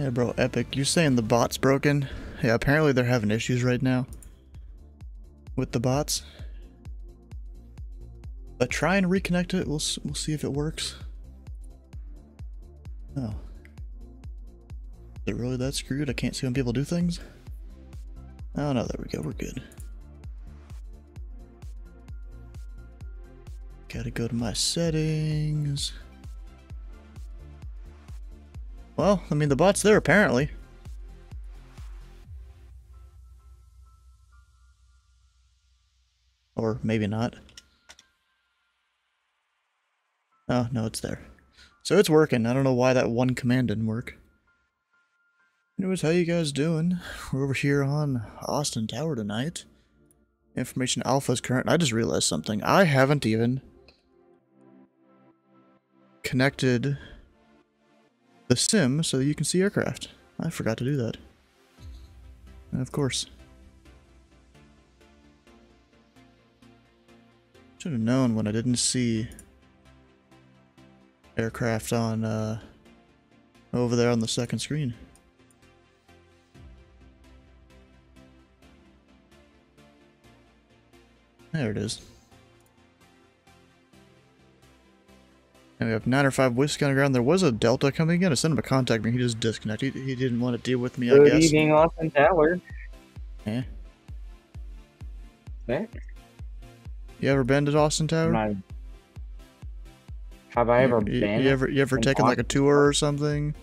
Hey bro, Epic, you saying the bot's broken? Yeah, apparently they're having issues right now with the bots. But try and reconnect it, we'll see if it works. Oh. Is it really that screwed? I can't see when people do things? Oh no, there we go, we're good. Gotta go to my settings. Well, I mean the bot's there apparently. Or maybe not. Oh, no, it's there. So it's working. I don't know why that one command didn't work. Anyways, how you guys doing? We're over here on Austin Tower tonight. Information Alpha is current. I just realized something. I haven't even connected the sim so that you can see aircraft. I forgot to do that. And of course. Should have known when I didn't see aircraft on over there on the second screen. There it is. And we have 9 or 5 whiskey on the ground. There was a Delta coming in. I sent him a contact me. He just disconnected. He didn't want to deal with me, I guess. Good evening, Austin Tower. Yeah. Eh? You ever been to Austin Tower? Have I ever been? You ever taken like a tour or something?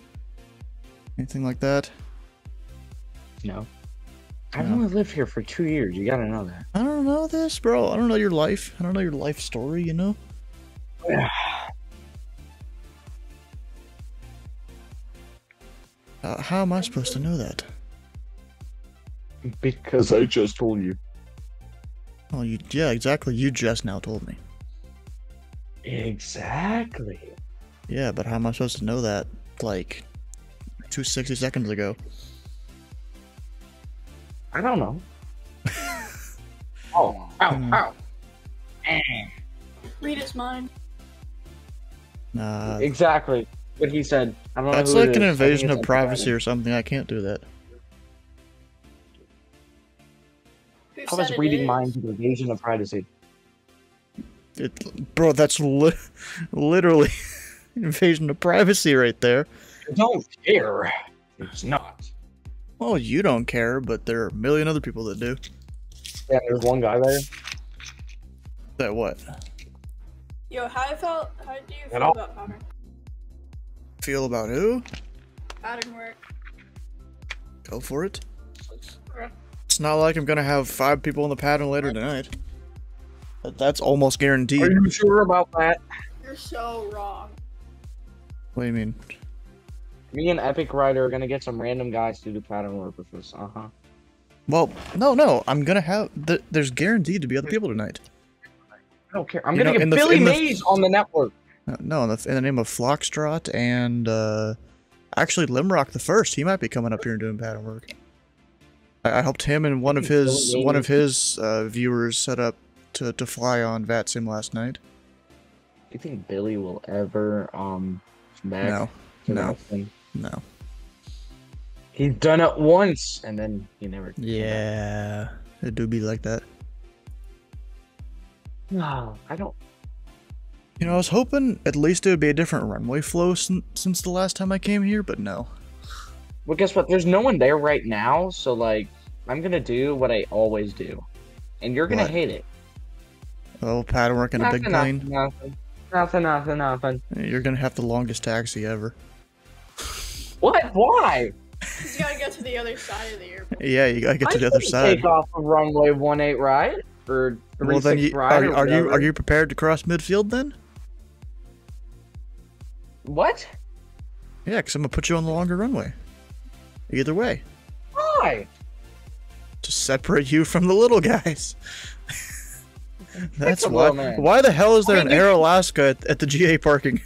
Anything like that? No. I've only lived here for 2 years. You gotta know that. I don't know this, bro. I don't know your life. I don't know your life story, you know? How am I supposed to know that? Because I just told you. Oh, yeah, exactly. You just now told me. Exactly. Yeah, but how am I supposed to know that, like, 260 seconds ago? I don't know. Oh, ow. Read his mind. Nah. Exactly what he said. I don't know. That's who it like an is. invasion of privacy or something. I can't do that. Who I was said it reading is? minds of invasion of privacy. Bro, that's literally invasion of privacy right there. I don't care. It's not. Well, you don't care, but there are a million other people that do. Yeah, there's one guy there. That what? Yo, how do you At feel all. about pattern? Feel about who? Pattern work. Go for it. Okay. It's not like I'm gonna have 5 people in the pattern later tonight. That's almost guaranteed. Are you sure about that? You're so wrong. What do you mean? Me and Epic Rider are gonna get some random guys to do pattern work with us. Well, no. I'm gonna have. There's guaranteed to be other people tonight. I don't care. I'm You gonna know, get Billy Mays on the network. No, in the name of Flockstrot and actually LimrockThe1st. He might be coming up here and doing pattern work. I helped him and one of his viewers set up to fly on Vatsim last night. Do you think Billy will ever come back? No. No. No. He's done it once and then he never. Yeah, it do be like that. No, I don't. You know, I was hoping at least it would be a different runway flow since the last time I came here, but no. Well, guess what? There's no one there right now, so like, I'm gonna do what I always do, and you're gonna hate it. Oh, pattern work in a big plane. Nothing. You're gonna have the longest taxi ever. What? Why? He's gotta get to the other side of the airport. Yeah, you gotta get to the other side. Take off of runway 18 right or 36 Well, then right. are you prepared to cross midfield then? What? Yeah, because I'm gonna put you on the longer runway. Either way, Why? to separate you from the little guys. That's a why. little man. Why the hell is there an Air Alaska at the GA parking?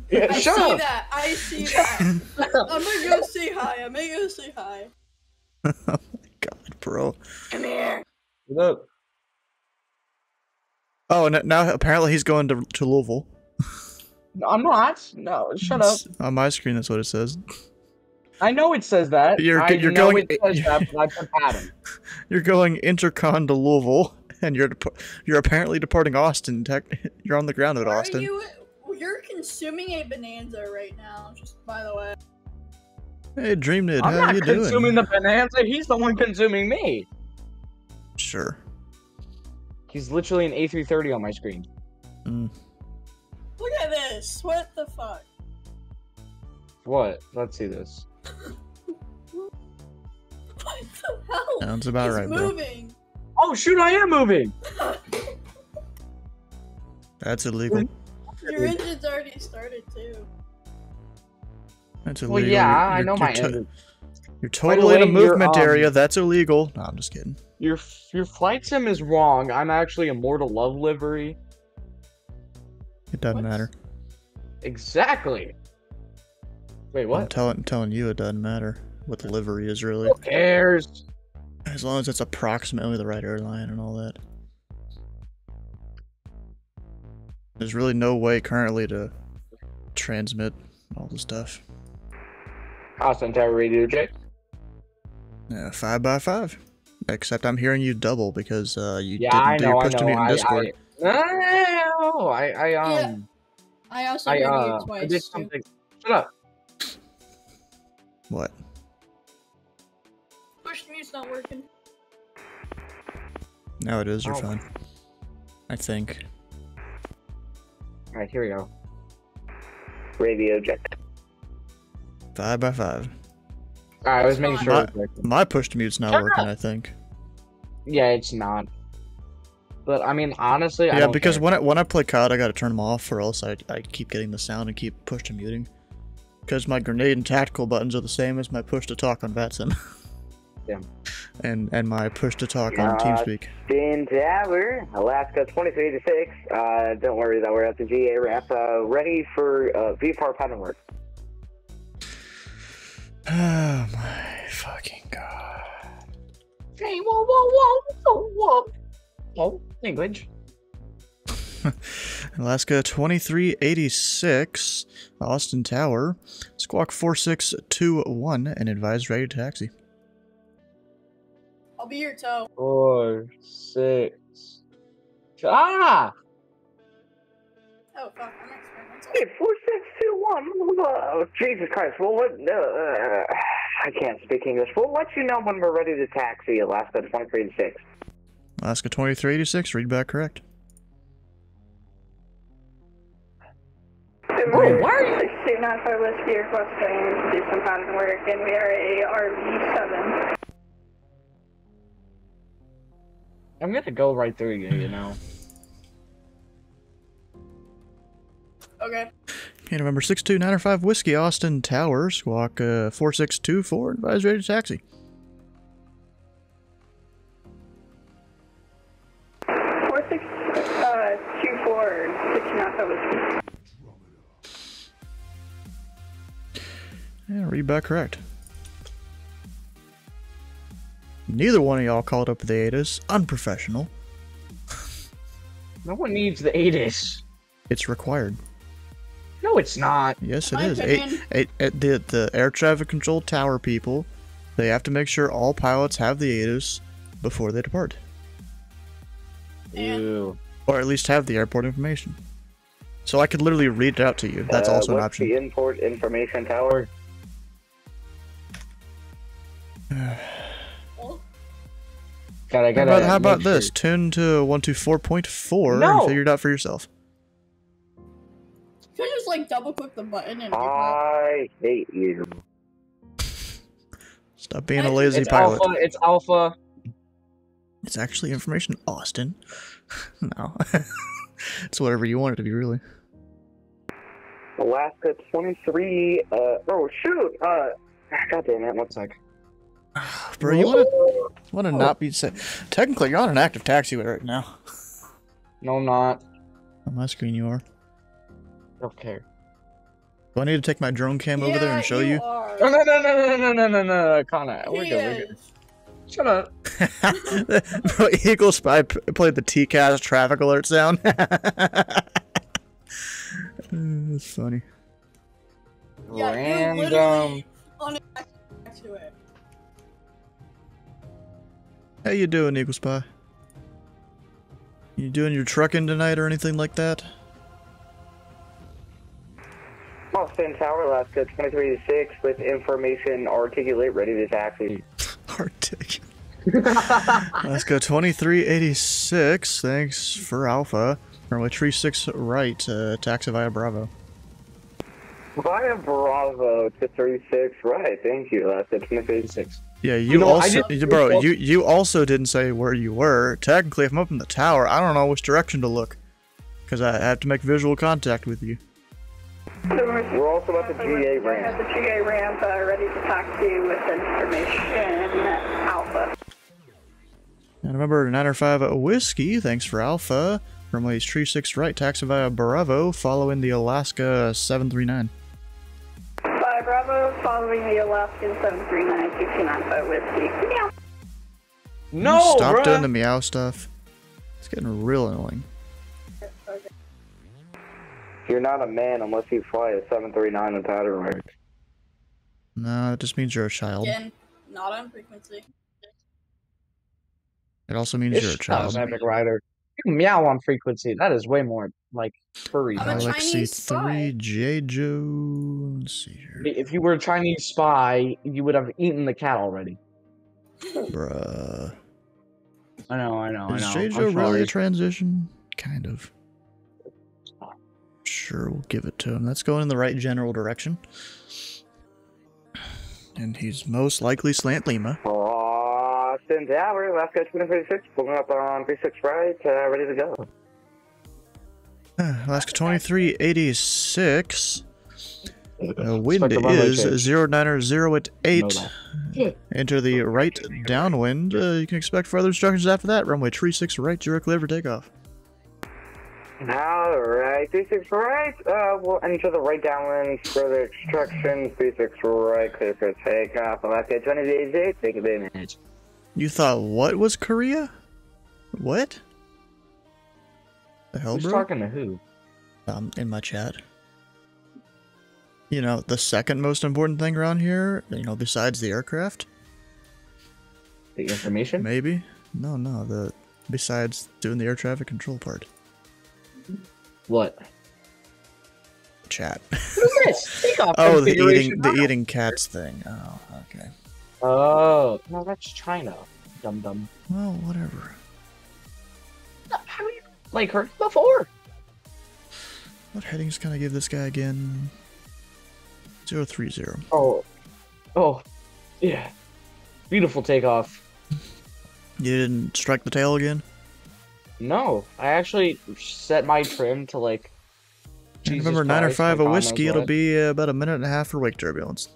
Yeah, I shut see up. that. I see that. I'm gonna go say hi. Oh my god, bro. Come here. Look. Oh, and now apparently he's going to Louisville. No, I'm not. No, shut up. On my screen, that's what it says. I know it says that. You're I know going. it says that, but I put Patton. You're going intercon to Louisville, and you're apparently departing Austin. You're on the ground at Where Austin. Are you? You're consuming a bonanza right now. Just by the way. Hey, Dreamnid, I'm how not you doing? consuming the bonanza. He's the one consuming me. Sure. He's literally an A330 on my screen. Mm. Look at this. What the fuck? What? Let's see this. What the hell? Sounds about He's right, moving. bro. Oh shoot! I am moving. That's illegal. Your engine's already started too. That's illegal. Well, yeah, I know my engine. You're totally in a way, your, movement area. That's illegal. No, I'm just kidding. Your flight sim is wrong. I'm actually a Mortal Love livery. It doesn't What? matter. Exactly. Wait, what? I'm telling you, it doesn't matter what the livery is really. Who cares? As long as it's approximately the right airline and all that. There's really no way currently to transmit all the stuff. Austin Tower Radio check. Yeah, 5x5. Except I'm hearing you double because you Yeah, didn't I do know, your I push to mute in know. Discord. I also heard you I twice. did too. something. Shut up. What? Push mute's not working. No, it is. You're Oh. fine. I think. All right, here we go. Radio check. 5x5. All right, I was making sure. it was working. My push to mute's not Shut working, up. I think. Yeah, it's not. But I mean, honestly, I Yeah, don't because care. when I play COD, I gotta turn them off, or else I keep getting the sound and keep push to muting. Because my grenade and tactical buttons are the same as my push to talk on Vatsim. Yeah. And my push to talk on TeamSpeak. Spin Tower, Alaska 2386. Don't worry that we're at the GA wrap. Ready for VFR pattern work. Oh my fucking god. Hey, whoa, whoa, whoa, whoa, whoa. Oh, language. Alaska 2386, Austin Tower, Squawk 4621, and advised ready to taxi. I'll be your toe. 4, 6. Ah! Oh fuck, I'm experimental. Hey, 4621. Oh, Jesus Christ. Well, what? I can't speak English. We'll let you know when we're ready to taxi, Alaska 2386. Alaska 2386, read back correct. Why are you? 6295 Whiskey requesting to do some pattern work, and we are a RV7. I'm gonna go right through you, you know. Okay. Okay, November 62905 Whiskey, Austin Tower, Squawk 4624, advised ready to taxi. 4624 6295 Whiskey. Yeah, read back correct. Neither one of y'all called up the ATC. Unprofessional. No one needs the ATIS. It's required. No, it's not. Yes, it My is. opinion. The air traffic control tower people, they have to make sure all pilots have the ATIS before they depart. And Ew. Or at least have the airport information. So I could literally read it out to you. That's also an what's option. the import information tower? well, God, I gotta. How about make this? sure- Tune to 124.4 No! and figure it out for yourself. you could just like double click the button and I hate you. Stop being a lazy It's pilot. alpha. It's alpha. It's actually information Austin. No. It's whatever you want it to be, really. Alaska 23. Oh shoot. God damn it. One sec. Bro, you want to not be safe. Technically, you're on an active taxiway right now. No, I'm not. On my screen, you are. Don't care. Do I need to take my drone cam over there and show you? Are. No, no, no, no, no, no, no, no, Connor. We're He good. We're good. is. Shut up. Bro, Eagle Spy played the TCAS traffic alert sound. That's funny. Yeah, you Random. literally on a to it. How you doing, Eagle Spy? You doing your trucking tonight or anything like that? Austin Tower, Alaska 2386 with information articulate, ready to taxi. Arctic. Alaska 2386, thanks for Alpha. Runway 36 right, taxi via Bravo. Via Bravo to 36 right, thank you, Alaska 2386. Yeah, know, bro, you also didn't say where you were. Technically, if I'm up in the tower, I don't know which direction to look. Because I have to make visual contact with you. We're also at the GA ramp. At the GA ramp, ready to taxi with information Alpha. And remember, 905 Whiskey, thanks for Alpha. Runway 36 right, taxi via Bravo, following the Alaska 739. By Bravo, following the Alaskan 739, 295 Whiskey. Meow. No, Stop bruh. doing the meow stuff. It's getting real annoying. You're not a man unless you fly a 739 in pattern right. No, it just means you're a child. Again, not on frequency. It also means you're a child. Epic Rider. You can meow on frequency. That is way more like furry. I'm a than- Chinese Alexi spy. 3, J. Joe. Let's see here. If you were a Chinese spy, you would have eaten the cat already. Bruh. I know. Is I'm J. Joe really sorry. a transition? Kind of. Sure, we'll give it to him. That's going in the right general direction. And he's most likely Slant Lima. Austin Tower, Alaska 2336, pulling up on 36 right, ready to go. Alaska 2386. Wind Expect the runway is change. 090 at 8. Yeah. Enter the right downwind. You can expect further instructions after that. Runway 36 right, you're clear for takeoff. Alright, 36 right, we'll enter the right downwind, further instructions, 36 right, clear for takeoff, Alaska 2386, take advantage. You thought what was Korea? What? The hell, Who's bro? talking to who? In my chat. You know, the second most important thing around here, you know, besides the aircraft? The information? Maybe? No, besides doing the air traffic control part. What? Chat. What is this? Takeoff Oh, the configuration. eating cats thing. Oh, okay. Oh, no, that's China. Dum. Well, whatever. Have you like heard before? What headings can I give this guy again? 030. Oh, yeah. Beautiful takeoff. You didn't strike the tail again? No, I actually set my trim to like. And Jesus remember, 9 or Christ, 5 my a God whiskey, knows it'll what. be about a minute and a half for wake turbulence.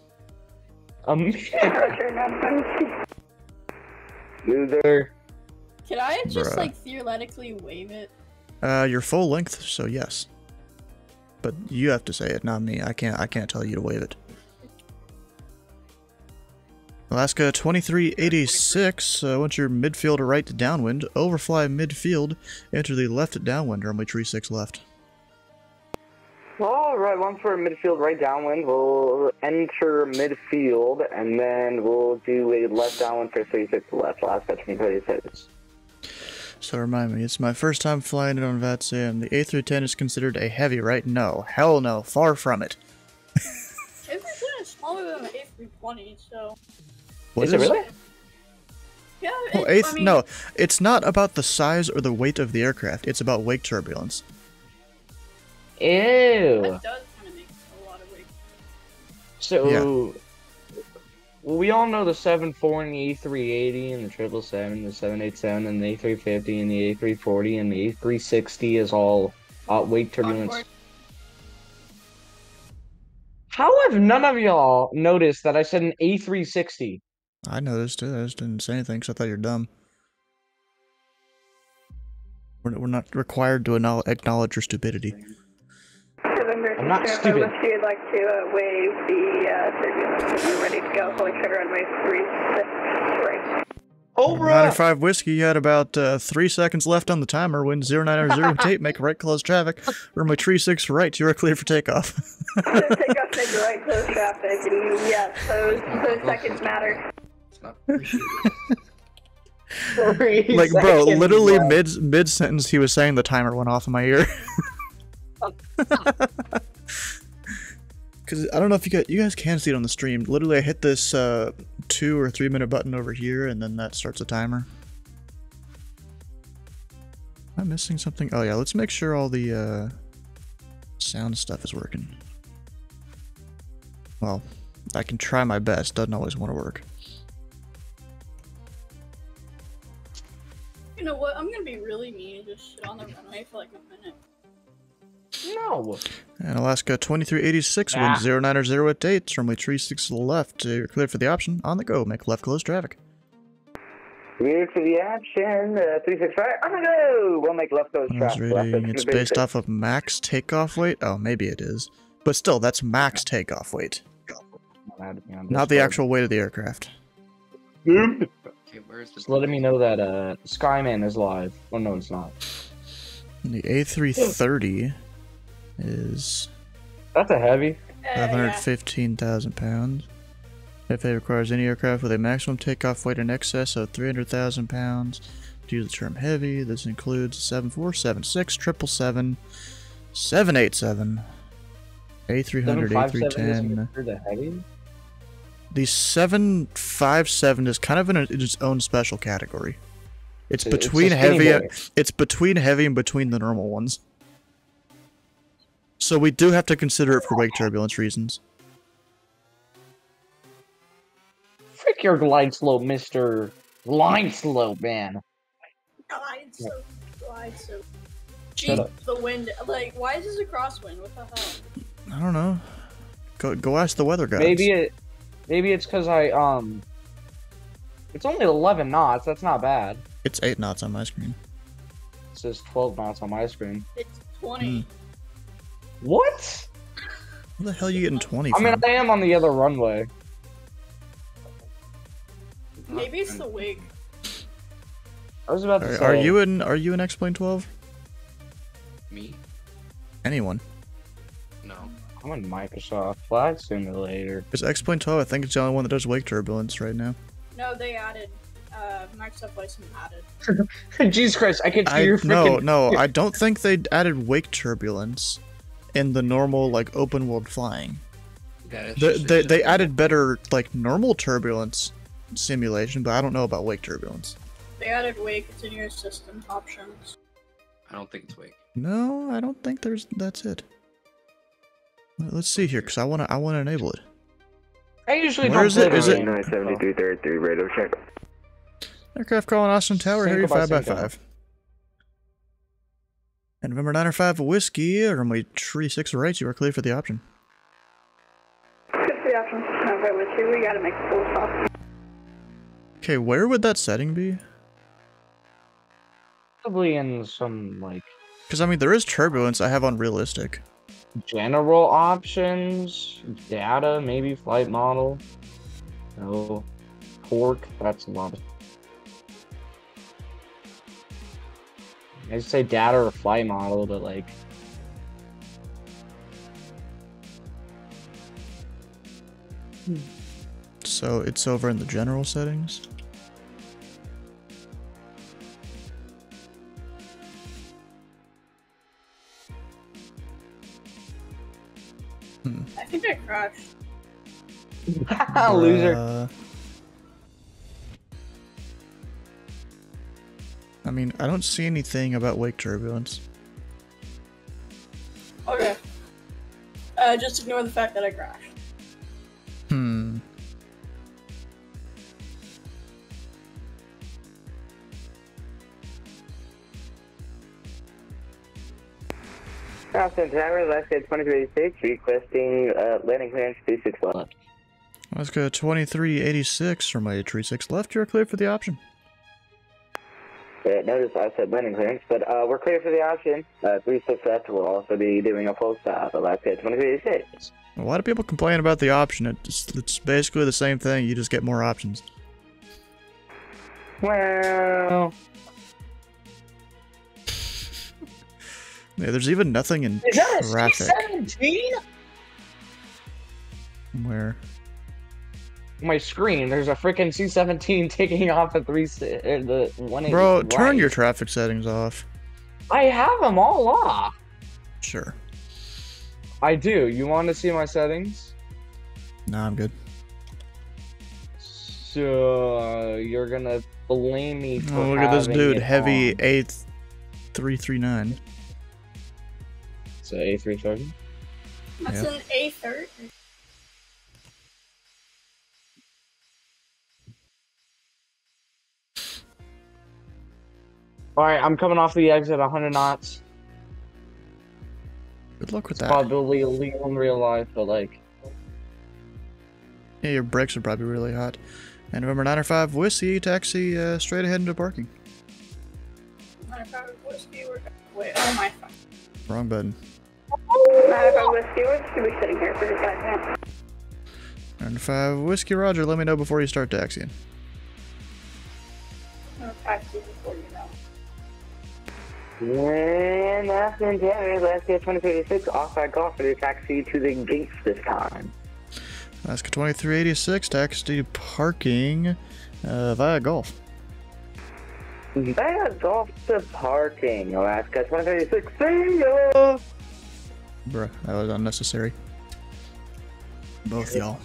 Roger, 956. Loser. Can I just Bruh. like theoretically wave it? You're full length, so yes. But you have to say it, not me. I can't tell you to wave it. Alaska 2386, once you're midfield right to downwind, overfly midfield, enter the left downwind, runway 36 left. Alright, once we're midfield right downwind, we'll enter midfield, and then we'll do a left downwind for 36 left, Alaska 2336. So remind me, it's my first time flying it on Vatsim. The A310 is considered a heavy, right? No. Hell no. Far from it. A310 is smaller than the A320, so What Is it really? yeah. Well, no, it's not about the size or the weight of the aircraft. It's about wake turbulence. Ew. That does kind of make a lot of weight. So, well, we all know the 74 and the A380 and the 777, the 787 and the A350 and the A340 and the A360 is all wake turbulence. Awkward. How have none of y'all noticed that I said an A360? I noticed it. I just didn't say anything because I thought you're dumb. We're not required to acknowledge your stupidity. I'm not stupid. If you'd like to wave the turbulence, when you're ready to go, fully clear runway 36 right. Cobra! 95 whiskey, you had about 3 seconds left on the timer. Wind 090 tape, make right close traffic. Runway 36 right, you are clear for takeoff. Take off, take right, close traffic, and yes, those seconds matter. It's not appreciated. Like, bro, literally mid sentence, he was saying the timer went off in my ear. Because I don't know if you guys can see it on the stream. Literally, I hit this 2 or 3 minute button over here, and then that starts a timer. Am I missing something? Oh yeah, let's make sure all the sound stuff is working. Well, I can try my best. Doesn't always want to work. You know what? I'm gonna be really mean and just shit on the runway for like a minute. No. And Alaska 2386, wind 090 at dates, runway 36 to the left. You're clear for the option. On the go, make left close traffic. Clear for the option, 365, on the go! We'll make left close traffic. It's based off of max takeoff weight? Oh, maybe it is. But still, that's max takeoff weight. Not the actual weight of the aircraft. Okay, where's Just letting me know that Skyman is live. Oh no, it's not. And the A330 is That's a heavy. 515,000 pounds. FAA requires any aircraft with a maximum takeoff weight in excess of 300,000 pounds to use the term heavy. This includes 7476, 777, 787, A300, A310. The heavy? The 757 is kind of in its own special category. It's between heavy. It's between heavy and between the normal ones. So we do have to consider it for wake turbulence reasons. Frick your glide slope, Mr. Glide slope, man. Glide so. Shut up. Jeez, the wind. Like, why is this a crosswind? What the hell? I don't know. Go ask the weather guys. Maybe it's because it's only 11 knots. That's not bad. It's 8 knots on my screen. It says 12 knots on my screen. It's 20. What? Where the hell are you getting 20 I from? mean, I am on the other runway. Maybe it's the wig. I was about to say. Are you in X-Plane 12? Me? Anyone? No. I'm in Microsoft Flight Simulator. Because X-Plane 12, I think it's the only one that does wake turbulence right now. No, they added. Microsoft Flight Sim added. Jesus Christ, I can see your freaking... No, I don't think they added wake turbulence in the normal, like, open world flying. They added better, like, normal turbulence simulation, but I don't know about wake turbulence. They added wake to your system options. I don't think it's wake. No, I don't think that's it. Let's see here, because I wanna enable it. I usually Where don't is it? play Is it? 97333, radar check. Aircraft calling Austin Tower, Harry Cinco by 5x5. And November 9 or 5 whiskey, runway 36 right, you are clear for the option. Good for the option. I'm right with you. We gotta make a full stop. Okay, where would that setting be? Probably in some, like... Because, I mean, there is turbulence I have on realistic. General options, data, maybe flight model. No. Torque, that's a lot of... I'd say data or flight model, but like... So, it's over in the general settings? I think I crashed. Loser. I mean, I don't see anything about wake turbulence. Okay. Just ignore the fact that I crashed. Austin Tower, last day 2386, requesting landing clearance 26 left. Let's go 2386 from my 36 left. You're clear for the option. Notice I said landing clearance, but we're clear for the option. 36 left will also be doing a full stop at last day 2386. A lot of people complain about the option. It's basically the same thing. You just get more options. Well... Yeah, there's even nothing in Is that a traffic. C-17? Where? My screen, there's a freaking C-17 taking off at the 180. Bro, turn your traffic settings off. I have them all off. Sure. I do. You want to see my settings? Nah, I'm good. So you're gonna blame me for Oh, look at this having dude, it heavy on. 8339. So A330. That's Yeah. an A30. All right, I'm coming off the exit 100 knots. Good luck with It's that. probably illegal in real life, but like. Yeah, your brakes are probably really hot. And November 905 Whiskey, taxi straight ahead into parking. Wait, oh my. Wrong button. 905 Whiskey, we're just gonna be sitting here for just a second. 905 Whiskey, Roger. Let me know before you start taxiing. I'm taxi before you know. And after January, last year 2036, off-side golf for the taxi to the gates this time. Alaska 2386, taxi parking via Golf. Via golf to parking, Alaska 2036, see ya! Bruh, that was unnecessary. Both y'all.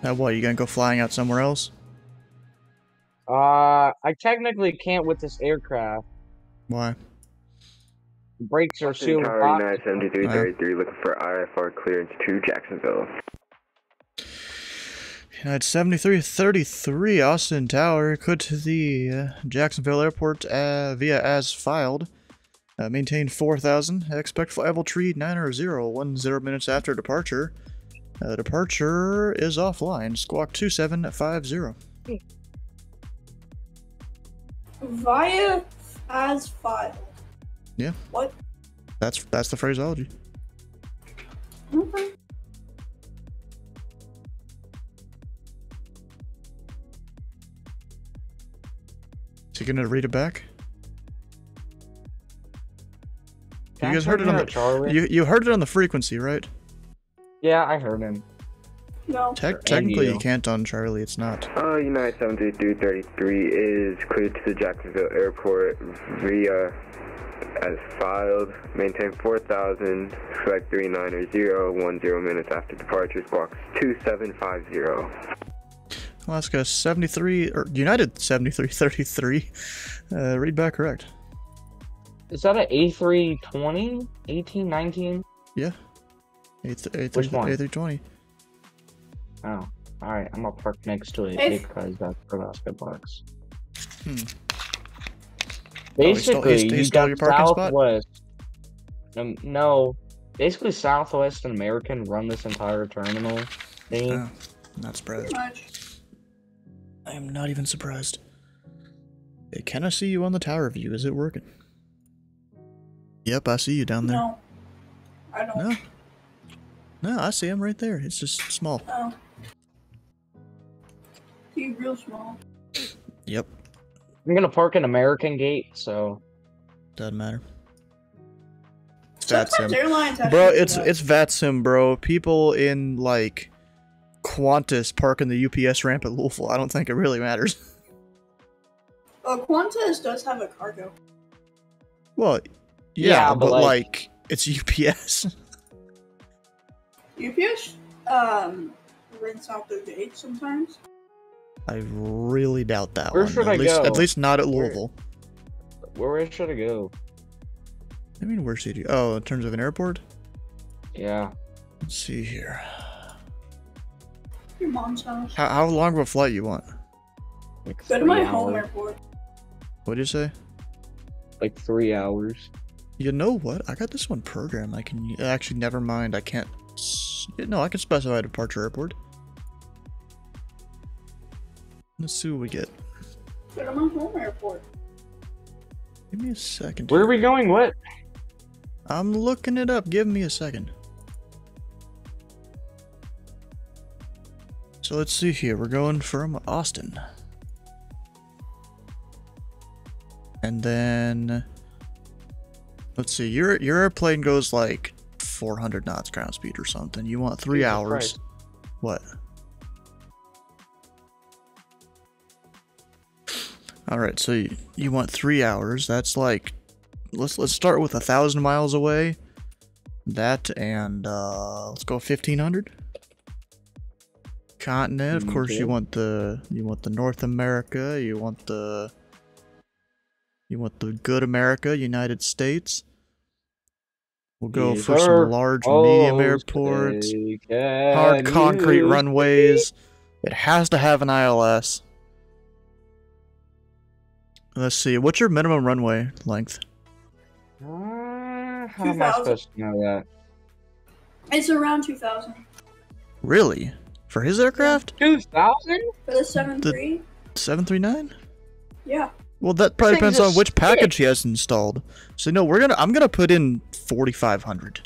Now what, you gonna go flying out somewhere else? I technically can't with this aircraft. Why? Brakes are Austin sealed. Tower 97333, looking for IFR clearance to Jacksonville. United 7333, Austin Tower, could to the Jacksonville Airport via as filed. Maintain 4000. Expect flyable tree 910 minutes after departure. Departure is offline. Squawk 2750. Via as filed. Yeah. What? That's the phraseology. Okay. Is he gonna read it back? Can You I guys heard turn it on here, the Charlie? you heard it on the frequency, right? Yeah, I heard him. No. Technically, you. you can't on Charlie. It's not. United 73333 is cleared to the Jacksonville Airport via as filed. Maintain 4000. Select 3910 minutes after departure. Squawks 2750. Alaska 73 or United 7333. Read back correct. Is that an A320? 18, 19? Yeah. Which one? A320. Oh, alright. I'm gonna park next to it Hey. because that's for Alaska parks. Hmm. Basically, he you stole got your parking spot? Southwest. No. Basically, Southwest and American run this entire terminal thing. Oh, not surprised. Pretty much. I am not even surprised. Hey, can I see you on the tower view? Is it working? Yep, I see you down there. No. I don't. No. No, I see him right there. It's just small. Oh. He's real small. Yep. I'm gonna park an American gate, so Doesn't matter. It's Sometimes Vatsim. airlines actually Bro, do it's that. Vatsim, bro. People in like Qantas parking the UPS ramp at Louisville. I don't think it really matters. Qantas does have a cargo. Well, yeah, but but, like it's UPS. UPS rents out their gates sometimes. I really doubt that Where one. should I At go? least not at Where? Louisville. where should I go? I mean, where should you? Oh, in terms of an airport? Yeah. Let's see here. Your mom's house. How long of a flight you want? Like Go to my 3 home hours. airport. What'd you say? Like 3 hours. You know what? I got this one programmed. I can actually. Never mind. I can't. No, I can specify departure airport. Let's see what we get. Go to my home airport. Give me a second. Where are we going? What? I'm looking it up. Give me a second. So let's see here. We're going from Austin. And then let's see. Your airplane goes like 400 knots ground speed or something. You want 3 Jesus hours. Christ. What? All right, so you want 3 hours. That's like, let's start with 1,000 miles away. That and let's go 1,500. Continent, of course. Okay. You want the North America. You want the good America, United States. We'll go These for some are large all medium airports, hard can concrete you runways. It has to have an ILS. Let's see. What's your minimum runway length? How am I 2,000. supposed to know that? It's around 2,000 Really? For his aircraft? 2,000? for the 7.3. 739? Yeah. Well, that probably This thing's depends on a which package stick. he has installed. So no, I'm gonna put in 4,500.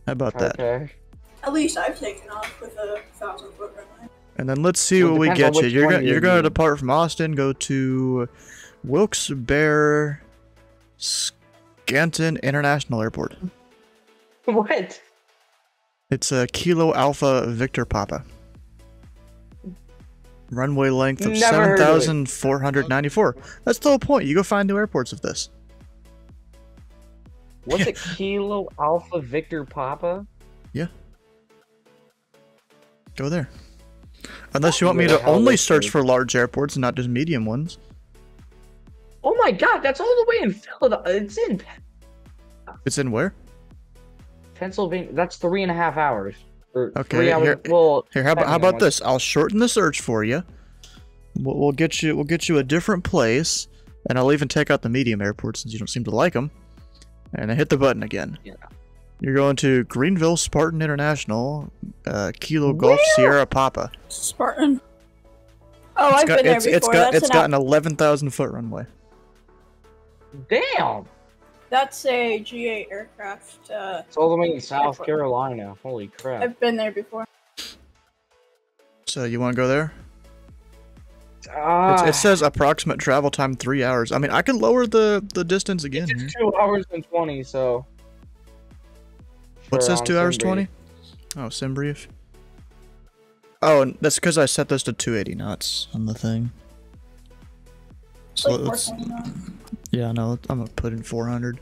How about that? Okay. At least I've taken off with a 1,000-foot runway. And then let's see Well, what we depends on get you. which You're one gonna you're gonna doing. depart from Austin, go to Wilkes-Barre Scranton International Airport. What? It's a Kilo Alpha Victor Papa. Runway length of Never heard of it. 7,494. That's the whole point. You go find new airports of this. What's it? Kilo Alpha Victor Papa? Go there. Unless you want me to only search for large airports and not just medium ones. Oh my god, that's all the way in Philadelphia. It's in It's in where? Pennsylvania. That's 3.5 hours. Or Okay, 3 hours. here- Well, Here, how depending about on this? I'll shorten the search for you. We'll get you a different place, and I'll even take out the medium airports since you don't seem to like them. And then hit the button again. Yeah. You're going to Greenville Spartan International, Kilo Golf Where? Sierra Papa. Spartan. Oh, I've been there before. It's got an 11,000-foot runway. Damn! That's a G8 aircraft. It's all the way in South Carolina. Holy crap. I've been there before. So you want to go there? Ah, It says approximate travel time 3 hours. I mean, I can lower the distance again. it's Here. 2 hours and 20, so. What For says on 2 hours Sunbrief. 20? Oh, sim brief. Oh, and that's because I set this to 280 knots on the thing. So Like let's, 429. yeah, no, I'm gonna put in 400.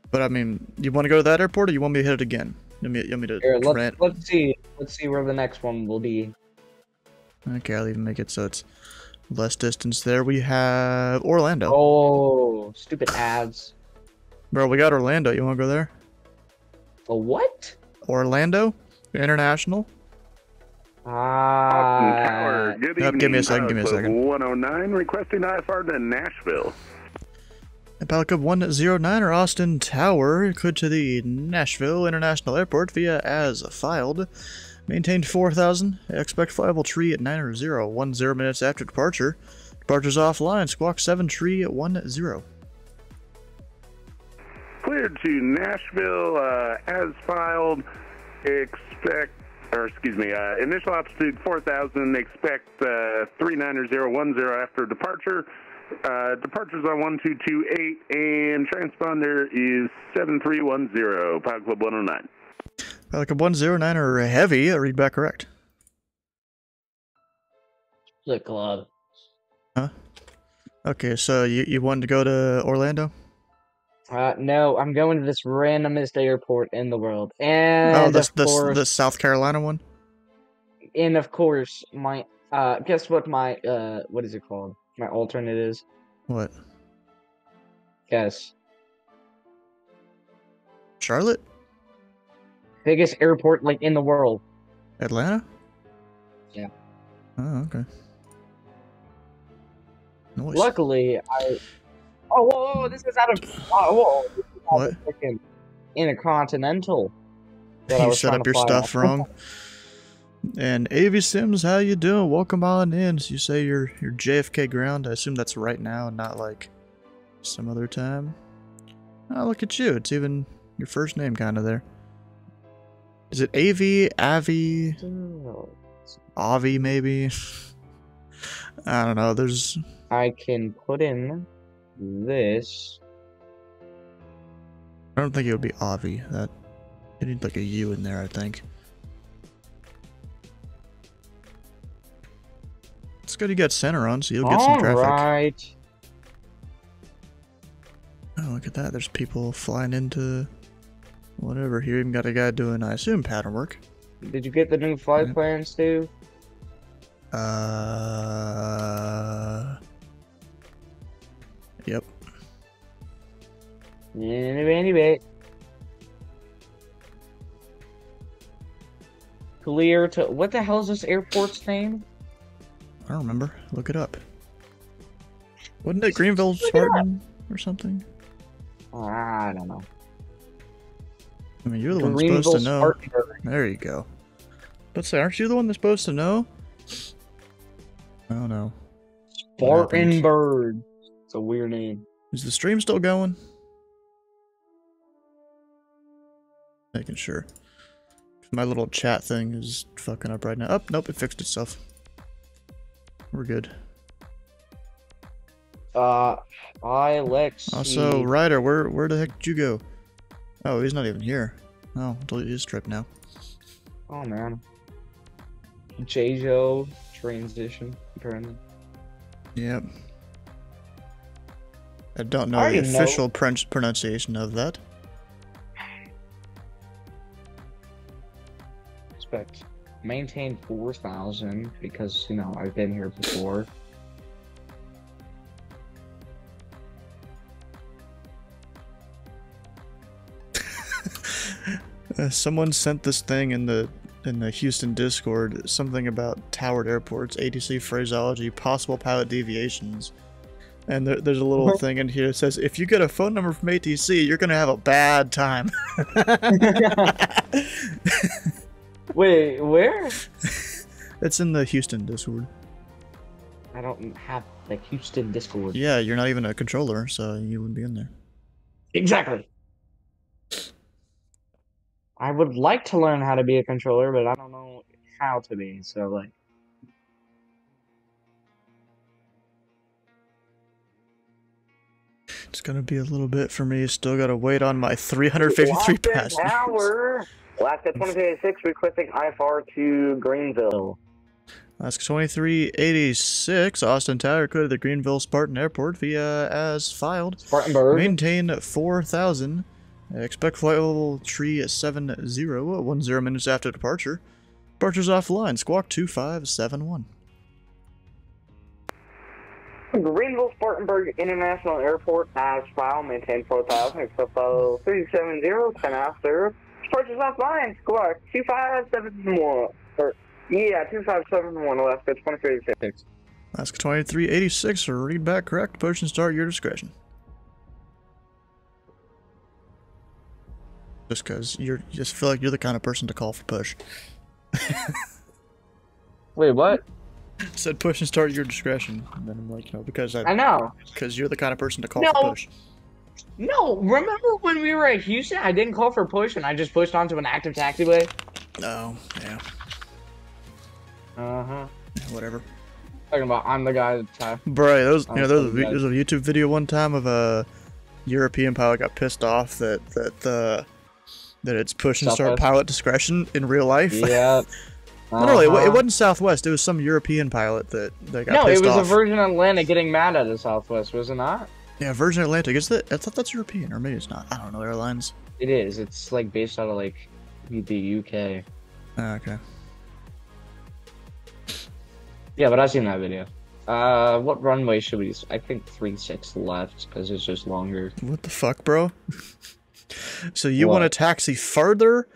But I mean, you want to go to that airport, or you want me to hit it again? You want me to Here, rent? let's see. Let's see where the next one will be. Okay, I'll even make it so it's less distance there. We have Orlando. Oh, stupid ads. Bro, we got Orlando. You want to go there? A what? Orlando International. Ah. Good Yep, evening. give me a second, give me a Club second. 109 requesting IFR to Nashville. Pilot Code 109 or Austin Tower, cleared to the Nashville International Airport via as filed. Maintained 4,000. Expect flyable tree at 9:10 minutes after departure. Departure's offline. Squawk 7 tree at 10. Cleared to Nashville as filed. Initial altitude 4,000. Expect 39010 after departure. Departure's on 1228 and transponder is 7310. Pilot Club 109. Pilot Code 109 or heavy. Read back correct. The club. Huh? Okay, so you wanted to go to Orlando? No, I'm going to this randomest airport in the world, and Oh, of course, the South Carolina one? and of course, my guess what my what is it called? My alternate is. What? Guess. Charlotte? Biggest airport like in the world. Atlanta? Yeah. Oh, okay. Nice. Luckily, Oh, whoa, this is out of. Whoa, this is out What? of freaking Intercontinental. that I You was set trying up to your fly stuff off. wrong. And AV Sims, how you doing? Welcome on in. So you say you're JFK ground. I assume that's right now, not like some other time. Oh, look at you. It's even your first name kind of there. Is it AV, Avi, Avi maybe? I don't know. There's I can put in this. I don't think it would be Avi. That you need like a U in there, I think. It's good you got center on, so you'll get some traffic. Alright. Oh, look at that. There's people flying into whatever. Here, even got a guy doing, I assume, pattern work. Did you get the new flight plans, too? Yep. Anyway. Clear to... What the hell is this airport's name? I don't remember. Look it up. Wasn't it Greenville Spartan or something? I don't know. I mean, you're the one Greenville supposed to know. Spartanburg. There you go. But say, aren't you the one that's supposed to know? Oh no. Spartanburg. It's a weird name. Is the stream still going? Making sure. My little chat thing is fucking up right now. Oh, nope, it fixed itself. We're good. Let's Also, see. Ryder, where the heck did you go? Oh, he's not even here. Oh, delete his trip now. Oh, man. J-Jo transition, apparently. Yep. I don't know I the already know. official pronunciation of that. Expect maintain 4,000 because, you know, I've been here before. Someone sent this thing in the Houston Discord, something about towered airports, ATC phraseology, possible pilot deviations. And there's a little thing in here that says, if you get a phone number from ATC, you're going to have a bad time. Wait, where? It's in the Houston Discord. I don't have the Houston Discord. Yeah, you're not even a controller, so you wouldn't be in there. Exactly. I would like to learn how to be a controller, but I don't know how to be, so like... It's gonna be a little bit for me. Still gotta wait on my 353 passengers. Tower. Alaska 2386 requesting IFR to Greenville. Alaska 2386, Austin Tower, code to the Greenville Spartan Airport via as filed. Spartanburg. Maintain 4,000. Expect flight level tree 70, 10 minutes after departure. Departure's offline. Squawk 2571. Greenville Spartanburg International Airport as filed. Maintain 4,000. Expect follow 370, 10 after. Departure's offline. Squawk 2571. Or, yeah, 2571. Alaska 2386. Alaska 2386, read back correct. Push and start your discretion. Just because you just feel like you're the kind of person to call for push. Wait, what? Said push and start your discretion. And then I'm like, because I know. Because you're the kind of person to call for push. No, remember when we were at Houston? I didn't call for push and I just pushed onto an active taxiway? Oh, yeah. Uh-huh. Whatever. Talking about I'm the guy that... Bro, there's a YouTube video one time of a European pilot got pissed off that it's push and start pilot discretion in real life. Yeah. No, it wasn't Southwest. It was some European pilot that got pissed off. No, it was a Virgin Atlantic getting mad at the Southwest, was it not? Yeah, Virgin Atlantic. I thought that's European, or maybe it's not. I don't know airlines. It is. It's like based out of like the UK. Okay. Yeah, but I've seen that video. What runway should we use? I think 36 left, because it's just longer. What the fuck, bro? So you want to taxi further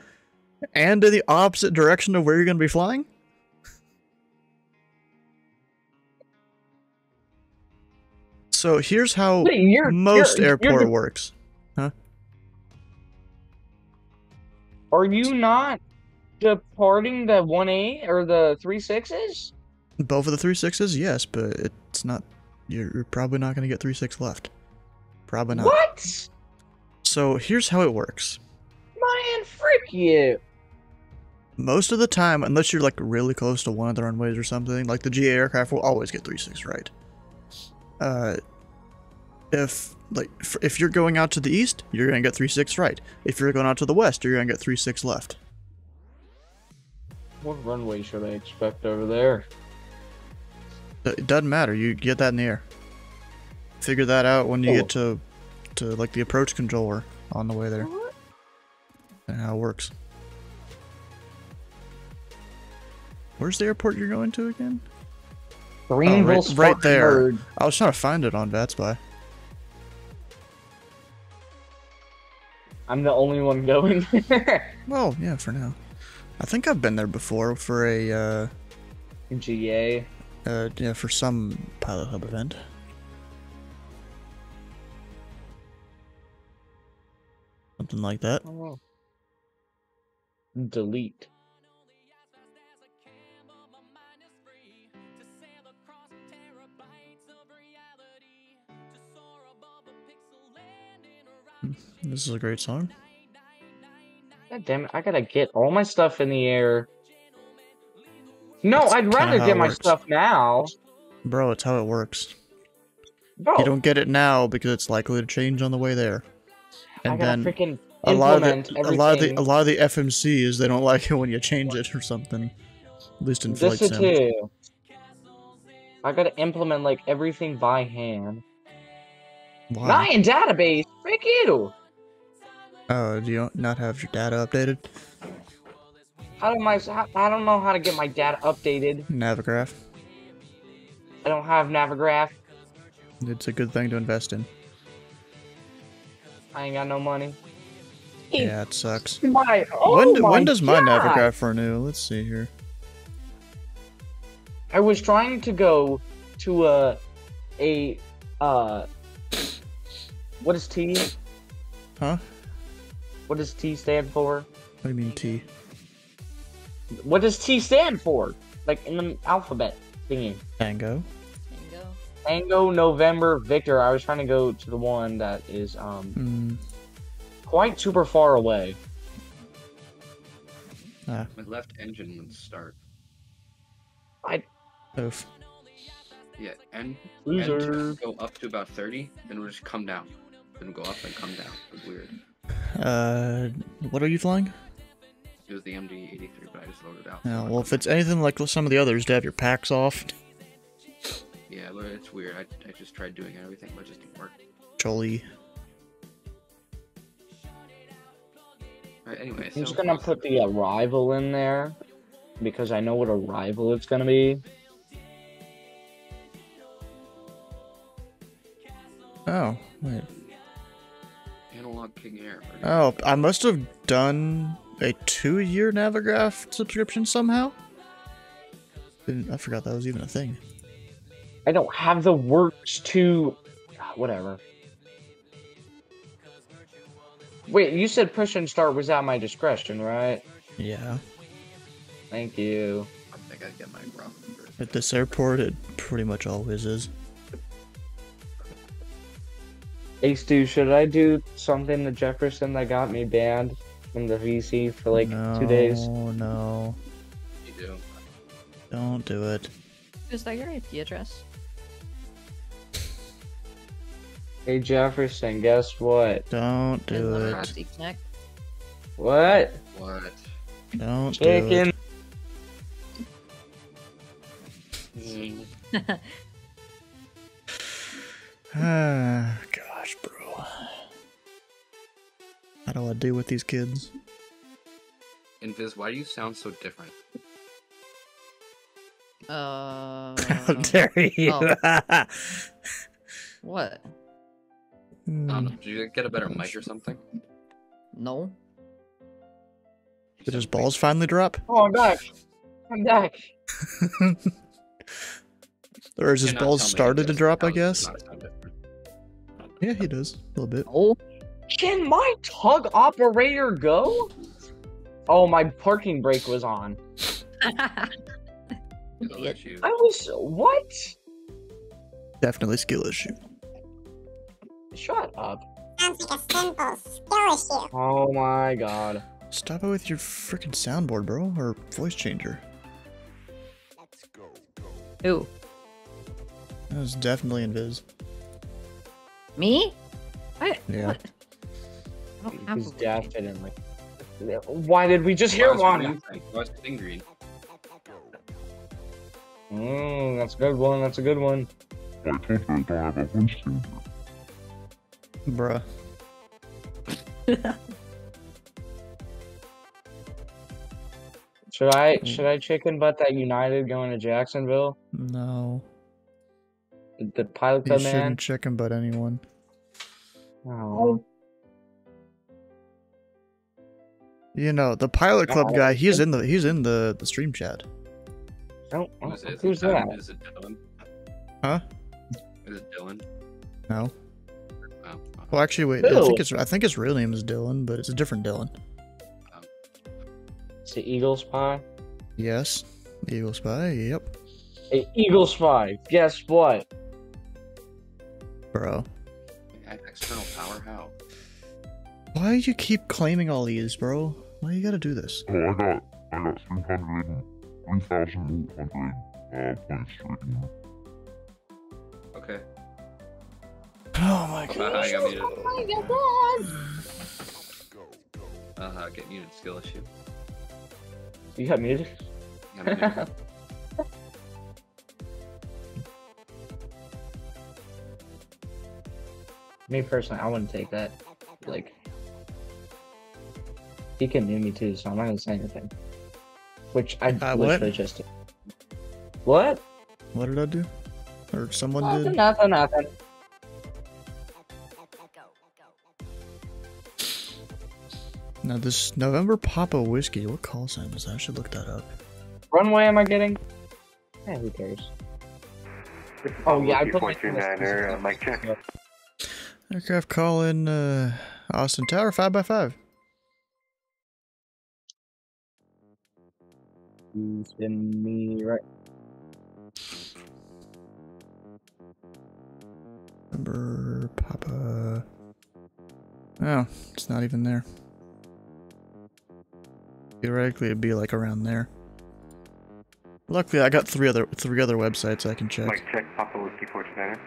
and in the opposite direction of where you're going to be flying? So here's how most airport works. Huh? Are you not departing the 1A or the 36s? Both of the 36s, yes, but it's not. You're probably not going to get 36 left. Probably not. What? So here's how it works. Man, frick you. Most of the time, unless you're like really close to one of the runways or something, like the GA aircraft will always get 36 right. if you're going out to the east, you're gonna get 36 right. If you're going out to the west, you're gonna get 36 left. What runway should I expect over there? It doesn't matter. You get that in the air. Figure that out when you get to like the approach controller on the way there. And how it works. Where's the airport you're going to again? Greenville, right there. Spartanburg. I was trying to find it on Vatsim. I'm the only one going. Well, yeah, for now. I think I've been there before for a GA. yeah, for some Pilot Hub event. Something like that. Oh. Delete. This is a great song. God damn it, I gotta get all my stuff in the air. No, That's I'd kinda rather how get it my works. stuff now. Bro, it's how it works. Bro, You don't get it now because it's likely to change on the way there. I And gotta then freaking a lot implement of everything. the FMCs, they don't like it when you change it or something. At least in Flight This Sim. too. I gotta implement like everything by hand. Why? Not in database. Frick you. Oh, do you not have your data updated? I don't know how to get my data updated. Navigraph. I don't have Navigraph. It's a good thing to invest in. I ain't got no money. Yeah, it sucks. Oh When does my God. Navigraph renew? Let's see here. I was trying to go to what is T? Huh? What does T stand for? What do you mean T? What does T stand for? Like in the alphabet thingy. Tango. Tango. Tango, November, Victor. I was trying to go to the one that is quite super far away. Ah. My left engine would start. Oof. Yeah, and Loser. go up to about 30, then it'll just come down. Then go up and come down. It was weird. What are you flying? It was the MD-83, but I just loaded it out. Yeah, well, if it's anything like some of the others, to have your packs off. Yeah, but it's weird. I just tried doing everything, but it just didn't work. Jolly. Alright, anyway, I'm so just gonna put the arrival in there because I know what arrival it's gonna be. Oh, wait. Analog King Air. Oh, I must have done a 2-year Navigraph subscription somehow? I forgot that was even a thing. I don't have the works to... Whatever. Wait, you said push and start was at my discretion, right? Yeah. Thank you. I gotta get my rough first. At this airport, it pretty much always is. Hey Stu, should I do something to Jefferson that got me banned from the VC for like 2 days? No. You do. Don't do it. Is that your IP address? Hey Jefferson, guess what? Don't do it. LimrockThe Connect. What? What? Don't do it. Chicken. Ah, gosh, bro. How do I deal with these kids? Invis, why do you sound so different? How dare you? Oh. What? I don't know. Did you get a better mic or something? No. Did his balls finally drop? Oh, I'm back. I'm back. Or has his Cannot balls tell me started to Invis drop, I sounds- guess? does not sound different. Yeah, he does. A little bit. Oh. Can my tug operator go? Oh, my parking brake was on. Skill Idiot. issue. I was... What? Definitely skill issue. Shut up. Sounds like a simple skill issue. Oh my god. Stop it with your freaking soundboard, bro, or voice changer. Ooh. That was definitely Invis. Me? I, Yeah. what? I don't have He's a location. definitely. Why did we just hear What do one? you think? Why is it in green? That's a good one. That's a good one. I told you I don't have a voice changer. Bruh. Should I chicken butt that United going to Jacksonville? No. The pilot You man? shouldn't chicken butt anyone. Oh. You know, the Pilot Club Oh, guy, he's in the stream chat. Who's that? Is it Dylan? Huh? Is it Dylan? No. Oh, Well, actually, wait. I think his real name is Dylan, but it's a different Dylan. It's the Eagle Spy? Yes. Eagle Spy. Yep. Hey, Eagle Spy, guess what? Bro. External power? How? Why do you keep claiming all these, bro? Why you gotta do this? Oh, I got 3,800 points streaking. Okay. Oh my god. I got muted. Oh my god! Get muted skill issue. You got muted? Got muted. Me personally, I wouldn't take that. Like, he can mute me too, so I'm not gonna say anything. Which I literally just did. What? What did I do? Or someone did? Nothing. Now this November Papa Whiskey, what call sign is that? I should look that up. Runway am I getting? Yeah, who cares? Oh yeah, I put my mic check. Aircraft call in Austin Tower 5x5. Spin me right. November Papa. Oh, it's not even there. Theoretically, it'd be like around there. Luckily, I got three other websites I can check. Mic check, Papa Whiskey 49er.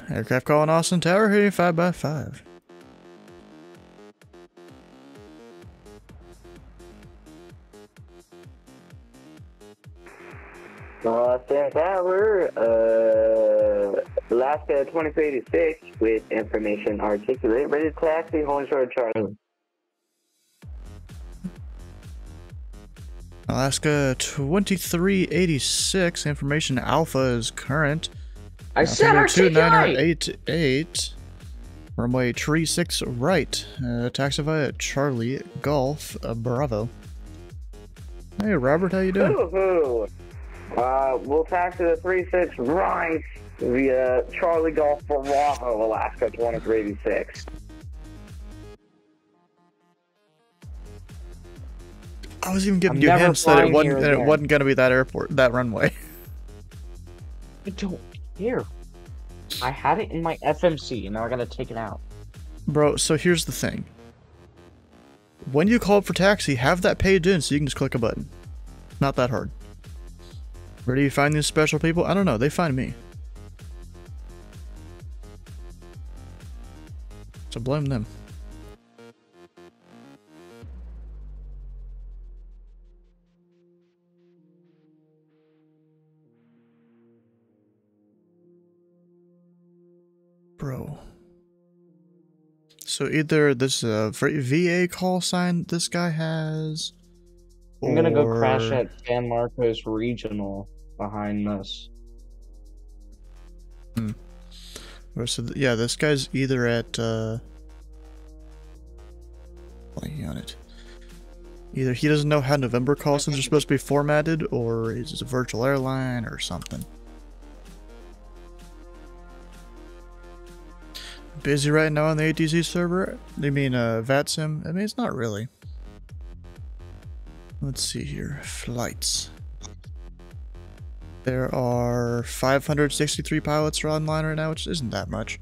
Aircraft calling Austin Tower hitting 5x5. Austin Tower, Alaska 2386 with information articulate. Ready to taxi, home short Charlie. Alaska 2386, information Alpha is current. I said articulate! 2988. Runway tree 6 right. Taxi via Charlie Golf Bravo. Hey Robert, how you doing? Woohoo! We'll taxi the 36 right via Charlie Golf Bravo, Alaska 2386. I was even giving you hints that it wasn't gonna be that that runway. I don't care. I had it in my FMC, and now I gotta take it out. Bro, so here's the thing. When you call up for taxi, have that paged in so you can just click a button. Not that hard. Where do you find these special people? I don't know, they find me. So blame them. Bro. So either this VA call sign this guy has, I'm gonna go crash at San Marcos Regional behind this. So yeah, this guy's either at blanking on it. Either he doesn't know how November call signs are supposed to be formatted, or it's a virtual airline or something. Busy right now on the ATC server? You mean Vatsim? I mean, it's not really. Let's see here. Flights. There are 563 pilots are online right now, which isn't that much.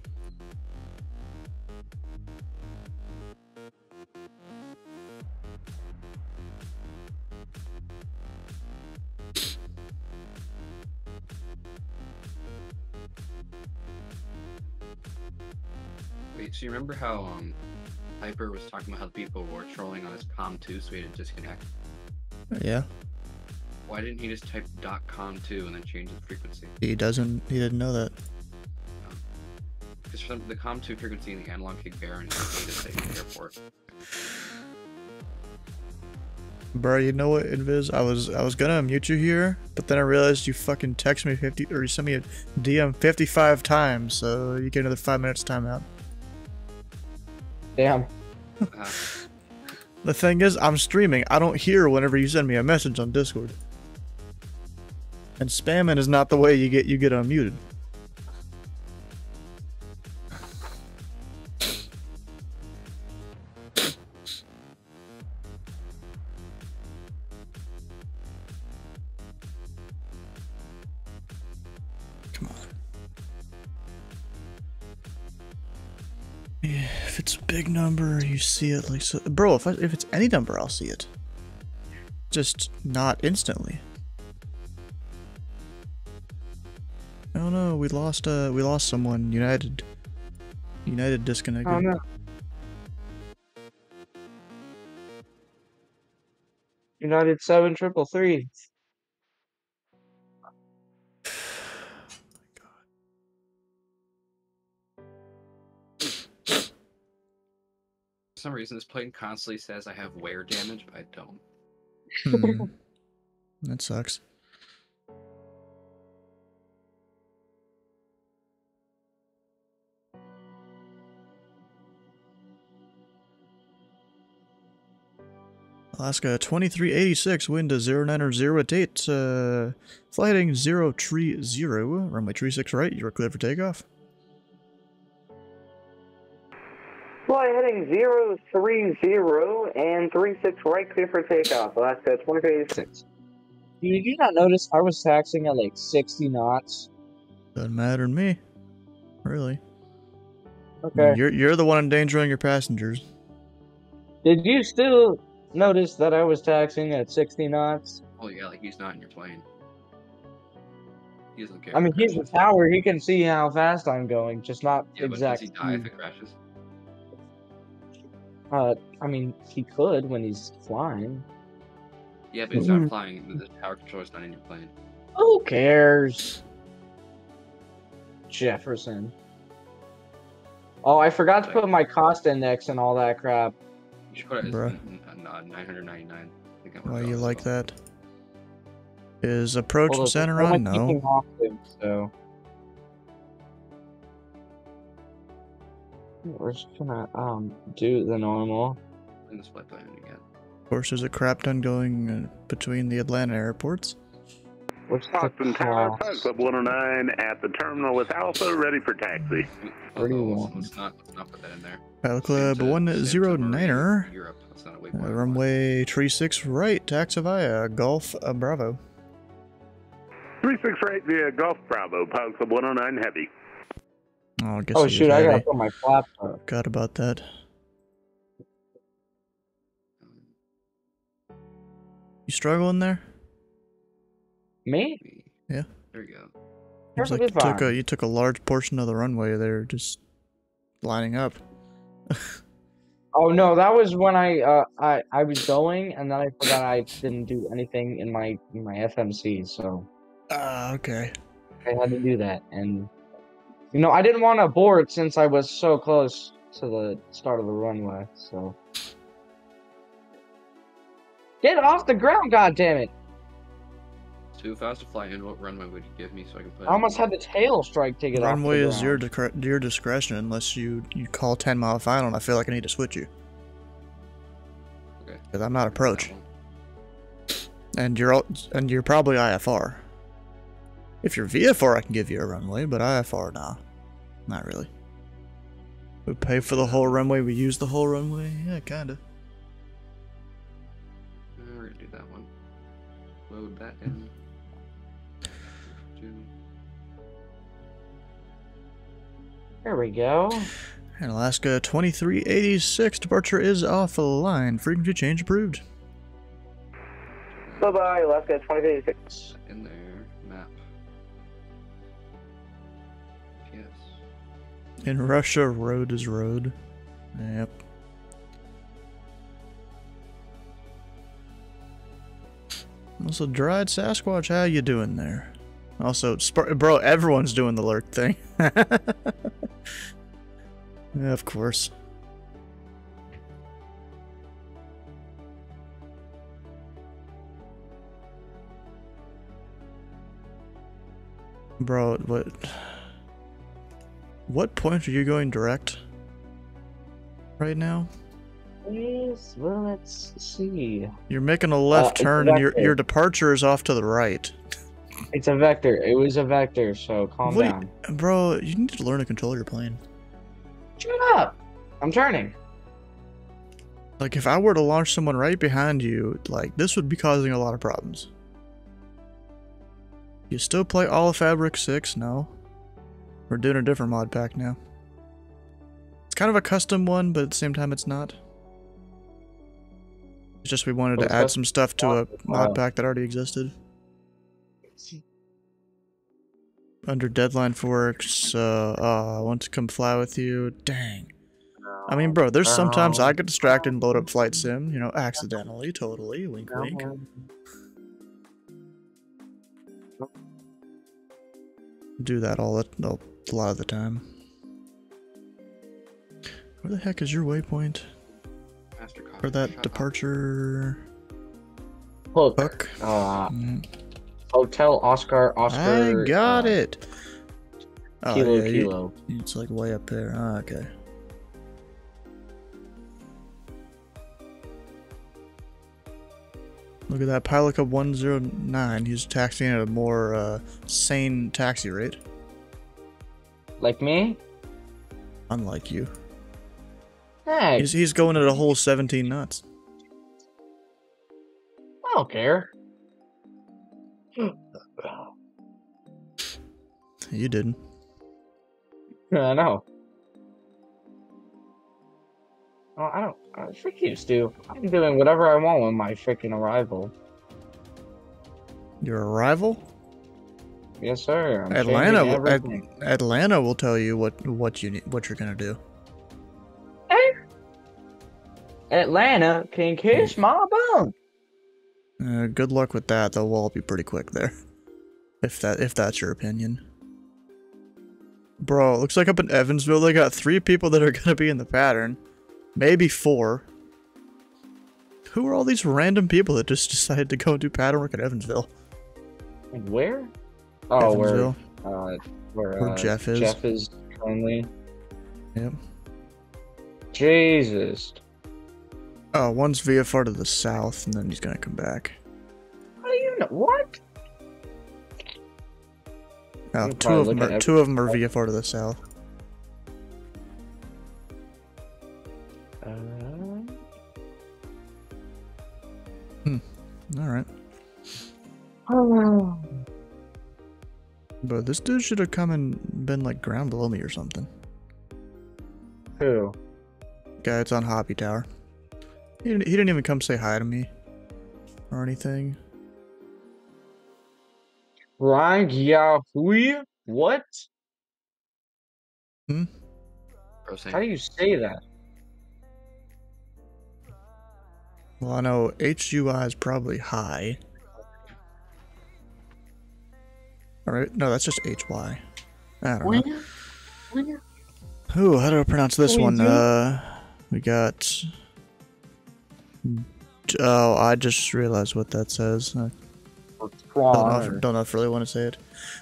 Wait, so you remember how Hyper was talking about how people were trolling on his .com2 so he had to disconnect? Yeah. Why didn't he just type .com2 and then change the frequency? He didn't know that. Because the .com2 frequency in the analog kick Baron is ATC in the airport. Bro, you know what, Invis? I was gonna mute you here, but then I realized you fucking texted me 50 or you sent me a DM 55 times, so you get another 5 minutes timeout. Damn. The thing is, I'm streaming. I don't hear whenever you send me a message on Discord. And spamming is not the way you get unmuted. Yeah, if it's a big number, you see it like so. Bro, if it's any number, I'll see it. Just not instantly. Oh no, we lost someone. United disconnected. Oh no. United 7333. For some reason, this plane constantly says I have wear damage, but I don't. That sucks. Alaska 2386, wind to 090 at 8, flight heading 030, runway 36 right, you're clear for takeoff. Flight heading 030 and 36 right, clear for takeoff. Alaska 2386. Did you not notice I was taxiing at like 60 knots? Doesn't matter to me, really. Okay. You're the one endangering your passengers. Did you still notice that I was taxiing at 60 knots? Oh yeah, like he's not in your plane. He doesn't care. I mean, he's the tower. He can see how fast I'm going, just not Yeah, but exact does he die if speed. it crashes? I mean, he could when he's flying. Yeah, but he's not flying. The tower controller's not in your plane. Who cares? Jefferson. Oh, I forgot to put my cost index and all that crap. You should put it as Bruh. 999. Why you like that? Is approach Well, and center I'm on? like No. keeping hostage, so we're just gonna do the normal. In the split plane again. Of course, there's a crap ton going between the Atlanta airports. What's the Austin Tower, cost? Club 109 at the terminal with Alpha, ready for taxi. Let's not put that in there. Battle Club 109er. Europe. That's not a waypoint. Runway 36 right, taxi via Golf Bravo. 36 right via Golf Bravo, Pilot Club 109 Heavy. Oh, I guess Oh he is shoot, I gotta heavy. put my flaps up. Forgot about that. You struggling there? Me? Yeah. There we go. Seems like you took a large portion of the runway there, just lining up. Oh no, that was when I was going and then I forgot I didn't do anything in my FMC, so Okay. I had to do that. And you know, I didn't want to abort since I was so close to the start of the runway, so get off the ground, goddammit! So if I was to fly in, what runway would you give me so I can put I almost had the tail strike to get off the Runway is ground. your discretion unless you call 10-mile final and I feel like I need to switch you. Okay. Because I'm not approach. And you're probably IFR. If you're VFR, I can give you a runway, but IFR, nah. Not really. We pay for the whole runway, we use the whole runway? Yeah, kinda. We're gonna do that one. Load that in. There we go. And Alaska 2386, departure is offline. Frequency change approved. Bye-bye, Alaska 2386. In there, map. Yes. In Russia, road is road. Yep. Also, Dried Sasquatch, how you doing there? Also, bro, everyone's doing the lurk thing. Yeah, of course. Bro, what point are you going direct right now? Yes, well, let's see. You're making a left turn and your departure is off to the right. It's a vector. It was a vector, so calm down. Bro, you need to learn to control your plane. Shut up! I'm turning. Like, if I were to launch someone right behind you, like, this would be causing a lot of problems. You still play All of Fabric 6? No. We're doing a different mod pack now. It's kind of a custom one, but at the same time it's not. It's just we wanted to add some stuff to a mod pack that already existed. Under deadline for works, I want to come fly with you. Dang. I mean, bro, there's sometimes I get distracted and load up Flight Sim, you know, accidentally, totally, wink wink. Do that a lot of the time. Where the heck is your waypoint? For that departure... Hook. Hotel Oscar. I got it! Kilo, kilo. It's like way up there. Ah, okay. Look at that, Pilot Cub 109. He's taxiing at a more sane taxi rate. Like me? Unlike you. Hey. He's going at a whole 17 knots. I don't care. You didn't. I know. Oh, I don't. Freak you, Stu. I'm doing whatever I want with my freaking arrival. Your arrival? Yes, sir. Atlanta will tell you what you're gonna do. Hey, Atlanta can kiss my bum. Good luck with that. They'll all be pretty quick there. If that's your opinion. Bro, it looks like up in Evansville they got 3 people that are gonna be in the pattern. Maybe 4. Who are all these random people that just decided to go do pattern work at Evansville? Where? Oh, Evansville. Where Jeff is. Jeff is currently. Yep. Jesus. Oh, one's VFR to the south, and then he's gonna come back. How do you know? What? Oh, two of them are VFR to the south. Alright. But this dude should have come and been like ground below me or something. Who? Guy that's on Hobby Tower. He didn't even come say hi to me. Or anything. Rang Yahui? What? Hmm? How do you say that? Well, I know HUI is probably high. Alright, no, that's just HY. I don't know. Ooh, how do I pronounce this one? We got... Oh, I just realized what that says. Don't know if I really want to say it.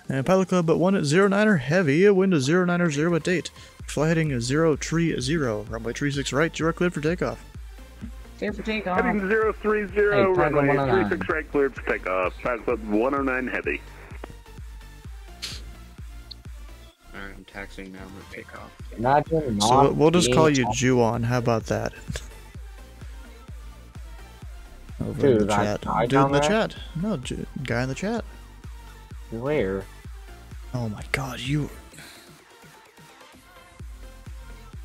And Pilot Club at 109er heavy, wind to 090 at date. Fly heading 030, runway 36 right, you are cleared for takeoff. Cleared for takeoff. Heading 030, runway 36 right, cleared for takeoff. Pilot Club 109 heavy. Alright, I'm taxiing now, I'm gonna take off. Imagine so we'll just call you Juon, how about that? Over in the chat. Dude in the chat. No, guy in the chat. Where? Oh my god, you...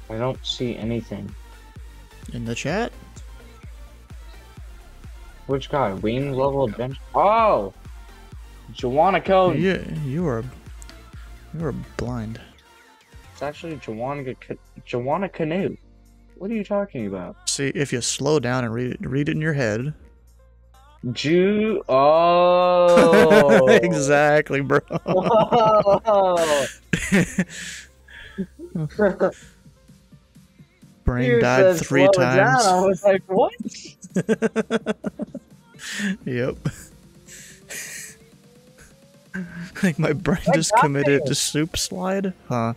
I don't see anything. In the chat? Which guy? Wing level adventure? Oh! Joanna Code! You are blind. It's actually Joanna Canoe. What are you talking about? See, if you slow down and read it in your head. Oh. Exactly, bro. Oh. Brain You died said 3 slow times. down. I was like, what? Yep. I think my brain I just got committed this. to soup slide, huh?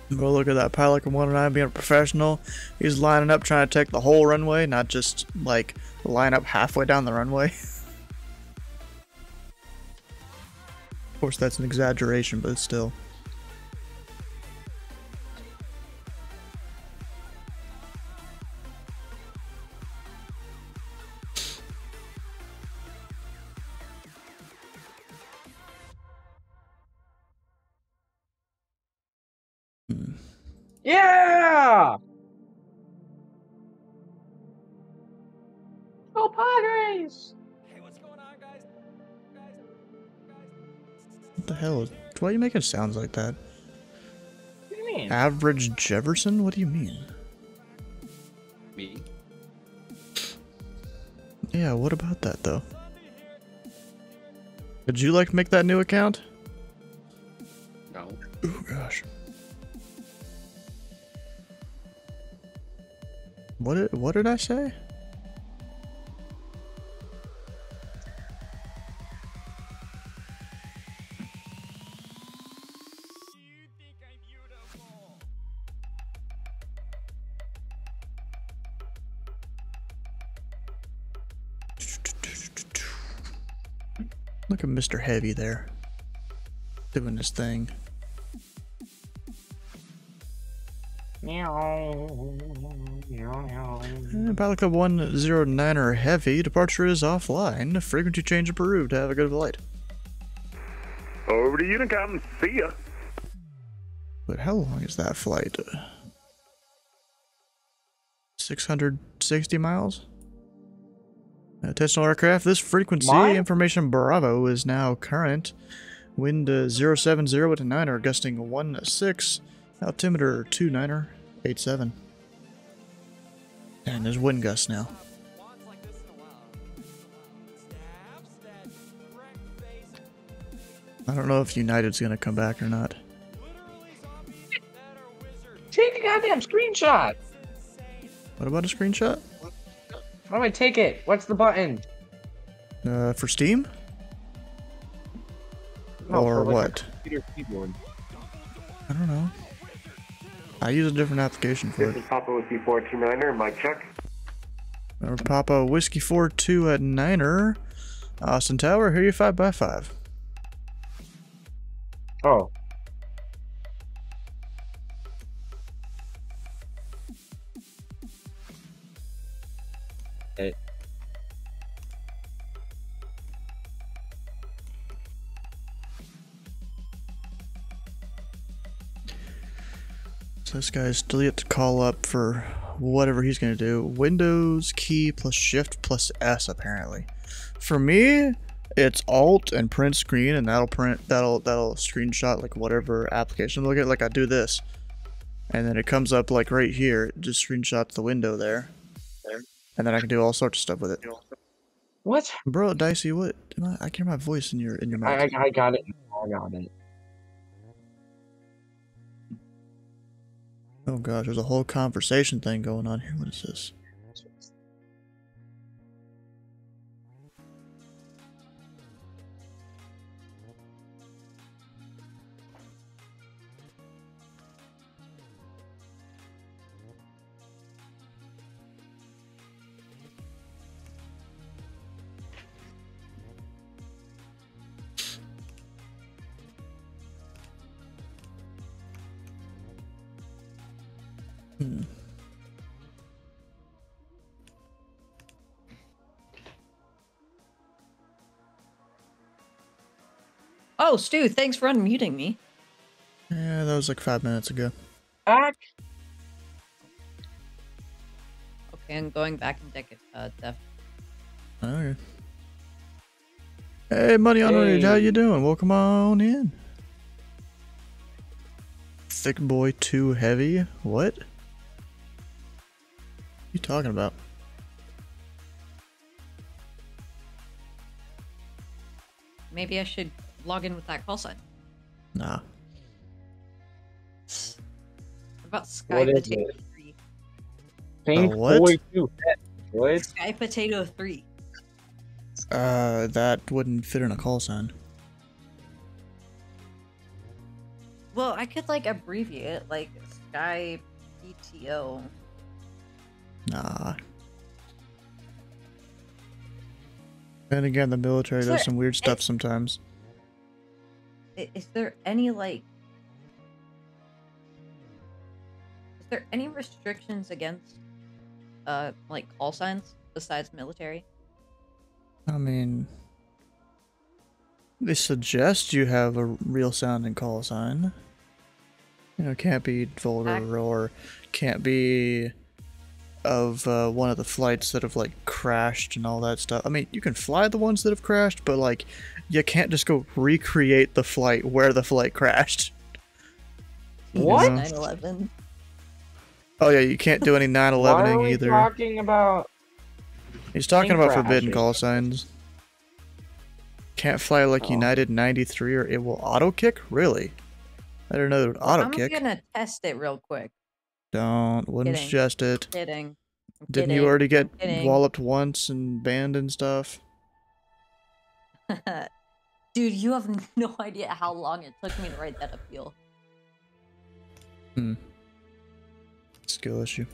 Bro, look at that pilot 109 being a professional. He's lining up trying to take the whole runway, not just like line up halfway down the runway. Of course, that's an exaggeration, but still. Yeah! Go Padres! What the hell? Why are you making sounds like that? What do you mean? Average Jefferson? What do you mean? Me? Yeah, what about that though? Did you like make that new account? No. Oh gosh. What did I say? Look at Mr. Heavy there. Doing his thing. Pilot Club 109er Heavy, departure is offline. Frequency change approved. Have a good flight. Over to Unicom. See ya. But how long is that flight? 660 miles? Attention aircraft, this frequency information Bravo is now current. Wind 070 at 9er, gusting 16. Altimeter 29er, 87. And there's wind gusts now. I don't know if United's gonna come back or not. Take a goddamn screenshot! What about a screenshot? How do I take it? What's the button? For Steam? No, or for, like, what? a computer keyboard. I don't know. I use a different application for This is Papa Whiskey 429er, mic check. Papa Whiskey 42 at 9er. Austin Tower, hear you 5x5. Oh. Hey. So this guy's still yet to call up for whatever he's gonna do. Windows key plus shift plus S apparently. For me, it's Alt and print screen, and that'll screenshot like whatever application. Look at like I do this, and then it comes up like right here. It just screenshots the window there, and then I can do all sorts of stuff with it. What? Bro, Dicey, what? I can hear my voice in your mouth. I got it. I got it. Oh gosh, there's a whole conversation thing going on here. What is this? Oh, Stu, thanks for unmuting me. Yeah, that was like 5 minutes ago. Back. Okay, I'm going back in def. Okay. Hey, Money on Hey. Rage, how you doing? Welcome on in. Thick boy too heavy? What? You talking about? Maybe I should log in with that call sign. Nah. What about Sky What is Potato it? 3? Pink what? boy too heavy. What? Sky Potato 3. That wouldn't fit in a call sign. Well, I could like abbreviate it like Sky PTO. Nah. Then again, the military Is does there- some weird stuff sometimes. Is there any like... Is there any restrictions against like call signs besides military? I mean, they suggest you have a real sounding call sign. You know, can't be vulgar or can't be of one of the flights that have like crashed and all that stuff. I mean, you can fly the ones that have crashed, but like you can't just go recreate the flight where the flight crashed. What? 9/11. Oh yeah, you can't do any Why are 9/11ing we either. talking about? He's talking plane about forbidden crashes? call signs. Can't fly like United 93 or it will auto kick? Really? I didn't know it would auto I'm kick. gonna test it real quick. Wouldn't Kidding. suggest it. Kidding. I'm Didn't kidding. you already get I'm kidding. walloped once and banned and stuff? Dude, you have no idea how long it took me to write that appeal. Skill issue.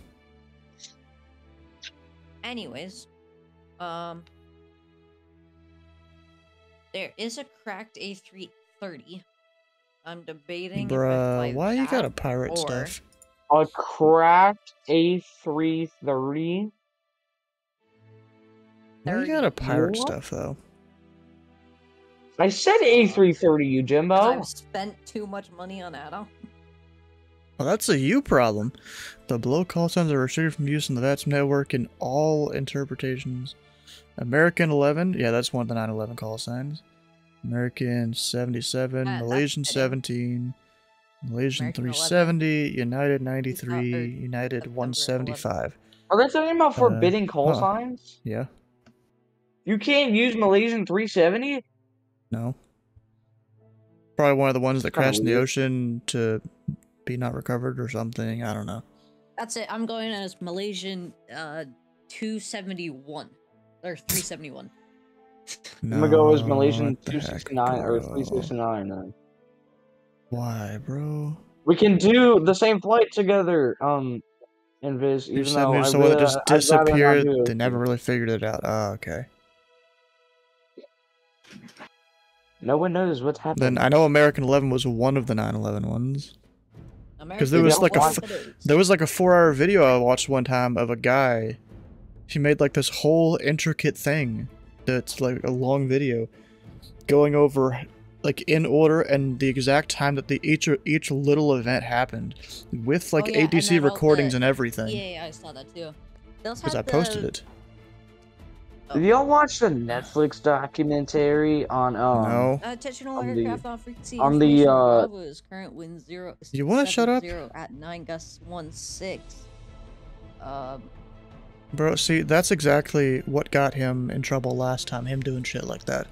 Anyways, there is a cracked A330. I'm debating if I Bruh, fly why you gotta that pirate or... stuff? A cracked A330. Why you gotta pirate What? stuff though? I said A330, you Jimbo. I've spent too much money on add-on. Well, that's a you problem. The below call signs are restricted from use in the Vatsim network in all interpretations. American 11, yeah, that's one of the 9/11 call signs. American 77, That's Malaysian fitting. 17, Malaysian American 370, United 93, or United September 175. Are they talking about forbidden call huh. signs? Yeah, You can't use Malaysian 370? no. Probably one of the ones that Kinda crashed in the weird. ocean to be not recovered or something. I don't know. That's it. I'm going as Malaysian 271 or 371. I'm gonna go as No, Malaysian what the heck, 269 or bro? 369 then. Why, bro? We can do the same flight together, Invis, You're even telling though me I someone that really, just I'd rather not disappeared, do they it. never really figured it out. Oh, okay. No one knows what's happening. Then I know American 11 was one of the 9/11 ones. Because there American was like a Airlines it is. there was like a 4-hour video I watched one time of a guy. He made like this whole intricate thing that's like a long video going over like in order and the exact time that the each little event happened with like Oh, yeah, and ATC then all recordings the- and everything. Yeah, I saw that too. They also Because I had posted the- it. Did y'all watch the Netflix documentary on No. Attentional on the- aircraft on frequency. on the, information Bravo is current wind 0. You wanna shut up? 70 at 9 gusts 16. Bro, see, that's exactly what got him in trouble last time, him doing shit like that.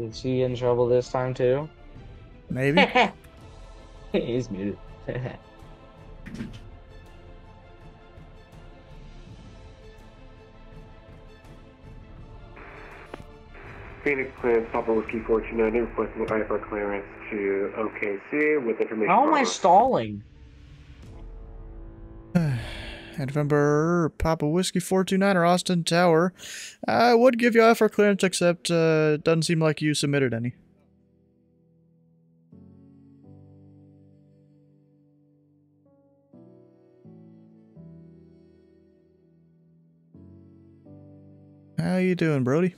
Is he in trouble this time too? Maybe? He's muted. Phoenix clearance, Papa Whiskey 429, requesting IFR clearance to OKC with information. How am I from- stalling? And remember, Papa Whiskey 429 or Austin Tower. I would give you IFR clearance, except doesn't seem like you submitted any. How you doing, Brody?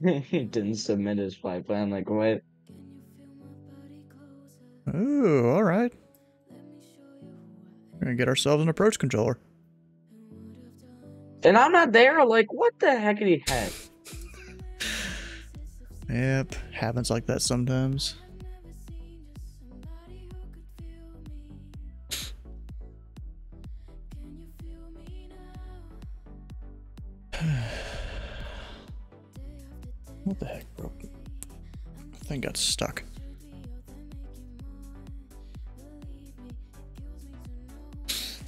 He didn't submit his flight plan. Like what? Ooh, alright. We're gonna get ourselves an approach controller. And I'm not there. Like what the heck did he have? Yep, happens like that sometimes. What the heck, bro? Thing got stuck.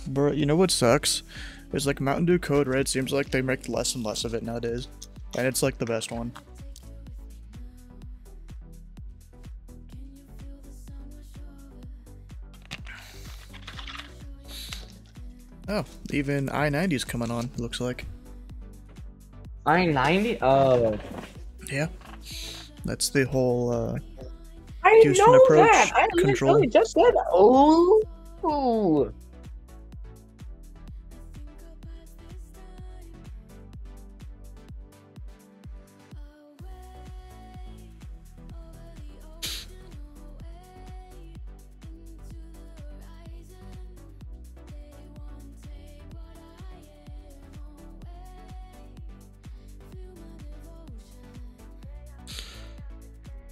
Bro, you know what sucks? It's like Mountain Dew Code Red seems like they make less and less of it nowadays. And it's like the best one. Oh, even I-90's coming on, looks like. I-90? Oh. Yeah. That's the whole, I Houston know approach that! I control. literally just said that. Oh! Ooh.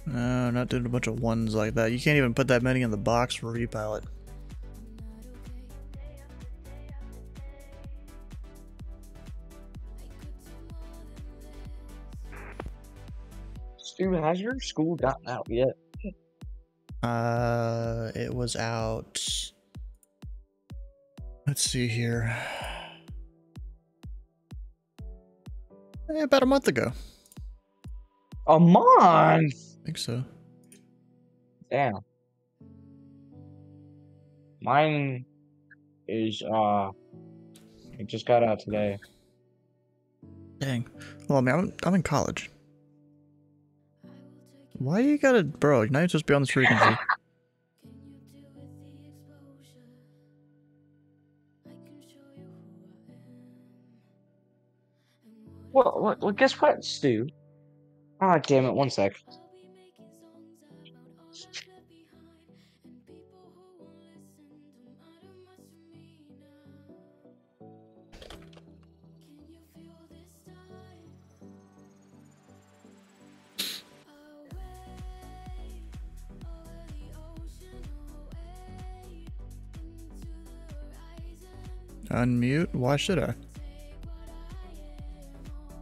No, not doing a bunch of ones like that. You can't even put that many in the box for repilot. Stu, has your school gotten out yet? It was out. Let's see here. About a month ago. A month? I think so. Damn. Mine is, it just got out today. Dang. Well, I mean, I'm in college. Why you gotta, bro? Now you're supposed to be on this frequency. Well, guess what, Stu? Ah, damn it, one sec. Unmute? Why should I?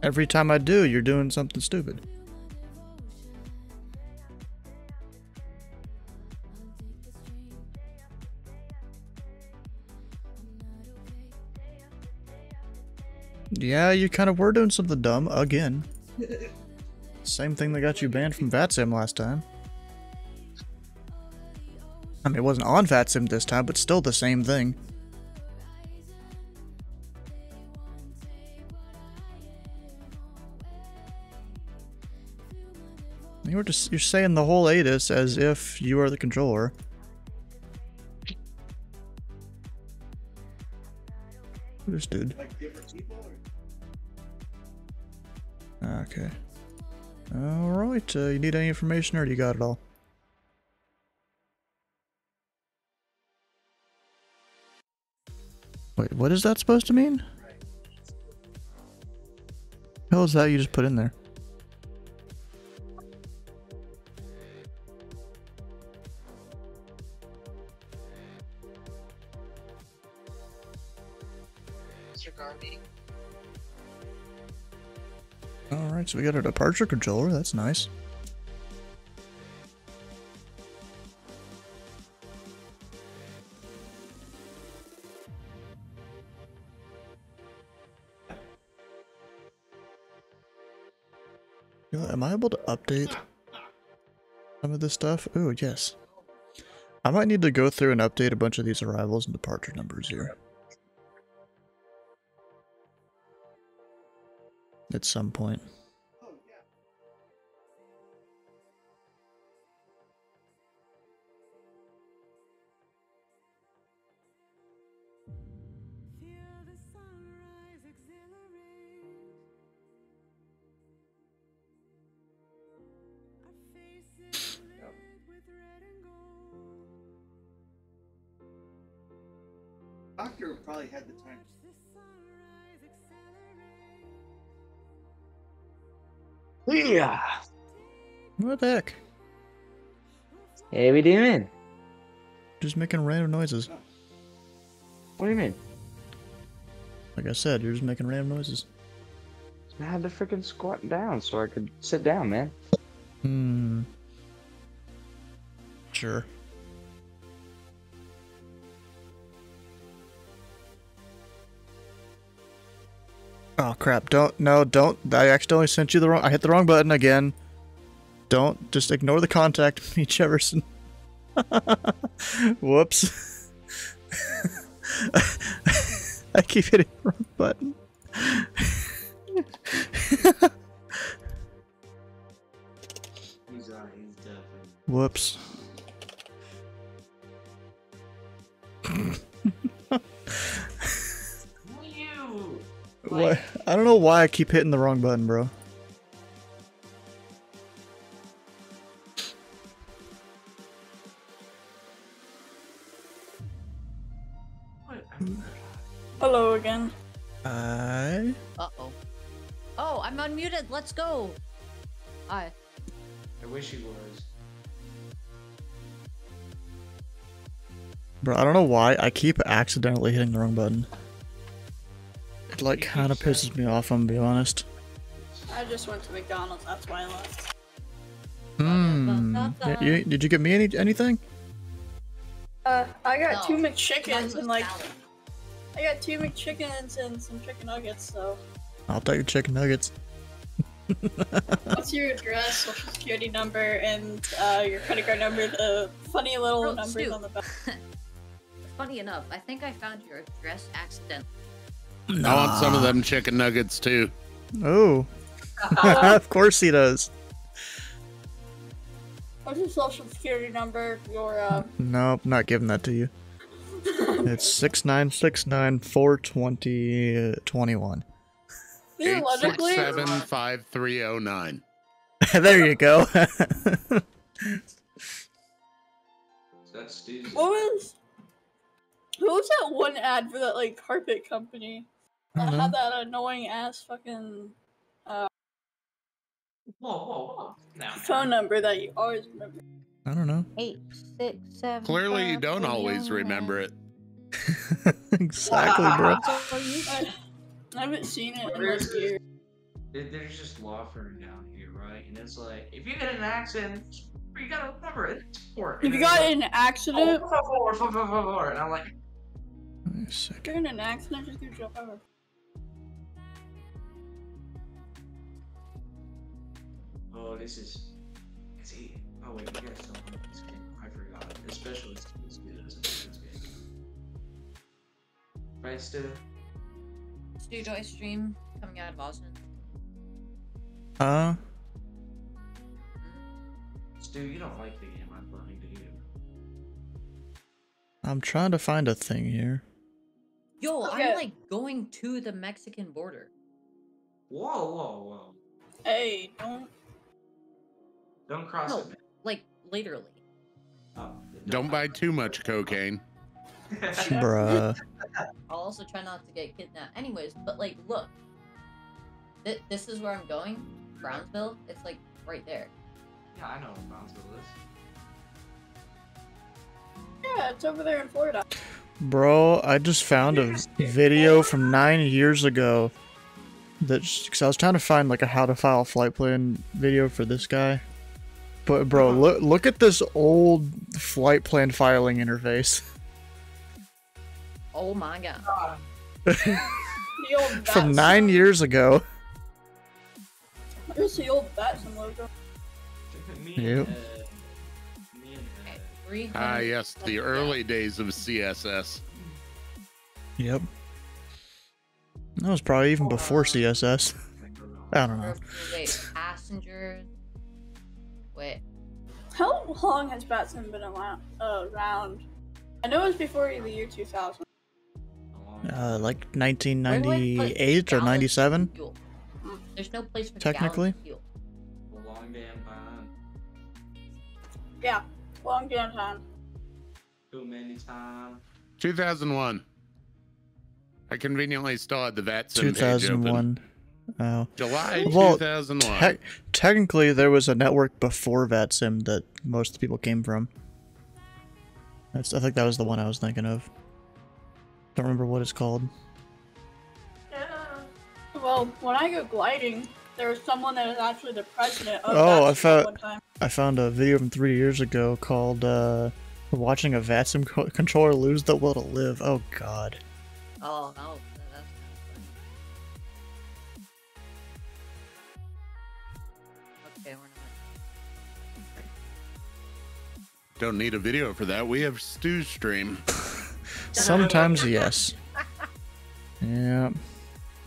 Every time I do, you're doing something stupid. Yeah, you kind of were doing something dumb again. Same thing that got you banned from Vatsim last time. I mean, it wasn't on Vatsim this time, but still the same thing. You're saying the whole ATC as if you are the controller. This dude. Okay. Alright, you need any information or do you got it all? Wait, what is that supposed to mean? The hell is that you just put in there? Alright, so we got a departure controller, that's nice. Am I able to update some of this stuff? Oh, yes. I might need to go through and update a bunch of these arrivals and departure numbers here. At some point. Doctor probably had the time. Yeah. What the heck? Hey, we doing? Just making random noises. What do you mean? Like I said, you're just making random noises. I had to freaking squat down so I could sit down, man. Hmm. Sure. Oh crap, don't. I accidentally sent you the wrong, I hit the wrong button again. Don't, just ignore the contact me, Jefferson. Whoops. I keep hitting the wrong button. He's definitely. Whoops. You. What? I don't know why I keep hitting the wrong button, bro. Hello again. Uh-oh. Oh, I'm unmuted. Let's go. Hi. I wish he was. Bro, I don't know why I keep accidentally hitting the wrong button. It like kind of pisses me off, I'm gonna be honest. I just went to McDonald's, that's why I left. Did you get me anything? I got No. 2 McChickens and like... Salad. I got 2 McChickens and some chicken nuggets, so... I'll take the chicken nuggets. What's your address, social security number, and your credit card number, the funny little Bro, numbers Stu. on the back. Funny enough, I think I found your address accidentally. I want some of them chicken nuggets too. Oh. Of course he does. What's your social security number, your, Nope, not giving that to you. It's 6969-420-21. theoretically... 867-5309. There you go. That's Steve's. What was... Who was that one ad for that, like, carpet company? That had that annoying ass fucking, Whoa. Now. phone number that you always remember. I don't know. 867. Clearly, you don't always remember it. Exactly, bro. I haven't seen it in like years. There's just law firm down here, right? And it's like, if you get in an accident, you gotta remember it. If you got in an accident, Por favor. And I'm like, Wait a if second. you're in an accident, just give jump over. oh, this is. It's easy. Oh, wait, you guys don't know this game. I forgot. Especially it's good as a game. Right, Stu? Stu Joy stream coming out of Austin. Stu, you don't like the game I'm playing, do you? I'm trying to find a thing here. Yo, Okay. I'm like going to the Mexican border. Whoa. Hey, Don't cross No, it, man. like literally. Oh, Don't buy too much cocaine. Bruh. I'll also try not to get kidnapped. Anyways, but like, look. This is where I'm going. Brownsville. It's like right there. Yeah, I know what Brownsville is. yeah, it's over there in Florida. Bro, I just found a video from 9 years ago. Because I was trying to find like a how to file flight plan video for this guy. But bro, look at this old flight plan filing interface. Oh my god. The old From Vatsim. 9 years ago. There's the old Vatsim logo. Yep. Yes, the early days of CSS. Yep. That was probably even before CSS. I don't know. Wait, passengers. Wait. How long has Vatsim been around? I know it was before the year 2000. Like 1998 or 97? Fuel? There's no place for Technically. gallons of fuel. A long damn time. Yeah, long damn time. Too many times. 2001. I conveniently still had the Vatsim page open. 2001. Oh. July Well, 2001. Technically, there was a network before Vatsim that most of the people came from. I think that was the one I was thinking of. Don't remember what it's called. Well, when I go gliding, there was someone that was actually the president of Oh, Vatsim at one time. I found a video from 3 years ago called "Watching a Vatsim controller lose the will to live." Oh God. Oh, no. That's okay, we're not. Don't need a video for that. We have Stu's stream. Sometimes, yes. Yeah,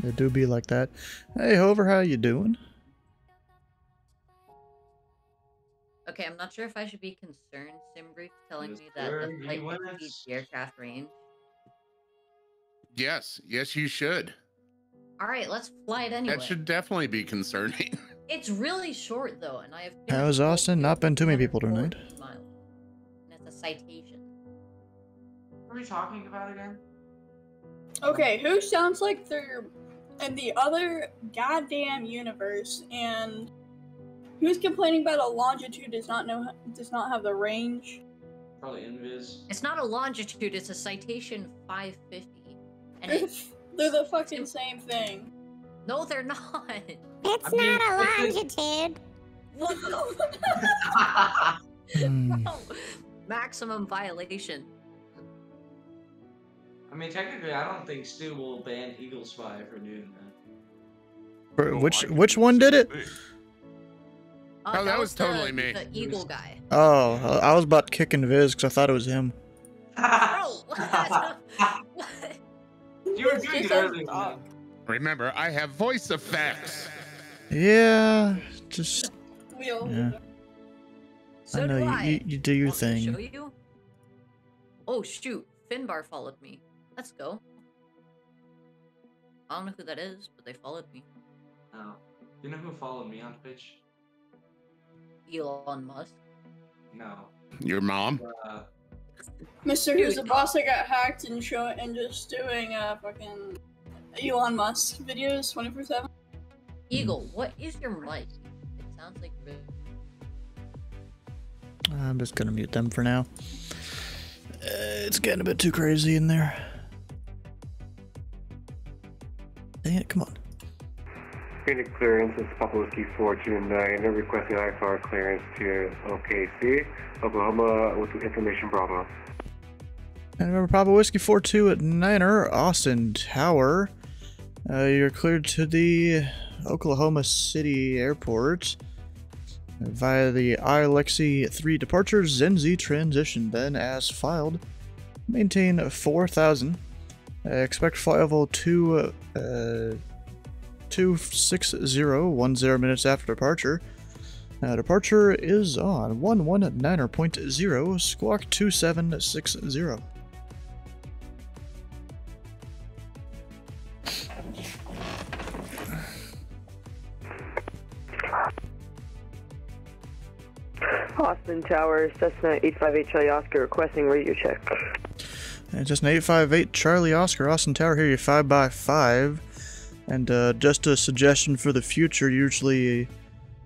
it do be like that. Hey, Hover, how you doing? Okay, I'm not sure if I should be concerned. Simbrief telling me that the flight exceeds the aircraft range. Yes, you should. All right, let's fly it anyway. That should definitely be concerning. It's really short though, and I have. How's Austin? Not been too many people tonight. Miles. And it's a citation. What are we talking about again? Okay, who sounds like they're in the other goddamn universe, and who's complaining about a longitude does not have the range? Probably Invis. It's not a longitude; it's a citation 550. And they're the fucking same thing. No, they're not. It's not a longitude. No. Maximum violation. I mean, technically, I don't think Stu will ban Eagle Spy for doing that. Which one did it? Oh, that was totally me. The eagle guy. Oh, I was about kicking Viz because I thought it was him. You were doing it earlier. Remember, I have voice effects. Yeah, just. Yeah. So I know do I. you do your Want me to thing. show you? Oh shoot, Finbar followed me. Let's go. I don't know who that is, but they followed me. Oh. You know who followed me on Twitch? Elon Musk. No. Your mom? Mr. Who's the boss that got hacked and just doing fucking Elon Musk videos 24/7. Eagle, what is your mic? It sounds like I'm just gonna mute them for now. It's getting a bit too crazy in there. Dang it, come on. Unit clearance is Papa Whiskey 429. They're requesting IFR clearance to OKC, Oklahoma, with information Bravo. And remember, Papa Whiskey 42 at Niner, Austin Tower. You're cleared to the Oklahoma City Airport via the I-Lexi 3 departure Zenzi transition, then as filed. Maintain 4,000. Expect flight level 260 minutes after departure. Departure is on 119.0, squawk 2760. Austin Tower, Cessna 858 Charlie Oscar requesting radio check. And just an 858 Charlie Oscar, Austin Tower here, your 5x5. And just a suggestion for the future, usually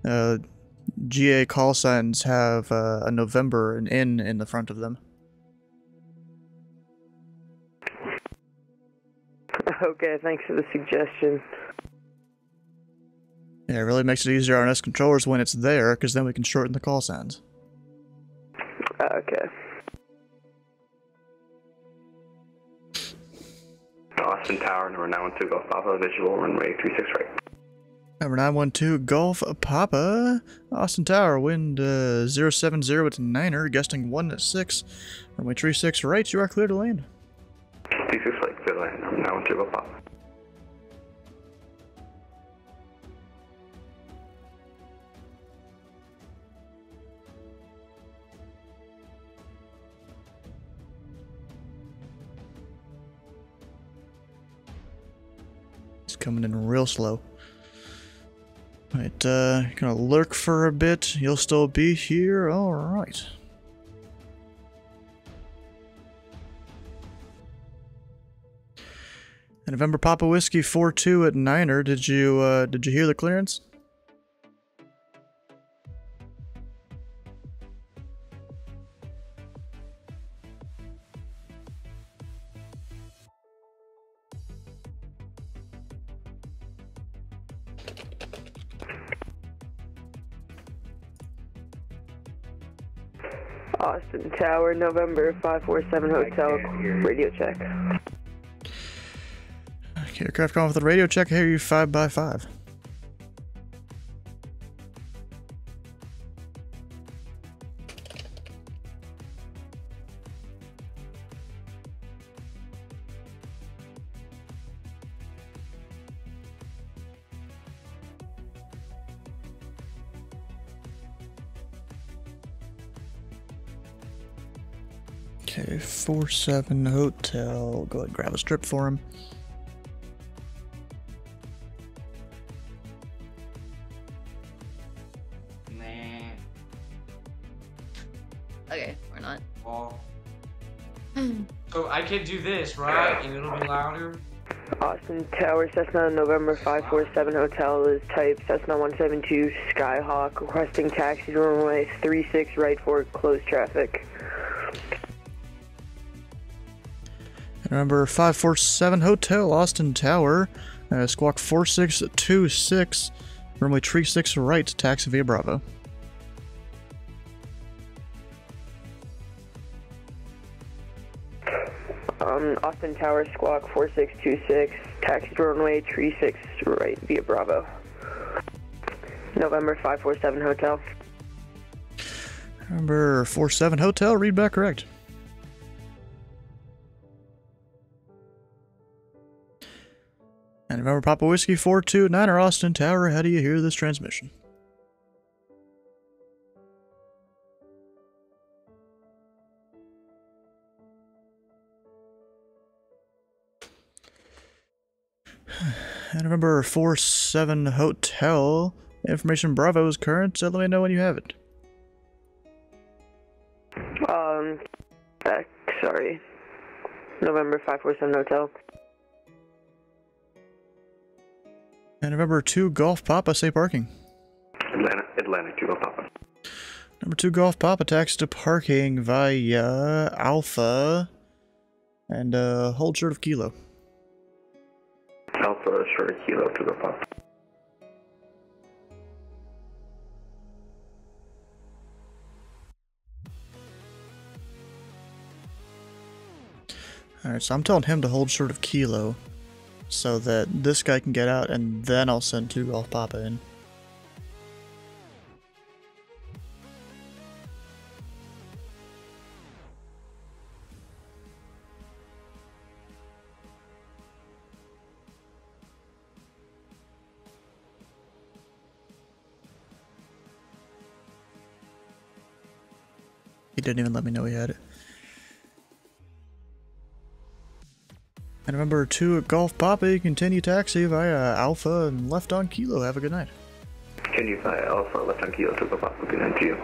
GA call signs have a November and in the front of them. Okay, thanks for the suggestion. Yeah, it really makes it easier on us controllers when it's there, because then we can shorten the call signs. Okay. Austin Tower, number 912, Golf Papa, visual, runway 36 right. Number 912, Golf Papa, Austin Tower, wind 070 at Niner, gusting 16, runway 36 right, you are clear to land. 36 right, clear to land, number 912, Golf Papa. It's coming in real slow. Right, gonna lurk for a bit. You'll still be here? Alright. November Papa Whiskey 4-2 at Niner. Did you hear the clearance? Austin Tower, November 547 Hotel, radio check. Okay, aircraft calling for the radio check. I hear you 5x5. Okay, 47 Hotel. Go ahead and grab a strip for him. Nah. Okay, we're not. Well. So I can do this, right? And it'll be louder. Austin Tower, Cessna November 547 Hotel is type Cessna 172 Skyhawk, requesting taxi to runway 36 right for closed traffic. Number 547 Hotel, Austin Tower, squawk 4626, runway 36 right, taxi via Bravo. Austin Tower, squawk 4626, taxi to runway 36 right via Bravo. November 547 Hotel. Number 47 Hotel, read back correct. And November Papa Whiskey 429 Austin Tower, how do you hear this transmission? And November 47 Hotel, information Bravo is current, so let me know when you have it. Sorry. November 547 Hotel. And November 2 Golf Papa, say parking. Atlanta 2 Golf Papa. Number 2 Golf Papa, taxi to parking via Alpha, and hold short of Kilo. Alpha short of Kilo 2 Golf Papa. Alright, so I'm telling him to hold short of Kilo, so that this guy can get out, and then I'll send 2 Golf Papa in. He didn't even let me know he had it. And remember, 2 at Golf Papa, continue taxi via Alpha and left on Kilo. Have a good night. Continue via Alpha, left on Kilo 2 Golf Papa. Good night to you.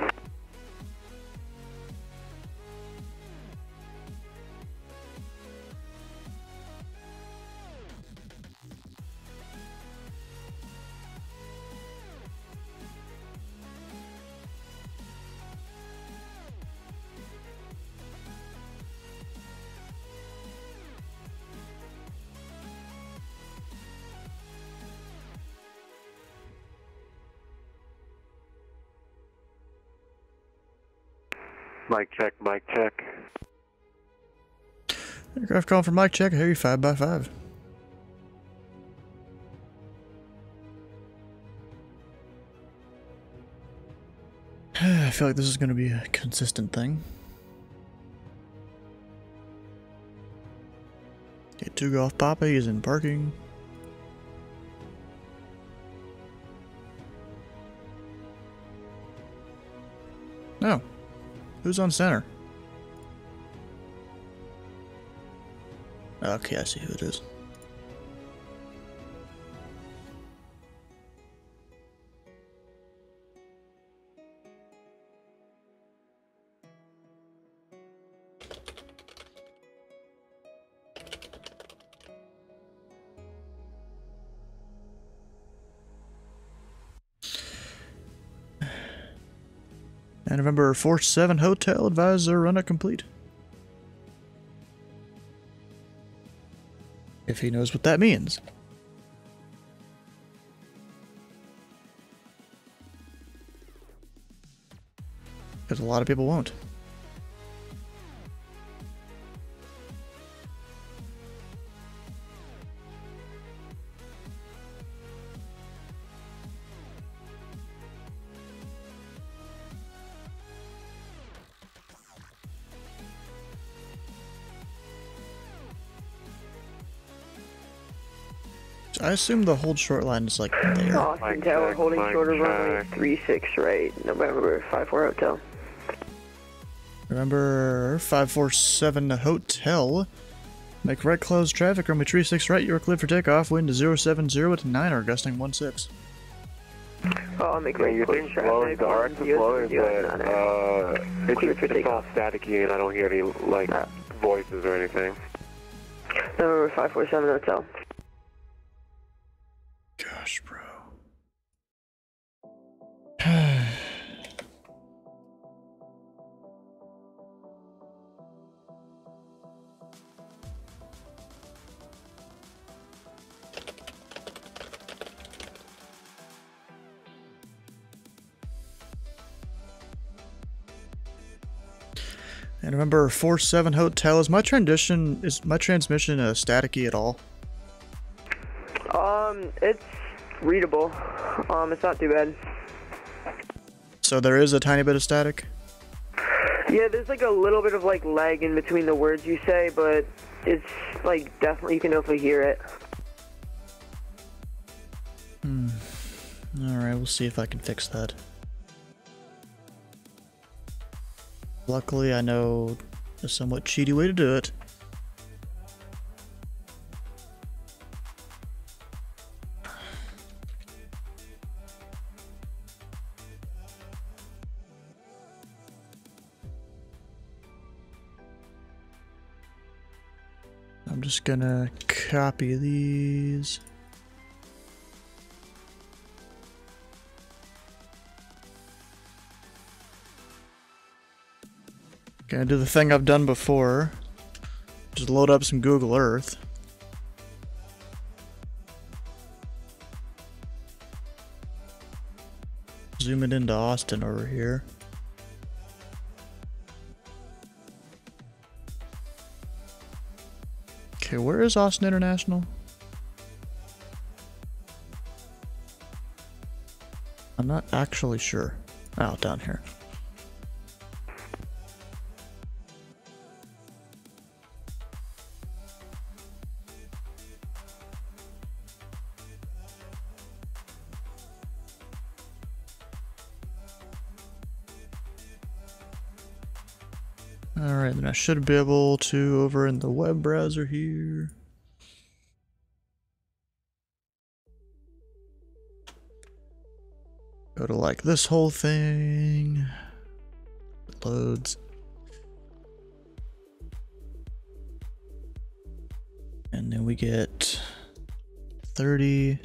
Mic check, mic check. Aircraft calling for mic check. I hear you 5x5. I feel like this is going to be a consistent thing. Okay, 2 Golf Papa, he's in parking. No. Who's on center? Okay, I see who it is. And November 47 Hotel advisor run a complete. If he knows what that means. Because a lot of people won't. I assume the hold short line is like there. Austin Tower holding shorter runway 36 right, November 54 Hotel. Remember 547 Hotel. Make right close traffic, runway 36 right, you are cleared for takeoff, wind 070 at 9 or gusting 16. Oh, make right close traffic. The arc is low, is that, it's all staticky and I don't hear any, like, voices or anything. November 547 Hotel. Gosh, bro. And remember, 47 Hotel, is my transmission staticky at all? It's readable. It's not too bad. So there is a tiny bit of static? Yeah, there's like a little bit of like lag in between the words you say, but it's like definitely you can definitely hear it. Alright, we'll see if I can fix that. Luckily, I know a somewhat cheaty way to do it. I'm just gonna copy these. Gonna do the thing I've done before. Just load up some Google Earth. Zoom it into Austin over here. Okay, where is Austin International? I'm not actually sure. Oh, down here. Alright, then I should be able to, over in the web browser here. Go to like this whole thing. It loads. And then we get 30,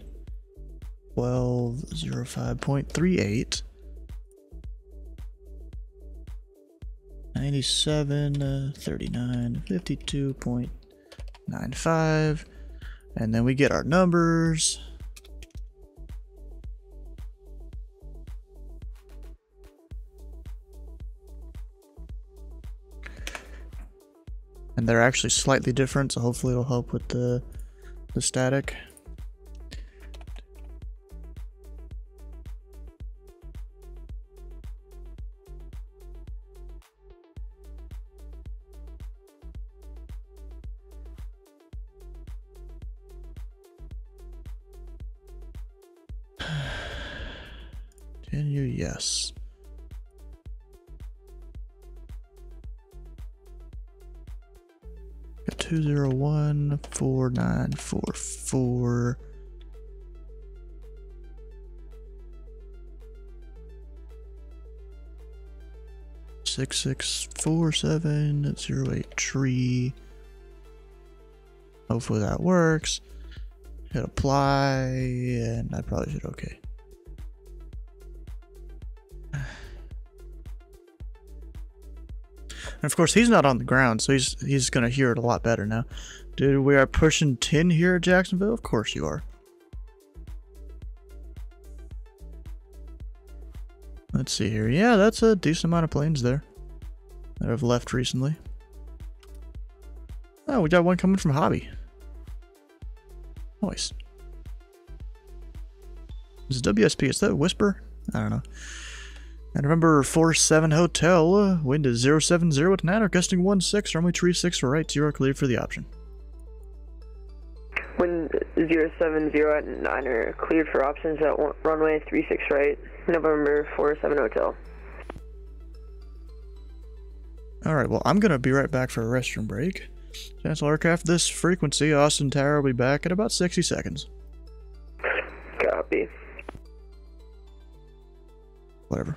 12, 05.38. 97, 39, 52.95, and then we get our numbers. And they're actually slightly different, so hopefully it'll help with the static. Continue, yes. Got 2014944. Six 64708 tree. Hopefully that works. Hit apply, and I probably should okay. And of course, he's not on the ground, so he's gonna hear it a lot better now. Dude, we are pushing 10 here at Jacksonville? Of course you are. Let's see here. Yeah, that's a decent amount of planes there that have left recently. Oh, we got one coming from Hobby. Nice. Is it WSP? Is that Whisper? I don't know. And remember, 47 Hotel, wind is 070 at 9, or gusting 16, runway 36 for right, 0 cleared for the option. Wind 070 at 9, or cleared for options at runway 36 right, November 47 Hotel. Alright, well, I'm gonna be right back for a restroom break. Cancel aircraft this frequency, Austin Tower will be back in about 60 seconds. Copy. Whatever.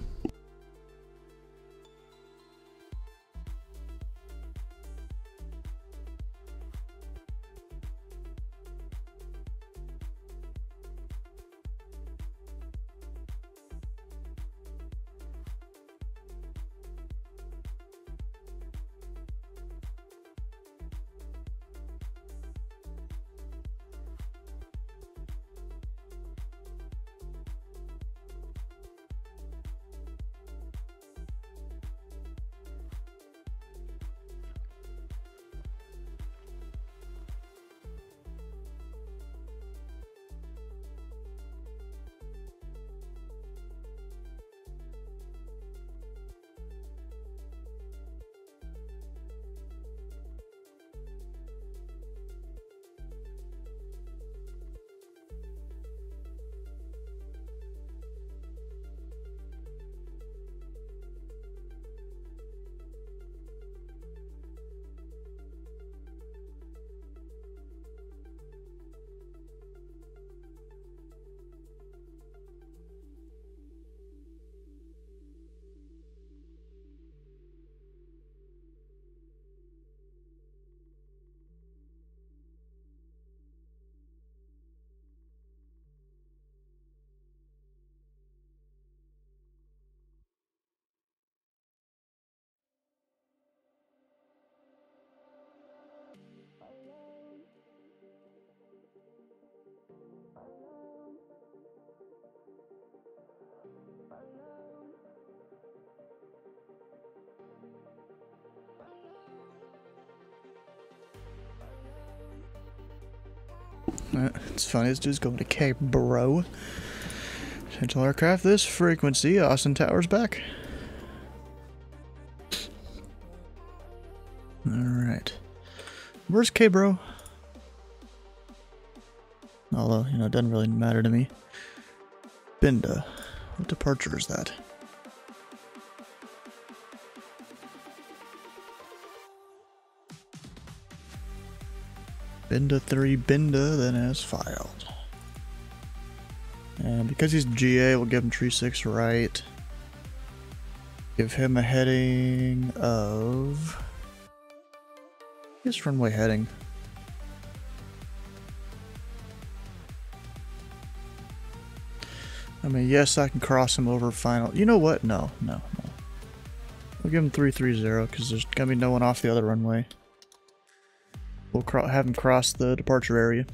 It's funny, this dude's going to K, bro. Central aircraft, this frequency, Austin Tower's back. Alright. Where's K, bro? Although, you know, it doesn't really matter to me. Binda. What departure is that? Binda 3 Binda, then as filed. And because he's GA, we'll give him tree 6 right. Give him a heading of... His runway heading. I mean, yes, I can cross him over final. You know what? No. We'll give him 330 because there's gonna be no one off the other runway. We'll have him cross the departure area.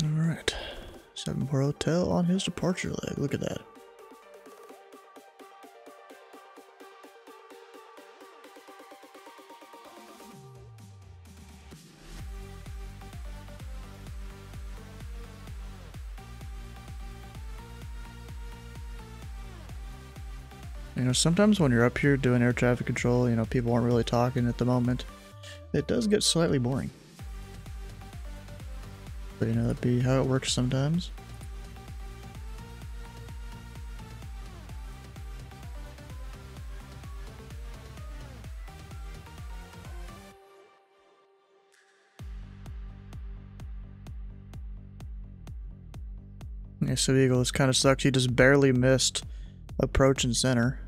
Alright. 74 Hotel on his departure leg. Look at that. You know, sometimes when you're up here doing air traffic control, you know, people aren't really talking at the moment. It does get slightly boring. But, you know, that'd be how it works sometimes. Yeah, so Eagle, this kind of sucks. He just barely missed approach and center.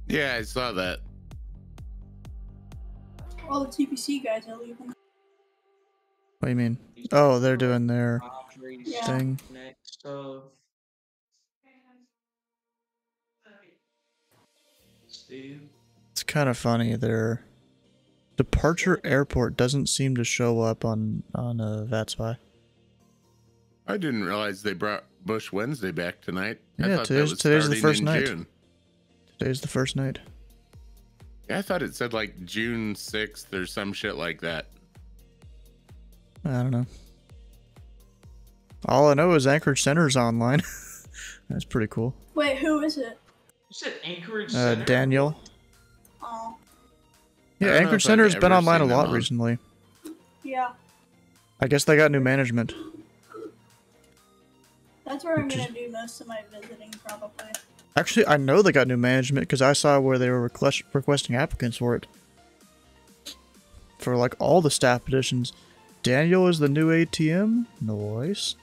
Yeah, I saw that. All the TPC guys are leaving. What do you mean? Oh, they're doing their thing. Next, Steve. It's kind of funny. Their departure airport doesn't seem to show up on Vatsim. I didn't realize they brought Bush Wednesday back tonight. I Yeah, thought that was today's the starting first in night. June. Today's the first night. Yeah, I thought it said like June 6th or some shit like that. I don't know. All I know is Anchorage Center's online. That's pretty cool. Wait, who is it? You said Anchorage Center? Daniel. Oh. Yeah, Anchorage Center's been online a lot recently. Yeah. I guess they got new management. That's where I'm gonna do most of my visiting, probably. Actually, I know they got new management because I saw where they were requesting applicants for it. For like all the staff positions. Daniel is the new ATM? Nice.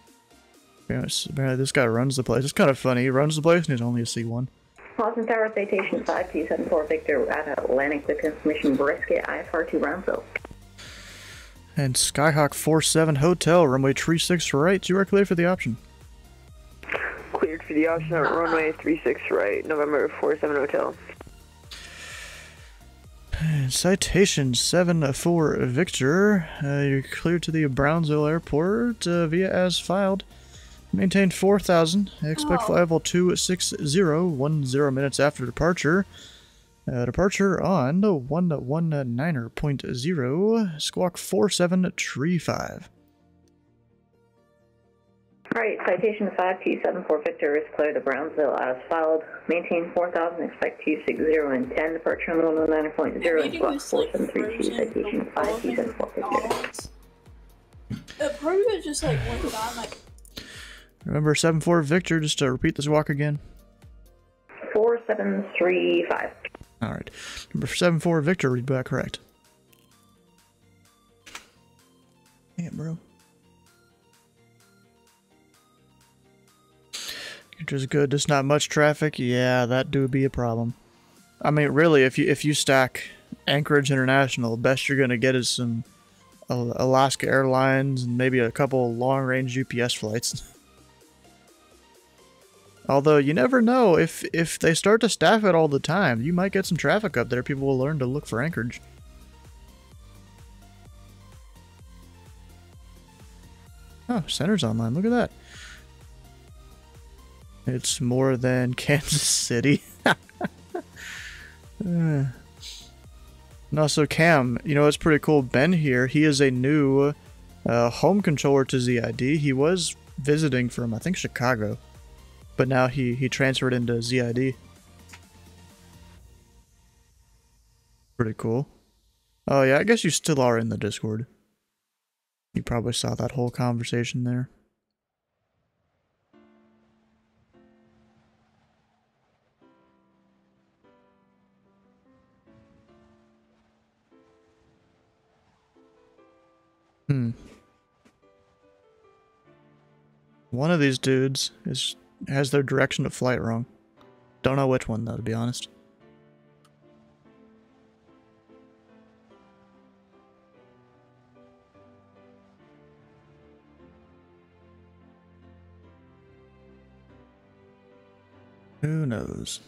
Apparently this guy runs the place. It's kind of funny. He runs the place and he's only a C1. Austin Tower, citation 5274 Victor at Atlantic with information Brisket, IFR 2 Brownsville. And Skyhawk 47 Hotel, runway 36 right. You are cleared for the option. Cleared for the option at runway 36 right, November 47 Hotel. And citation 74 Victor. You're cleared to the Brownsville Airport via as filed. Maintain 4,000. Expect flight level 260, 10 minutes after departure. Departure on 119.0, squawk 4735. Alright, citation 5274 Victor is cleared to Brownsville as filed. Maintain 4,000, expect 260 and 10. Departure on 119.0 and squawk 4732, citation 5274 Victor. The program just like went on like. Remember 74 Victor, just to repeat the squawk again. 4735. Alright. Number 74 Victor, read back correct. Yeah, bro. Which is good. Just not much traffic. Yeah, that do be a problem. I mean, really, if you stack Anchorage International, best you're gonna get is some Alaska Airlines and maybe a couple long-range UPS flights. Although you never know, if they start to staff it all the time, you might get some traffic up there. People will learn to look for Anchorage. Oh, Center's online. Look at that. It's more than Kansas City. And also Cam, you know, it's pretty cool. Ben here, he is a new home controller to ZID. He was visiting from, I think, Chicago. But now he transferred into ZID. Pretty cool. Oh yeah, I guess you still are in the Discord. You probably saw that whole conversation there. One of these dudes has their direction of flight wrong. Don't know which one though, to be honest. Who knows?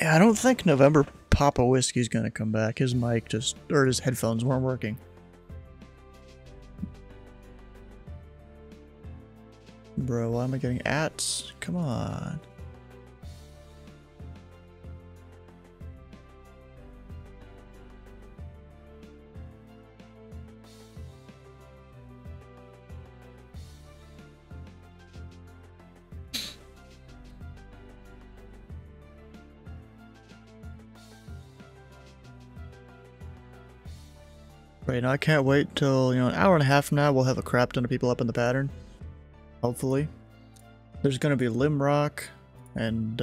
I don't think November Papa Whiskey's gonna come back. His mic just, or his headphones weren't working. Bro, why am I getting ats? Come on. Right now, I can't wait till, you know, an hour and a half from now, we'll have a crap ton of people up in the pattern. Hopefully. There's gonna be Limrock and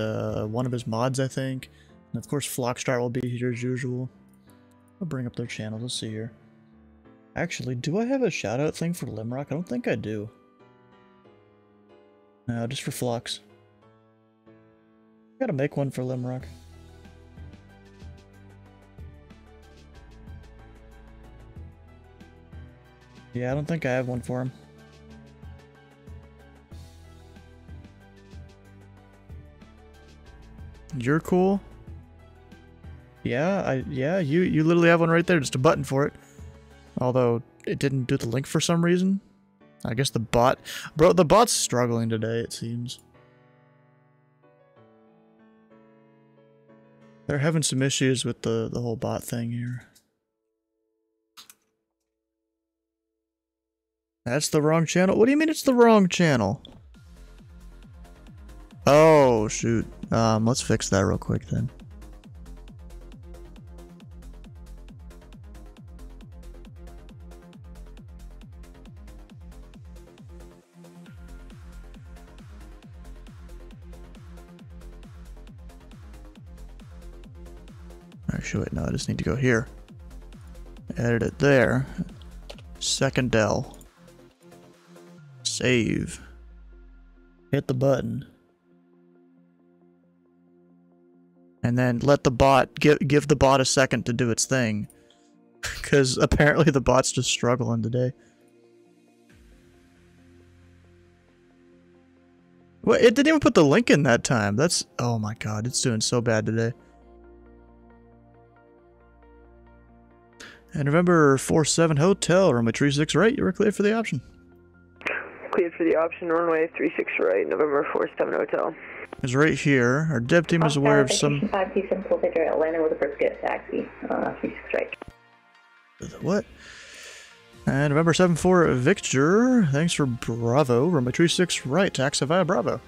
one of his mods, I think. And of course, Flockstart will be here as usual. I'll bring up their channel. Let's see here. Actually, do I have a shout-out thing for Limrock? I don't think I do. No, just for Flocks. Gotta make one for Limrock. Yeah, I don't think I have one for him. You're cool? Yeah, you literally have one right there, just a button for it. Although, it didn't do the link for some reason. I guess the bot... Bro, the bot's struggling today, it seems. They're having some issues with the whole bot thing here. That's the wrong channel? What do you mean it's the wrong channel? Oh, shoot. Let's fix that real quick then. Actually, wait, no, I just need to go here. Edit it there. Second Dell. Save. Hit the button. And then let the bot, give the bot a second to do its thing. Because apparently the bot's just struggling today. Well, it didn't even put the link in that time. That's, oh my god, it's doing so bad today. And November 47 Hotel, runway 36 right, you were cleared for the option. Cleared for the option, runway 36 right, November 47 Hotel. Is right here. Our dev team is aware of some... 527 full picture Atlanta with a brisket taxi, 36 right. What? And November 7-4 Victor, thanks for Bravo, runway 36 right, taxi via Bravo.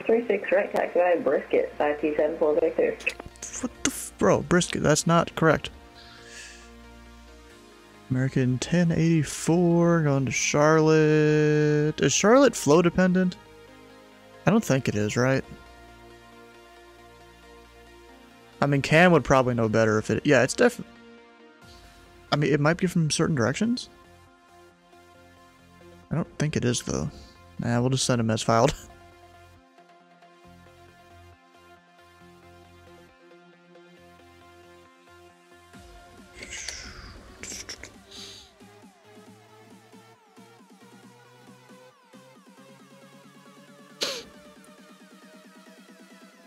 36 right, taxi via brisket, 527 full Victor. What the bro, brisket, that's not correct. American 1084, going to Charlotte. Is Charlotte flow dependent? I don't think it is, right? I mean, Cam would probably know better if it... Yeah, it's definitely... I mean, it might be from certain directions. I don't think it is, though. Nah, we'll just send him as filed.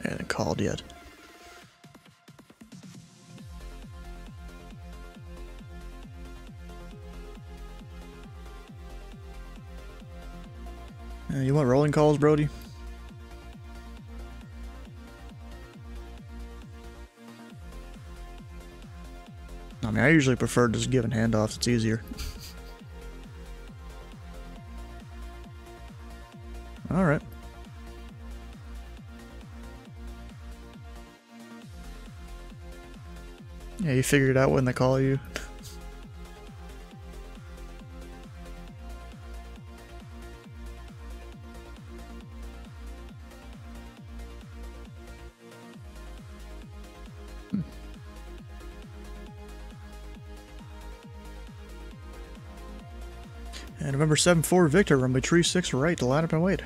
I haven't called yet. You want rolling calls, Brody? I mean, I usually prefer just giving handoffs, it's easier. Alright. Yeah, you figure it out when they call you. And November 7-4 Victor, runway 36 right to line up and wait.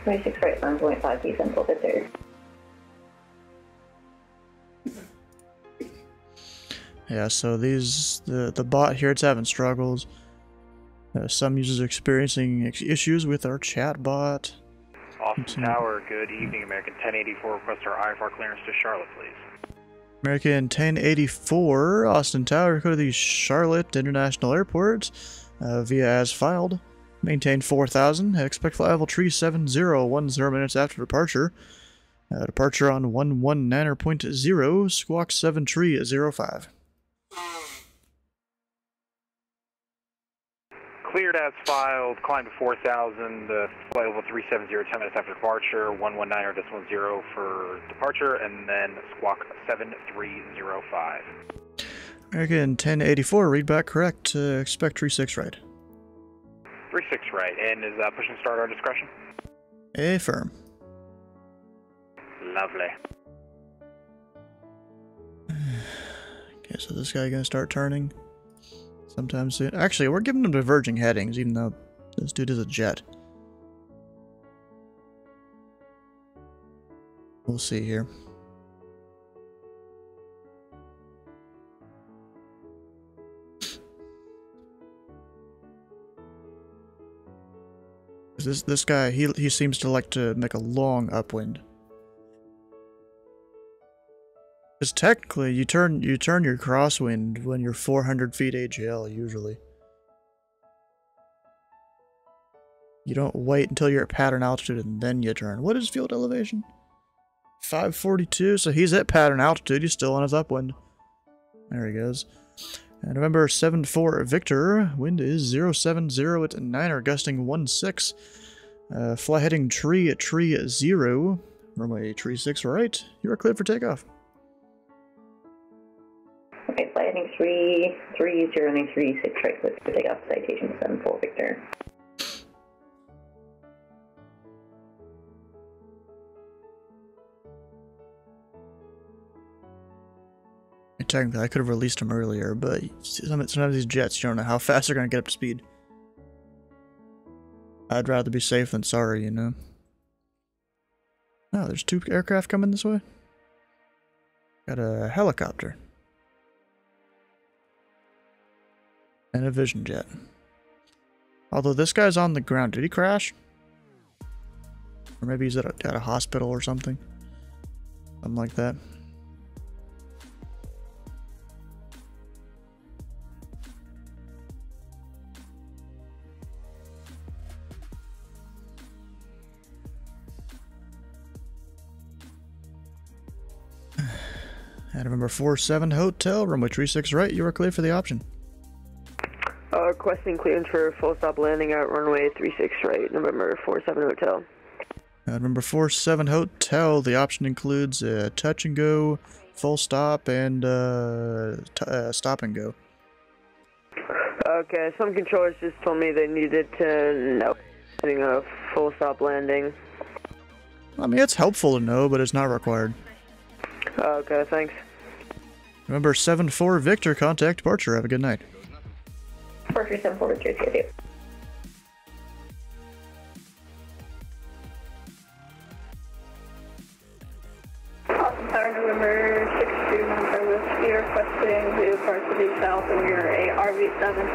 36 right, 1.5 Central Victor. Yeah, so these, the bot here, it's having struggles. Some users are experiencing issues with our chat bot. Austin Tower, good evening, American 1084. Request our IFR clearance to Charlotte, please. American 1084, Austin Tower, go to the Charlotte International Airport via as filed. Maintain 4000. Expect flight level tree 7010 minutes after departure. Departure on 119.0, squawk 7 tree 05. Cleared as filed, climb to 4,000, flight level 370, 10 minutes after departure, 119.10 for departure, and then squawk 7305. American 1084, read back correct, expect tree 6 right. 36 right, and is push and start our discretion? Affirm. Lovely. Okay, so this guy gonna start turning sometime soon. Actually, we're giving him diverging headings, even though this dude is a jet. We'll see here. This guy, he seems to like to make a long upwind. Because technically, you turn your crosswind when you're 400 feet AGL, usually. You don't wait until you're at pattern altitude and then you turn. What is field elevation? 542, so he's at pattern altitude, he's still on his upwind. There he goes. And November 7-4 Victor, wind is 070 at 9er, gusting 16. Fly heading tree at tree 0. Runway tree 6 right. You are cleared for takeoff. Okay, fly heading 330, running 36 right, clear for takeoff, citation 74 Victor. Technically, I could have released him earlier, but sometimes these jets, you don't know how fast they're going to get up to speed. I'd rather be safe than sorry, you know. Oh, there's 2 aircraft coming this way. Got a helicopter. And a vision jet. Although this guy's on the ground. Did he crash? Or maybe he's at a hospital or something. Something like that. At November 47 Hotel, runway 36 right, you are clear for the option. Requesting clearance for full stop landing at runway 36 right, November 47 Hotel. At November 47 Hotel, the option includes touch and go, full stop, and stop and go. Okay, some controllers just told me they needed to know having a full stop landing. I mean, it's helpful to know, but it's not required. Okay, thanks. November 7-4 Victor, contact departure. Have a good night. Departure 74 Victor, see you. Austin Tower, November 62, Mountain Whiskey, requesting to varsity south of your ARV7.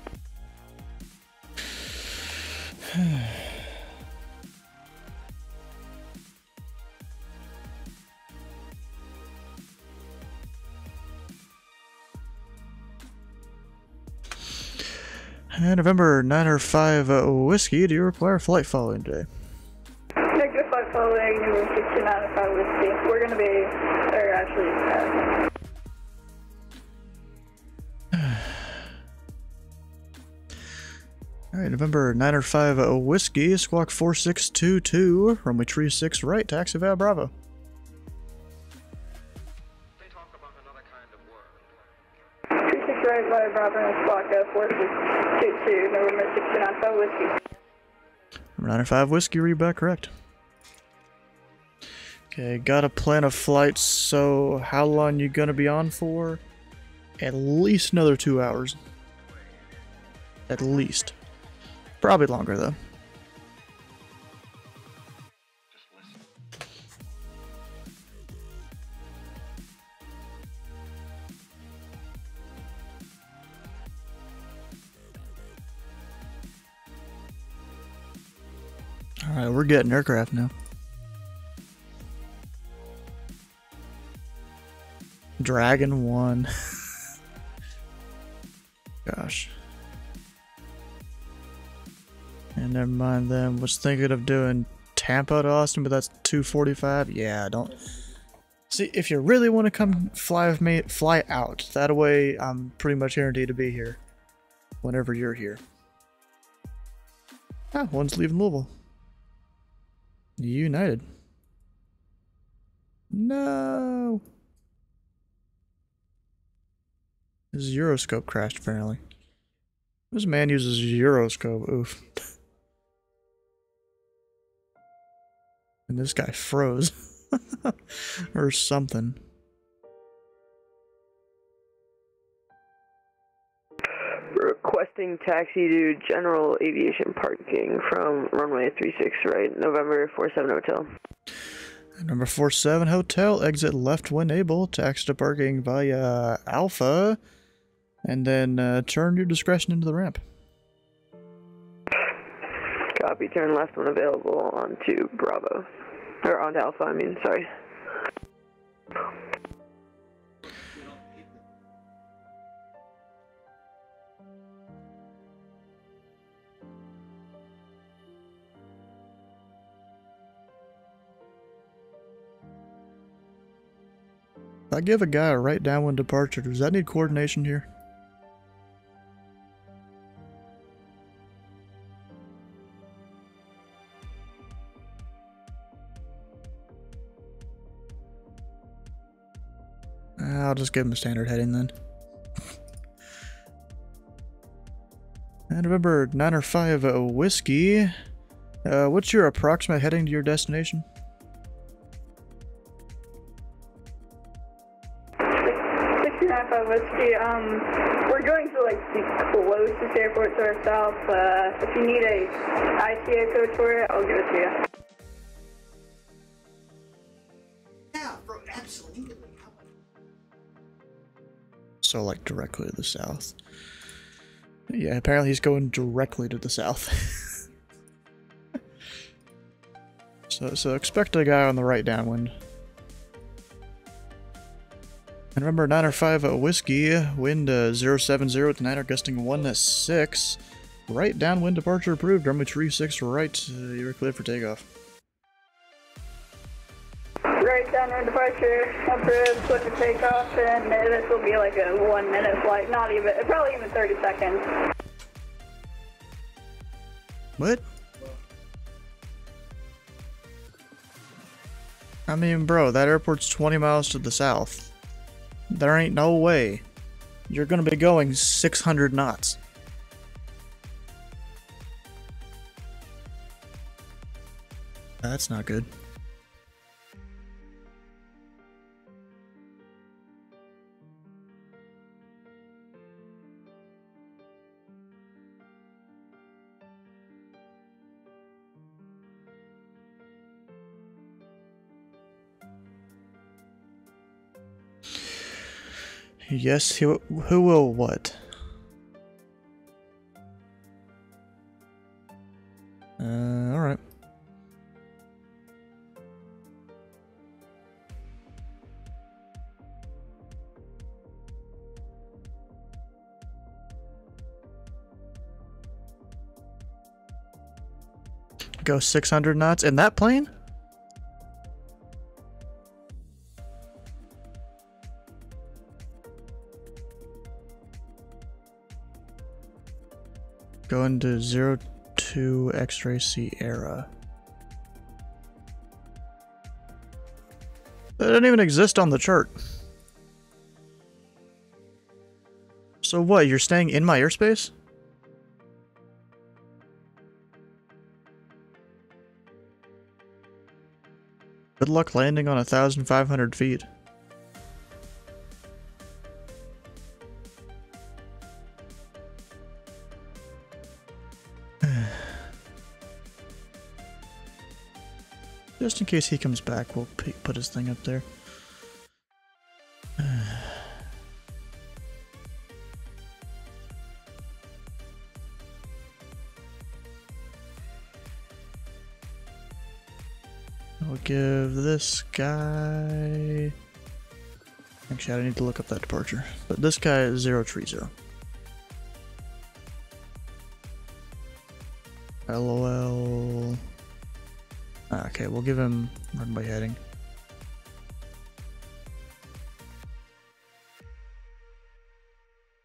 And November 905 Whiskey, do you require flight following today? Negative flight following, November 6905 Whiskey. We're going to be, or actually, Alright, November 905 Whiskey, squawk 4622, runway tree 6 right, taxi via Bravo. Right by Bravo and Squawk 4622, November 6905 Whiskey. Number 905 Whiskey, read back correct. Okay, got a plan of flights, so how long you gonna be on for? At least another 2 hours. At least. Probably longer though. Alright, we're getting aircraft now. Dragon 1. Gosh. And never mind them. Was thinking of doing Tampa to Austin, but that's 2:45. Yeah, don't. See, if you really want to come fly with me, fly out. That way, I'm pretty much guaranteed to be here whenever you're here. Ah, one's leaving Louisville. United. No. His Euroscope crashed, apparently. This man uses Euroscope. Oof. And this guy froze. Or something. Requesting taxi to General Aviation Parking from runway 36 right, November 47 Hotel. Number 47 Hotel, exit left when able, taxi to parking via Alpha, and then turn your discretion into the ramp. Copy, turn left when available onto Bravo. Or onto Alpha, I mean, sorry. If I give a guy a right downwind departure, does that need coordination here? I'll just give him a standard heading then. And remember, 9 or 5 whiskey. What's your approximate heading to your destination? 69.5 whiskey. We're going to like the closest airport to ourselves. If you need a ICA code for it, I'll give it to you. Yeah, bro, absolutely. So, like, directly to the south. Yeah, apparently he's going directly to the south. so expect a guy on the right downwind. And remember, 9 or 5 whiskey, wind 070 to 9 gusting 16. Right downwind departure approved, runway 36 right, you're cleared for takeoff. Right downwind departure, approved, clear for takeoff, and this will be like a 1 minute flight, not even, probably even 30 seconds. What? I mean, bro, that airport's 20 miles to the south. There ain't no way you're gonna be going 600 knots. That's not good. Yes, who will what? Alright. Go 600 knots in that plane? Going to 02 X-Ray Sierra. That doesn't even exist on the chart. So what, you're staying in my airspace? Good luck landing on 1,500 feet. Just in case he comes back, we'll put his thing up there. I'll give this guy... Actually, I need to look up that departure. But this guy is 030. LOL. Okay, we'll give him runway heading.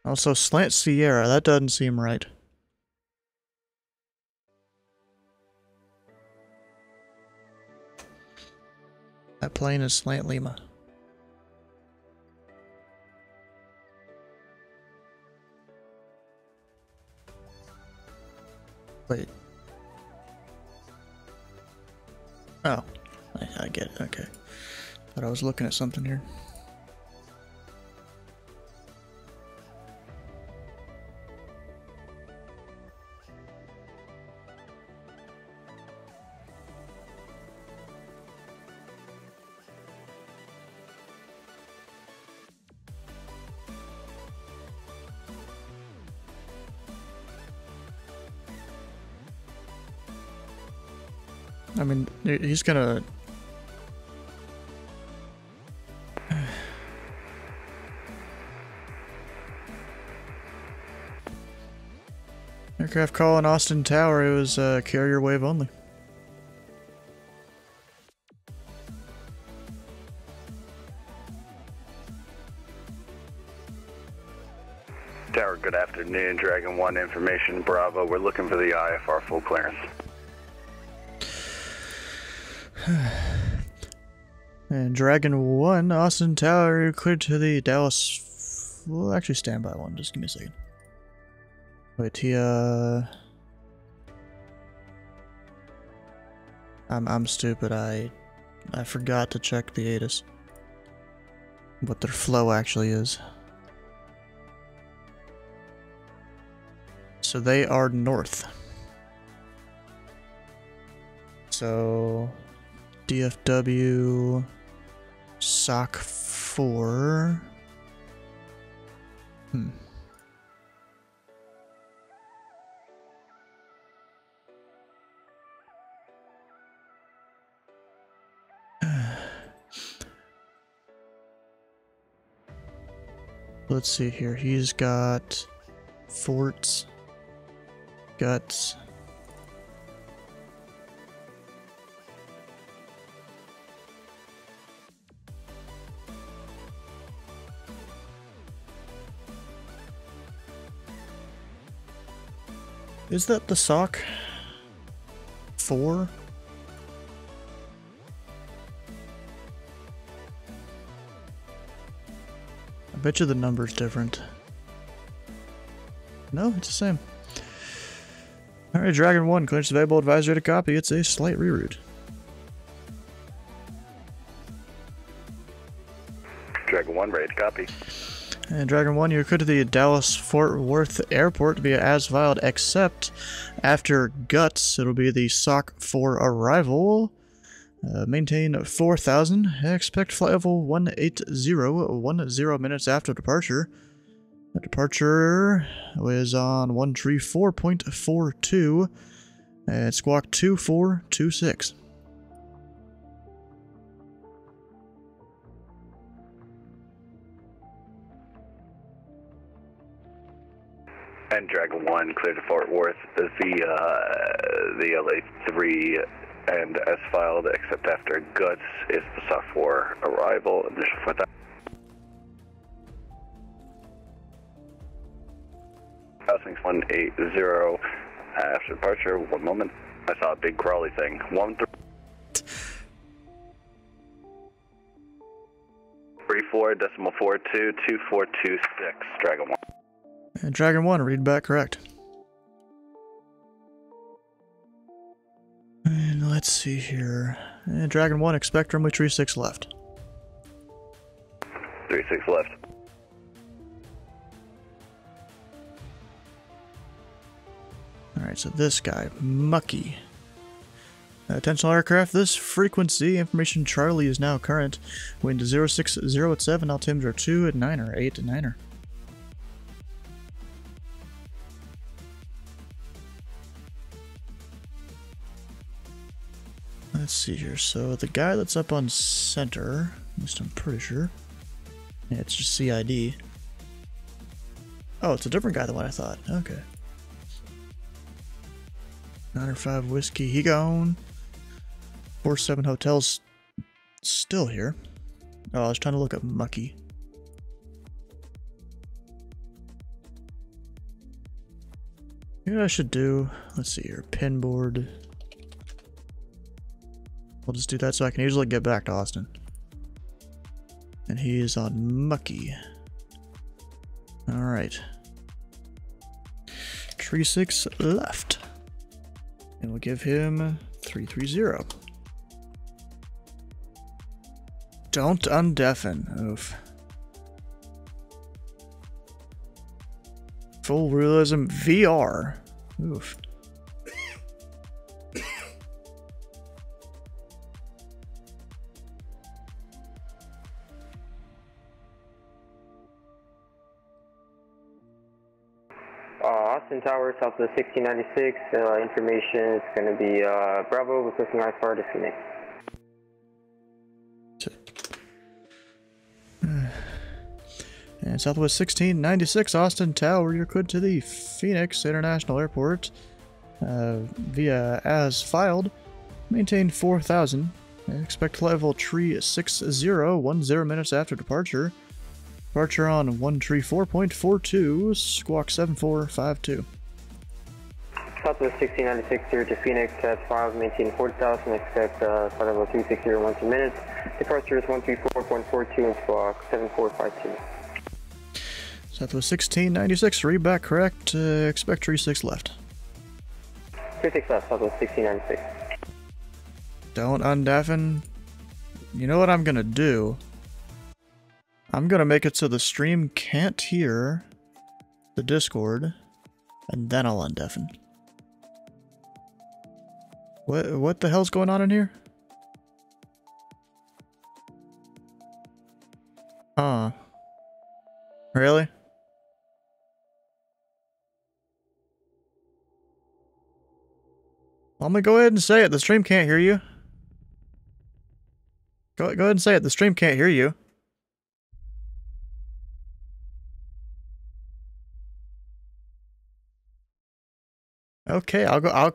Also, Slant Sierra, that doesn't seem right. That plane is Slant Lima. Wait. Oh, I get it, okay. Thought I was looking at something here. I mean, he's gonna... Aircraft call in Austin Tower, it was carrier wave only. Tower, good afternoon. Dragon 1 information, Bravo. We're looking for the IFR full clearance. And Dragon 1, Austin Tower, cleared to the Dallas... We'll actually stand by one, just give me a second. Wait, I'm stupid, I forgot to check the ATIS. What their flow actually is. So they are north. So... DFW... SOC 4... Let's see here. He's got forts, guts. Is that the SOC 4? I bet you the number's different. No, it's the same. Alright, Dragon 1, clearance available, advisory to copy. It's a slight reroute. Dragon 1, ready to copy. And Dragon 1, you're cleared to the Dallas-Fort Worth Airport via as filed, except after guts, it'll be the SOC 4 arrival. Maintain 4,000. Expect flight level 180, 10 minutes after departure. The departure was on 134.42 at squawk 2426. And Dragon 1 cleared to Fort Worth via the LA3 and as filed, except after guts is the SOC 4 arrival. Initial 4,000. Passing 180 after departure. 1 moment. I saw a big crawly thing. 134.422426. Dragon 1. And Dragon 1, read back correct. And let's see here. And Dragon 1, expect runway 36 left. 36 left. Alright, so this guy, Mucky. Attention aircraft, this frequency, information Charlie is now current. Wind 060 at 7, altimeter 2 at 9er, 8 at 9er. Let's see here, so the guy that's up on center, at least I'm pretty sure, Yeah, it's just CID. Oh, it's a different guy than what I thought. Okay. 905 Whiskey, he gone. 47 Hotels still here. Oh, I was trying to look up Mucky. You know what I should do? Let's see here. Pinboard. We'll just do that so I can easily get back to Austin. And he is on Mucky. Alright. Tree 6 left. And we'll give him 330. Don't undeafen. Oof. Full realism VR. Oof. Austin Tower, southwest 1696. Information is going to be Bravo, requesting IFR to Phoenix. And southwest 1696 Austin Tower, you're good to the Phoenix International Airport via as filed. Maintain 4000. Expect level tree 60, 10 minutes after departure. Departure on 134.42, squawk 7452. Southwest 1696 here to Phoenix at 5, maintain 40,000, expect flight level 360 in 2 minutes. Departure is 134.42 and squawk 7452. Southwest 1696, read back correct, expect tree 6 left. 36 left, Southwest 1696. Don't undeafen. You know what I'm gonna do? I'm gonna make it so the stream can't hear the Discord, and then I'll undeafen. What the hell's going on in here? Huh. Really? I'm gonna go ahead and say it. The stream can't hear you. Go ahead and say it. The stream can't hear you. Okay, I'll go.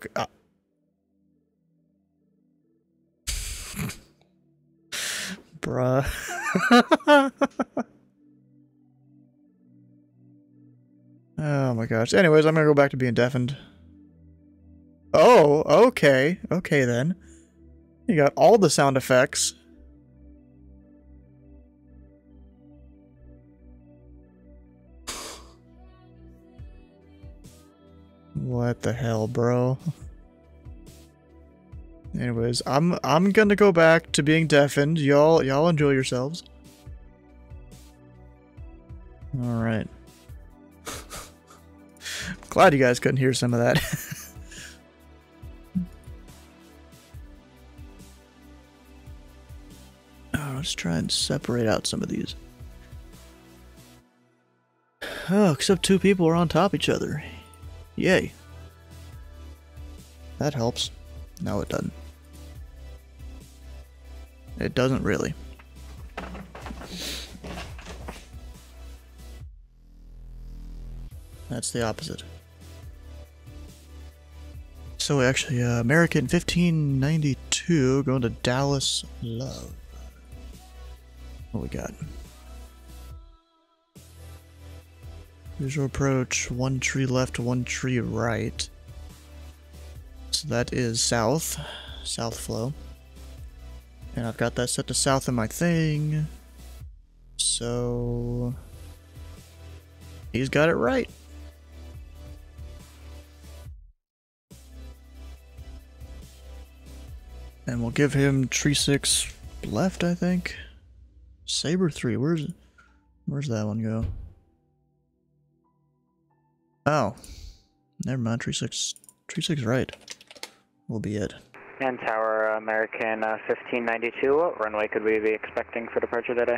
Bruh. Oh my gosh. Anyways, I'm gonna go back to being deafened. Oh, okay. Okay then. You got all the sound effects. What the hell, bro? Anyways, I'm gonna go back to being deafened. Y'all enjoy yourselves. All right. Glad you guys couldn't hear some of that. Oh, let's try and separate out some of these. Oh, except 2 people are on top of each other. Yay. That helps. No, it doesn't. It doesn't really. That's the opposite. So actually, American 1592 going to Dallas Love. What we got? Visual approach, 1 tree left, 1 tree right. So that is south flow. And I've got that set to south in my thing. So he's got it right. And we'll give him tree 6 left, I think. Saber 3, where's that one go? Oh, never mind. Tree 6 right will be it. And Tower American 1592, what runway could we be expecting for departure today?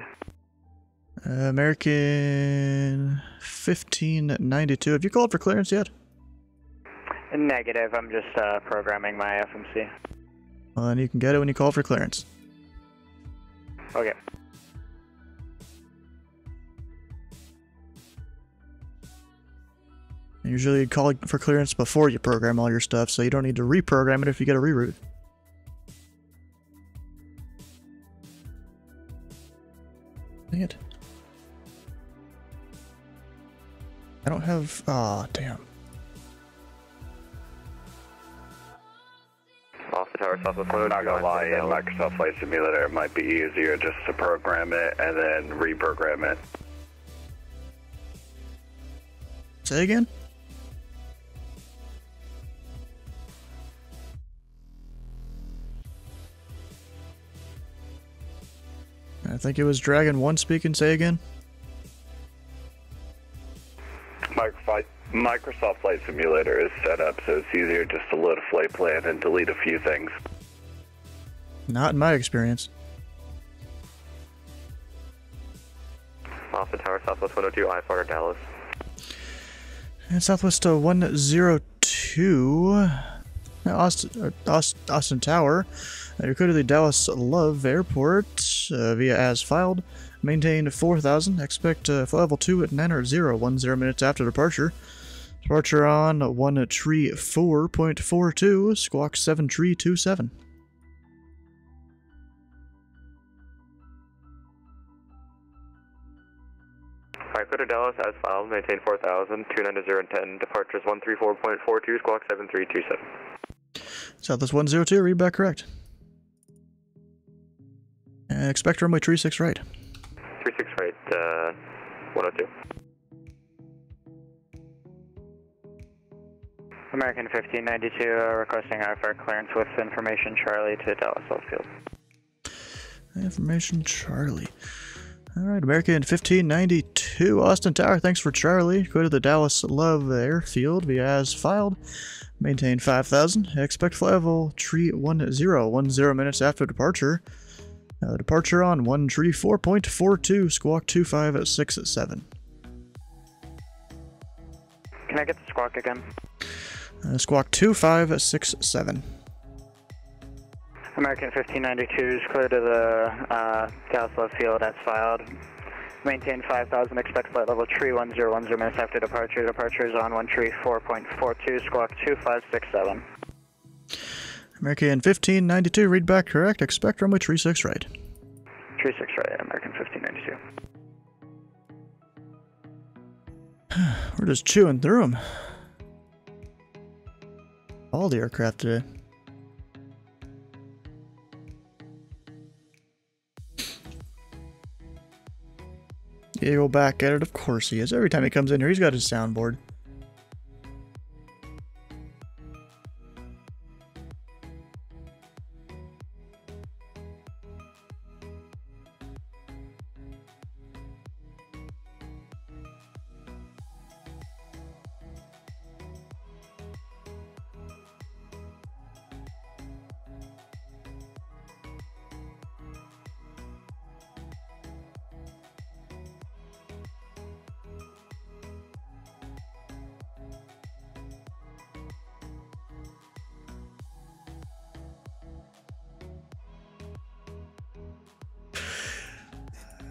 American 1592. Have you called for clearance yet? Negative. I'm just programming my FMC. Well, then you can get it when you call for clearance. Okay. And usually you call for clearance before you program all your stuff, so you don't need to reprogram it if you get a reroute. Dang it. I don't have... Aw, damn. Off the tower, Southwest 102. Not gonna lie, in Microsoft Flight Simulator, it might be easier just to program it and then reprogram it. Say again? I think it was Dragon 1 speaking. Say again? Microsoft Flight Simulator is set up so it's easier just to load a flight plan and delete a few things. Not in my experience. Off the tower, Southwest 102, I-Far Dallas. And Southwest 102, Austin Tower. You're clear to the Dallas Love Airport via as filed. Maintain 4,000. Expect flight level 2 at 9:10 minutes after departure. Departure on 134.42, squawk 7327. Alright, clear to Dallas as filed. Maintain 4,000. 290-10. Departures 134.42, squawk 7327. Southwest 102, read back correct. Expect runway 36 right. 36 right, 102. American 1592, requesting IFR clearance with information Charlie to Dallas Field. Information Charlie. Alright, American 1592, Austin Tower, thanks for Charlie. Go to the Dallas Love Airfield via as filed. Maintain 5,000. Expect flight level 3010 minutes after departure. Departure on 134.42, squawk 2567. Can I get the squawk again? Squawk 2567. American 1592 is clear to the Dallas Love Field as filed. Maintain 5,000, expect flight level 3110 minutes after departure. Departure is on 134.42, squawk 2567. American 1592, read back correct. Expect runway 36 right. 36 right, American 1592. We're just chewing through them. All the aircraft today. Yeah, go back at it. Of course he is. Every time he comes in here, he's got his soundboard.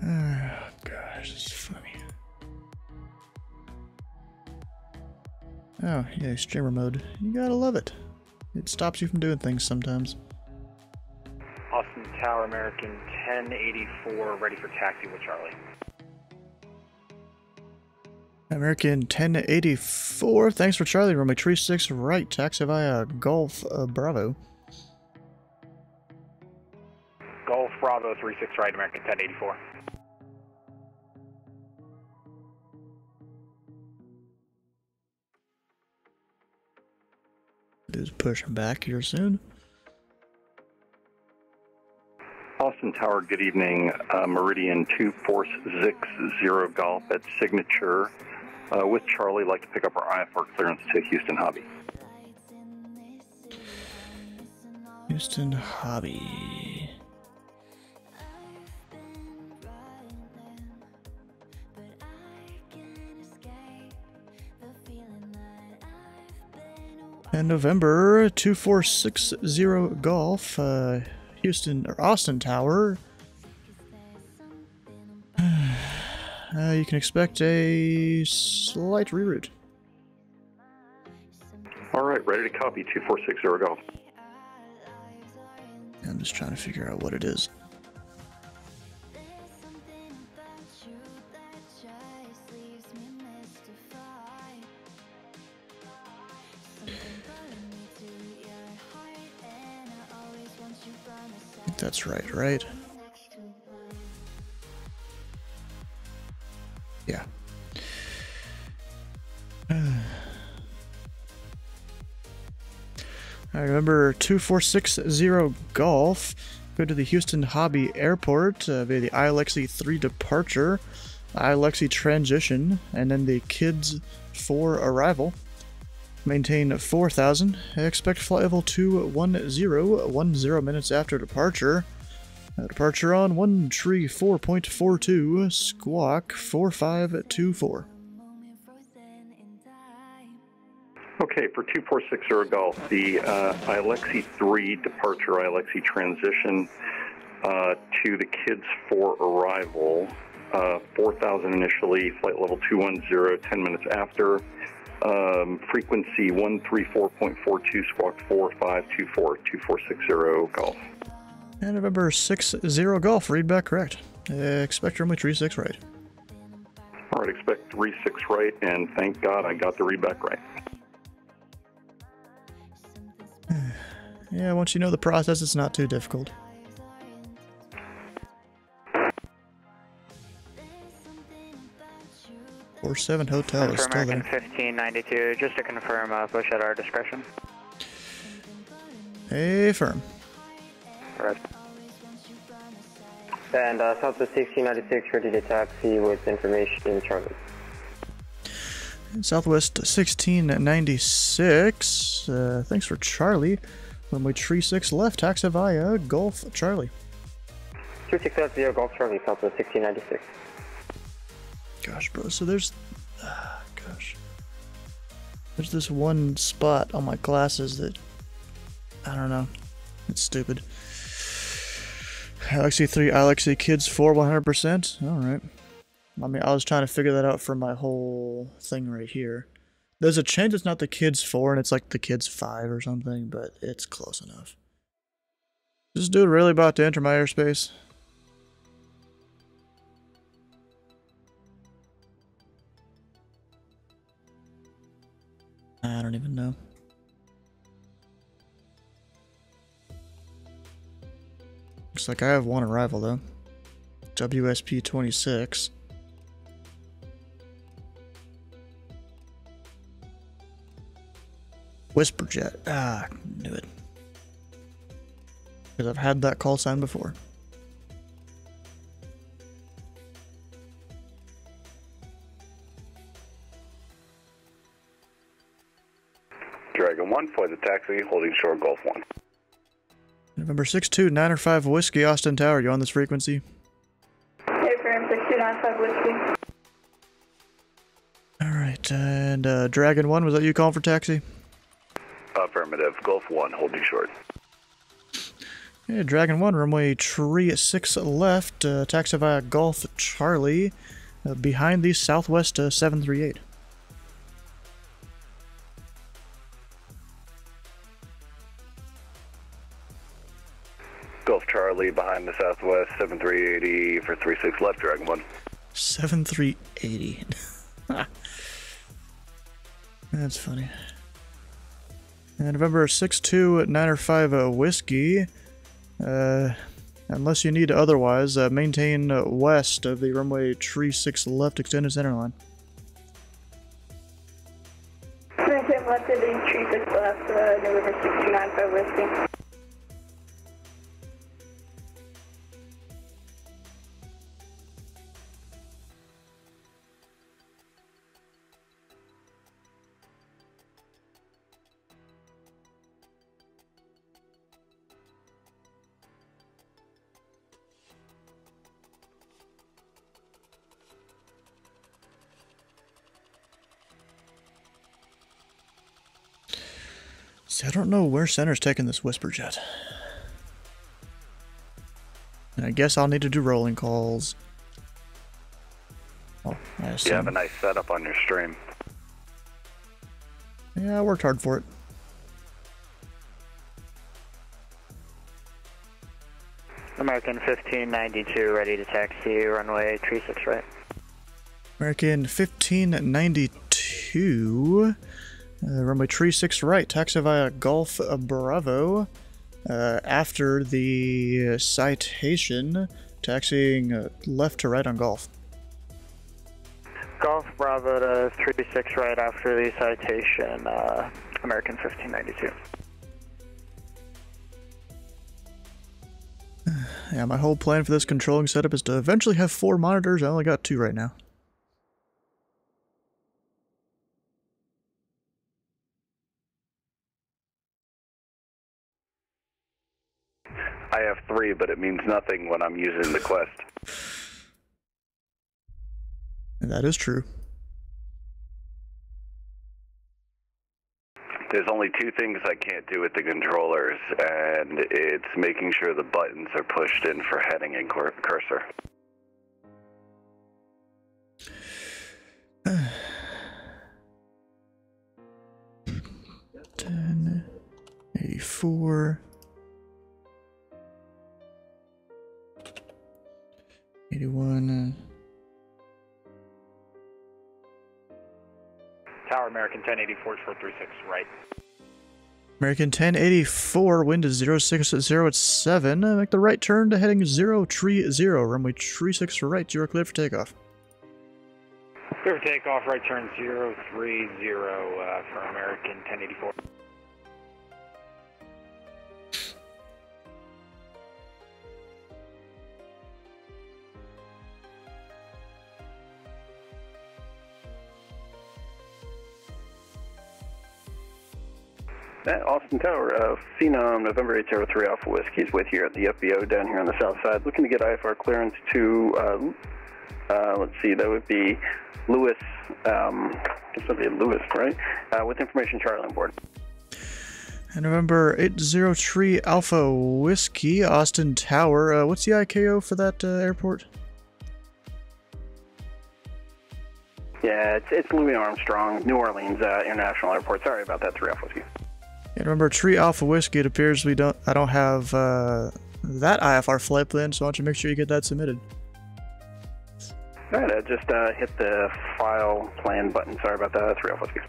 Oh, gosh, it's funny. Oh, yeah, streamer mode. You gotta love it. It stops you from doing things sometimes. Austin Tower, American 1084, ready for taxi with Charlie. American 1084, thanks for Charlie, runway 36 right, taxi via Golf Bravo. Golf Bravo 36 right, American 1084. Just pushing back here soon. Austin Tower, good evening. Meridian 2460 Golf at Signature. With Charlie, like to pick up our IFR clearance to Houston Hobby. Houston Hobby. And November 2460 Golf, Houston or Austin Tower. You can expect a slight reroute. right, ready to copy 2460 Golf. I'm just trying to figure out what it is. I think that's right? Yeah. I remember 2460 Golf. Go to the Houston Hobby Airport via the ILXE3 departure, ILXE transition, and then the Kids 4 arrival. Maintain 4,000. Expect flight level 210, 10 minutes after departure. Departure on 134.42, squawk 4524. Okay, for 2460 Golf, the ILXE3 departure, ILXE transition to the Kids 4 arrival, 4,000 initially, flight level 210, 10 minutes after, frequency 134.42, squawk 4524, 2460 Golf. And November 60 Golf, read back correct. Expect runway 36 right. All right, expect 36 right, and thank God I got the read back right. Yeah, once you know the process, it's not too difficult. Four 7 Hotel is still there. 1592, just to confirm, push at our discretion. Hey, firm. Right. And Southwest 1696, ready to taxi with information, Charlie. Southwest 1696, thanks for Charlie. Runway 36 left, taxi via Golf Charlie. 2670 Golf Charlie, Southwest 1696. Gosh, bro, so there's... There's this one spot on my glasses that... I don't know. It's stupid. ILXE3, ILXE Kids 4, 100%? Alright. I mean, I was trying to figure that out for my whole thing right here. There's a chance it's not the Kids 4 and it's like the Kids 5 or something, but it's close enough. Is this dude really about to enter my airspace? I don't even know. Looks like I have one arrival though. WSP 26. Whisperjet. Ah, knew it. Because I've had that call sign before. Dragon 1, flight to taxi, holding short Golf 1. November 6295 Whiskey, Austin Tower. You on this frequency? Hey, firm 6295 Whiskey. Alright, and Dragon 1, was that you calling for taxi? Affirmative, Golf 1, holding short. Yeah, Dragon 1, runway 36 left, taxi via Golf Charlie, behind the Southwest 738. Golf Charlie behind the Southwest 7380 for 36 left, Dragon 1. 7380. That's funny. And November 6295 Whiskey. Unless you need otherwise, maintain west of the runway 36 left extended centerline. Maintain left of the 36 left, November 6295 Whiskey. See, I don't know where center's taking this Whisperjet. And I guess I'll need to do rolling calls. Oh, I assume. You have a nice setup on your stream. Yeah, I worked hard for it. American 1592, ready to taxi, runway 36 right. American 1592, runway 36 right, taxi via Golf Bravo. After the citation, taxiing left to right on Golf. Golf Bravo to 36 right after the citation, American 1592. Yeah, my whole plan for this controlling setup is to eventually have 4 monitors. I only got 2 right now. I have 3, but it means nothing when I'm using the Quest. That is true. There's only 2 things I can't do with the controllers, and it's making sure the buttons are pushed in for heading and cursor. $10, 84, 81. Tower American 1084 436 right. American 1084, wind is 060 at 7. Make the right turn to heading 030, runway 36 right. You are clear for takeoff. Clear for takeoff, right turn 030 for American 1084. Austin Tower, Phenom, November 803 Alpha Whiskey is with you at the FBO down here on the south side. Looking to get IFR clearance to, let's see, that would be Lewis, this would be Lewis, right? With information Charlie on board. And November 803 Alpha Whiskey, Austin Tower. What's the IKO for that airport? Yeah, it's Louis Armstrong, New Orleans International Airport. Sorry about that, 3 Alpha Whiskey. And remember, Tree Alpha Whiskey, it appears I don't have that IFR flight plan, so why don't you make sure you get that submitted. Alright, just hit the file plan button. Sorry about that, 3 Alpha Whiskey.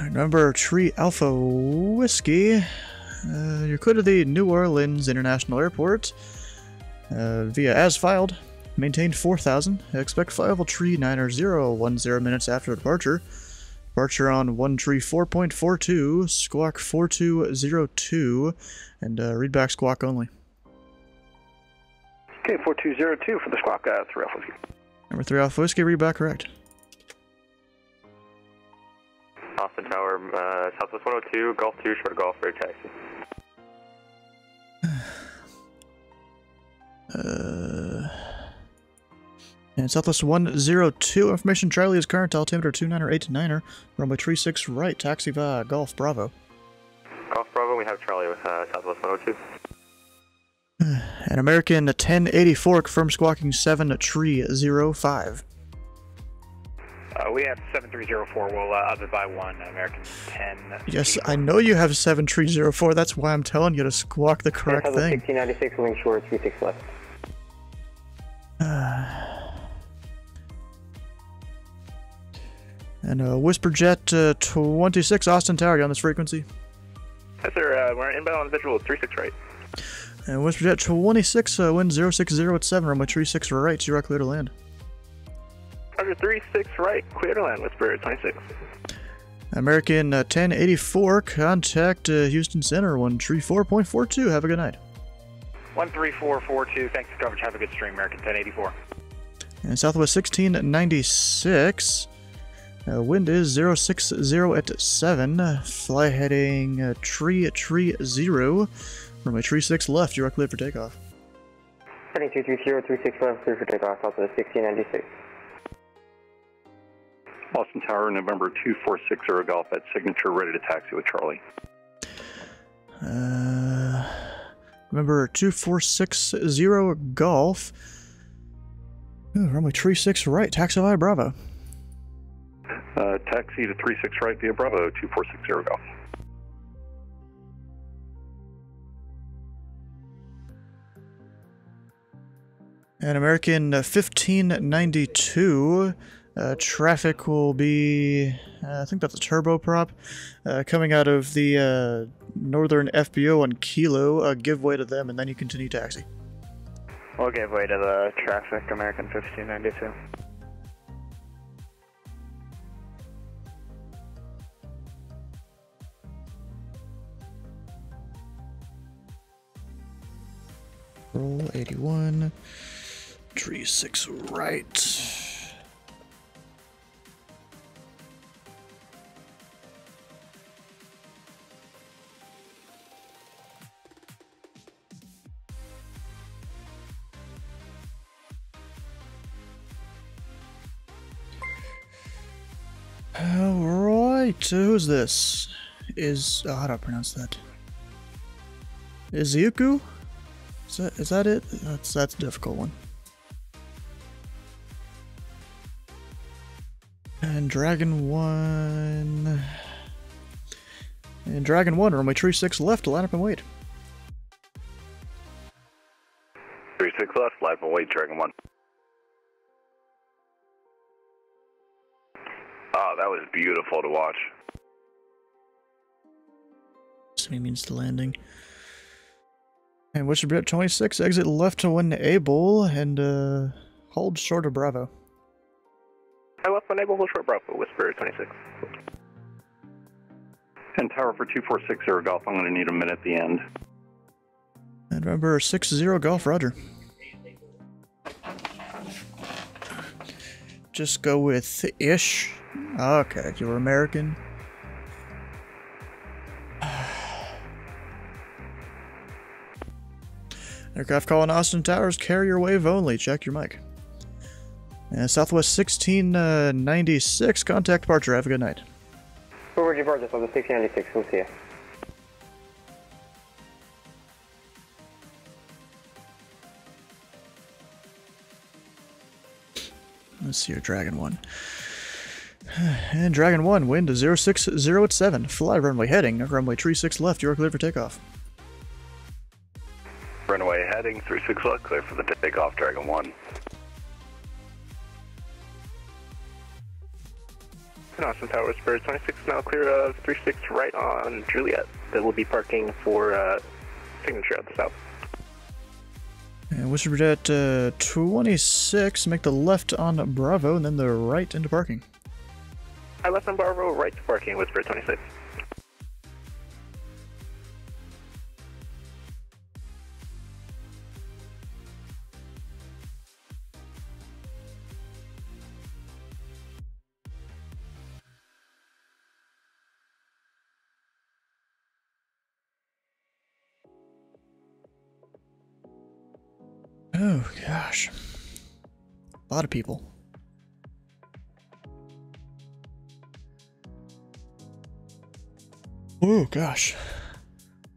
Remember, Tree Alpha Whiskey, you're clear to the New Orleans International Airport via as filed, maintained 4000, expect flyable tree 90010 minutes after departure. Departure on 134.42, squawk 4202, and read back squawk only. Okay, 4202 for the squawk, 3 Alpha Whiskey. Number 3 Alpha Whiskey, read back correct. Austin Tower, Southwest 102, Golf 2, short Golf, ready taxi. And Southwest 102, information Charlie is current, altimeter 2989er, runway 36 right, taxi via Golf Bravo. Golf Bravo, we have Charlie with Southwest 102. An American 1084, confirm squawking 7305. We have 7304, we'll other by 1, American 10. Yes, I know you have 7304, that's why I'm telling you to squawk the correct thing. 1696, wing short, 36 left. And Whisper Jet 26, Austin Tower, you on this frequency? Yes, sir. We're inbound on visual, 36 right. And Whisper Jet 26, wind 060 at 7, runway 36 right, you are clear to land. Roger, 36 right, clear to land, Whisper 26. American 1084, contact Houston Center, 134.42, have a good night. 13442, thanks for coverage, have a good stream, American 1084. And Southwest 1696, wind is 060 at 7, fly heading tree 0, runway 36 left, you are cleared for takeoff. Heading 230, 36 left, clear for takeoff, Southwest 1696. Austin Tower, November 2460 Golf at signature, ready to taxi with Charlie. Remember 2460 Golf. Ooh, runway 36 right, taxi via Bravo. Taxi to 36 right via Bravo, 2460 Golf. And American 1592. Traffic will be, I think that's a turboprop, coming out of the northern FBO on Kilo. Give way to them, and then you continue taxi. We'll give way to the traffic, American 1592. Roll 81. Tree 6 right. Alright, who's this? How do I pronounce that? Izuku? Is that it? That's a difficult one. And Dragon 1... And Dragon 1, runway tree 6 left, line up and wait. 36 left, line up and wait, Dragon 1. Oh, that was beautiful to watch. So he means the landing. And Whisper Brit 26, exit left to when able, and hold short of Bravo. I left when able, hold short Bravo, Whisper 26. And Tower for 2460 Golf, I'm going to need a minute at the end. And remember 60 Golf, roger. Just go with ish. Okay, you're American. Aircraft calling Austin Towers, carrier wave only. Check your mic. Southwest 1696, contact departure. Have a good night. Forward departure on the 1696, we'll see you. Let's see your Dragon 1. And Dragon 1, wind 060 at 7. Fly runway heading, runway tree 6 left, you are clear for takeoff. Runway heading 36 left, clear for the takeoff, Dragon 1. And Austin Tower, Spirit 26, now clear of 36 right on Juliet. That will be parking for signature at the south. And Whisper Jet 26, make the left on Bravo and then the right into parking. I left on Bravo, right to parking, Whisper 26. Oh gosh. A lot of people. Oh gosh.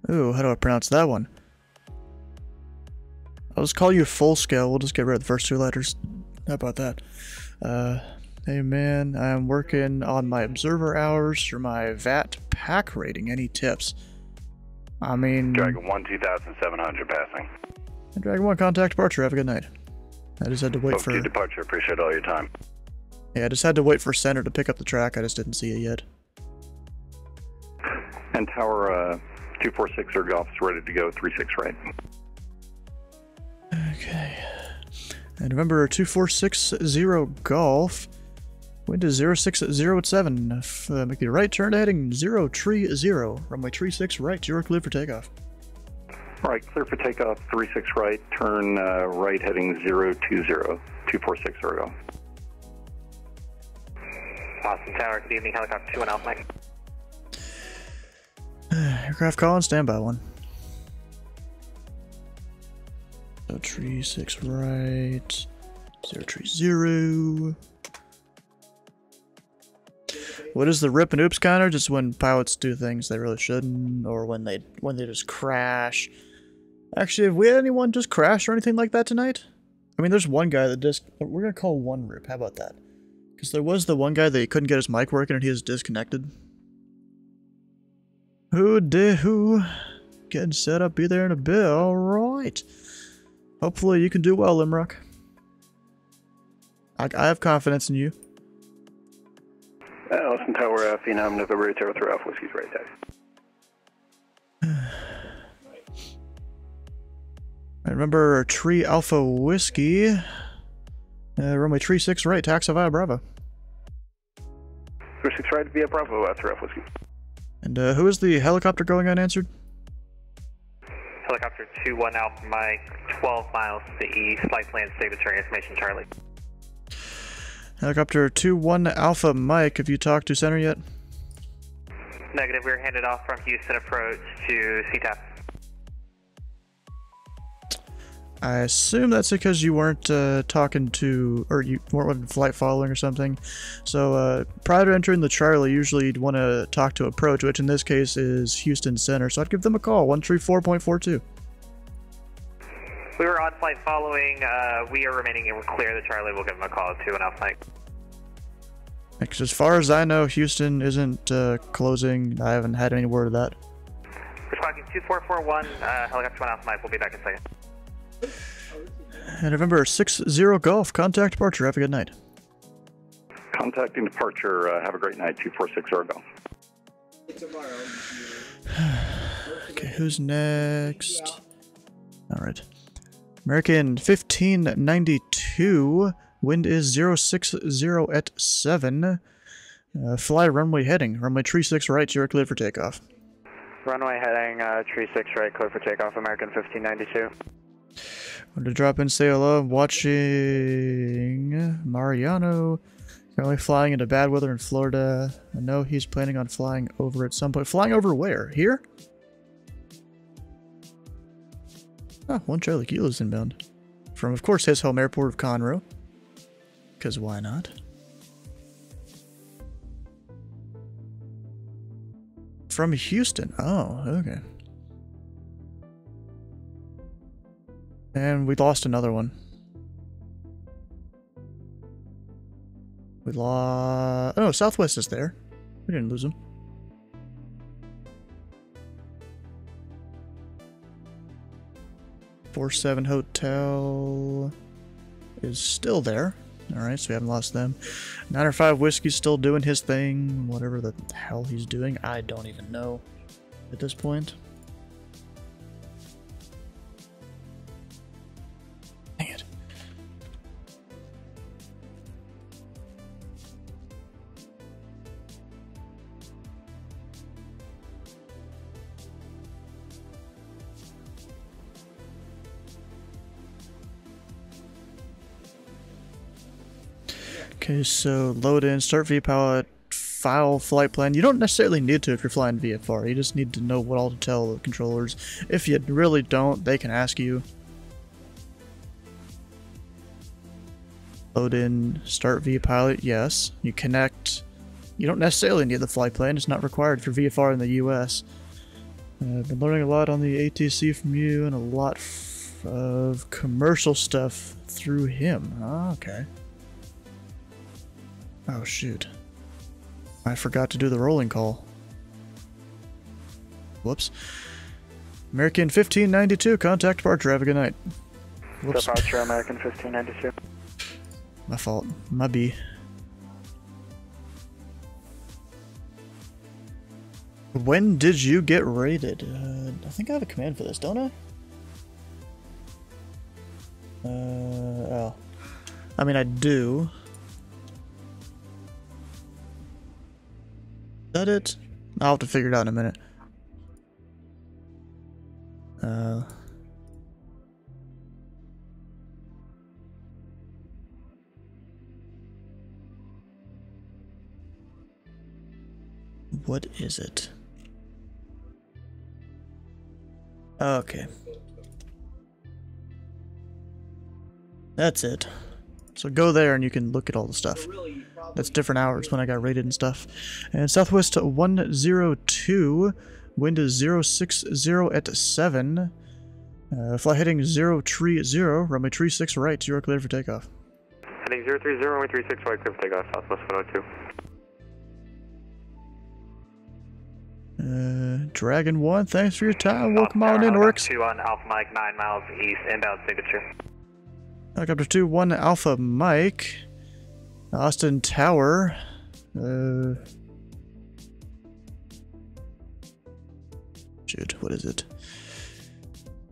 Ooh, how do I pronounce that one? I'll just call you full scale. We'll just get rid of the first two letters. How about that? Hey man, I'm working on my observer hours for my VAT pack rating. Any tips? I mean... Dragon 1, 2,700 passing. Dragon 1, contact departure. Have a good night. I just had to wait for... departure. Appreciate all your time. Yeah, I just had to wait for center to pick up the track. I just didn't see it yet. And Tower 246 Golf is ready to go, 36 right. Okay. And remember 2460 Golf. Wind is 060 at 7. Make the right turn to heading 030. Runway tree 6 right. You're clear for takeoff. Alright, clear for takeoff, 36 right, turn right heading 020, 2460 Golf. Austin Tower, good evening, helicopter 2 and Alpha Mike. Aircraft calling, standby 1. So tree 6 right, 030. What is the rip and oops counter? Just when pilots do things they really shouldn't, or when they just crash. Actually, have we had anyone just crash or anything like that tonight? I mean, there's one guy that just... We're gonna call one rip, how about that? Because there was the one guy that he couldn't get his mic working and he was disconnected. Who? Getting set up, be there in a bit, alright. Hopefully you can do well, Limrock. I have confidence in you. Austin Tower, Phenom, November 803 Alpha Whiskey's right taxi. I remember Tree Alpha Whiskey. Runway 36 right, taxi via Bravo. 36 right via Bravo, 3 Alpha Whiskey. And who is the helicopter going unanswered? Helicopter 21 Alpha Mike, 12 miles to the east, flight plan signature information Charlie. Helicopter 21 Alpha Mike, have you talked to center yet? Negative, we're handed off from Houston approach to CTAP. I assume that's because you weren't talking to, or you weren't flight following or something. So prior to entering the Charlie, usually you'd want to talk to approach, which in this case is Houston Center. So I'd give them a call, 134.42. We were on flight following. We are remaining in clear. The Charlie will give them a call to an Alpha Mike. Because as far as I know, Houston isn't closing. I haven't had any word of that. We're squawking 2441, helicopter 1 Alpha Mike. We'll be back in a second. And November 60 Golf, contact departure. Have a good night. Contacting departure. Have a great night. 2460 Golf. Okay, who's next? Alright. American 1592. Wind is 060 at 7. Fly runway heading. Runway 36 right, you're cleared for takeoff. Runway heading, 36 right, clear for takeoff, American 1592. Want to drop in, say hello. I'm watching Mariano. Currently flying into bad weather in Florida. I know he's planning on flying over at some point. Flying over where? Here? Oh, 1 Charlie Kilo's inbound. From, of course, his home airport of Conroe. Because why not? From Houston. Oh, okay. And we lost another one. We lost... Oh, Southwest is there. We didn't lose him. '47 Hotel is still there. Alright, so we haven't lost them. 905 Whiskey's still doing his thing. Whatever the hell he's doing, I don't even know at this point. Dang it. Okay, so load in, start VPilot, file flight plan. You don't necessarily need to if you're flying VFR. You just need to know what all to tell the controllers. If you really don't, they can ask you. Load in, start VPilot, yes. You connect. You don't necessarily need the flight plan. It's not required for VFR in the US. I've been learning a lot on the ATC from you and a lot of commercial stuff through him. Oh, okay. Oh, shoot. I forgot to do the rolling call. Whoops. American 1592, contact departure. Have a good night. Whoops. Departure, American 1592. My fault. My B. When did you get rated? I think I have a command for this, don't I? Oh. I mean, I do. Is that it? I'll have to figure it out in a minute. What is it? Okay. That's it. So go there and you can look at all the stuff. That's different hours when I got rated and stuff. And Southwest 102, wind is 060 at 7. Fly heading 030, runway 36 right, you're cleared for takeoff. Heading 030, runway 36 right, clear for takeoff, Southwest 102. Dragon 1, thanks for your time. Welcome on in, Oryx. 2 on Alpha Mike, 9 miles east, inbound signature. Helicopter 2, 1 Alpha Mike. Austin Tower. Shoot, what is it?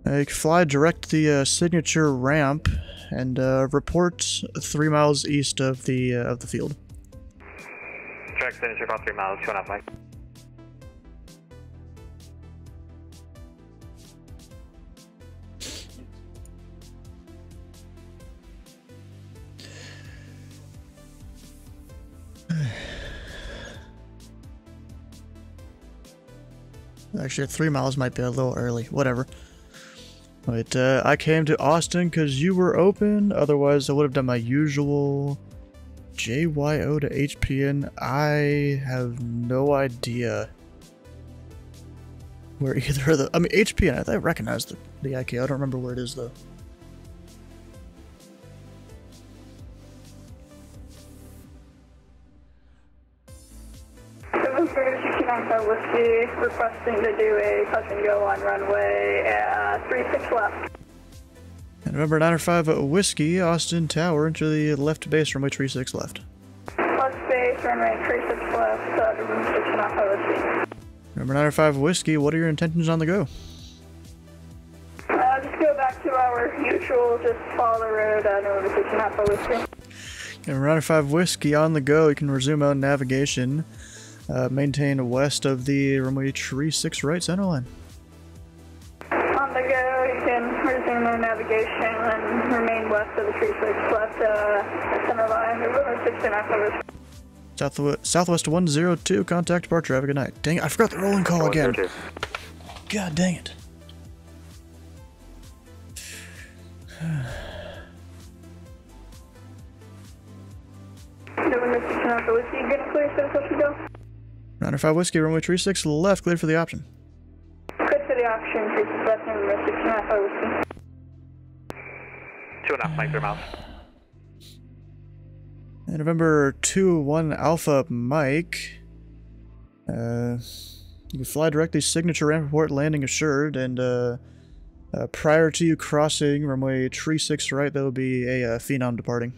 You can fly direct the signature ramp and report 3 miles east of the field. Direct signature about 3 miles, 2.5 Mike. Actually, 3 miles might be a little early. Whatever. Wait, I came to Austin because you were open. Otherwise, I would have done my usual JYO to HPN. I have no idea where either of the... I mean, HPN, I recognize the IK. I don't remember where it is, though. Whiskey requesting to do a touch and go on runway 36 left. And November 905 Whiskey, Austin Tower, into the left base, runway 36 left. Left base, runway 36 left, room 6.5 Whiskey. November 905 Whiskey, what are your intentions on the go? Just go back to our usual, just follow the road, November 6.5 Whiskey. November 905 Whiskey, on the go, you can resume out navigation. Maintain west of the runway 36 right center line. On the go, you can resume the navigation and remain west of the 36 left center line. Runway 6.5 Southwest 102, contact departure. Have a good night. Dang it, I forgot the rolling call again. God dang it. November 6.5 Whiskey, good clear, so go. 905 Whiskey, runway 36 left, cleared for the option. Good for the option, 36 left, November 6.5 Whiskey. 2.5 Mike, 3 miles. And November 2-1 Alpha Mike. You can fly directly signature ramp report, landing assured, and prior to you crossing runway 36 right, there will be a Phenom departing.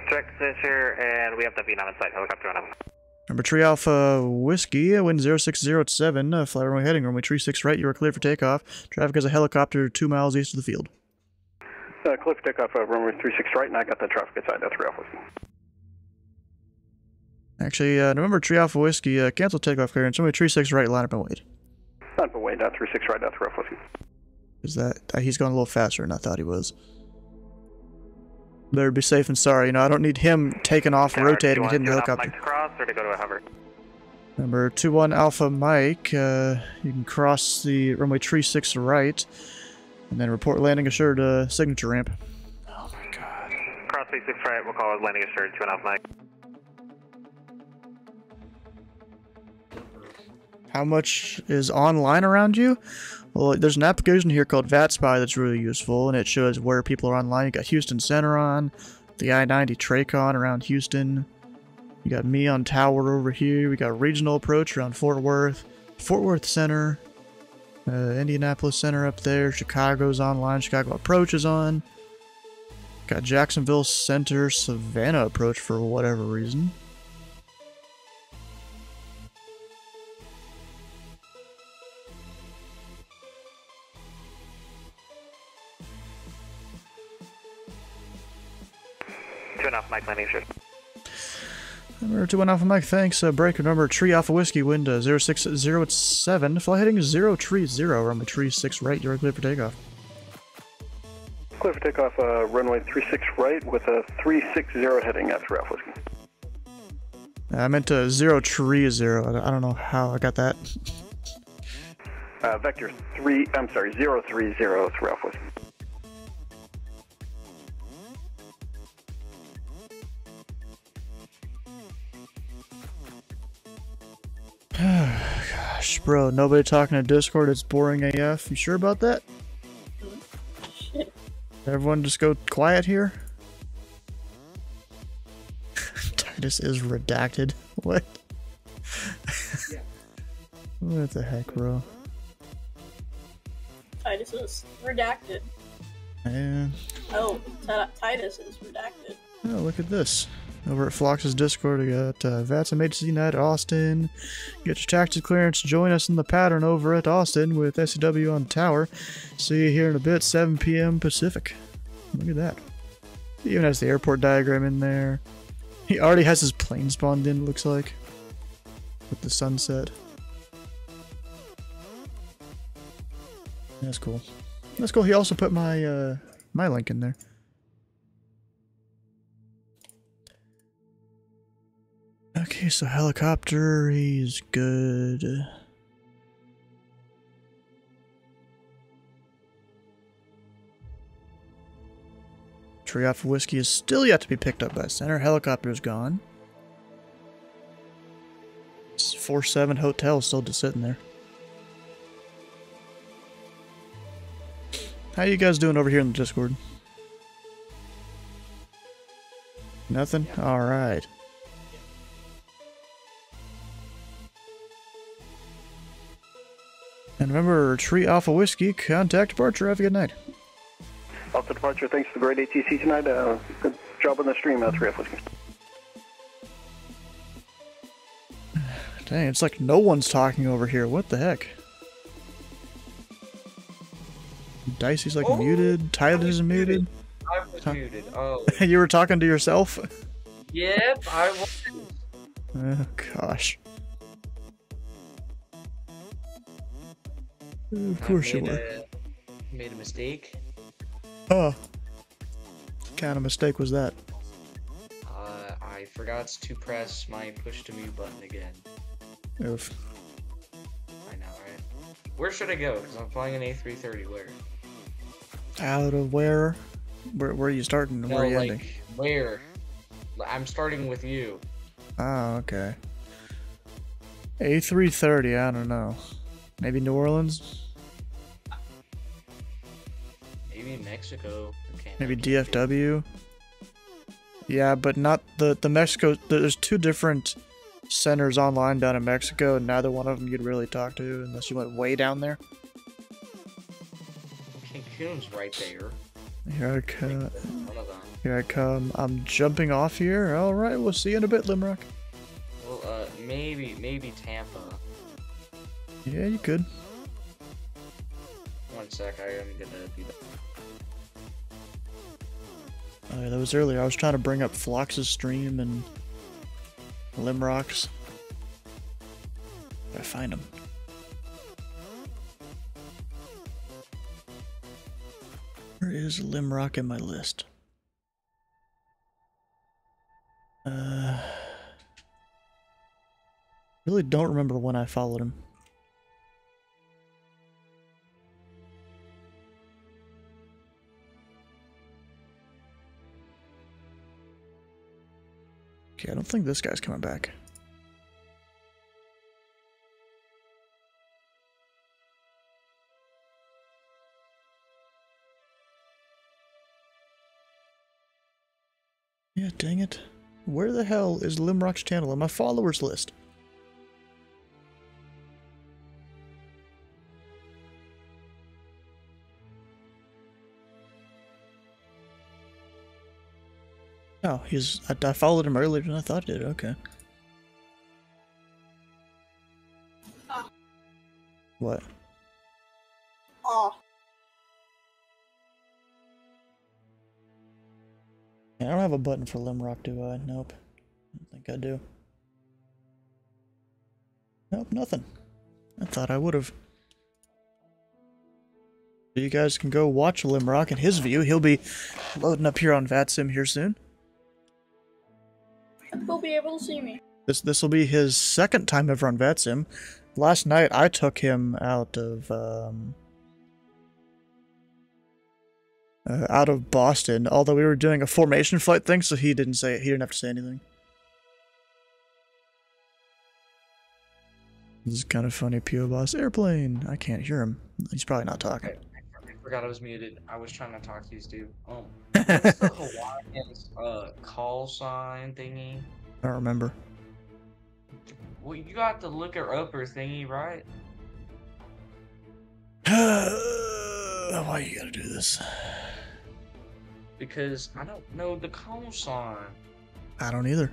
Direct signature, and we have the Phenom in sight, helicopter on up. Number 3 Alpha Whiskey, wind 0607, fly runway heading, runway 36 right, you are cleared for takeoff. Traffic has a helicopter 2 miles east of the field. Clear for takeoff, runway 36 right, and I got the traffic inside that 3 Alpha Whiskey. Actually, November 3 Alpha Whiskey, cancel takeoff clearance, runway 36 right, line up and wait. Line up and wait, 36 right, 3 Alpha Whiskey. Is that, he's going a little faster than I thought he was. Better be safe and sorry. You know, I don't need him taking off, rotating, and hitting the helicopter. To cross or to go to a hover? Number 21 Alpha Mike, you can cross the runway 36 right, and then report landing assured signature ramp. Oh my god. Cross 36 right, we'll call it landing assured, 2.5 Mike. How much is online around you? Well, there's an application here called VatSpy that's really useful, and it shows where people are online. You got Houston Center on, the I-90 Tracon around Houston. You got me on Tower over here. We got regional approach around Fort Worth Center, Indianapolis Center up there. Chicago's online. Chicago approach is on. Got Jacksonville Center, Savannah approach for whatever reason. Mike, landing assured. Number 21 Alpha Mike, thanks. Breaker number 3 Alpha Whiskey, wind 0607. Fly heading 030, runway 36 right. You're clear for takeoff. Clear for takeoff, runway 36 right with a 360 heading at 3 Alpha Whiskey. I meant 030. I don't know how I got that. Vector 030, 3 Alpha Whiskey. Gosh, bro, nobody talking to Discord, it's boring AF. You sure about that? Shit. Everyone just go quiet here? Titus is redacted. What? What the heck, bro? Titus is redacted. Yeah. Oh, Titus is redacted. Oh, look at this. Over at Flox's Discord, we got Vatsim ATC Night at Austin. Get your taxi clearance. Join us in the pattern over at Austin with SCW on Tower. See you here in a bit, 7 p.m. Pacific. Look at that. He even has the airport diagram in there. He already has his plane spawned in, it looks like. With the sunset. That's cool. That's cool. He also put my my link in there. Okay, so helicopter, he's good. Tree off whiskey is still yet to be picked up by center. Helicopter's gone. 4-7 hotel still just sitting there. How you guys doing over here in the Discord? Nothing? Alright. And remember, Tree Alpha Whiskey, contact departure. Have a good night. Alpha departure, thanks for the great ATC tonight. Good job on the stream, 3 Alpha Whiskey. Dang, it's like no one's talking over here. What the heck? Dicey's like muted. Tyler's muted. I was muted. Oh. You were talking to yourself? Yep, I was. Oh, gosh. Of course you were. Made a mistake. Oh. What kind of mistake was that? I forgot to press my push to mute button again. Oof. I know, right? Where should I go? Because I'm flying an A330. Where? Out of where? Where are you starting? No, where are you like, ending? where? I'm starting with you. Oh, okay. A330, I don't know. Maybe New Orleans? Maybe Mexico. Maybe DFW? Yeah, but not the Mexico. There's 2 different centers online down in Mexico, and neither one of them you'd really talk to unless you went way down there. Cancun's right there. Here I come. Here I come. I'm jumping off here. Alright, we'll see you in a bit, Limrock. Well, maybe Tampa. Yeah, you could. 1 sec, I am gonna be back. Oh, yeah, that was earlier. I was trying to bring up Flox's stream and Limrock's. Gotta find him. Where is Limrock in my list? Really don't remember when I followed him. Okay, I don't think this guy's coming back. Yeah, dang it. Where the hell is Limrock's channel on my followers list? Oh, I followed him earlier than I thought I did, okay. What? Oh. I don't have a button for Limrock, do I? Nope. I don't think I do. Nope, nothing. I thought I would have. You guys can go watch Limrock in his view. He'll be loading up here on Vatsim here soon. He'll be able to see me. This will be his second time ever on Vatsim. Last night I took him out of Boston, although we were doing a formation flight thing, so he didn't have to say anything. This is kind of funny. P.O. Boss airplane. I can't hear him. He's probably not talking. I forgot I was muted. I was trying to talk to these dude. Oh, what's the Hawaiian's call sign thingy? I don't remember. Well, you got the looker upper thingy, right? Why you gotta do this? Because I don't know the call sign. I don't either.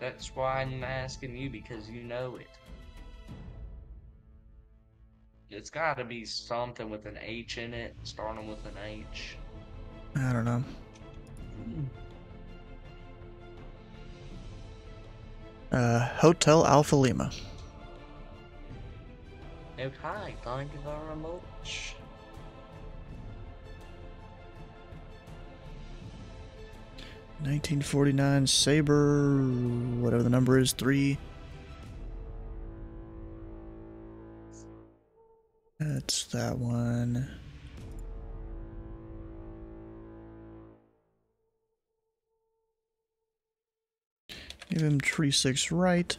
That's why I'm asking you, because you know it. It's got to be something with an H in it, starting with an H. I don't know. Hotel Alpha Lima. Okay, thank you very much. $19.49 Saber, whatever the number is, 3. That's that one. Give him tree 6 right.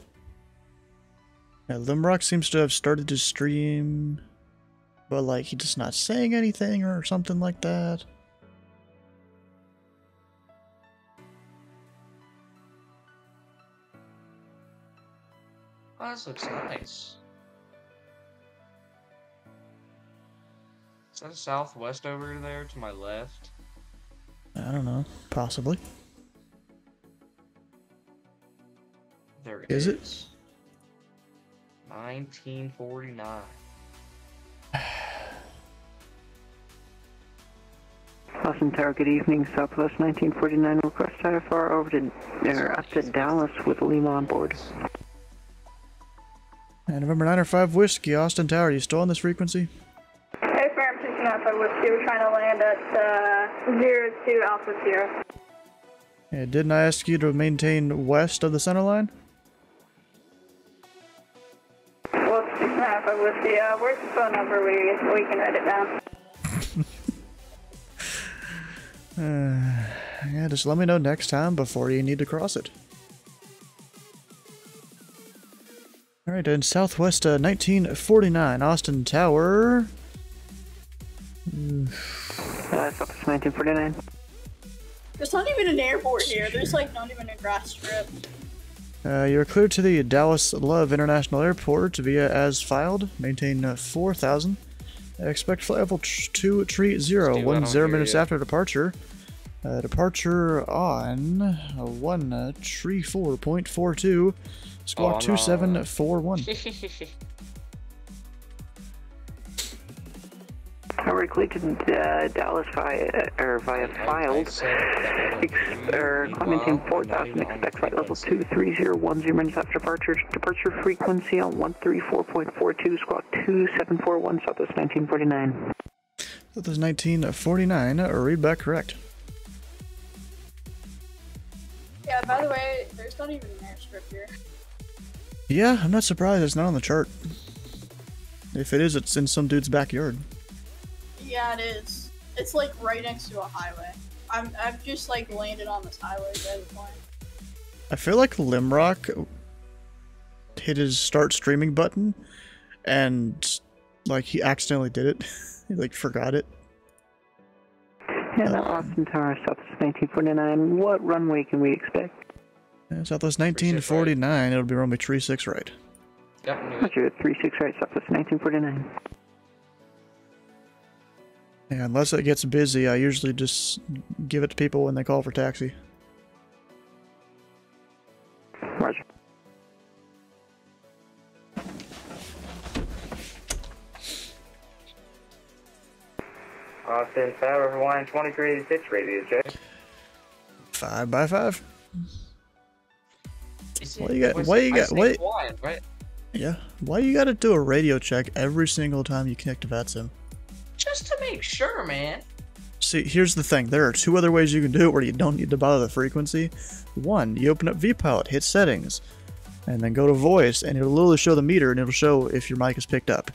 Now, Limrock seems to have started to stream, but like he's just not saying anything or something like that. Oh, this looks nice. Is that a southwest over there to my left? I don't know. Possibly. There it is. Is it? 1949. Austin Tower, good evening. Southwest 1949, request IFR over to, up to Dallas with Lima on board. And November 9 or 5 Whiskey, Austin Tower, are you still on this frequency? Hey, Farm 69 Whiskey, we're trying to land at 02 Alpha Sierra. Yeah, didn't I ask you to maintain west of the center line? Well, 69 Whiskey, where's the phone number? We can write it down. Yeah, just let me know next time before you need to cross it. Alright, in Southwest 1949, Austin Tower. Southwest 1949. There's not even an airport here. There's like not even a grass strip. You're cleared to the Dallas Love International Airport via as filed. Maintain 4,000. Expect flight level 2 tree 0, 10 minutes after departure. Departure on 1 tree 4.42. Squawk 2741. Alright, cleared to Dallas via filed. Maintain 4,000. Expect flight level 23010 minutes after departure. Departure frequency on 134.42. Squawk 2741. Southwest 1949. Southwest 1949. Read back correct. Yeah, by the way, there's not even an airstrip here. Yeah, I'm not surprised it's not on the chart. If it is, it's in some dude's backyard. Yeah, it is. It's like right next to a highway. I've just like landed on this highway by the point. I feel like Limrock hit his start streaming button and like he accidentally did it. He like forgot it. And Austin Tower, Southwest 1949. What runway can we expect? Southwest 1949. It'll be runway 36 right. Roger, 36 right, Southwest 1949. Yeah, unless it gets busy, I usually just give it to people when they call for taxi. Roger. Austin Tower, Hawaiian 2386, radio check. 5 by 5. Why you gotta do a radio check every single time you connect to Vatsim? Just to make sure, man. See, here's the thing. There are 2 other ways you can do it where you don't need to bother the frequency. 1, you open up vPilot, hit settings, and then go to voice, and it'll literally show the meter, and it'll show if your mic is picked up.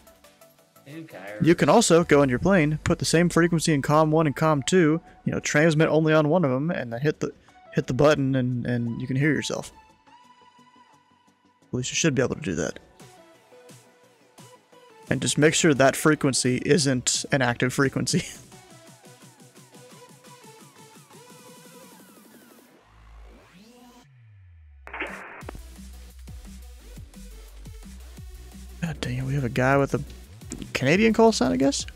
You can also go on your plane, put the same frequency in COM 1 and COM 2, you know, transmit only on one of them, and then hit the button, and you can hear yourself. At least you should be able to do that. And just make sure that frequency isn't an active frequency. God dang it, we have a guy with a Canadian call sign, I guess?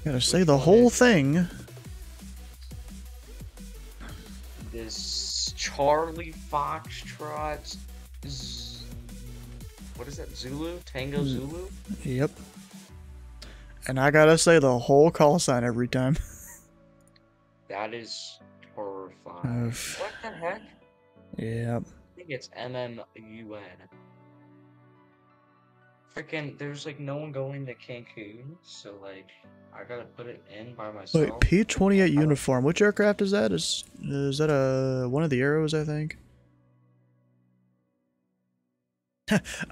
Gotta say the whole thing. This Charlie Foxtrot. What is that? Zulu? Tango Zulu? Yep. And I gotta say the whole call sign every time. That is horrifying. What the heck? Yep. I think it's MMUN. Freaking, there's like no one going to Cancun, so like, I gotta put it in by myself. Wait, P-28 uniform. Which aircraft is that? Is that one of the Arrows, I think?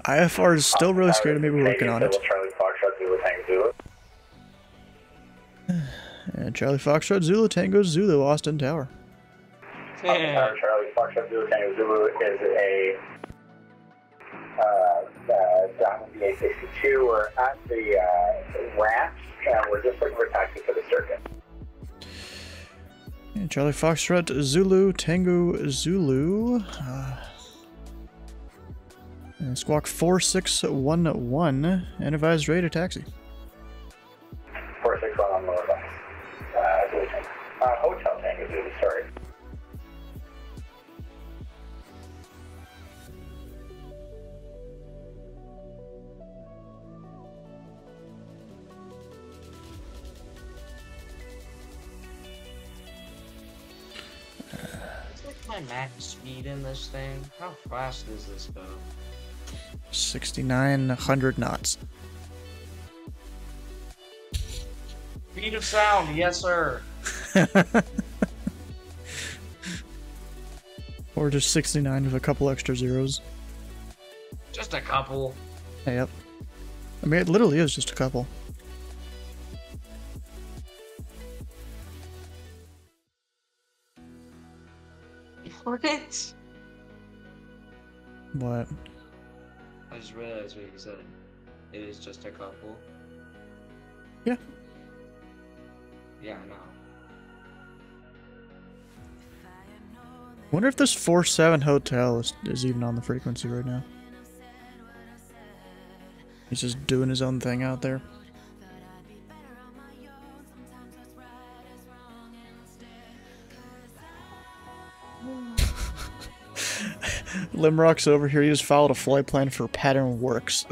IFR is still really scared of me. We're working on it. And Charlie Foxtrot Zulu Tango Zulu Austin Tower. Yeah. Charlie Foxtrot Zulu Tango Zulu is a Diamond BA-62. We're at the ramps, and we're just looking for taxi for the circuit. And Charlie Foxtrot Zulu Tango Zulu. And Squawk 4611 and advised ready to taxi. 461 on lower bus. Hotel Tango Zulu, sorry. What's my max speed in this thing? How fast does this go? 6,900 knots. Speed of sound, yes sir. Or just 69 with a couple extra zeros. Just a couple. Yep. I mean, it literally is just a couple. What? What? I just realized what you said. It is just a couple. Yeah. Yeah, I know. Wonder if this 47 hotel is even on the frequency right now. He's just doing his own thing out there. Limrock's over here. He just filed a flight plan for Pattern Works.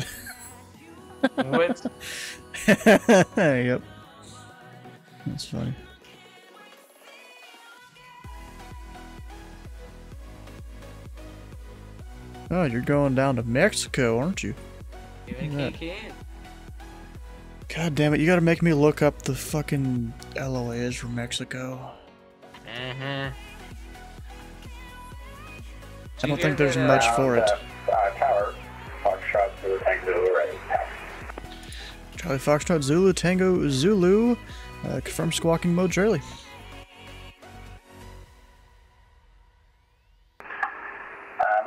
What? Yep. That's funny. Oh, you're going down to Mexico, aren't you? God damn it, you gotta make me look up the fucking LOAs for Mexico. Uh-huh. I don't think there's much for it. Tower, Foxtrot Zulu Tango Zulu, ready. Charlie Foxtrot Zulu Tango Zulu, confirm squawking mode Charlie.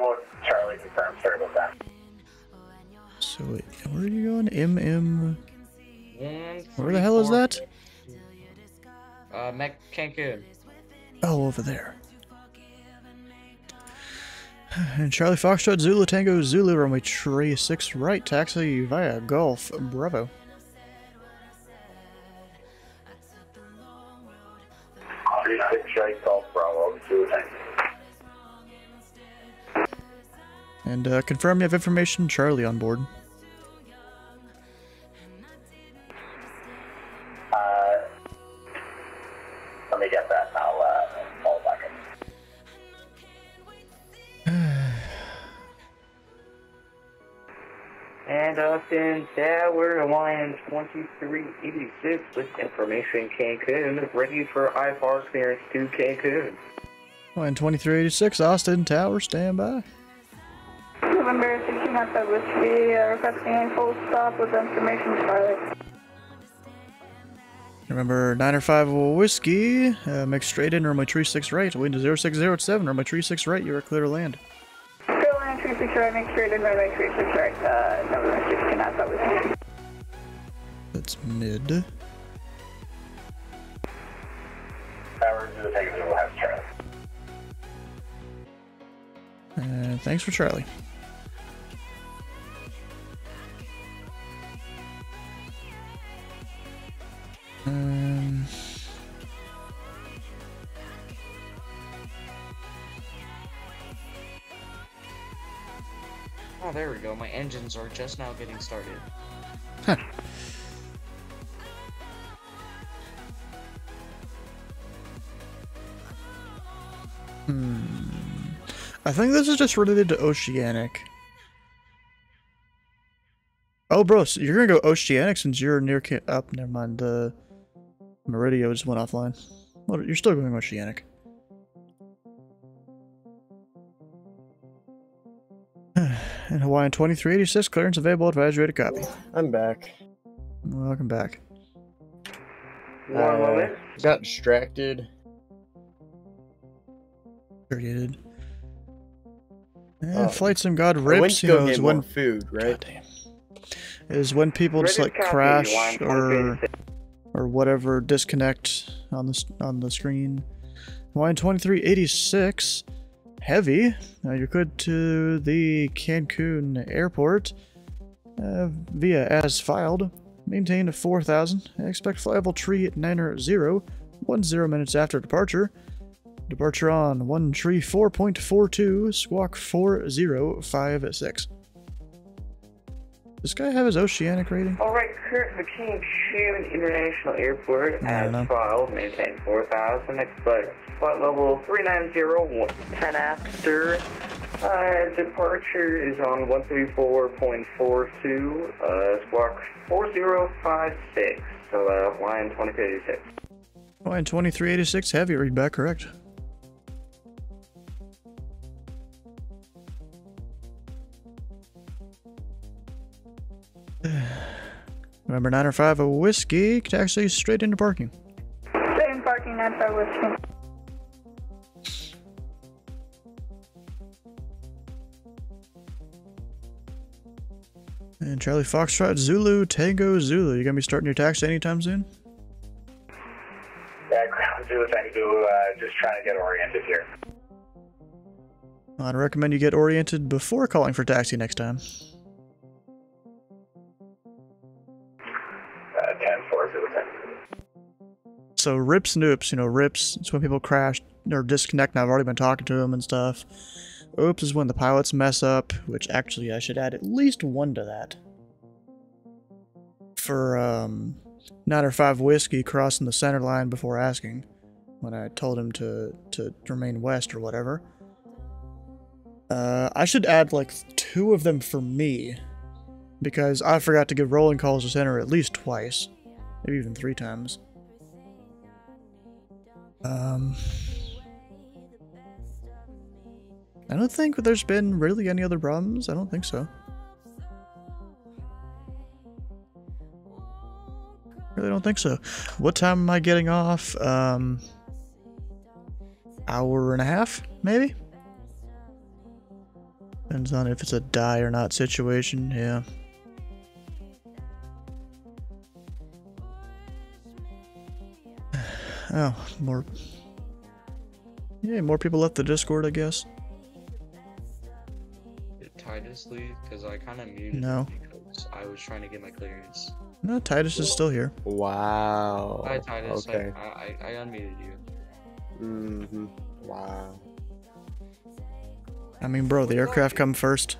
Mode Charlie confirmed, sorry about that. So wait, where are you going? Where the hell is that? Cancun. Oh, over there. And Charlie Foxtrot Zulu Tango Zulu runway 36 right, taxi via Gulf Bravo. Right, Gulf Bravo, Zulu Tango. And confirm you have information Charlie on board. Let me get that and I'll fall back in. And Austin Tower, Alliance 2386 with information Cancun, ready for IFR clearance to Cancun. Line 2386, Austin Tower, stand by. November 16 Alpha Whiskey, requesting a full stop with information Charlie. Remember, 905 Whiskey, make straight in, runway 36 right, wind to 0607, runway 36 right, you are clear to land. Clear to land 36 right, make straight in, runway 36 right, November 16 Alpha Whiskey. That's mid. Tower Zulu Tango Zulu has Charlie. Thanks for Charlie. Oh, there we go. My engines are just now getting started. Huh. I think this is just related to Oceanic. Oh, bro, so you're gonna go Oceanic since you're near up. Never mind. The Meridio just went offline. Well, you're still going Oceanic. And Hawaiian 2386, clearance available, advisory to copy. I'm back. Welcome back. One moment. Got distracted. Sure you did. Flight Sim God rips, I went to go get more food, right? Is when people just like crash or whatever, disconnect on the screen. Line 2386, heavy. Now you're good to the Cancun airport via as filed. Maintain 4,000. Expect flyable tree at 900, 10 minutes after departure. Departure on 134.42, squawk 4056. Does this guy have his Oceanic rating? Alright, current Cancun International Airport as filed, maintain 4,000, expect flight level 390, 10 after. Departure is on 134.42, squawk 4056, so line 2386. Line 2386, heavy, read back correct. Remember 905 a whiskey, taxi straight into parking. Same parking, 95 whiskey. And Charlie Foxtrot Zulu Tango Zulu. You gonna be starting your taxi anytime soon? Yeah, Ground Zulu Tango, just trying to get oriented here. I'd recommend you get oriented before calling for taxi next time. 10-4 Zulu Tango. So rips and oops, you know, rips, it's when people crash or disconnect, and I've already been talking to them and stuff. Oops is when the pilots mess up, which actually I should add at least one to that. For 905 whiskey crossing the center line before asking, when I told him to remain west or whatever. I should add like 2 of them for me, because I forgot to give rolling calls to center at least twice, maybe even 3 times. I don't think there's been really any other problems. I don't think so. Really don't think so. What time am I getting off? Hour and a half, maybe? Depends on if it's a die or not situation, yeah. Oh, more... Yeah, more people left the Discord, I guess. Did Titus leave? Because I kind of muted No. him because I was trying to get my clearance. No, Titus is still here. Wow. Hi, Titus. Okay. I unmuted you. Mm-hmm. Wow. I mean, bro, the aircraft come first.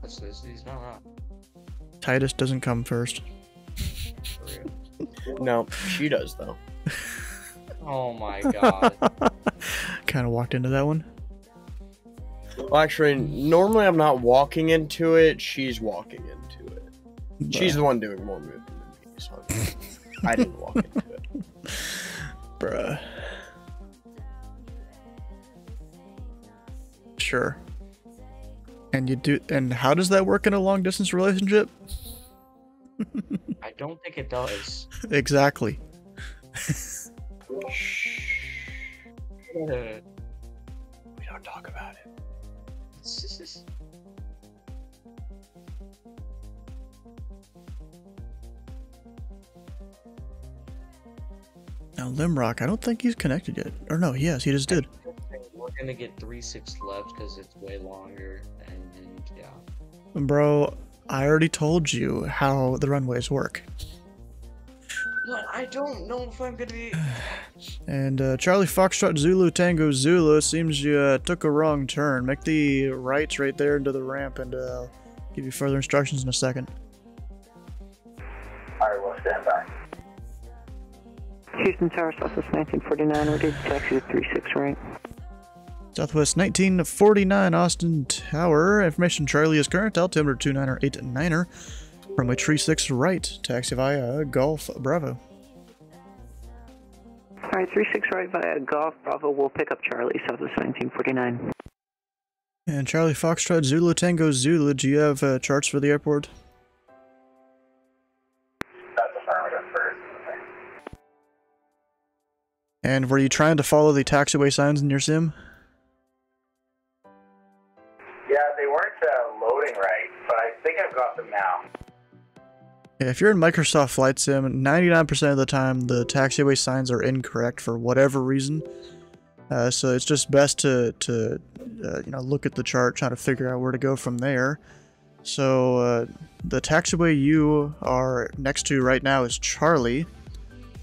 What's this? He's not wrong. Titus doesn't come first. No, she does, though. Oh my god. Kind of walked into that one. Well, actually, normally I'm not walking into it. She's walking into it. She's the one doing more movement than me, so I didn't walk into it. Bruh. Sure. And you do, and how does that work in a long distance relationship? I don't think it does. Exactly. We don't talk about it. Now, Limrock, I don't think he's connected yet. Or no, yes, he just did. We're gonna get 3-6 left because it's way longer, and yeah. Bro, I already told you how the runways work. But I I don't know if I'm gonna be. And Charlie Foxtrot Zulu Tango Zulu, it seems you took a wrong turn. Make the right there into the ramp, and I'll give you further instructions in a second. Alright, we'll stand by. Houston Tower, Southwest 1949, ready to taxi to 36 right. Southwest 1949, Austin Tower. Information Charlie is current. Altimeter 2989er. Runway 36 right. Taxi via Golf Bravo. Alright, 36 right via Golf Bravo. We'll pick up Charlie, Southwest 1949. And Charlie Foxtrot Zulu Tango Zulu, do you have charts for the airport? That's affirmative first. And were you trying to follow the taxiway signs in your sim? Yeah, they weren't loading right, but I think I've got them now. Yeah, if you're in Microsoft Flight Sim, 99% of the time the taxiway signs are incorrect for whatever reason. So it's just best to you know, look at the chart, try to figure out where to go from there. So the taxiway you are next to right now is Charlie,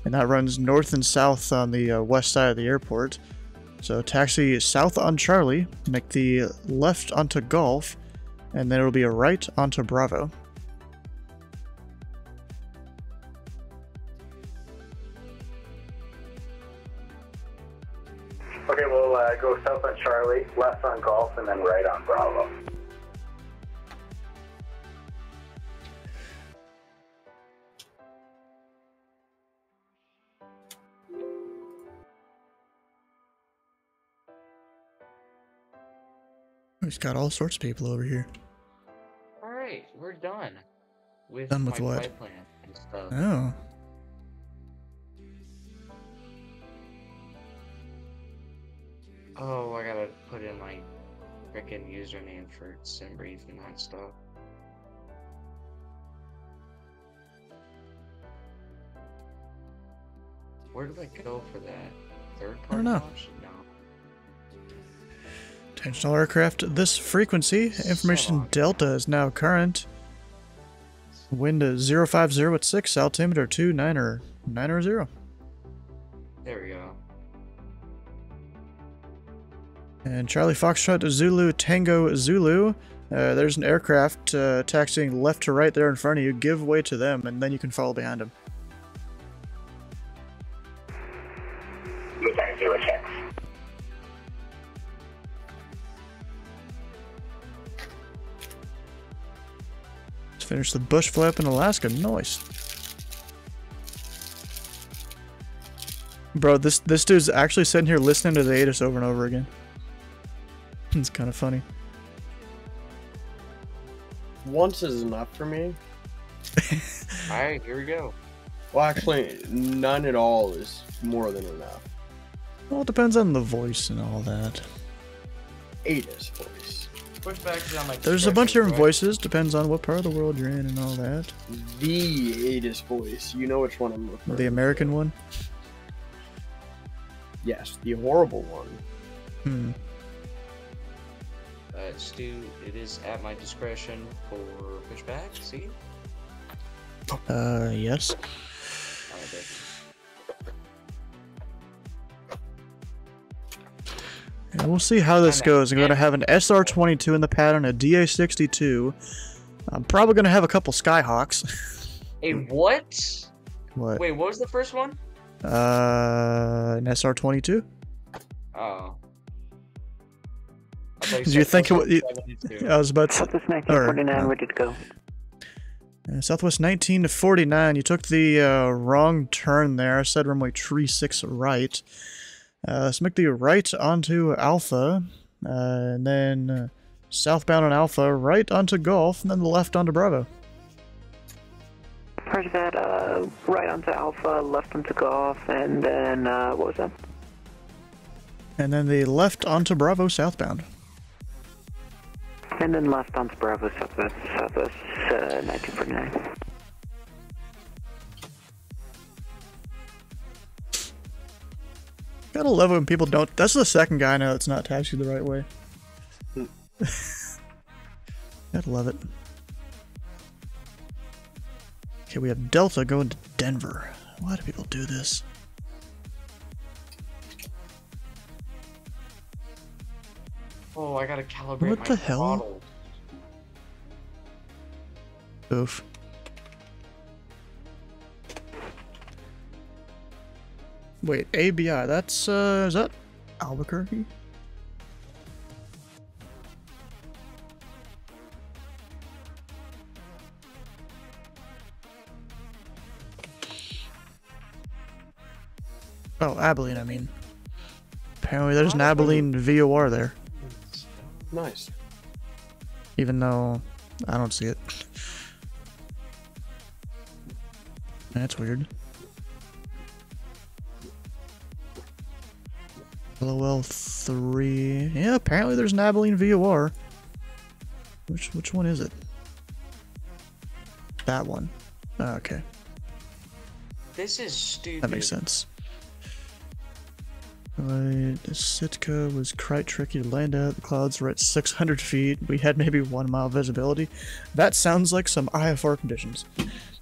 and that runs north and south on the west side of the airport. So taxi south on Charlie, make the left onto Golf, and then it'll be a right onto Bravo. Okay, we'll go south on Charlie, left on Golf, and then right on Bravo. We've got all sorts of people over here. Alright, we're done. With Done with my what? flight plan and stuff. Oh. Oh, I gotta put in my frickin' username for SimBrief and that stuff. Where do I go for that? Third party I don't know. option? No. Intentional aircraft, this frequency. Information Delta is now current. Wind 050 at 6, altimeter 2990. There we go. And Charlie Foxtrot Zulu Tango Zulu. There's an aircraft taxiing left to right there in front of you. Give way to them, and then you can follow behind him. Lieutenant Zero checks. Let's finish the bush flap in Alaska. Nice. Bro, this dude's actually sitting here listening to the ATC over and over again. It's kind of funny. Once is enough for me. Alright, here we go. Well, actually, none at all is more than enough. Well, it depends on the voice and all that. ATC voice. Pushback is on my There's a bunch of different voices, depends on what part of the world you're in and all that. The ATC voice. You know which one I'm looking for. The American one? Yes, the horrible one. Hmm. Stu, it is at my discretion for pushback, see? Yes. Yeah, we'll see how this goes. I'm going to have an SR-22 in the pattern, a DA-62. I'm probably going to have a couple Skyhawks. A what? What? Wait, what was the first one? An SR-22? Oh. Do you think it I was about to say. Southwest 1949, ready to go. Southwest 1949, you took the wrong turn there. I said runway 36 right. Let's make the right onto Alpha, and then southbound on Alpha, right onto Golf, and then the left onto Bravo. Roger that, right onto Alpha, left onto Golf, and then, what was that? And then the left onto Bravo southbound. And then left onto Bravo, Southwest 1949. Gotta love it when people don't. That's the second guy I know that's not taxied the right way. Gotta love it. Okay, we have Delta going to Denver. Why do people Don't do this. Oh, I gotta calibrate What my the hell? throttle. Oof. Wait, ABI, that's, is that Albuquerque? Oh, Abilene, I mean. Apparently there's an Abilene VOR there. Nice. Even though I don't see it. That's weird. LOL 3. Yeah, apparently there's an Abilene VOR. Which one is it? That one. Oh, okay. This is stupid. That makes sense. Right, Sitka was quite tricky to land at. The clouds were at 600 feet. We had maybe 1 mile visibility. That sounds like some IFR conditions.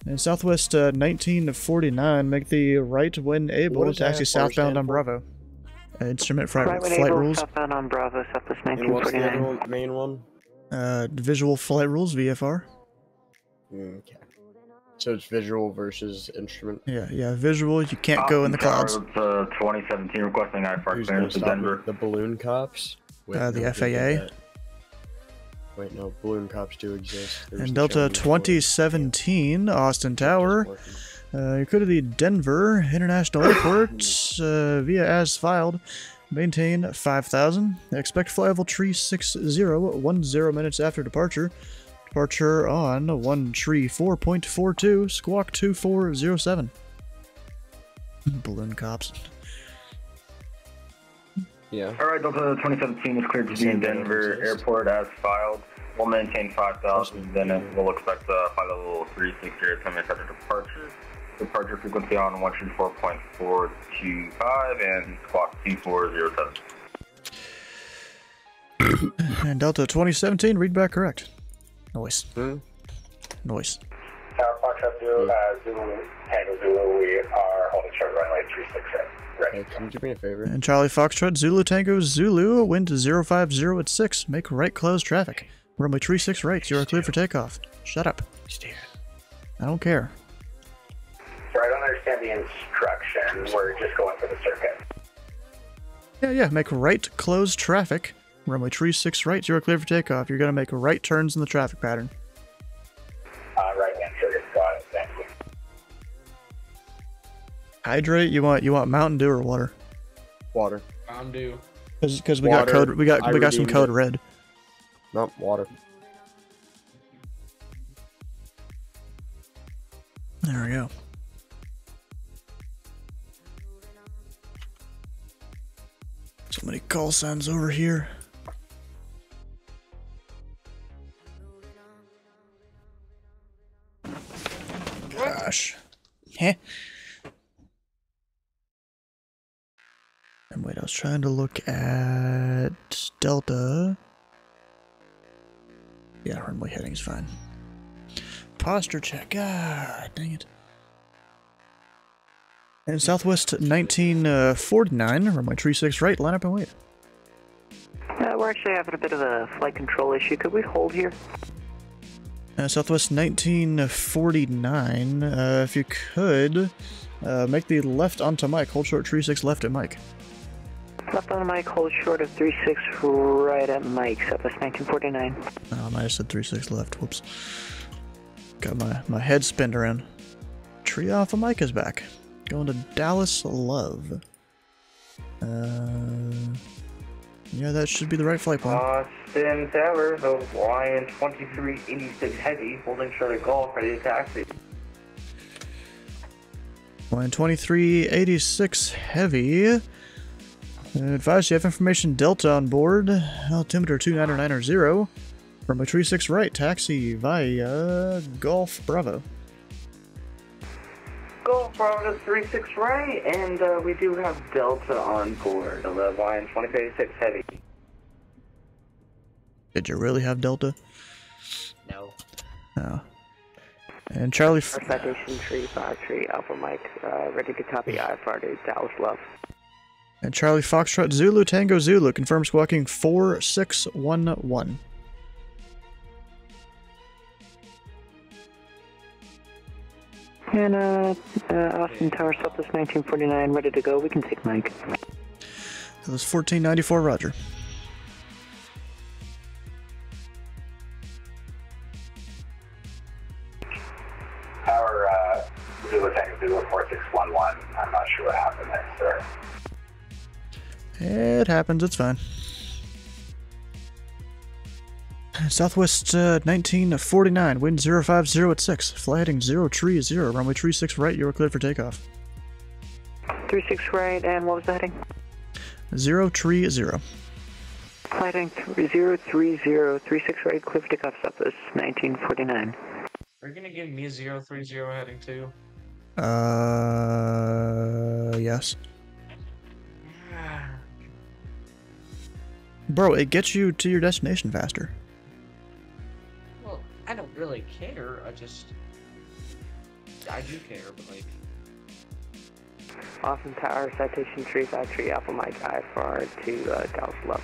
And Southwest 1949, make the right when able, taxi southbound on Bravo. Instrument flight rules. Southbound on Bravo, Southwest And what's the 1949. other main one? Visual flight rules, VFR. Okay. So it's visual versus instrument. Yeah, visual. You can't go in the clouds. 2017 requesting IFR clearance to Denver. The balloon cops. Wait, the no, FAA. Wait, no, balloon cops do exist. There's And the Delta Chinese 2017, Austin Tower. You could have the Denver International Airport via as filed. Maintain 5,000. Expect flight level tree 60, 10 minutes after departure. Departure on 1 tree 4.42, squawk 2407. Balloon cops. Yeah. Alright, Delta 2017 is cleared to be in Denver Airport as filed. We'll maintain 5,000, then we'll expect flight level 360 10 minutes after departure. Departure frequency on 134.425 and squawk 2407. And Delta 2017, read back correct. Noise. Noise. Tower Foxtrot Zulu, Zulu, Tango Zulu, we are holding short runway 368. Ready. Hey, can you do me a favor? And Charlie Foxtrot, Zulu Tango Zulu, wind 050 at 6, make right close traffic. Runway 36 right, you are cleared for takeoff. Shut up. I don't care. Sorry, I don't understand the instruction. We're just going for the circuit. Yeah, make right close traffic. Runway 36 right, you are cleared for takeoff. You're going to make right turns in the traffic pattern. Right hand circuit, got it, thank you. Hydrate, you want Mountain Dew or water? Water. Mountain Dew. Because we got code, we got some code red. Nope, water. There we go. So many call signs over here. Gosh. Heh. And wait, I was trying to look at Delta. Yeah, runway heading's fine. Posture check. God dang it. And Southwest 1949, runway 36 right, line up and wait. We're actually having a bit of a flight control issue. Could we hold here? Southwest 1949, if you could, make the left onto Mike. Hold short 36 left at Mike. Left on Mike, hold short of 36 right at Mike, Southwest 1949. Oh, I might have said 36 left. Whoops. Got my head spinned around. Tree Alpha Mike is back. Going to Dallas Love. Yeah, that should be the right flight plan. Austin Tower, Hawaiian 2386 Heavy, holding short of Golf, ready to taxi. Hawaiian 2386 Heavy. Advise you have information Delta on board. Altimeter 2990. Runway 36 right, taxi via Golf Bravo. Golf Bravo 36 right, and we do have Delta on board, the Hawaiian 2386 Heavy. Did you really have Delta? No. Oh. And Charlie... Citation Tree 5 Tree Alpha Mike, ready to copy IFR to Dallas Love. And Charlie Foxtrot Zulu Tango Zulu, confirm squawking 4611. And Austin Tower Southwest 1949, ready to go. We can take Mike. That was 1494, roger. Tower Zulu Tango Zulu 4611. I'm not sure what happened there, sir. It happens, it's fine. Southwest 1949, wind 050 at 6, fly heading 030, runway 36 right, you are cleared for takeoff. 36 right, and what was the heading? 030. Flight heading 030, 36 right, clear for takeoff, Southwest 1949. Are you gonna give me a 030 heading too? Yes. Bro, it gets you to your destination faster. Well, I don't really care. I do care, but like. Austin Tower, citation Tree 5 Tree Alpha Mike IFR to Dallas Love.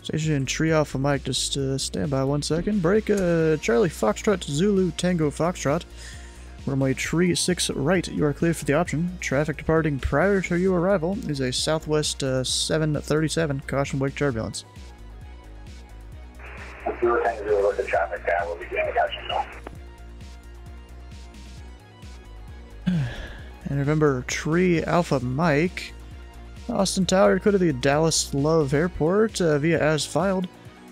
Station Tree Alpha Mike, just stand by 1 second. Break Charlie Foxtrot Zulu Tango Foxtrot. Runway Tree 6 right, you are cleared for the option. Traffic departing prior to your arrival is a Southwest 737. Caution wake turbulence. Zulu Tango Zulu, look at traffic. We'll be getting the caption call. And remember, Tree Alpha Mike. Austin Tower, go to the Dallas Love Airport via as filed.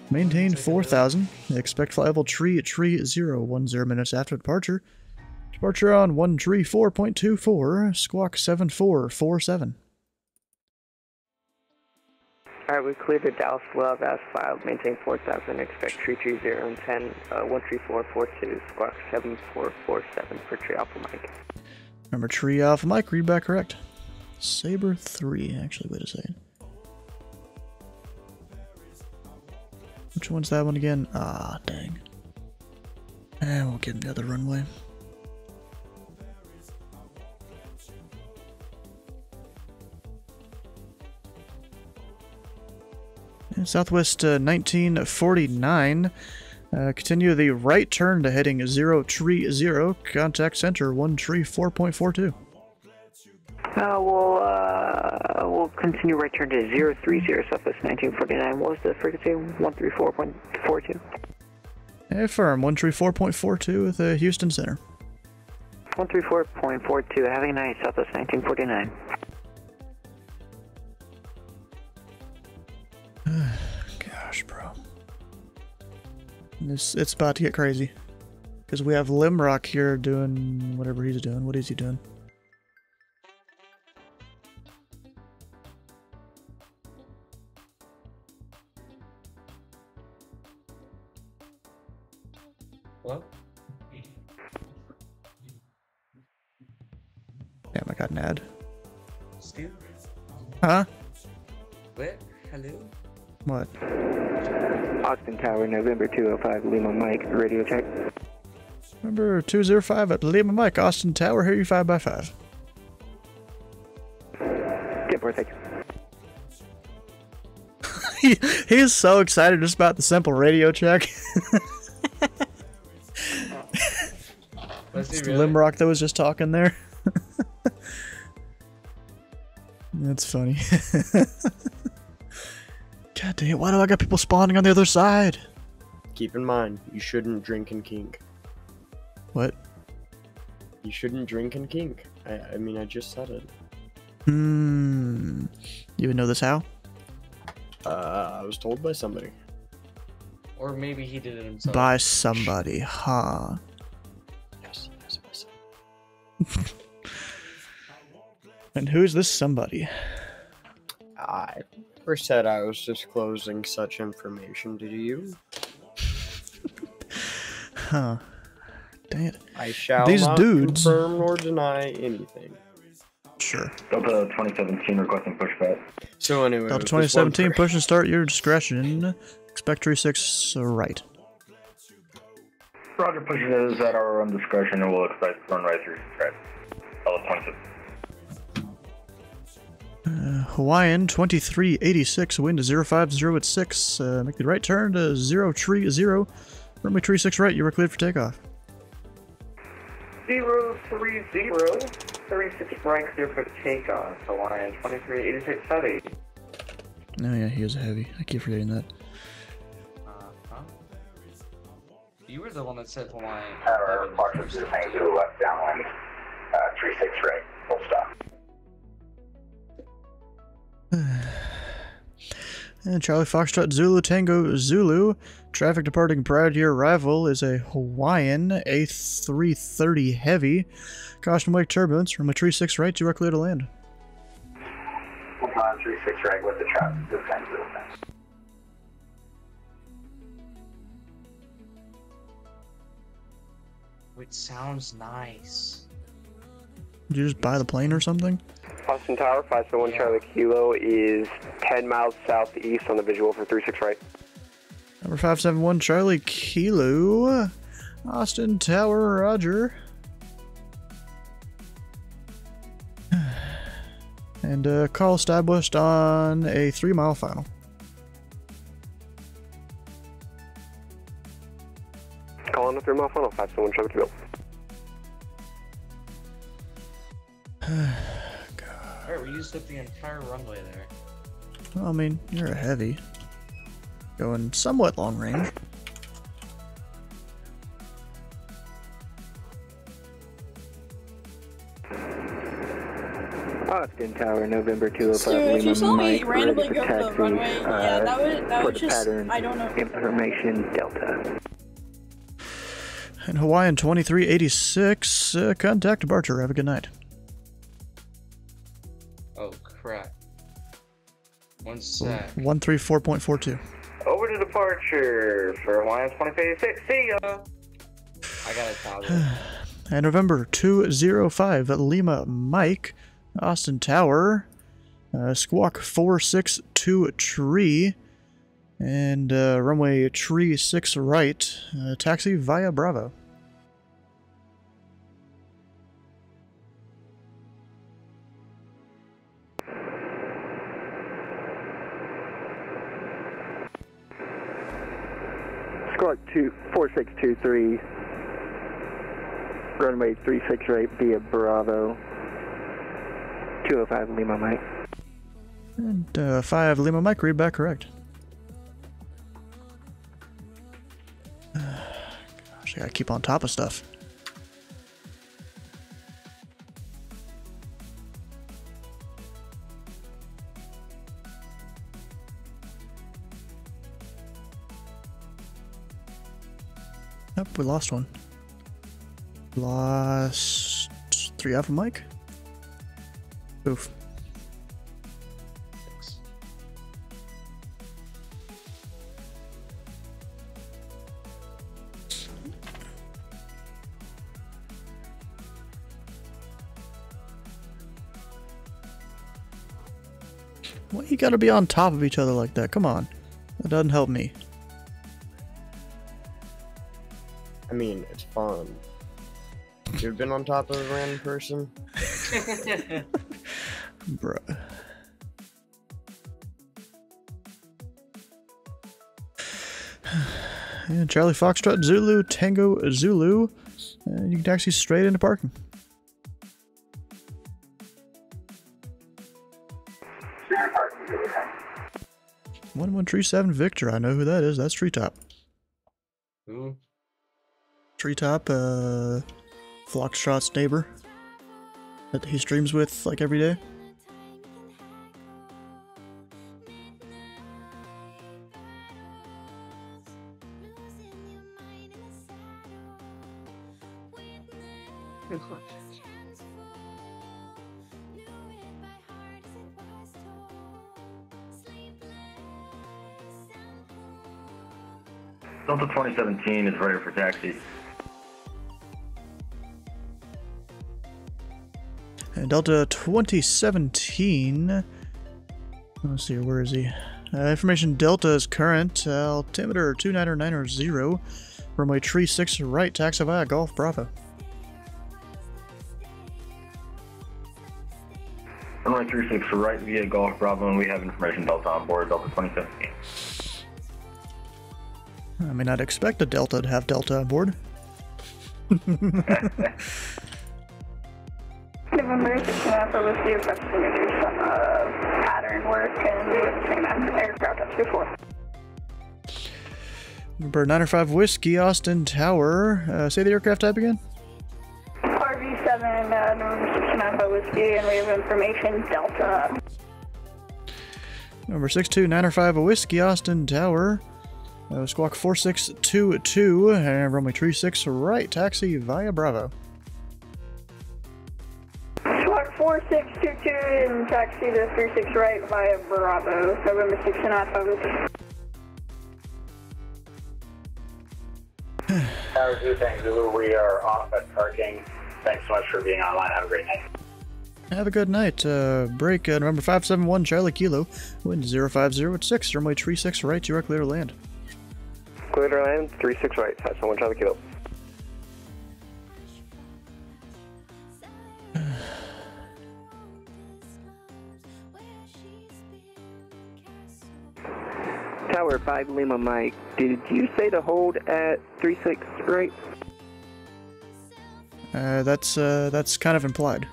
Maintain 4000. Expect flyable Tree 010 minutes after departure. Departure on 134.24, squawk 7447. Alright, we cleared the Dallas Love as filed, maintain 4000, expect Tree 30 and 10, 13442, squawk 7447 for Tree Alpha Mike. Remember, Tree Alpha Mike, read back correct. Saber 3, actually, wait a second. Which one's that one again? Ah, dang. And we'll get the other runway. Southwest 1949. Continue the right turn to heading 030. Contact center 134.42. We'll continue right turn to 030 Southwest 1949. What was the frequency? 134.42. Affirm 134.42 with the Houston Center. 134.42. Having a night, Southwest 1949. Gosh, bro. It's about to get crazy. Because we have Limrock here doing whatever he's doing. What is he doing? Hello? Damn, I got an ad. Stu? Huh? What? Hello? What? Austin Tower, November 205, Lima Mike, radio check. Number 205 at Lima Mike, Austin Tower, hear you 5x5. Get for thank you. He is so excited just about the simple radio check. Was he It's really? Limrock that was just talking there. That's funny. God damn it, why do I got people spawning on the other side? Keep in mind, you shouldn't drink and kink. What? You shouldn't drink and kink. I mean, I just said it. You would know this how? I was told by somebody. Or maybe he did it himself. By somebody, huh? Yes. And who's this somebody? I never said I was disclosing such information, did you? Huh. Dang it. I shall These not dudes. confirm nor deny anything. Sure. Delta 2017 requesting pushback. So anyway, Delta 2017, push and start your discretion. Expect 36 right. Roger, pushing those at our own discretion, and we'll expect to run right through track. L27. Hawaiian 2386, wind 050 at 6. Make the right turn to 030. Runway 36 right, you are cleared for takeoff. 030, 36 right, clear for takeoff. Hawaiian 2386 heavy. Oh yeah, he is a heavy. I keep forgetting that. You were the one that said Hawaiian. Tower, departure to Zulu left downwind, 36 right, full stop. And Charlie Foxtrot Zulu Tango Zulu. Traffic departing prior to your arrival is a Hawaiian A330 heavy. Caution wake turbulence. Runway 36 right, you are clear to land. Hawaiian 36 right with the traffic to Zulu. It sounds nice. Did you just buy the plane or something? Austin Tower, 571 Charlie Kilo is 10 miles southeast on the visual for 36 right. Number 571 Charlie Kilo. Austin Tower, roger. And call established on a 3-mile final. Call on the 3-mile final, 571 Charlie Kilo. Alright, we used up the entire runway there. Well, I mean, you're a heavy. Going somewhat long range. Austin Tower, November 205 So if you saw me randomly go taxi, to the runway, yeah, that would just, pattern I don't know. information Delta. And Hawaiian 2386, contact departure. Have a good night. Oh crap. One sec. 134.42. Over to departure for Hawaiian 2386. See ya! I gotta tell you. And November 205 Lima Mike, Austin Tower, squawk 462 tree, and runway tree 6 right, taxi via Bravo. Squawk 4623, runway 36 right via Bravo, 205 Lima Mike. And 5 Lima Mike, read back correct. Gosh, I gotta keep on top of stuff. Nope, we lost one. Lost 3 Alpha Mike. Oof. Well, you gotta be on top of each other like that. Come on. That doesn't help me. I mean, it's fun. You've been on top of a random person? Bruh. And Charlie Foxtrot Zulu Tango Zulu. You can taxi straight into parking. 1137 Victor. I know who that is. That's Treetop. Who? Treetop, Foxtrot's neighbor that he streams with like every day. Delta 2017 is ready for taxi. And Delta 2017. Let's see, where is he? Information Delta is current. Altimeter 29990. runway tree 6 right, taxi via Golf Bravo. Runway 36 right via Golf Bravo, and we have information Delta on board, Delta 2017. I mean, I'd expect a Delta to have Delta on board. November 16 Alpha was the approach to do some pattern work and we have the same aircraft as before. Number 905 Whiskey, Austin Tower. Say the aircraft type again. RV7, November 16 Alpha Whiskey, and we have information Delta. Number 62 905 Whiskey, Austin Tower. Squawk 4622, and runway tree 6 right, taxi via Bravo. Squawk 4622 and taxi to 36 right via Bravo, November 16 Alpha Whiskey. Tower 2, thanks Zulu. We are off at parking. Thanks so much for being online. Have a great night. Have a good night. Break November 571 Charlie Kilo. Wind 050 at 6. Runway tree 6 right. You are clear to land. Clear to land. 36 right. 571 Charlie Kilo. Tower 5 Lima Mike. Did you say to hold at 36 right? That's kind of implied.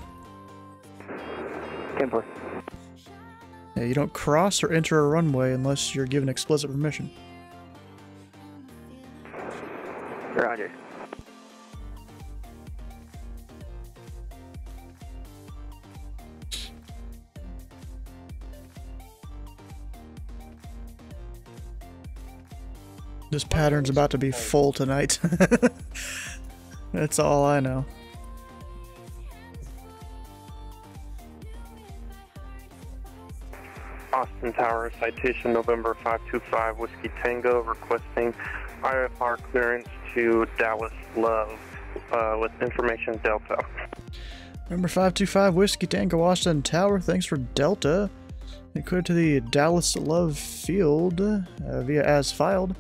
10-4. Yeah, you don't cross or enter a runway unless you're given explicit permission. Roger. This pattern's about to be full tonight. That's all I know. Austin Tower, citation November 525 Whiskey Tango, requesting IFR clearance to Dallas Love with information Delta. Number 525 Whiskey Tango, Austin Tower, thanks for Delta. And clear to the Dallas Love Field via as filed.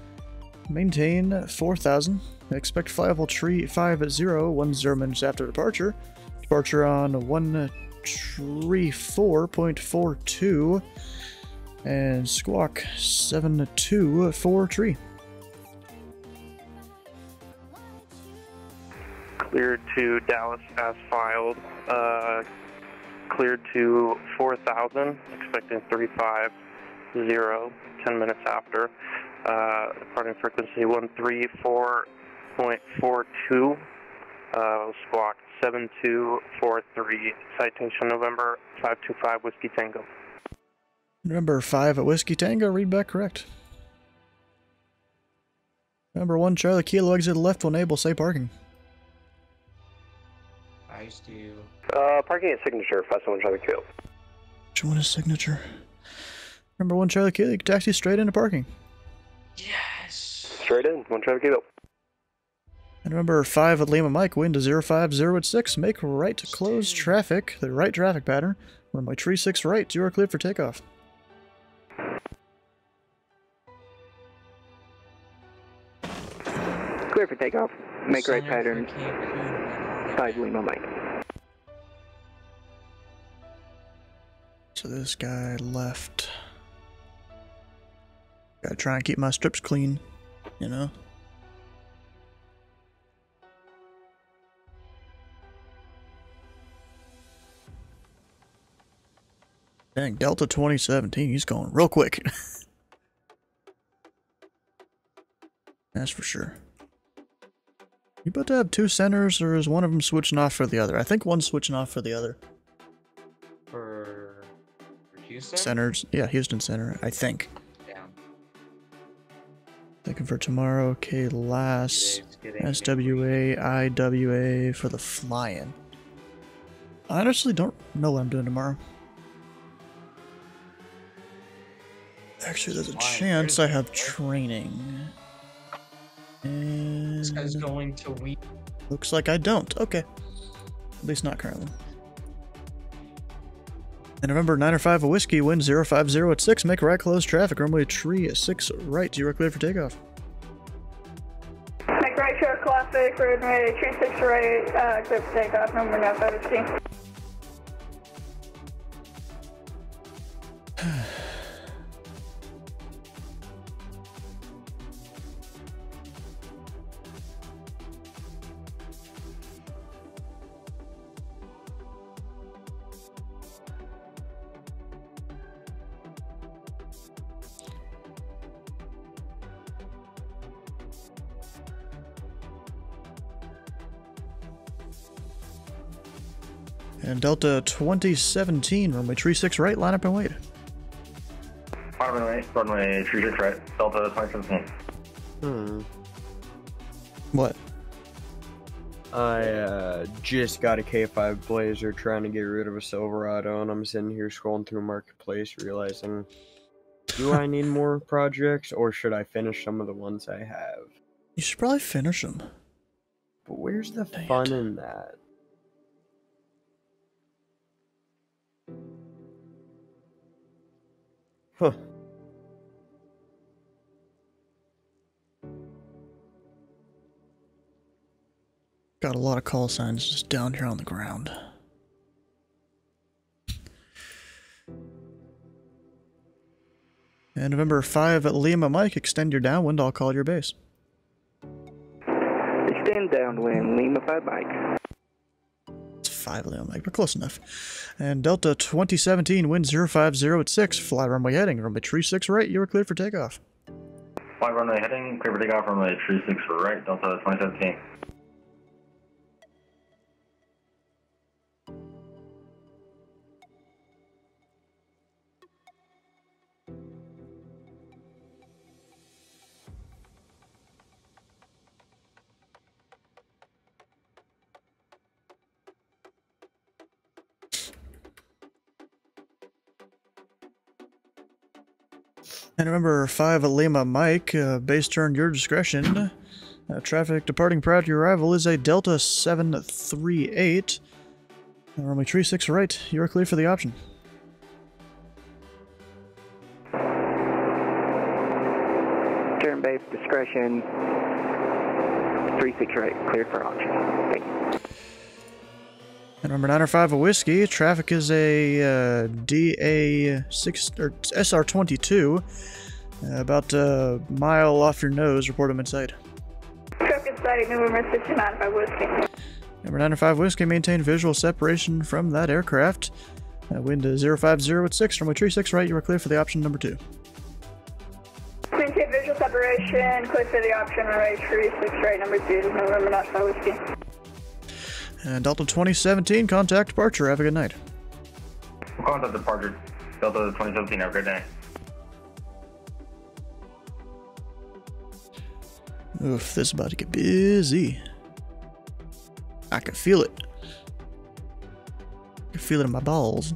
Maintain 4,000. Expect flyable tree 50 10 minutes after departure. Departure on 134.42 and squawk 724 tree. Cleared to Dallas as filed. Cleared to 4,000. Expecting 350. 10 minutes after. Departing frequency 134.42. Squawk 7243. Citation November 525 Whiskey Tango. Number 5 at Whiskey Tango, read back correct. Number 1 Charlie Kilo, exit left will enable safe parking. I used to. Parking at signature, 571 Charlie Kilo. Which one is signature? Number 1 Charlie Kilo, you can taxi straight into parking. Yes. Straight in, 1 Charlie Kilo. And number 5 at Lima Mike, wind to 050 at 6. Make right to close traffic, the right traffic pattern. Runway tree 6 right, you are cleared for takeoff. Clear for takeoff. Make right pattern. 5 Lima Mike. So this guy left. Gotta try and keep my strips clean, you know? Dang, Delta 2017, he's going real quick. That's for sure. You about to have 2 centers, or is one of them switching off for the other? I think one's switching off for the other. For Houston? Centers, yeah, Houston Center, I think. Yeah. Thinking for tomorrow, okay, last SWA, IWA for the fly-in. I honestly don't know what I'm doing tomorrow. Actually, there's a chance I have training. And This guy's going to weep. looks like I don't. Okay. At least not currently. And remember, 905 a Whiskey, wind 050 at 6. Make right close traffic. Runway tree at 6 right. You are cleared for takeoff. Make Short Classic, runway 36 right, clear for takeoff, number 95 And Delta 2017, runway 36 right, line up and wait. Runway 36 right, Delta 2017. What? I just got a K5 Blazer trying to get rid of a Silverado, and I'm sitting here scrolling through Marketplace realizing, do I need more projects, or should I finish some of the ones I have? You should probably finish them. But where's the fun in that? Huh. Got a lot of call signs just down here on the ground. And November 5 at Lima Mike, extend your downwind, I'll call your base. Extend downwind, Lima 5 Mike. It's 5 Lima Mike, but close enough. And Delta 2017, wind 050 at 6, fly runway heading, runway 36 right, you are cleared for takeoff. Fly runway heading, clear for takeoff, runway 36 right, Delta 2017. And remember, 5 at Lima Mike, base turn your discretion. Traffic departing prior to your arrival is a Delta 738. Runway 36 right, you are clear for the option. Turn base discretion, 36 right, clear for option. Thank you. And number 905 a whiskey. Traffic is a DA6 or SR22. About a mile off your nose. Report them inside. Truck inside, November 695 whiskey. Number 905 whiskey. Maintain visual separation from that aircraft. Wind 050 at 6. Runway 36 right. You are clear for the option number 2. Maintain visual separation. Clear for the option. Runway 36 right, number 2. November 905 whiskey. And Delta 2017, contact departure. Have a good night. Contact departure. Delta 2017, have a good day. Oof, this is about to get busy. I can feel it. I can feel it in my balls.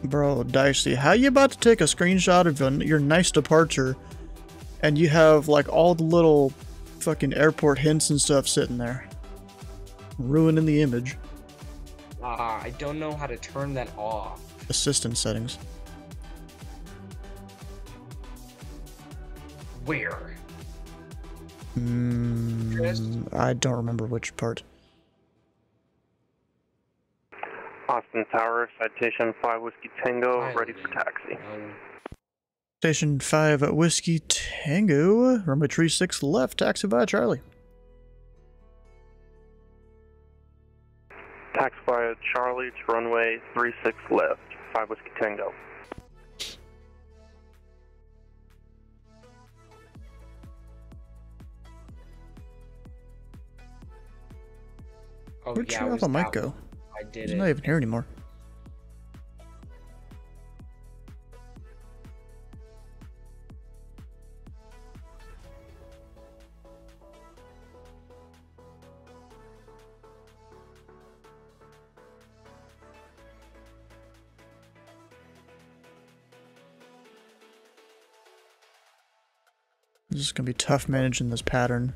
Bro, Dicey, how you about to take a screenshot of your nice departure and you have like all the little fucking airport hints and stuff sitting there? Ruining the image. I don't know how to turn that off. Assistant settings. Where? I don't remember which part. Austin Tower, citation 5 Whiskey Tango, ready for taxi. Station 5 Whiskey Tango, runway 36 left, taxi via Charlie. Taxi via Charlie to runway 36 left, 5 Whiskey Tango. Oh, Where'd yeah, Alpha Mike go? I did He's it. not even here anymore. This is gonna be tough managing this pattern.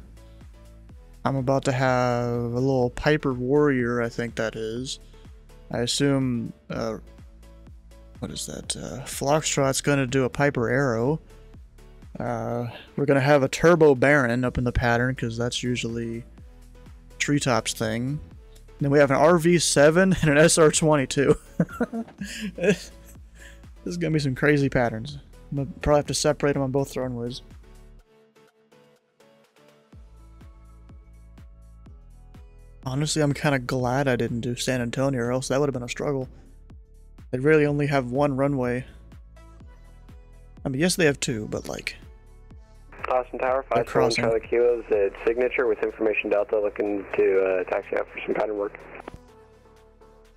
I'm about to have a little Piper Warrior, I think that is. I assume, what is that? Foxtrot's gonna do a Piper Arrow. We're gonna have a Turbo Baron up in the pattern, because that's usually Treetops thing. And then we have an RV7 and an SR22. This is gonna be some crazy patterns. I'm gonna probably have to separate them on both throwing woods. Honestly, I'm kind of glad I didn't do San Antonio, or else that would have been a struggle. They really only have one runway. I mean, yes, they have two, but like... Austin Tower, 5 Charlie Kilo's at Signature with information Delta, looking to taxi out for some pattern work.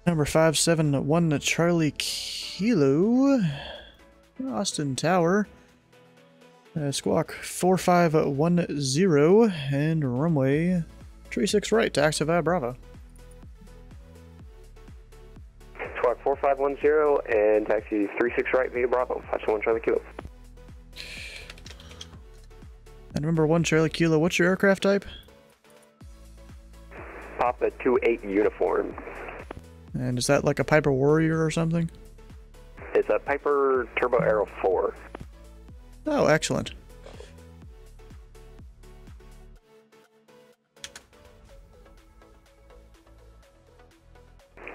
Number 571 Charlie Kilo, Austin Tower, squawk 4510, and runway 36 right, taxi via Bravo. Squawk 4510 and taxi 36 right via Bravo, 571 Charlie Kilo. And number 1 Charlie Kilo, what's your aircraft type? Papa 28 uniform. And is that like a Piper Warrior or something? It's a Piper Turbo Arrow 4. Oh, excellent.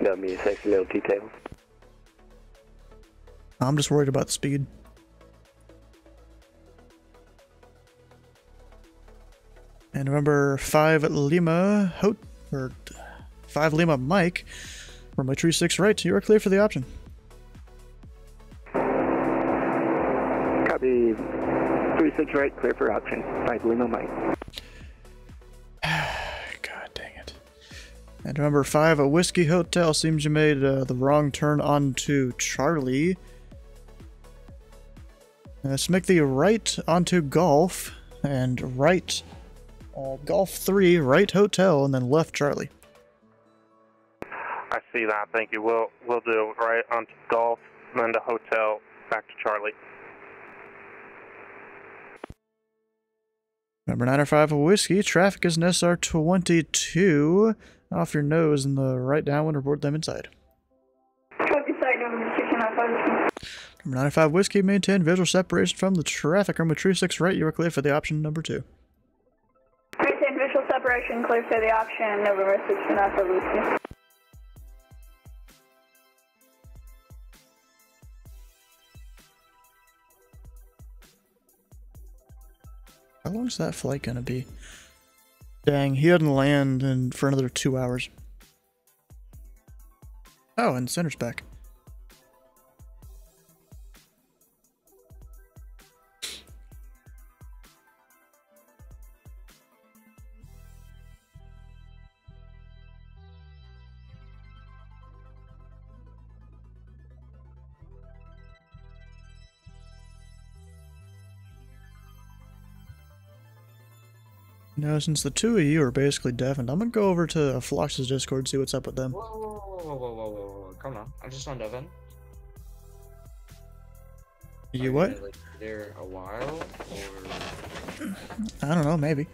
That'll be a sexy little detail. I'm just worried about the speed. And remember 5 Lima or 5 Lima Mike, runway 36 right, you are clear for the option. Copy 36 right, clear for option. 5 Lima Mike. God dang it. And remember 5 Whiskey Hotel, seems you made the wrong turn onto Charlie. Let's make the right onto Golf, and right Golf 3, right Hotel, and then left Charlie. I see that. Thank you. We'll do right onto Golf, then to Hotel, back to Charlie. Number 905 Whiskey, traffic is an SR22. Off your nose in the right downwind, report them inside. Copy side number 695. Number 95 Whiskey, maintain visual separation from the traffic. Runway 36 right, you are clear for the option number 2. Maintain visual separation, clear for the option, November 695 Whiskey. How long is that flight gonna be? Dang, he doesn't land for another 2 hours. Oh, and center's back. No, since the two of you are basically deafened, I'm gonna go over to Flox's Discord, see what's up with them. Whoa. Come on. I'm just on Devon. You what? Like, there a while, or... I don't know, maybe.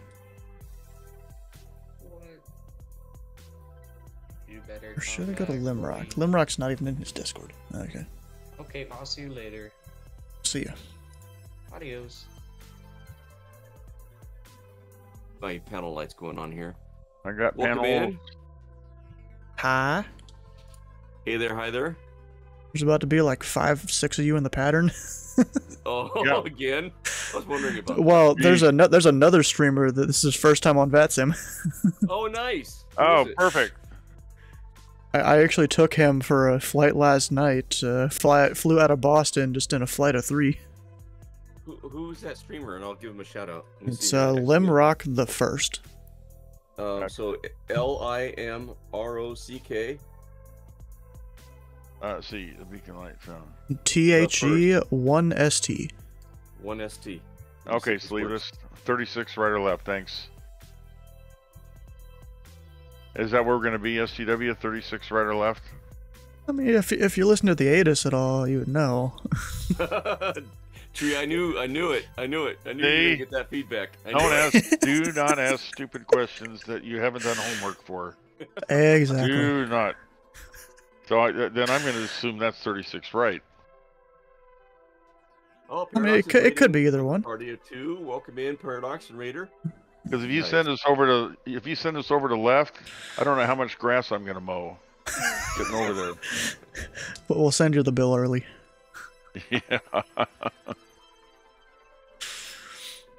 What? You better. Or should I go to Limrock? Limrock's not even in his Discord. Okay. Okay, I'll see you later. See ya. Adios. My panel lights going on here. I got Welcome panel. in. Hi. Hey there, hi there. There's about to be like 5, 6 of you in the pattern. Oh, Yeah. Again? I was wondering about Well, that. there's another streamer that this is his first time on Vatsim. Oh, nice. Who Oh, is it? perfect. I actually took him for a flight last night. Flew out of Boston just in a flight of 3. Who's that streamer? And I'll give him a shout out. Let me It's see if I can- LimrockThe1st. So LIMROCK. See the beacon light phone. THE1ST. 1ST. Okay, Sleeveless. 36 right or left, thanks. Is that where we're going to be, STW? 36 right or left? I mean, if you listen to the ATC at all, you would know. Tree, I knew it. I knew you were gonna get that feedback. Do not ask stupid questions that you haven't done homework for. Exactly. Do not. So then I'm going to assume that's 36 right. Oh, I mean, it could be either one. Party of 2, welcome in, Paradox and Raider. Because if you send us over to left, I don't know how much grass I'm going to mow getting over there. But we'll send you the bill early. Yeah.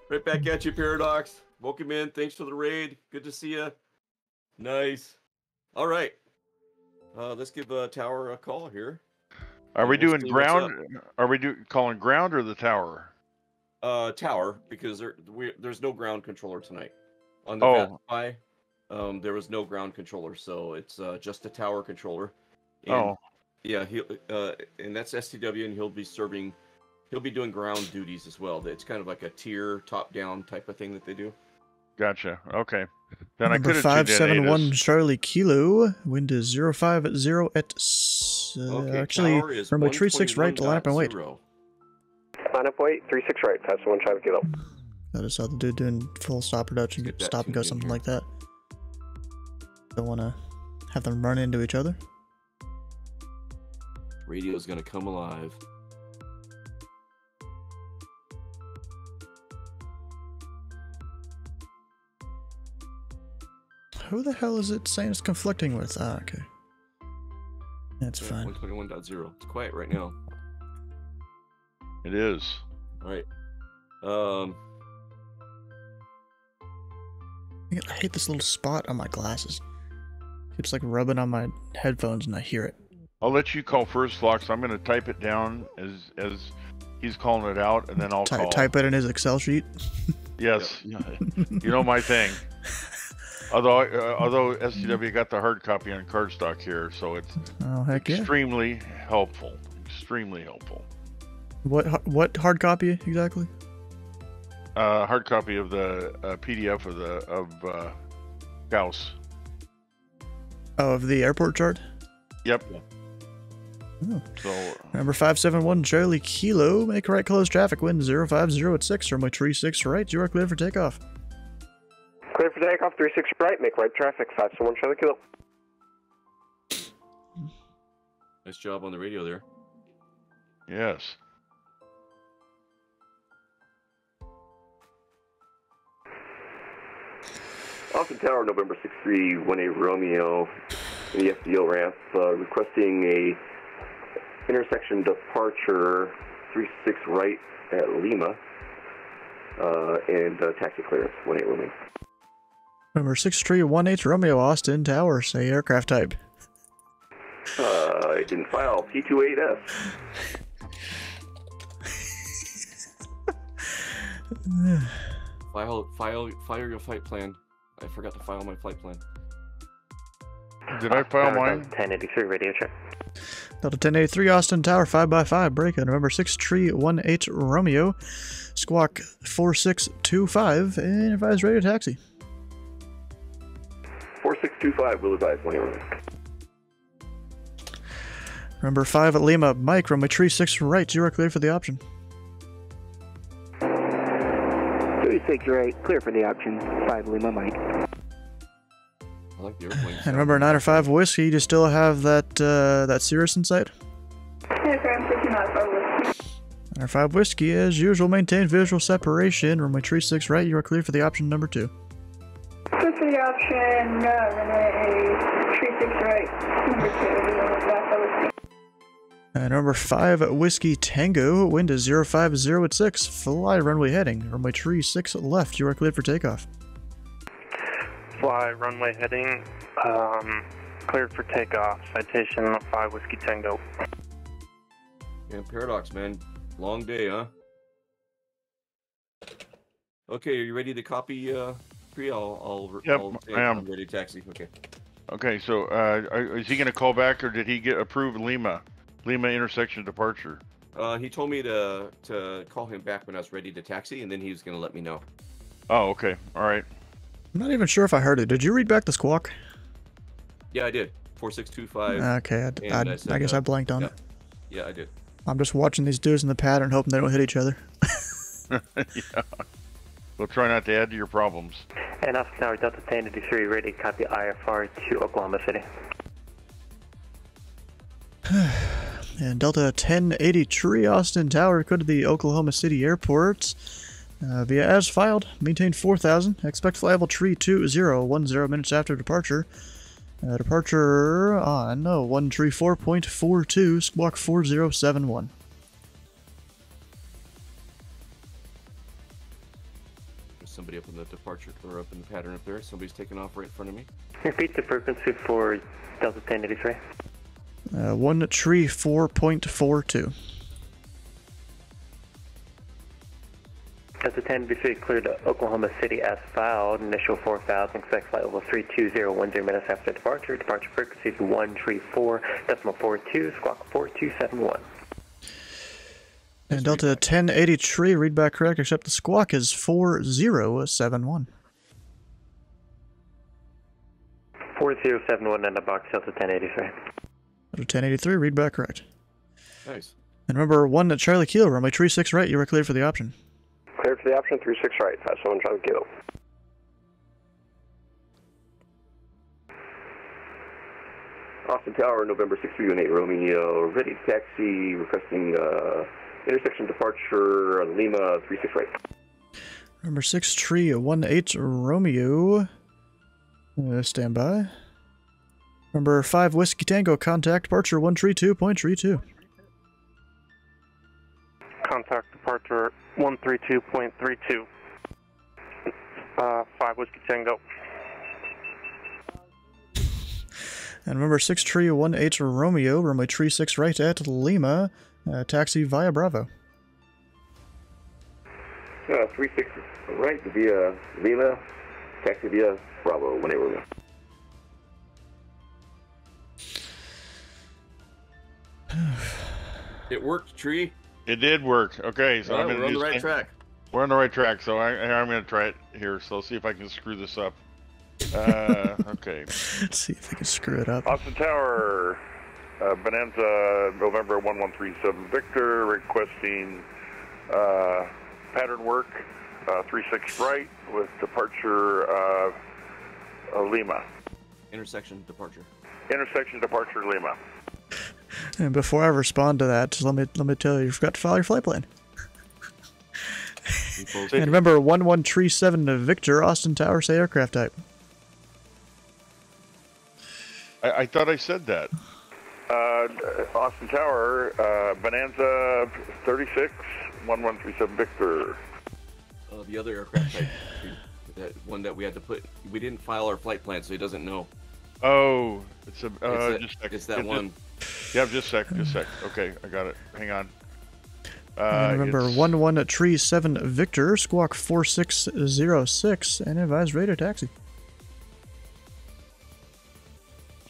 Right back at you, Paradox. Welcome in. Thanks for the raid. Good to see you. Nice. All right. Let's give Tower a call here. Are we doing ground? Are we calling ground or the tower? Tower, because there's no ground controller tonight. On the Vatsim, there was no ground controller, so it's just a tower controller. And, yeah, and that's STW, and he'll be doing ground duties as well. It's kind of like a tier top-down type of thing that they do. Gotcha. Okay. Then Number 571 Charlie Kilo. Wind is 050 at actually runway 36 right to line up and wait. Line up wait, 36 right, 571 Charlie Kilo. I just saw the dude doing full stop production, stop and go, something like that. Don't want to have them run into each other. Radio's gonna come alive. Who the hell is it saying it's conflicting with? Ah, okay. That's fine. 121.0. It's quiet right now. It is. All right. I hate this little spot on my glasses. It's like rubbing on my headphones and I hear it. I'll let you call first, Flox. I'm going to type it down as he's calling it out, and then I'll call. Type it in his Excel sheet? Yes. You know my thing. Although STW got the hard copy on cardstock here, so it's extremely helpful. Extremely helpful. What hard copy exactly? Hard copy of the PDF of Gauss. Oh, of the airport chart? Yep. Oh. So Number 571 Charlie Kilo, make right close traffic, wind 050 at 6, runway 36 right, you are clear for takeoff. Clear for takeoff, 36 right, make right traffic, 571 Charlie Kilo. Nice job on the radio there. Yes. Austin Tower, November 6318 Romeo, in the FDO ramp, requesting a intersection departure 36 right at Lima, and taxi clearance 18 Romeo. Number 6318 Romeo, Austin Tower, say aircraft type. I didn't file P28F. File your flight plan. I forgot to file my flight plan. Did I file mine? 1083 radio check. Delta 1083 Austin Tower 5x5 break on November 6318 Romeo, squawk 4625 and advise radio taxi. 4625 will advise 18 Romeo. Number 5 at Lima, Mike, runway 36 right, you are cleared for the option. 36 right, clear for the option, 5 Lima, Mike. I like the airplane. And remember, 905 Whiskey, you still have that Cirrus in sight? Yes, sir, I'm switching out for Whiskey. 905 Whiskey, as usual, maintain visual separation, runway 36 right, you are cleared for the option number 2. Clear for the option, runway 36 right, number 2, back for Whiskey. And number 5 Whiskey Tango, wind is 050 at 6, fly runway heading, runway 36 left, you are cleared for takeoff. Fly runway heading, cleared for takeoff, citation 5 Whiskey Tango. Yeah, Paradox, man. Long day, huh? Okay, are you ready to copy, Pri? I'll I am. I'm ready to taxi. Okay. Okay, so is he going to call back, or did he get approved Lima intersection departure? He told me to call him back when I was ready to taxi, and then he was going to let me know. Oh, okay. All right. I'm not even sure if I heard it. Did you read back the squawk? Yeah, I did. 4625. Okay, I guess I blanked on it. Yeah, I did. I'm just watching these dudes in the pattern, hoping they don't hit each other. Yeah. We'll try not to add to your problems. And Austin Tower, Delta 1083, ready, copy IFR to Oklahoma City. And Delta 1083, Austin Tower, go to the Oklahoma City Airport. Via as filed, maintain 4000. Expect flyable tree 2010 minutes after departure. Departure on 134.42, squawk 4071. There's somebody up in the departure, or up in the pattern up there. Somebody's taking off right in front of me. Repeat the frequency for Delta 1083. 134.42. Delta 1083 cleared to Oklahoma City as filed. Initial 4000, expect flight level 32010 minutes after departure. Departure frequency is 134.42, squawk 4271. And Delta 1083, read back correct, except the squawk is 4071. 4071 in the box, Delta 1083. Delta 1083, read back correct. Nice. And remember, 1 at Charlie Kilo, runway 36 right, you are cleared for the option. Cleared for the option, 36 right, 51 Charlie Kilo. Austin Tower, November 6318 Romeo, ready to taxi, requesting intersection departure, Lima 36 right. Number 6318 Romeo, stand by. Number 5 Whiskey Tango, contact departure 132.32. Contact departure 132.32. 5 Whiskey Tango. And remember 6318 Romeo, runway 36 right at Lima, taxi via Bravo. 36 right via Lima, taxi via Bravo, whenever. It worked, Tree. It did work. Okay, so Yeah, I'm we're on the right track. We're on the right track, so I'm going to try it here. So see if I can screw this up. Okay. Let's see if I can screw it up. Austin Tower, Bonanza, November 1137 Victor, requesting pattern work, 36 right with departure Lima. Intersection departure. Intersection departure Lima. And before I respond to that, let me tell you forgot to file your flight plan. And remember, 1137 Victor, Austin Tower, say aircraft type. I thought I said that. Austin Tower, Bonanza 36, 1137 Victor. The other aircraft type, that one that we had to put, we didn't file our flight plan, so he doesn't know. Oh, it's a it's that one. Yeah, just a sec. Okay, I got it. Hang on. And remember, 1137 Victor, squawk 4606, and advise radar taxi.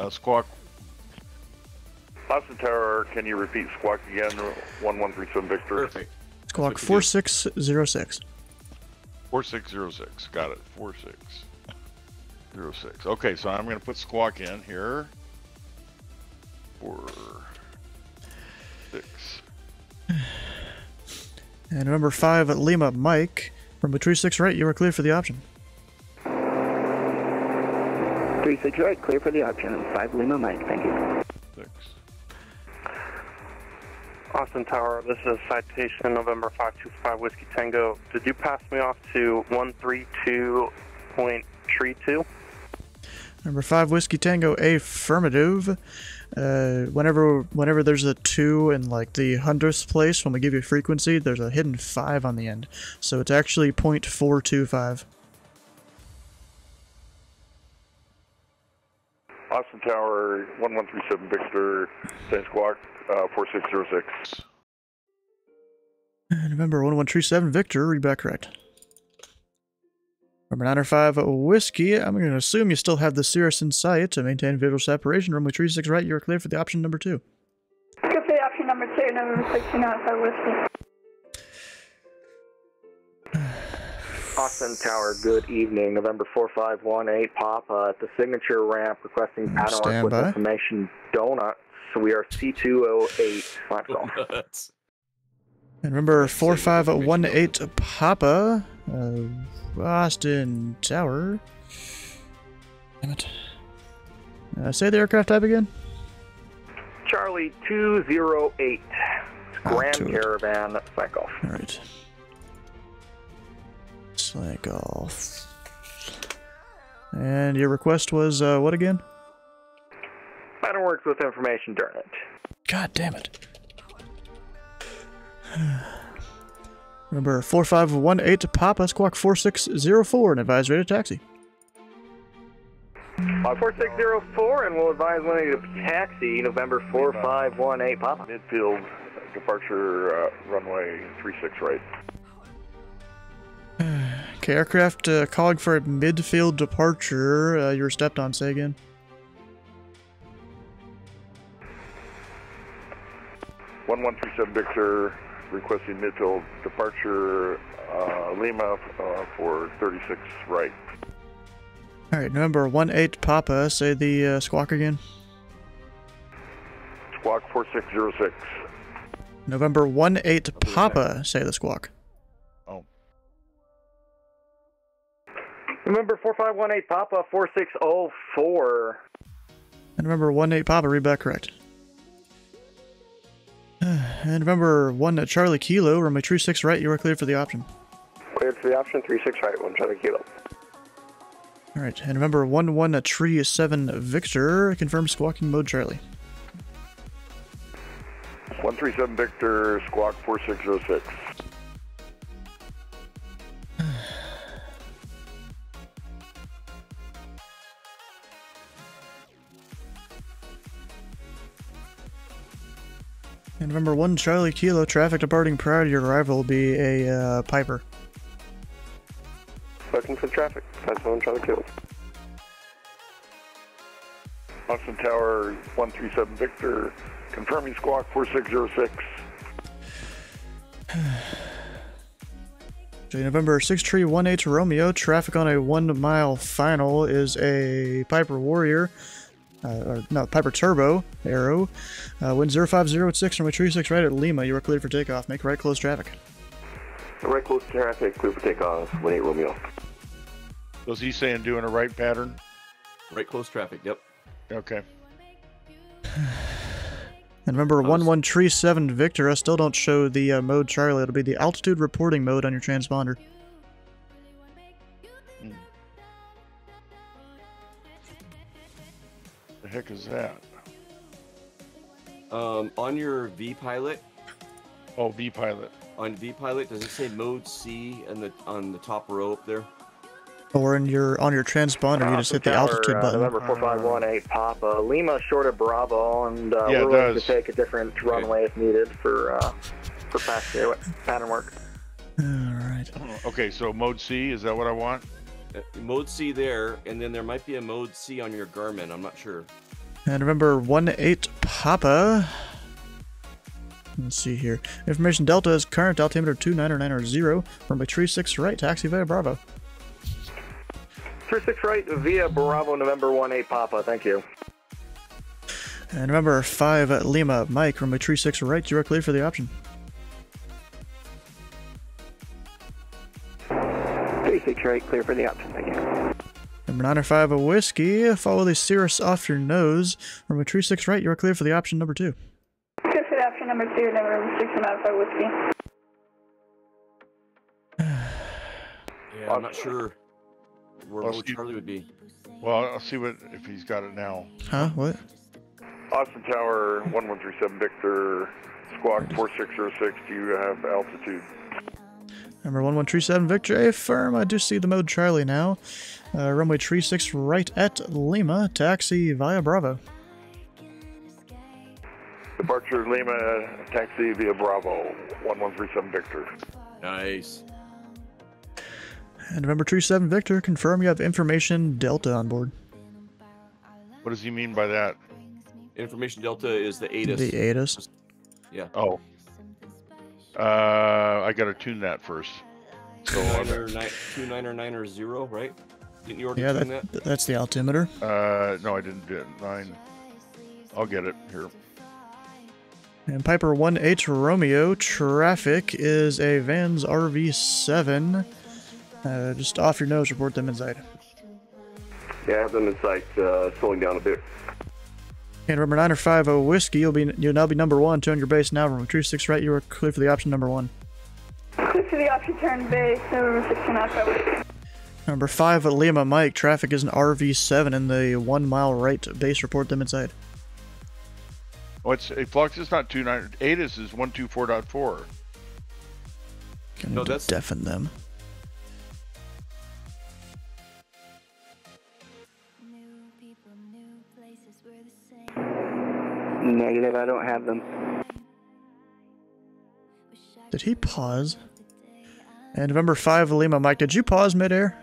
Squawk. Austin Tower, can you repeat squawk again? 1137 Victor. Perfect. Squawk 4606. 4606. Got it. 4606. Okay, so I'm going to put squawk in here. 46. And number 5 at Lima Mike, from between 6 right, you are clear for the option. 36 right, clear for the option. 5 Lima Mike, thank you. 6. Austin Tower, this is citation November 525 Whiskey Tango. Did you pass me off to 132.32? Number 5 Whiskey Tango, affirmative. Whenever there's a 2 in like the 100th place, when we give you frequency, there's a hidden 5 on the end. So it's actually 0.425. Austin Tower, 1137 Victor, same squawk, 4606. And remember, 1137 Victor, read back correct. Number 905 Whiskey, I'm going to assume you still have the Cirrus in sight to maintain visual separation. Runway 36 right, you're clear for the option number 2. Go for the option number 2, November 6905 Whiskey. Austin Tower, good evening. November 4518 Pop at the signature ramp requesting pattern work with information donut so we are C208 Foxball. And remember 4518 Papa, Austin Tower. Damn it. Say the aircraft type again. Charlie 208 Grand Caravan Flight Golf. All right. Flight Golf. And your request was what again? Pattern works with information during it. God damn it. Remember 4518 Papa, Squawk 4604, and advise rate of taxi. 4604, and we'll advise when to taxi, November 4518 Papa. Midfield departure, runway 36 right. Okay, aircraft calling for a midfield departure. You were stepped on, say again. (1137) Victor requesting midfield departure, Lima for 36 right. Alright, November 18 Papa, say the squawk again. Squawk 4606. November 18 Papa, say the squawk. Oh. November 4518 Papa 4604. And remember 18 Papa, read back correct. And remember 1 Charlie Kilo, runway 36 right, you are cleared for the option. Cleared for the option, 36 right, 1 Charlie Kilo. Alright, and remember 11 Tree 7 Victor, confirm squawking mode Charlie. 137 Victor, Squawk 4606. And remember 1 Charlie Kilo, traffic departing prior to your arrival will be a Piper. Looking for traffic, that's 1 Charlie Kilo. Austin Tower 137 Victor, confirming Squawk 4606. Okay, November 6318 Romeo, traffic on a 1 mile final is a Piper Warrior. Piper Turbo, Arrow. Wind 05086 runway 36 right at Lima. You are cleared for takeoff. Make right close traffic. Right close traffic, clear for takeoff, 18 Romeo. Was he saying doing a right pattern? Right close traffic, yep. Okay. And remember 11 Tree 7 Victor, I still don't show the mode Charlie. It'll be the altitude reporting mode on your transponder. The heck is that? On your V pilot. Oh, V pilot. On V pilot, does it say mode C on the top row up there? Or on your transponder, you just hit the altitude button. November 4518 Papa, Lima short of Bravo, and we're willing to take a different runway if needed for pattern work. Alright. Okay, so mode C, is that what I want? Mode C there, and then there might be a mode C on your Garmin, I'm not sure. And remember 18 Papa. Let's see here. Information Delta is current altimeter 29990. Runway 36 right, taxi via Bravo. 36 right via Bravo, November 18 Papa, thank you. And remember 5 Lima Mike, runway 36 right, you are cleared for the option. 36 right, clear for the option, thank you. Number 905 Whiskey, follow the Cirrus off your nose. Runway 36 right, you are clear for the option number 2. Clear for the option number 2, number 695 Whiskey. Yeah, I'm not sure where mode Charlie would be. Well, I'll see if he's got it now. Huh? What? Austin Tower 1137 Victor, Squawk 4606, do you have altitude? Number 1137 Victor, affirm. I do see the mode Charlie now. Runway 36 right at Lima, taxi via Bravo. Departure Lima, taxi via Bravo, 1137 Victor. Nice. And November 37 Victor, confirm you have information Delta on board. What does he mean by that? Information Delta is the ATIS. The ATIS? Yeah. Oh. I gotta tune that first. So 2990, right? Didn't you already tune that? That's the altimeter. No, I didn't do it. 9. I'll get it here. And Piper 1H Romeo, traffic is a Vans RV7. Just off your nose, report them inside. Yeah, I have them in sight, slowing down a bit. And remember 950 Whiskey, you'll now be number 1. Turn your base now. From 36 right, you are clear for the option number 1. Clear for the option turn base, November 695 Whiskey. Number 5 Lima Mike, traffic is an RV7 in the 1 mile right base, report them inside. Oh, it's a Flux is not 29. ATIS is 124.4. No, that's deafen them. Negative, I don't have them. Did he pause? And November 5 Lima Mike, did you pause midair?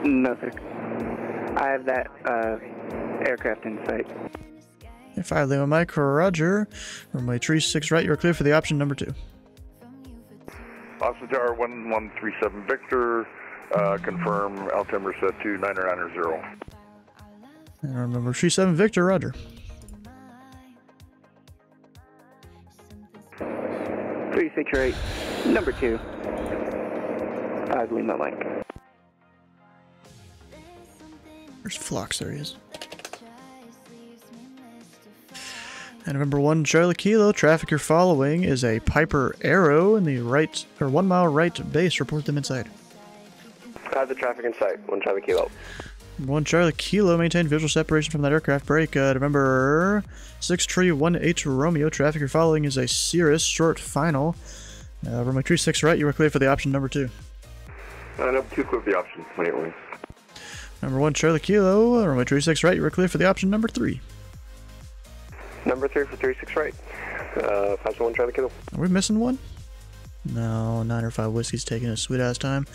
No, sir. I have that aircraft in sight. 5 Lima Mike, roger. Runway 36 right, you're clear for the option number 2. Austin Tower 1137 Victor, confirm altimeter set to 9990. And remember 37 Victor, roger. 368, number 2. 5 Lima Mike. Where's Phlox? There he is. And number 1 Charlie Kilo, traffic you're following is a Piper Arrow in the right, or 1 mile right base, report them inside. I have the traffic in sight, 1 Charlie Kilo. 1 Charlie Kilo, maintain visual separation from that aircraft break. Remember 6 Tree 1H Romeo, traffic you're following is a Cirrus short final. Runway 36 right, you are clear for the option number 2. Number 2 clear for the option, 28 wings. Number 1 Charlie Kilo, runway 36 right, you are clear for the option number 3. Number 3 for 36 right, 5-1 Charlie Kilo. Are we missing one? No, 905 Whiskey's taking a sweet ass time.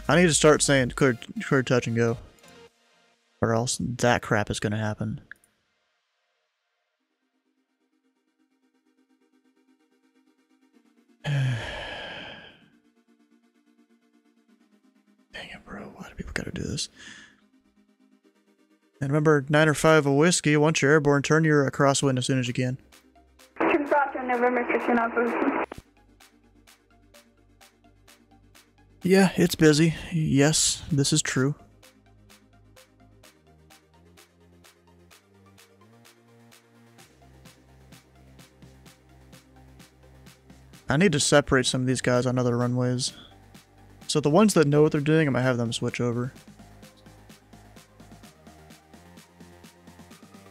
I need to start saying clear touch and go. Or else that crap is going to happen. Dang it, bro. Why do people got to do this? And remember, 905 Whiskey, once you're airborne, turn your crosswind as soon as you can. Roger, November 695 Whiskey. Yeah, it's busy. Yes, this is true. I need to separate some of these guys on other runways. So the ones that know what they're doing, I'm going to have them switch over.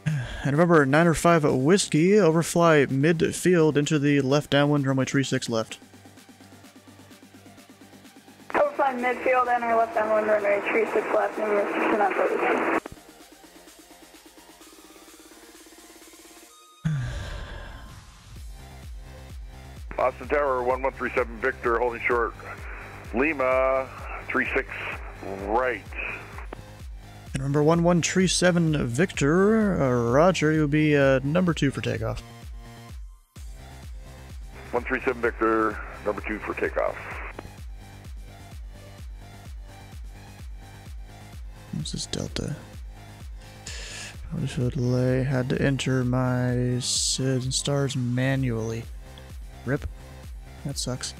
And remember, 905 Whiskey, overfly midfield into the left downwind, runway 36 left. Overfly midfield, enter left downwind, runway 36 left, November 695 Whiskey. Austin Tower 1137 Victor, holding short. Lima 36 right. And remember 1137 Victor, roger, you'll be number 2 for takeoff. 137 Victor, number 2 for takeoff. What's this delta? Probably delay. Had to enter my SIDS and stars manually. Rip. That sucks.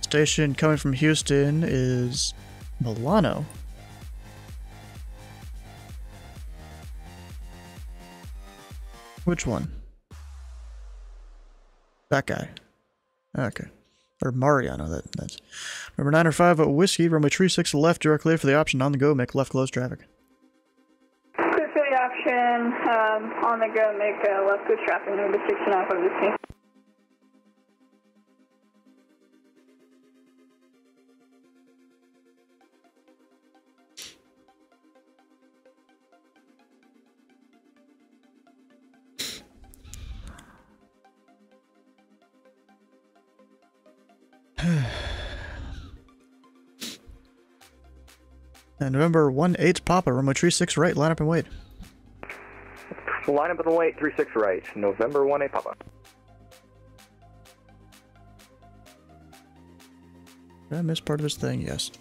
Station coming from Houston is Milano. Which one? That guy. Okay. Or Mariano, that's... Remember 905 Whiskey, runway 36 left, you're clear for the option on the go, make left close traffic. Clear for the option, on the go, make left close traffic, November 695 Whiskey. And November 1-8 Papa, runway 36 right, line up and wait. Line up and wait, 36 right, November 1-8 Papa. Did I miss part of his thing? Yes.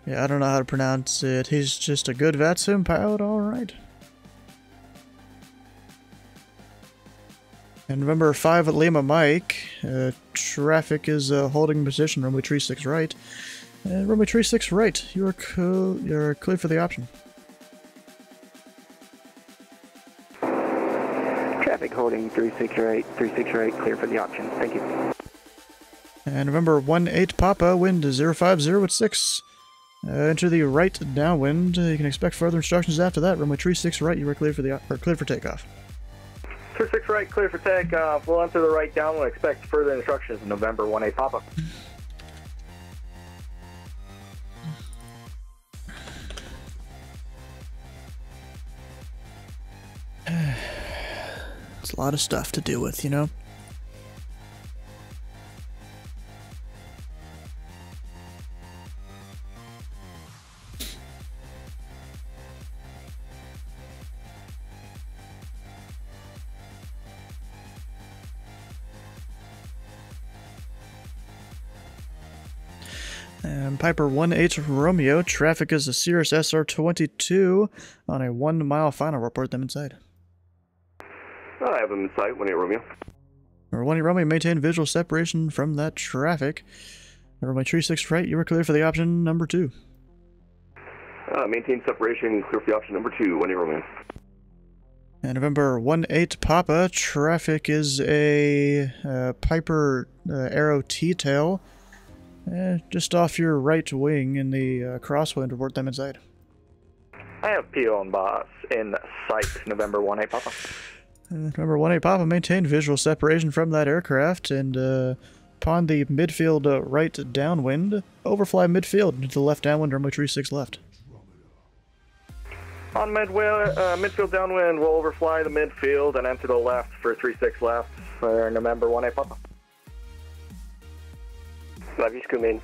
Yeah, I don't know how to pronounce it. He's just a good Vatsim pilot, alright. And November 5 at Lima Mike, traffic is holding position, runway 36 right. Runway 36 right, you're clear for the option. Traffic holding 36 right, clear for the option. Thank you. And November 18 Papa, wind 050 at 6. Enter the right downwind. You can expect further instructions after that. Runway 36 right, you are clear for takeoff. 36 right, clear for takeoff. We'll enter the right downwind. Expect further instructions. November 18 Papa. It's a lot of stuff to deal with, you know? Piper 18 Romeo, traffic is a Cirrus SR22 on a 1 mile final. Report them inside. I have them in sight, 18 Romeo. Or 18 Romeo, maintain visual separation from that traffic. Runway 36 right, you are clear for the option number 2. Maintain separation, clear for the option number 2, 18 Romeo. And November 18 Papa, traffic is a Piper Arrow T-tail. Just off your right wing in the crosswind. Report them inside. I have PO and boss in sight, November 18 Papa. November 18 Papa, maintain visual separation from that aircraft, and upon the midfield right downwind, overfly midfield into the left downwind, runway 36 left. On midfield downwind, we'll overfly the midfield and enter the left for 36 left for November 18 Papa. Love you, Scootman.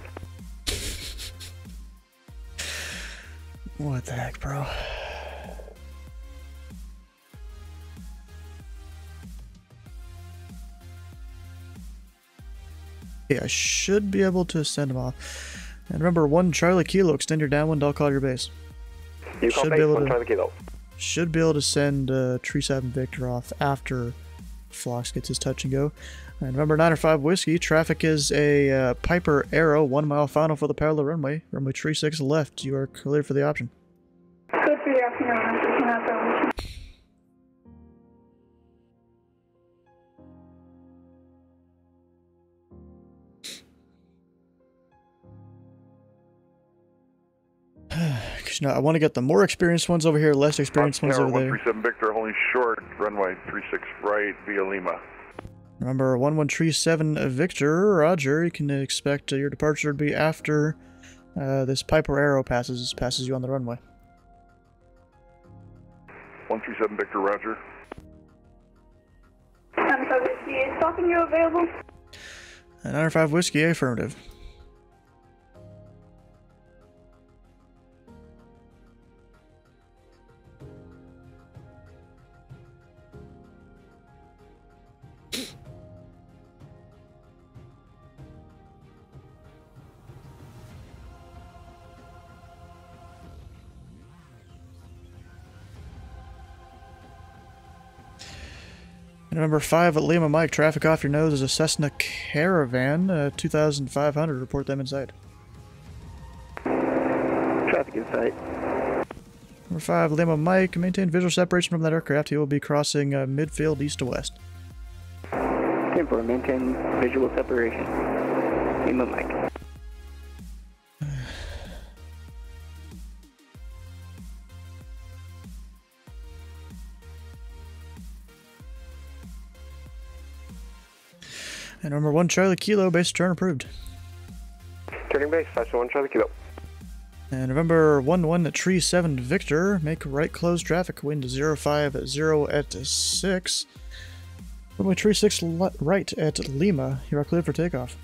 What the heck, bro? Yeah, I should be able to send him off. And remember, 1 Charlie Kilo, extend your downwind, I'll call your base. You call base, 1 Charlie Kilo. Should be able to send Tree 7 Victor off after Phlox gets his touch and go. And remember, 905 Whiskey, traffic is a Piper Arrow, 1 mile final for the parallel runway. Runway 36 left, you are clear for the option. Good for the option, Because, you know, I want to get the more experienced ones over here, less experienced ones over there. 137 Victor, holding short, runway 36 right via Lima. Remember, 1137 Victor, Roger, you can expect your departure to be after this Piper Arrow passes you on the runway. 137 Victor, Roger. 905 Whiskey, is talking you available? 905 Whiskey, affirmative. Number 5 at Lima Mike, traffic off your nose is a Cessna Caravan, 2,500. Report them inside. Traffic in sight. Number 5 Lima Mike, maintain visual separation from that aircraft. He will be crossing midfield east to west. 10-4, maintain visual separation. Lima Mike. And number 1 Charlie Kilo, base turn approved. Turning base, 5-1 Charlie Kilo. And November 11 Tree 7 Victor, make right close traffic, wind 050 at 6. Runway Tree 6 right at Lima, you are clear for takeoff.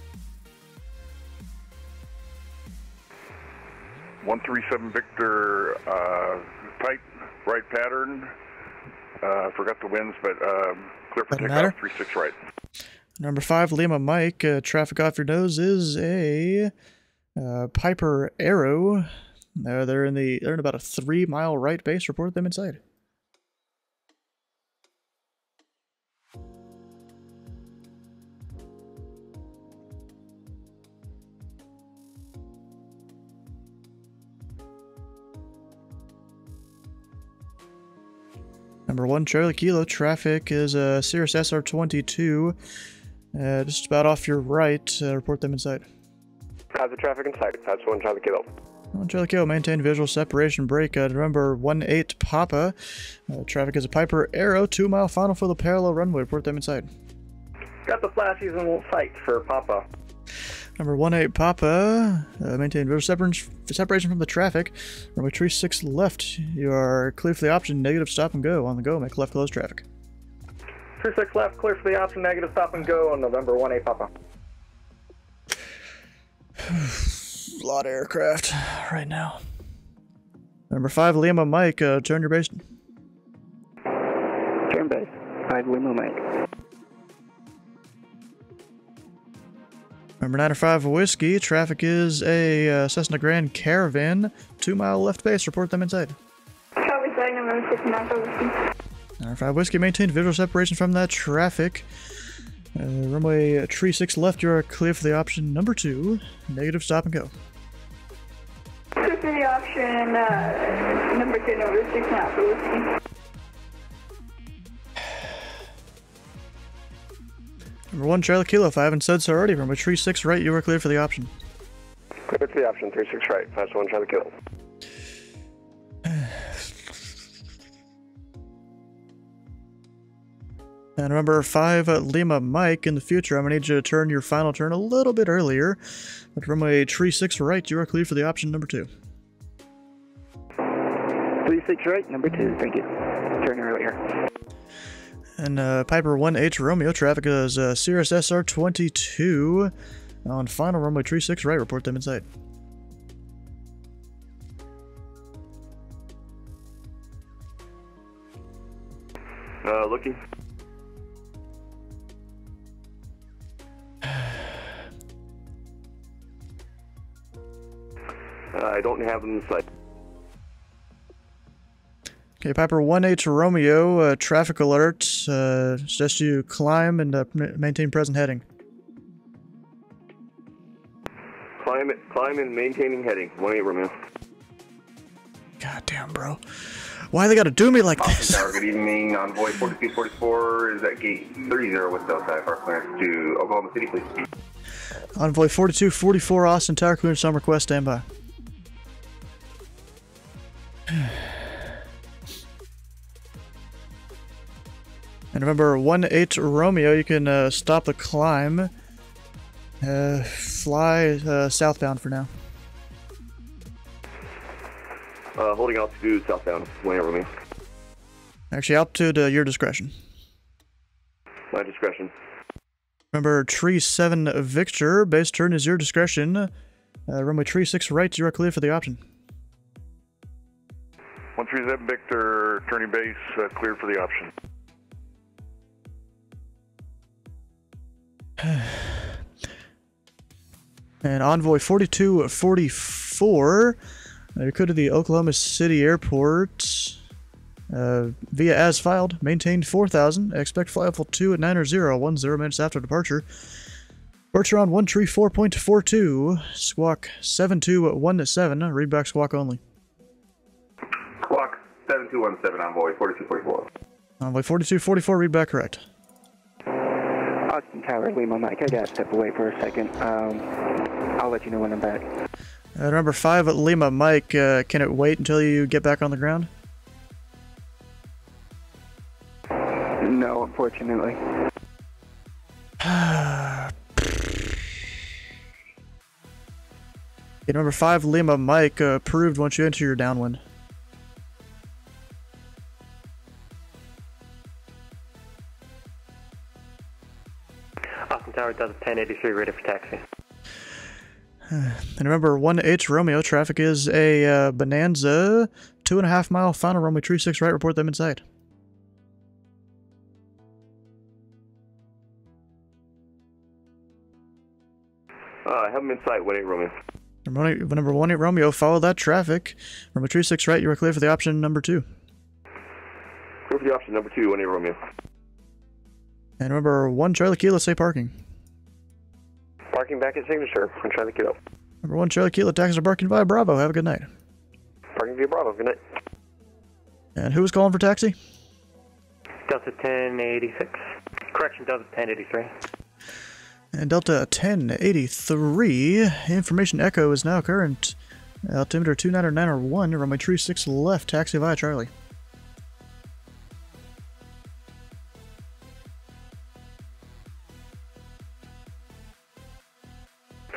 137 Victor, tight right pattern. Forgot the winds, but clear for takeoff, 36 right. Number 5 Lima Mike, traffic off your nose is a Piper Arrow. They're in about a 3 mile right base. Report them inside. Number 1 Charlie Kilo, traffic is Cirrus SR22. Just about off your right. Report them inside. The traffic inside. That's 1 Charlie Kilo. 1 Charlie Kilo, maintain visual separation break. Remember 18 Papa. Traffic is a Piper Arrow, 2 mile final for the parallel runway. Report them inside. Got the flashies in sight for Papa. Number 18 Papa, maintain visual separation from the traffic. Runway 36 left. You are clear for the option, negative stop and go. On the go, make left close traffic. 36 left, clear for the option, negative stop and go on November 18 Papa. A lot of aircraft right now. Number 5 Lima Mike, turn your base. Turn base. 5 Lima Mike. Number 905 Whiskey, traffic is a Cessna Grand Caravan, 2 mile left base. Report them inside. Copy, side number 69 Whiskey. 905 Whiskey, maintain visual separation from that traffic. Runway 36 left, you are clear for the option number 2, negative stop and go. Clear for the option number 2, number 69 for Whiskey. Number 1 Charlie Kilo, if I haven't said so already, runway 36 right, you are clear for the option. Clear for the option, 36 right. That's 1 Charlie Kilo. And remember 5 Lima Mike, in the future I'm going to need you to turn your final turn a little bit earlier. But runway 36 right, you are clear for the option number 2. 36 right, number 2, thank you. Turn earlier. And Piper 18 Romeo, traffic is Cirrus SR22. On final runway 36 right, report them inside. Looking. I don't have them in sight. Okay, Piper 18 Romeo, traffic alert. Suggest you climb and maintain present heading. Climb and maintaining heading. 18 Romeo. God damn, bro. Why they gotta do me like this? Tower, good evening. Envoy 4244 is at gate 30 with Delta IFR clearance to Oklahoma City, please. Envoy 4244 Austin Tower, clearance some request, standby. And remember, 18 Romeo, you can stop the climb. Fly southbound for now. Holding altitude southbound, 18 Romeo. Actually, altitude, your discretion. My discretion. Remember, Tree 7 Victor, base turn is your discretion. Runway Tree 6 right, you are clear for the option. 137 Victor, turning base, clear for the option. And Envoy 4244, you're clear to the Oklahoma City Airport. Via as filed, maintain 4000. Expect flight level 2 at 9:10, 10 minutes after departure. Departure on 134.42, squawk 7217, read back squawk only. Squawk 7217, Envoy 4244. Envoy 4244, read back correct. Austin Tower, Lima Mike, I gotta step away for a second. I'll let you know when I'm back. Number 5 at Lima Mike, can it wait until you get back on the ground? No, unfortunately. Number 5 Lima Mike, approved once you enter your downwind. Austin Tower, Delta 1083, ready for taxi. And remember, 18 Romeo, traffic is a Bonanza, 2.5 mile final runway 36 right, report them inside. I have them in sight, 18 Romeo. Number 18 Romeo, follow that traffic. Runway 36 right, you are clear for the option number 2. Clear for the option number 2, 18 Romeo. And remember, 1 Charlie Kilo, say parking. Parking back at signature, 1 Charlie Kilo. Number 1 Charlie Kilo, taxis are parking via Bravo. Have a good night. Parking via Bravo, good night. And who was calling for taxi? Delta 1086. Correction, Delta 1083. And Delta 1083, information echo is now current. Altimeter 29901, runway tree 6 left, taxi via Charlie.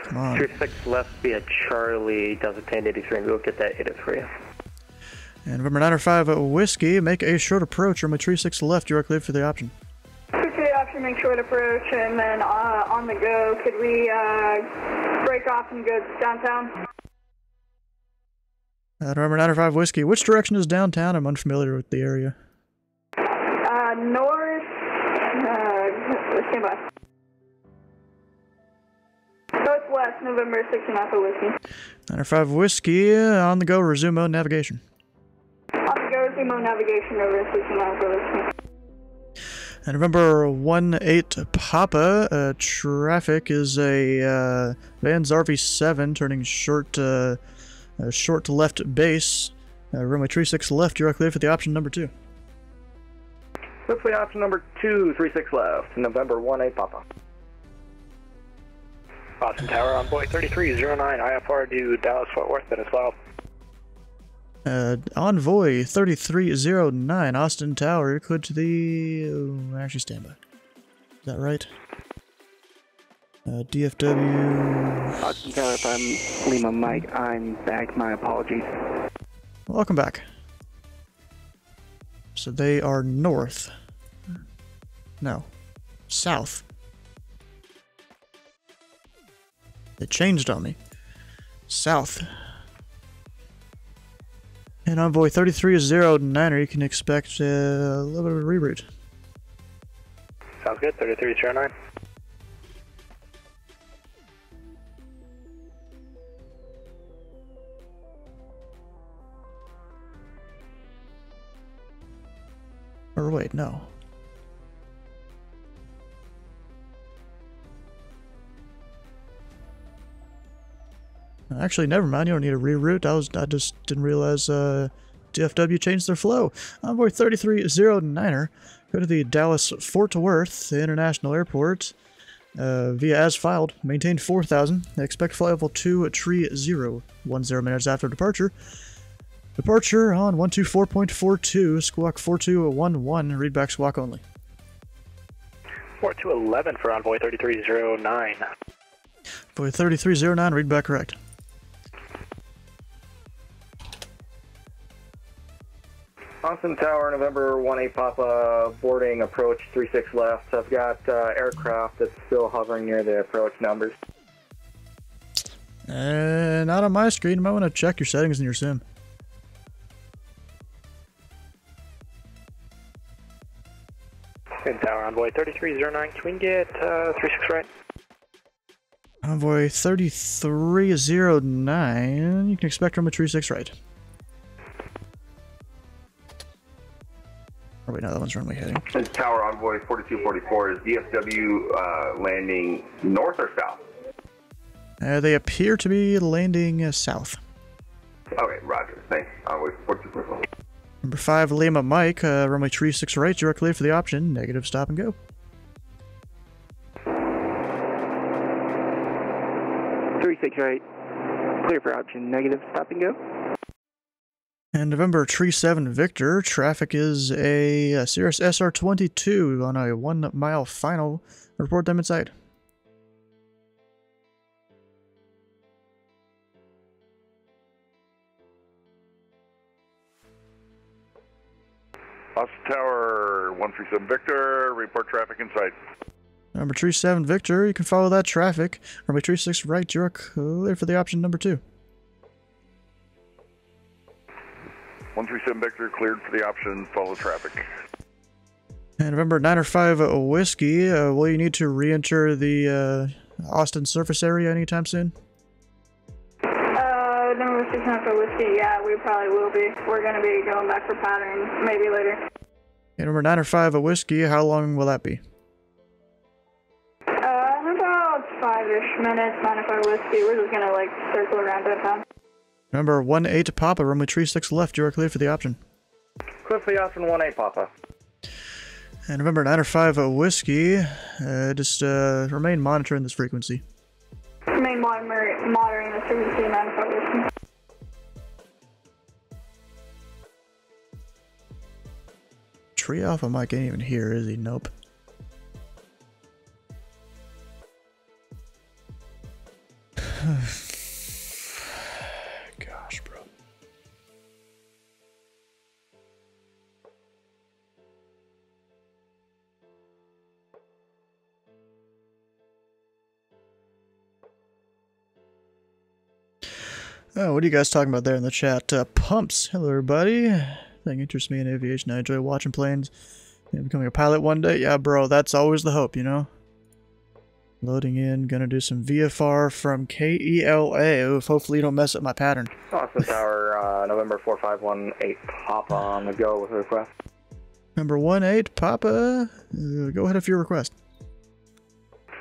Come on. Tree 6 left via Charlie, Delta 1083, and we'll get that ATC for you. And November 905 Whiskey, make a short approach, runway tree 6 left, you are cleared for the option. Okay, option, make short approach, and then on the go, could we break off and go downtown? November 905 Whiskey, which direction is downtown? I'm unfamiliar with the area. North, stand by. Northwest, November 16 Alpha Whiskey. 905 Whiskey, on the go, resume mode navigation. On the go, resume mode navigation over 16 Alpha Whiskey. And November 18 Papa, traffic is a Vans RV7 turning short to left base. Runway tree 6 left, you are clear for the option number 2. Hopefully option number 2, 36 left, November 18 Papa. Austin Tower, Envoy 3309, IFR to Dallas Fort Worth, that is filed. Envoy 3309, Austin Tower, you're cleared to the... actually, stand by. Is that right? DFW... Austin Tower, if I'm Lima Mike, I'm back. My apologies. Welcome back. So they are north. No. South. They changed on me. South. And Envoy 3309, you can expect a little bit of a reroute. Sounds good, 3309. Or wait, no. Actually, never mind. You don't need a reroute. I just didn't realize DFW changed their flow. Envoy 3309er, go to the Dallas Fort Worth International Airport via as filed. Maintain 4000. Expect flight level 230 minutes after departure. Departure on 124.42, squawk 4211, readback squawk only. 4211 for Envoy 3309. Envoy 3309, readback correct. Austin Tower, November 18 Papa, boarding approach 36 left. I've got aircraft that's still hovering near the approach numbers. Not on my screen. You might want to check your settings in your sim. Austin Tower, Envoy 3309, can we get 36 right? Envoy 3309, you can expect runway 36 right. Oh wait, no, that one's runway heading. And Tower Envoy 4244, is DFW landing north or south? They appear to be landing south. Okay, roger. Thanks. Envoy 4244. Number 5, Lima Mike, runway 36 right, you're clear for the option, negative stop and go. 36 right, clear for option, negative stop and go. And November Tree 7 Victor, traffic is a Cirrus SR-22 on a 1 mile final. Report them inside. Austin Tower, 137 Victor, report traffic inside. Number Tree 7 Victor, you can follow that traffic. Runway Tree 6 right, you're clear for the option number 2. 137 Victor, cleared for the option, follow traffic. And November 905 Whiskey, will you need to re-enter the Austin surface area anytime soon? Number 6 for Whiskey, yeah, we probably will be. We're going to be going back for pattern, maybe later. And number 905 Whiskey, how long will that be? About 5-ish minutes, 905 Whiskey. We're just going to, like, circle around downtown. Number 18 Papa, runway Tree 6 left, you are clear for the option. Clear for the option 18 Papa. And November 905 Whiskey, just remain monitoring this frequency. Remain monitoring the frequency 905 Whiskey. Tree Alpha Mike ain't even here, is he? Nope. Gosh, bro. Oh, what are you guys talking about there in the chat? Pumps. Hello, everybody. Thing interests me in aviation. I enjoy watching planes and becoming a pilot one day. Yeah, bro, that's always the hope, you know? Loading in. Gonna do some VFR from KELA. Oof, hopefully you don't mess up my pattern. Austin Tower, November 4518, Papa on the go with a request. Number 18, Papa. Go ahead with your request.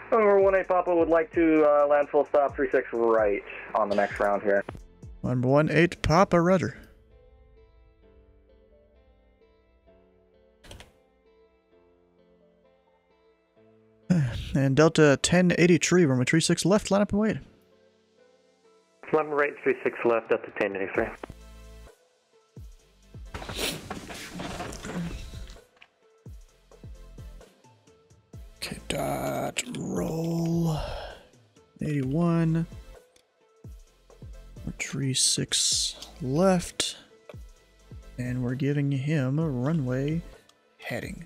Number 18, Papa would like to land full stop 36 right on the next round here. Number 18, Papa, roger. And Delta 1080 tree, runway 36 left, line up and wait. Line right 36 left, Delta 1083. Okay, dot, roll. 81. Tree 6 left. And we're giving him a runway heading.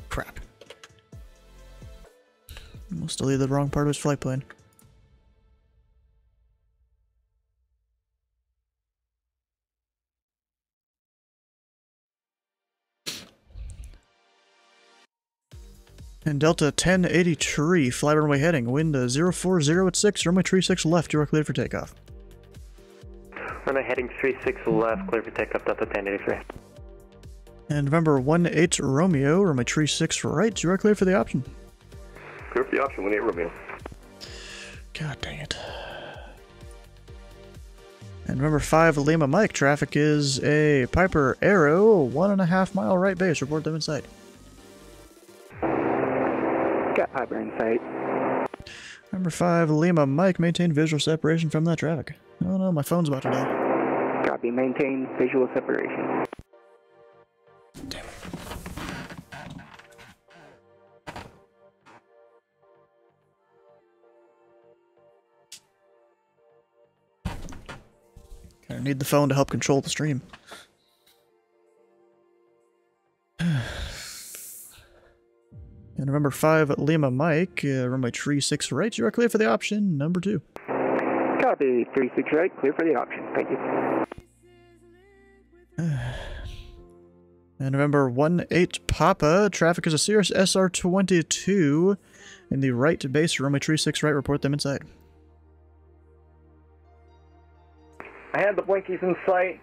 Crap. Must have deleted the wrong part of his flight plan. And Delta 1080 tree, fly runway heading, wind 040 at 6, runway tree 6 left, you are cleared for takeoff. Runway heading 36 left, clear for takeoff, Delta 1083. And November 18 Romeo, runway tree 6 right, you are cleared for the option. Clear for the option, 18 Romeo. God dang it. And November 5 Lima Mike, traffic is a Piper Arrow, 1.5 mile right base, report them in sight. Got Piper in sight. Number 5 Lima Mike, maintain visual separation from that traffic. Oh no, my phone's about to die. Copy, maintain visual separation. Damn it. I need the phone to help control the stream. And November 5 Lima Mike, runway tree 6 right, you are clear for the option, number 2. Copy, 36 right, clear for the option, thank you. And November 18 Papa, traffic is a Cirrus SR-22 in the right base, runway tree 6 right, report them inside. I had the blinkies in sight,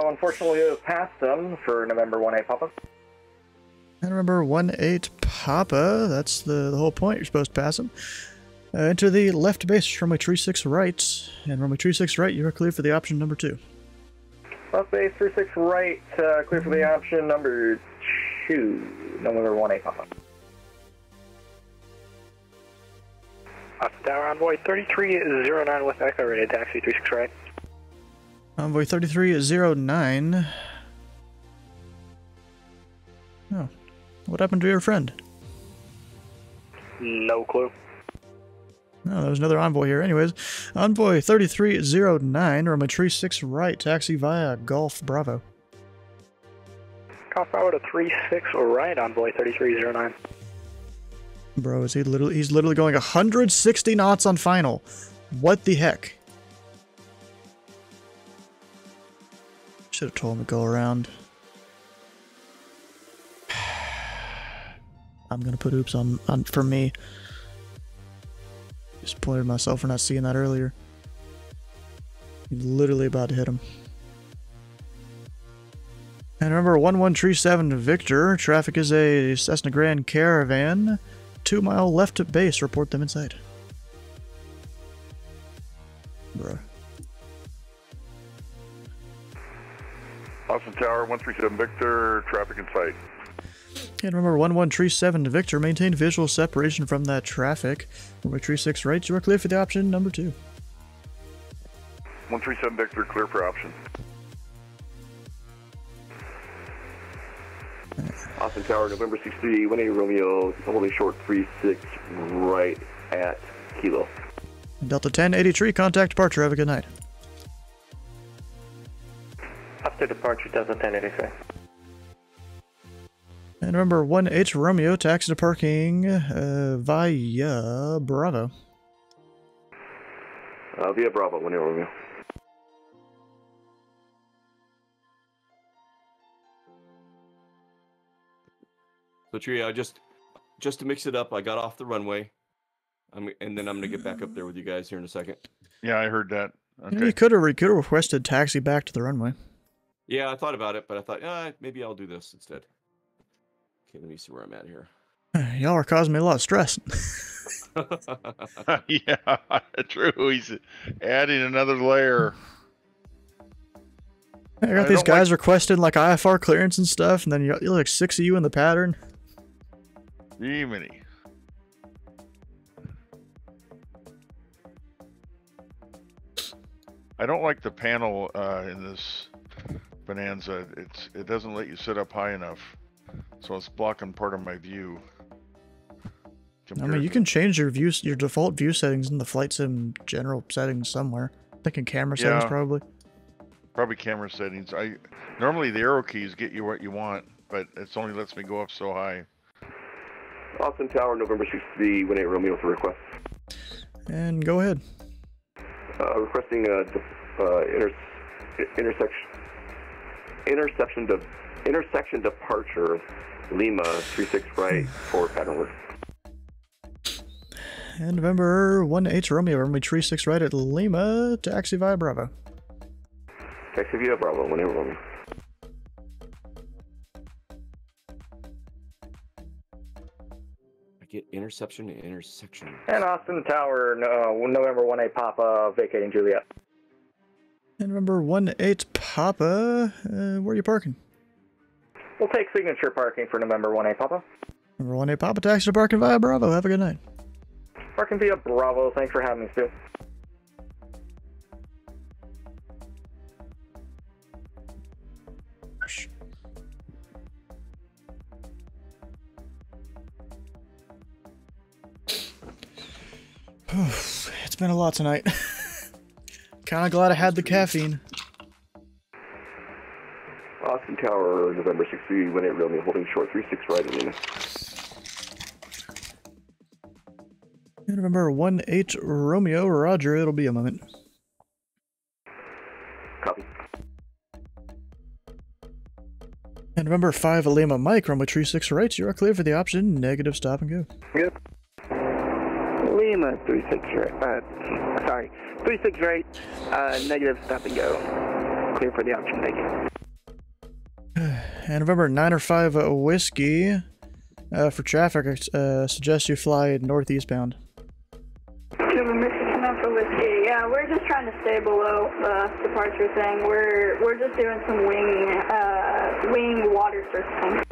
unfortunately I passed them for November 18 Papa. And remember, 18 Papa, that's the whole point, you're supposed to pass him. Enter the left base, runway tree 6 right, and runway tree 6 right, you are clear for the option number 2. Left base 36 right, clear for the option number 2, November 18 Papa. Austin Tower, Envoy 3309 West Echo, ready to taxi 36 right. Envoy 3309. Oh. What happened to your friend? No clue. No, there was another envoy here. Anyways, Envoy 3309, runway tree 6 right, taxi via Golf Bravo. Golf Bravo to 36 right, Envoy 3309. Bro, he's literally going 160 knots on final. What the heck? Should have told him to go around. I'm gonna put oops on for me. Disappointed myself for not seeing that earlier. He's literally about to hit him. And remember, 1137 Victor. Traffic is a Cessna Grand Caravan. 2 mile left at base. Report them inside. Bruh. Austin Tower, 137 Victor, traffic in sight. And remember, 1137 Victor, maintain visual separation from that traffic. Runway 36 right, you are clear for the option number 2. 137 Victor, clear for option. Austin Tower, November 63, 18 Romeo, holding short 36 right at Kilo. Delta 1083, contact departure. Have a good night. After departure, Delta 1083. And remember, 18 Romeo, taxi to parking via Bravo. Via Bravo, 18 Romeo. So Tria, just to mix it up, I got off the runway, and then I'm gonna get back up there with you guys here in a second. Yeah, I heard that. Okay. You could have requested taxi back to the runway. Yeah, I thought about it, but I thought, maybe I'll do this instead. Okay, let me see where I'm at here. Y'all are causing me a lot of stress. Yeah, true. He's adding another layer. I got these guys requesting like IFR clearance and stuff, and then you're like 6 of you in the pattern. Jiminy. I don't like the panel in this Bonanza. It doesn't let you sit up high enough, so it's blocking part of my view. I mean, you can change your default view settings in the flight sim general settings somewhere. I'm thinking camera settings probably. Probably camera settings. Normally the arrow keys get you what you want, but it's only lets me go up so high. Austin Tower, November 63, 18 Romeo for request. And go ahead. Requesting intersection departure, Lima 36 right for pattern work. And November 18 Romeo, runway 36 right at Lima, taxi via Bravo. Taxi via Bravo, 18 Romeo. I get interception and intersection. And Austin Tower, November 18 Papa, vacating Juliet. And November 18 Papa, where are you parking? We'll take signature parking for November 18 Papa. November 18 Papa, taxi to parking via Bravo. Have a good night. Parking via Bravo, thanks for having me, Stu. It's been a lot tonight. Kinda glad I had the caffeine. Austin Tower, November 63, 18 Romeo, holding short 36 right in Lima. And November 18 Romeo, roger, it'll be a moment. Copy. And November 5 Lima Mike, runway 36 right, you are clear for the option, negative stop and go. Yep. Lima 36 right, sorry, 36 right, negative stop and go. Clear for the option, thank you. And November 9 or 5 Whiskey, for traffic, I suggest you fly northeastbound. For Whiskey, yeah, we're just trying to stay below the departure thing. We're just doing some wing water surfacing.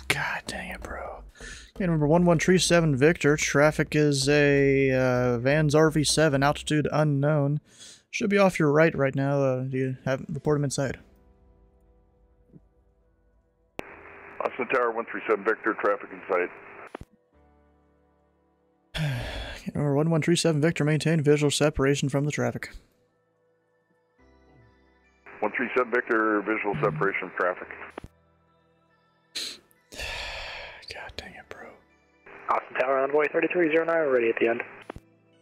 God dang it, bro. Okay, number 1137 Victor, traffic is a Vans RV7, altitude unknown. Should be off your right now. Do you report him inside? Austin Tower, 137 Victor, traffic in sight. Number 1137 Victor, maintain visual separation from the traffic. 137 Victor, visual separation from traffic. God dang it, bro. Austin Tower, Envoy 3309, ready at the end.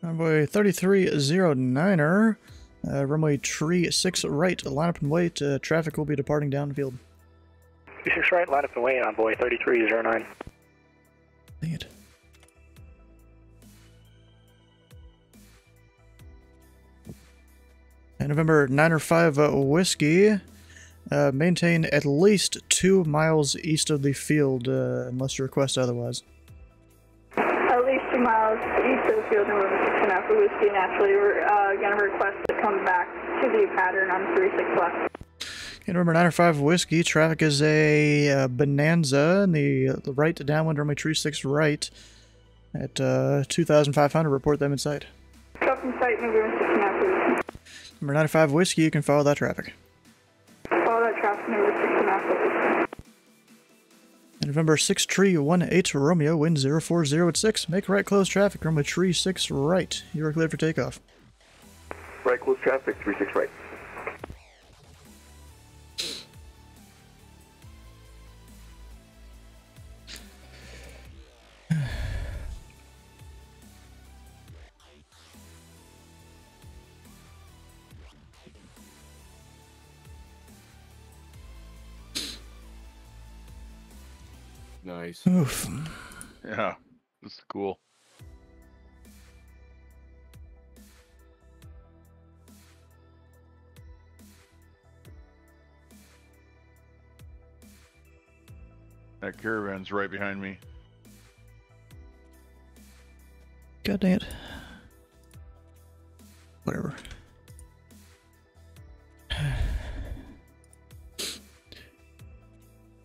Envoy 3309er, runway 36 right, line up and wait. Traffic will be departing downfield. 36 right, line up and wait, Envoy 3309. Dang it. And November 9 or 5 Whiskey, maintain at least 2 miles east of the field, unless you request otherwise. At least 2 miles east of the Field, November 6 Alpha Whiskey. Naturally, we're going to request to come back to the pattern on 36 left. Okay, November 905 Whiskey. Traffic is a Bonanza in the right downwind runway 36 right at 2,500. Report them in sight. Drop in sight, November 6 Alpha Whiskey. Number 95 Whiskey, you can follow that traffic. Follow that traffic, November 6 Alpha Whiskey. November 6318 Romeo, wind 040 at 6. Make right close traffic, runway 36 right. You are cleared for takeoff. Right close traffic, 36 right. Nice. Oof. Yeah, this is cool. That caravan's right behind me. God dang it. Whatever.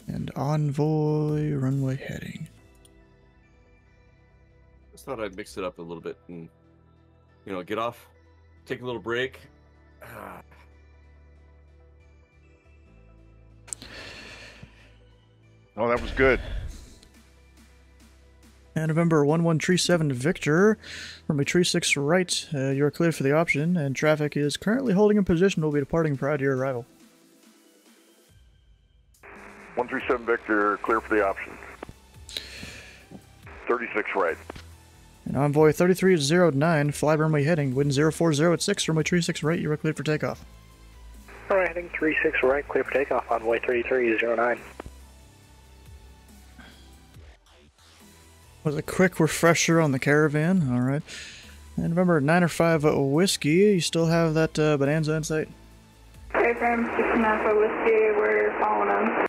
And Envoy runway heading. Just thought I'd mix it up a little bit and, you know, get off, take a little break. Oh, that was good. And November 1137 Victor, runway 36 right, you are cleared for the option, and traffic is currently holding in position, will be departing prior to your arrival. 137 Victor, clear for the option. 36 right. And Envoy 3309, fly runway heading, wind 040 at 6, runway 36 right, you are cleared for takeoff. Alright, heading 36 right, clear for takeoff, Envoy 3309. Was a quick refresher on the caravan, alright. And November 905 Whiskey, you still have that Bonanza in sight? Airframe 6 Alpha Whiskey, we're following them.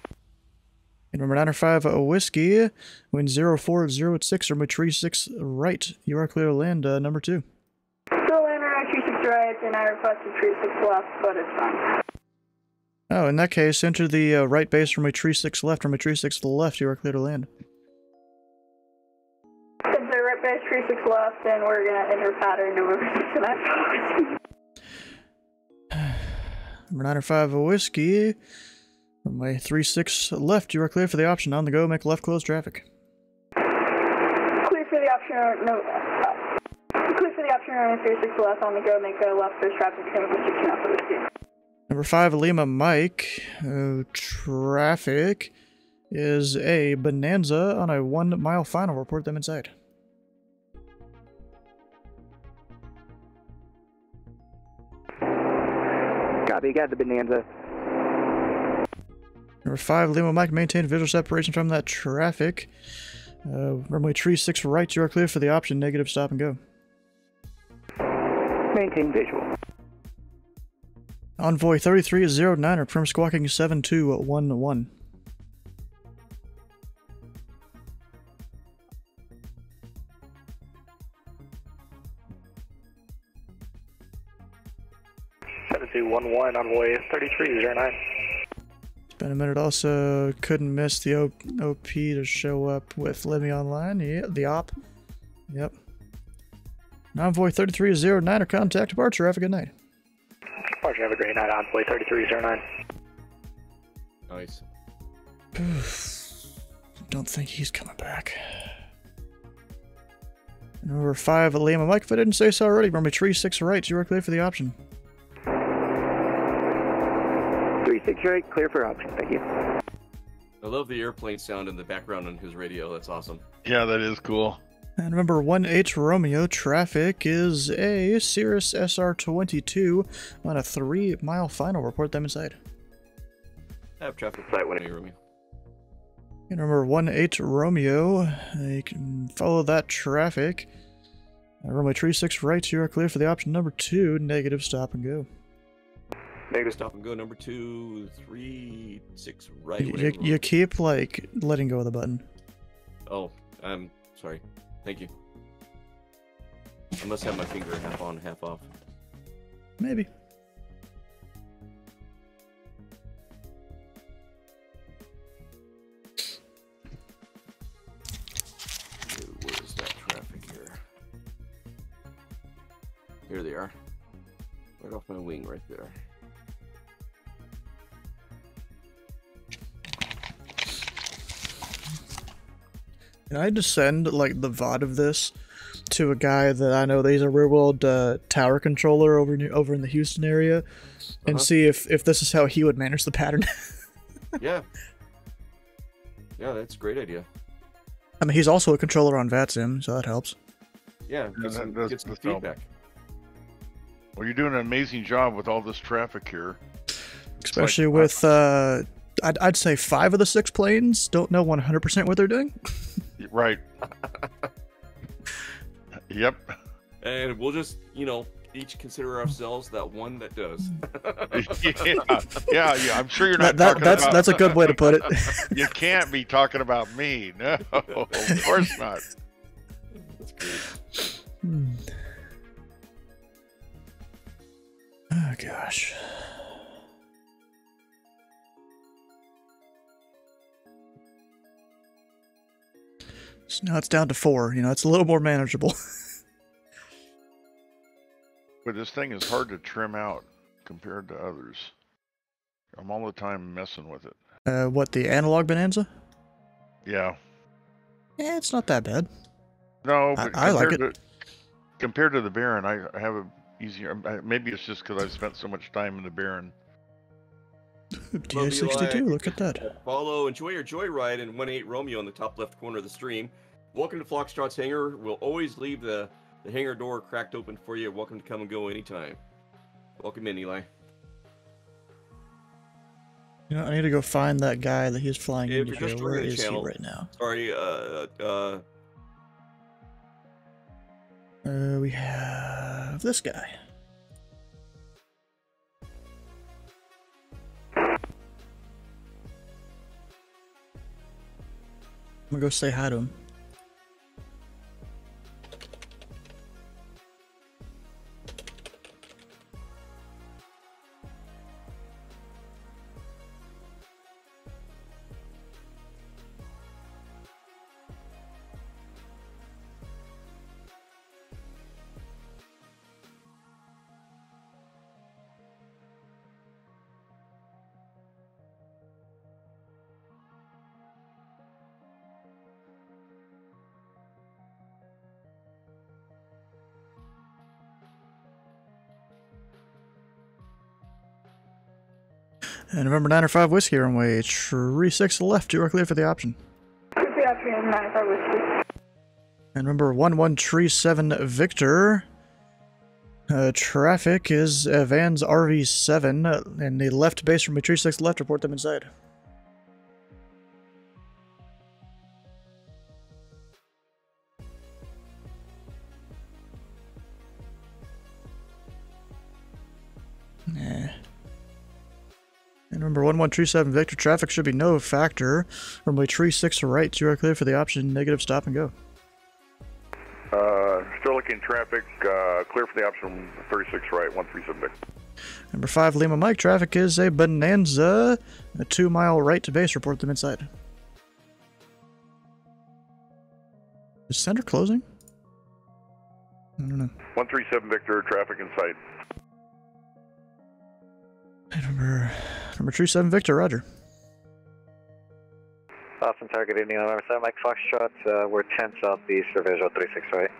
And November 905 Whiskey, wind 040 at 6, runway 36 right, you are clear to land number 2. Still land around 36 right, and I requested 36 left, but it's fine. Oh, in that case, enter the right base, runway 36 left, runway 36 to the left, you are clear to land. Enter right base 36 left, and we're going to enter pattern November 6 and Alpha Whiskey. Number 905 Whiskey, runway 36 left, you are clear for the option. On the go, make left close traffic. Clear for the option, no. Clear for the option, runway 36 left, on the go, make a left close traffic, November 6 and Alpha Whiskey. Number 5 Lima Mike, traffic is a Bonanza on a 1 mile final. Report them inside. Copy, got the Bonanza. Number 5 Lima Mike, maintain visual separation from that traffic. Runway 36 right, you are clear for the option. Negative, stop and go. Maintain visual. Envoy 3309 or prim squawking 7211. Envoy 3309. It's been a minute. Also, couldn't miss the OP to show up with Let Me Online. Yeah, the op. Yep. Envoy 3309 or contact departure. Have a good night. Departure, have a great night, Envoy 3309. Nice. Don't think he's coming back. Number 5 Lima Mike, if I didn't say so already, runway 36 right, you are clear for the option. 36 right, clear for option, thank you. I love the airplane sound in the background on his radio. That's awesome. Yeah, that is cool. And remember, 1H Romeo, traffic is a Cirrus SR-22 on a 3 mile final. Report them inside. I have traffic flight 1A Romeo. And remember, 1H Romeo, you can follow that traffic. Runway 36 right, you are clear for the option number 2, negative, stop and go. Negative, stop and go, number 2, 36 right. You keep, like, letting go of the button. Oh, I'm sorry. Thank you. I must have my finger half on, half off. Maybe. Where is that traffic here? Here they are. Right off my wing right there. Can I just send like the VOD of this to a guy that I know that he's a real world tower controller over in the Houston area, and see if this is how he would manage the pattern? Yeah. Yeah, that's a great idea. I mean, he's also a controller on Vatsim, so that helps. Yeah, get some feedback. Well, you're doing an amazing job with all this traffic here. Especially with, I'd say 5 of the 6 planes don't know 100% what they're doing. Right. Yep. And we'll just, each consider ourselves that one that does. yeah. I'm sure you're not talking about... That's a good way to put it. You can't be talking about me. No, of course not. That's great. Oh, gosh. So now it's down to 4. It's a little more manageable. But this thing is hard to trim out compared to others. I'm all the time messing with it. What, the analog Bonanza? Yeah. Yeah, it's not that bad. No, but I like it. Compared to the Baron, I have a easier. Maybe it's just because I've spent so much time in the Baron. TA62, look at that. Follow, enjoy your joyride in 18 Romeo in the top left corner of the stream. Welcome to Foxtrot's hangar. We'll always leave the hangar door cracked open for you. Welcome to come and go anytime. Welcome in, Eli. I need to go find that guy that he's flying If into you're just here. Where joining the is channel, he right now? Sorry, We have this guy. I'm gonna go say hi to him. And November 9 or 5 Whiskey runway 36 left, you are clear for the option. Clear for the option, 95 Whiskey. And remember 1137 Victor. Traffic is Vans RV7 and the left base from 36 left, report them inside. Nah. And remember 1137 Victor, traffic should be no factor. Runway 36 right, you are clear for the option, negative stop and go. Still looking traffic, clear for the option 36 right, 137 Victor. Number 5 Lima Mike, traffic is a Bonanza, a 2 mile right to base, report them inside. Is center closing? I don't know. 137 Victor, traffic in sight. Number 37 Victor, roger. Awesome, target evening, November 7 Mike Foxtrot, we're 10 southeast for visual 36 right.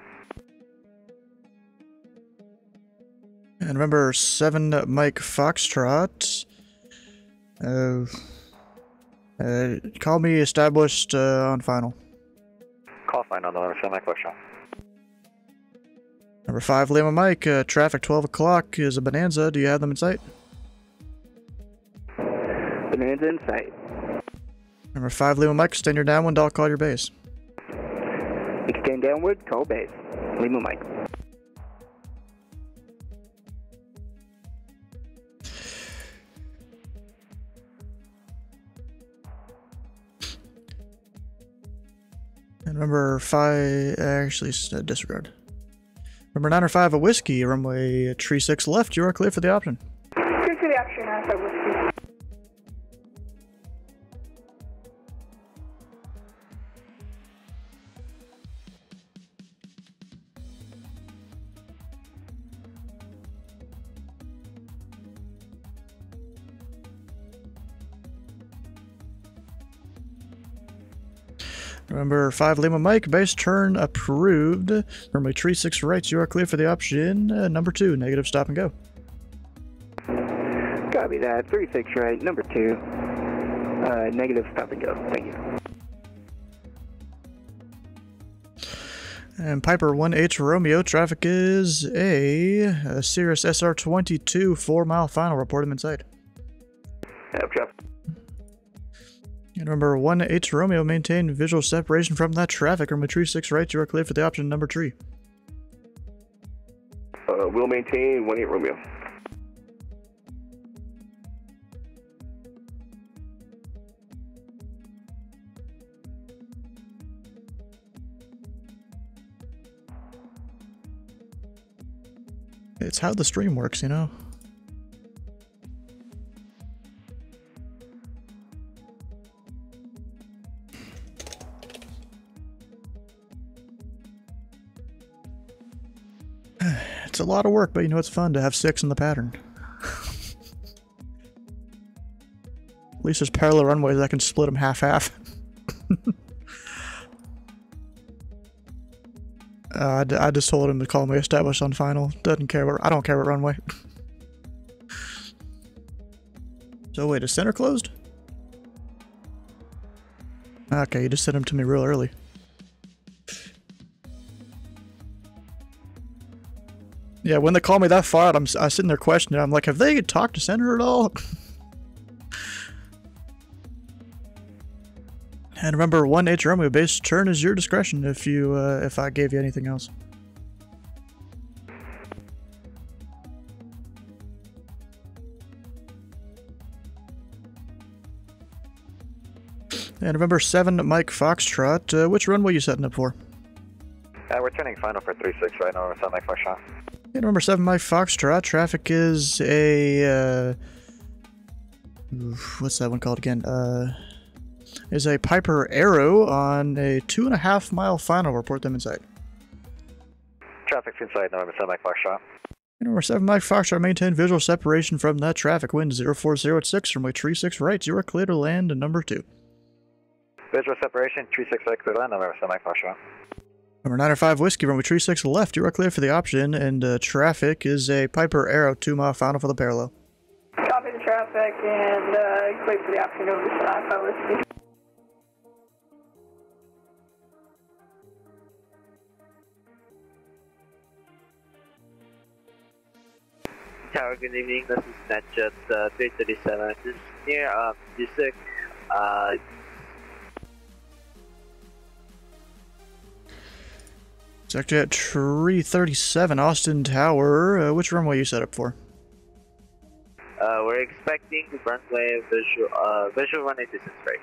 And remember 7 Mike Foxtrot. Call me established on final. Call final, November 7 Mike Foxtrot. Number 5 Lima Mike, traffic 12 o'clock is a Bonanza. Do you have them in sight? Bonanza in sight. Number 5 Lima Mike, extend your downwind, I'll call your base. Extend downward, call base. Lima Mike. And remember 5, actually disregard. Number 905 a whiskey, runway 36 left, you are clear for the option. Clear for the option, 905 whiskey. Number 5 Lima Mike, base turn approved. Runway 36 right, you are clear for the option. Number 2, negative stop and go. Copy that. 36 right, number 2. Negative stop and go. Thank you. And Piper 1H Romeo, traffic is a Cirrus SR22 4-mile final. Report him inside. Have traffic. And remember 1H Romeo, maintain visual separation from that traffic. Runway 36 right, you are clear for the option number 3. We'll maintain 18 Romeo. It's how the stream works, you know? It's a lot of work, but you know it's fun to have 6 in the pattern. At least there's parallel runways I can split them half-half. I just told him to call me established on final. Doesn't care what, I don't care what runway. So wait, is center closed? Okay, you just sent him to me real early. Yeah, when they call me that far out, I'm sitting there questioning. I'm like, have they talked to center at all? And remember, 1H Romeo base turn is your discretion if you if I gave you anything else. And remember 7 Mike Foxtrot, which runway you setting up for? We're turning final for 36 right now. We're setting Mike Foxtrot. And remember 7 Mike Foxtrot, traffic is a what's that one called again? Is a Piper Arrow on a 2.5 mile final. Report them inside. Traffic's inside, November 7 Mike Foxtrot. And number 7 Mike Foxtrot, maintain visual separation from that traffic. Wind 040 runway 36 right. You are clear to land in number 2. Visual separation, 36 right, clear to land, November 7 Mike Foxtrot. Number 905 Whiskey, runway 36 left. You are clear for the option, and traffic is a Piper Arrow 2 mile final for the parallel. Copy the traffic and clear for the option over 905 Whiskey. Tower, good evening. This is NetJet 337. This is near D6. Sector 337 Austin Tower. Which runway you set up for? We're expecting runway visual runway distance right.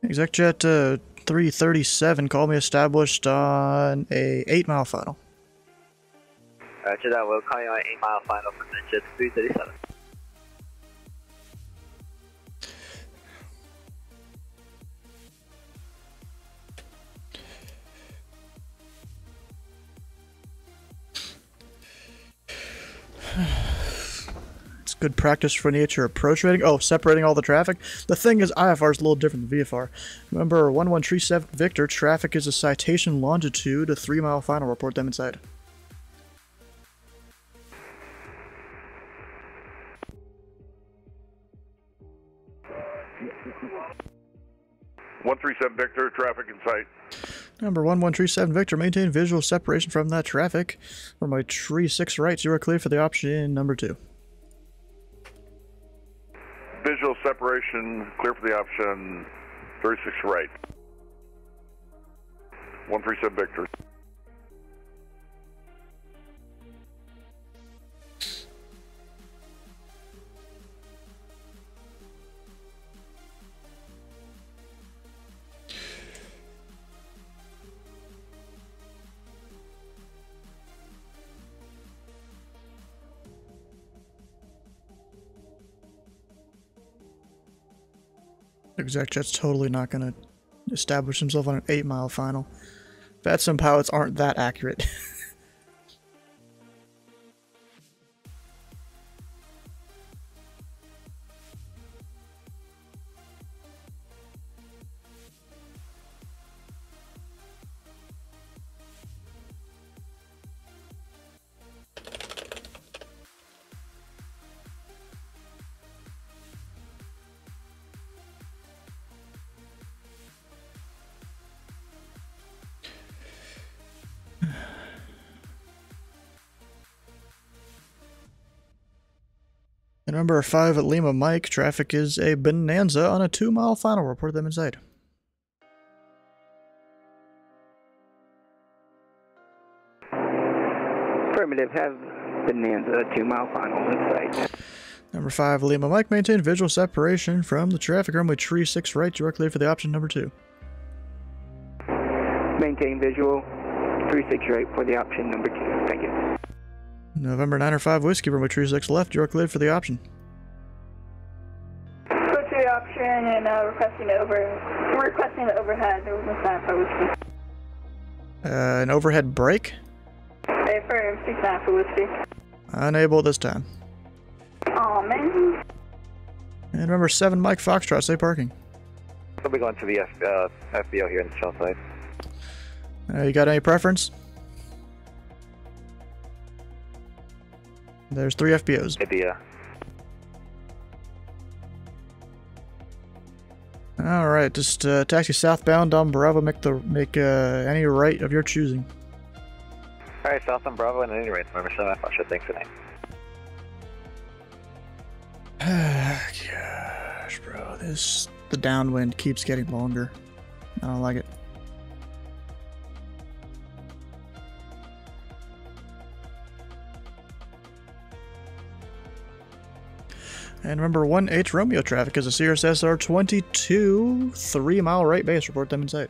ExecJet 337, call me established on a 8 mile final. Roger that, we'll call you on 8 mile final for NetJet 337. It's good practice for nature approach rating. Oh, separating all the traffic. The thing is, IFR is a little different than VFR. Remember, 1137 Victor, traffic is a citation longitude, a 3 mile final. Report them inside. Victor, traffic in sight. Number 1137 Victor, maintain visual separation from that traffic. Runway 36 right, you are clear for the option number 2. Visual separation, clear for the option 36 right. 137 Victor. ExecJet's totally not going to establish himself on an 8-mile final. Vatsim pilots aren't that accurate. And number 5 at Lima Mike, traffic is a bonanza on a 2-mile final. Report them inside. Affirmative, have bonanza 2-mile final in sight. Number 5 Lima Mike, maintain visual separation from the traffic runway tree 6 right. You are cleared for the option number 2. Maintain visual 36 right for the option number 2. Thank you. November 9 or 5 Whiskey, runway tree 6 left. You are cleared for the option. Go to the option and requesting the overhead. Whiskey. An overhead brake? Affirm, 6-9 for Whiskey. Unable this time. Aw, man. And remember 7 Mike Foxtrot, stay parking. We'll be going to the FBO here in the south side. You got any preference? There's 3 FBOs. Idea. Alright, just taxi southbound on Bravo, make any right of your choosing. Alright, south on Bravo and any right, number 7, Foxtrot, thanks for Gosh, bro, the downwind keeps getting longer. I don't like it. And remember 1H Romeo traffic is a CRSSR 22, 3-mile right base. Report them in sight.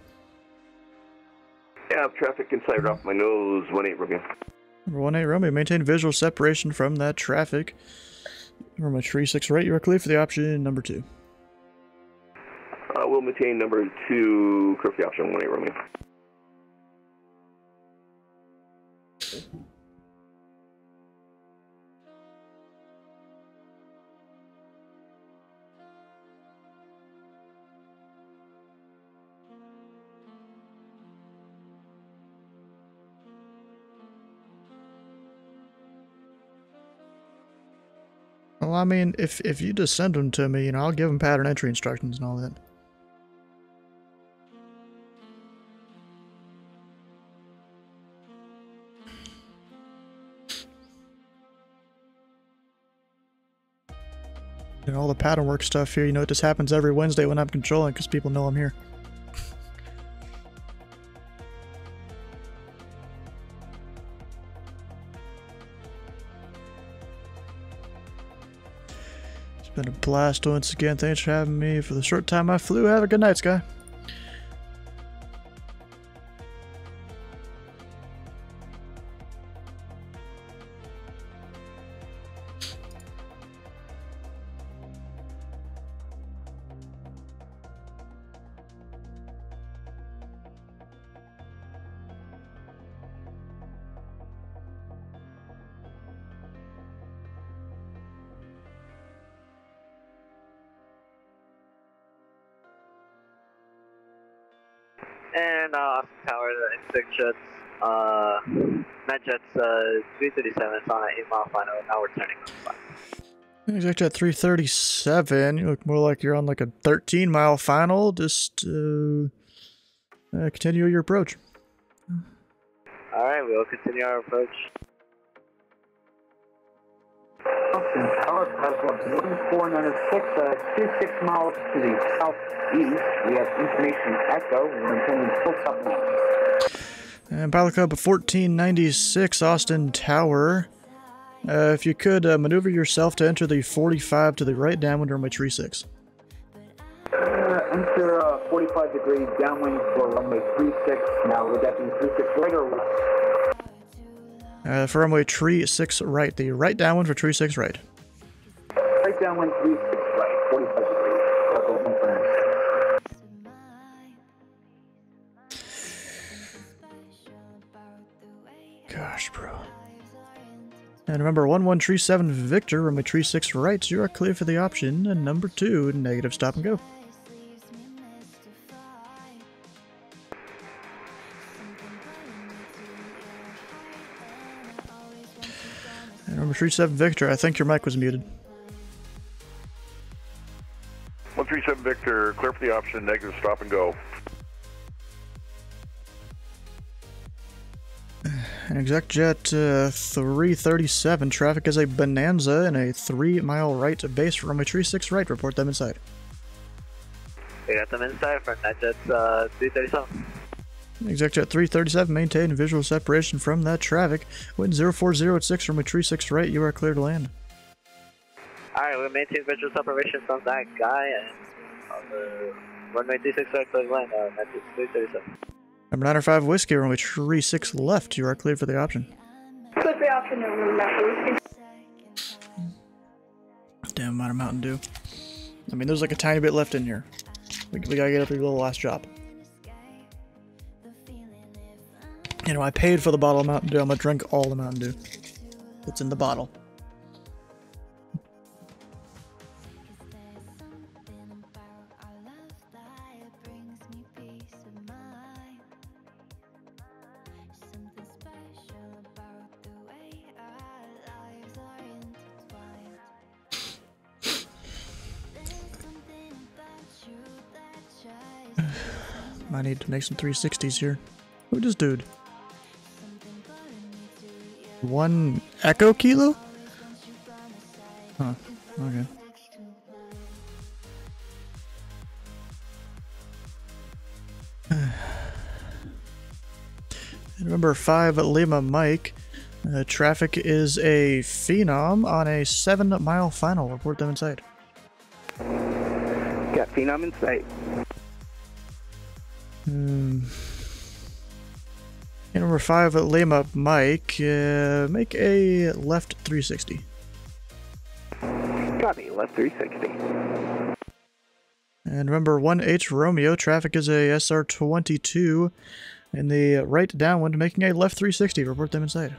Yeah, traffic inside off my nose, 18 Romeo. Number 18 Romeo, maintain visual separation from that traffic. Romeo tree 6 right, you are clear for the option number 2. We'll maintain number 2, clear for the option 18 Romeo. Well, I mean, if you just send them to me, I'll give them pattern entry instructions and all that. And all the pattern work stuff here, it just happens every Wednesday when I'm controlling because people know I'm here. Been a blast once again. Thanks for having me for the short time I flew. Have a good night, Sky. And Austin Tower, the ExecJet's, NetJet's 337, it's on an 8-mile final, now we're turning on the ExecJet 337, you look more like you're on like a 13-mile final. Just continue your approach. Alright, we'll continue our approach. Austin Tower, Cosmos 1496, 26 miles to the southeast. We have information echo. We're intending full supplement. And pilot club 1496, Austin Tower. If you could maneuver yourself to enter the 45 to the right downwind runway tree 6. Enter 45 degree downwind for runway 36. Now, would that be 36 right or left? For runway tree 6 right, the right downwind for tree 6 right. Right downwind 36 right, 45 degrees. Crash Pro. And remember, 1137 Victor, runway 36 right, you are clear for the option, and number 2, negative stop and go. And number 37 Victor, I think your mic was muted. 137 Victor, clear for the option, negative stop and go. And exec jet 337, traffic is a Bonanza in a 3-mile right base, runway 36 right, report them inside. We got them inside from NetJets 337. Exec jet 337, maintain visual separation from that traffic. Wind 040 runway 36 right, you are clear to land. Alright, we'll maintain visual separation from that guy and on the runway 36 right, clear to land, NetJets 337. Number 905 Whiskey, runway 36 left, you are clear for the option. Clear for the option, November Whiskey. Damn amount of Mountain Dew. I mean, there's like a tiny bit left in here. We gotta get up to the little last drop. You know, I paid for the bottle of Mountain Dew. I'm gonna drink all the Mountain Dew that's in the bottle. I need to make some 360s here. Who this dude? 1 Echo Kilo? Huh, okay. And number 5 Lima Mike. Traffic is a Phenom on a 7-mile final. Report them inside. Got Phenom in sight. And number 5 Lima Mike. Make a left 360. Copy, left 360. And remember, 1H Romeo, traffic is a SR22 in the right downwind, making a left 360. Report them inside.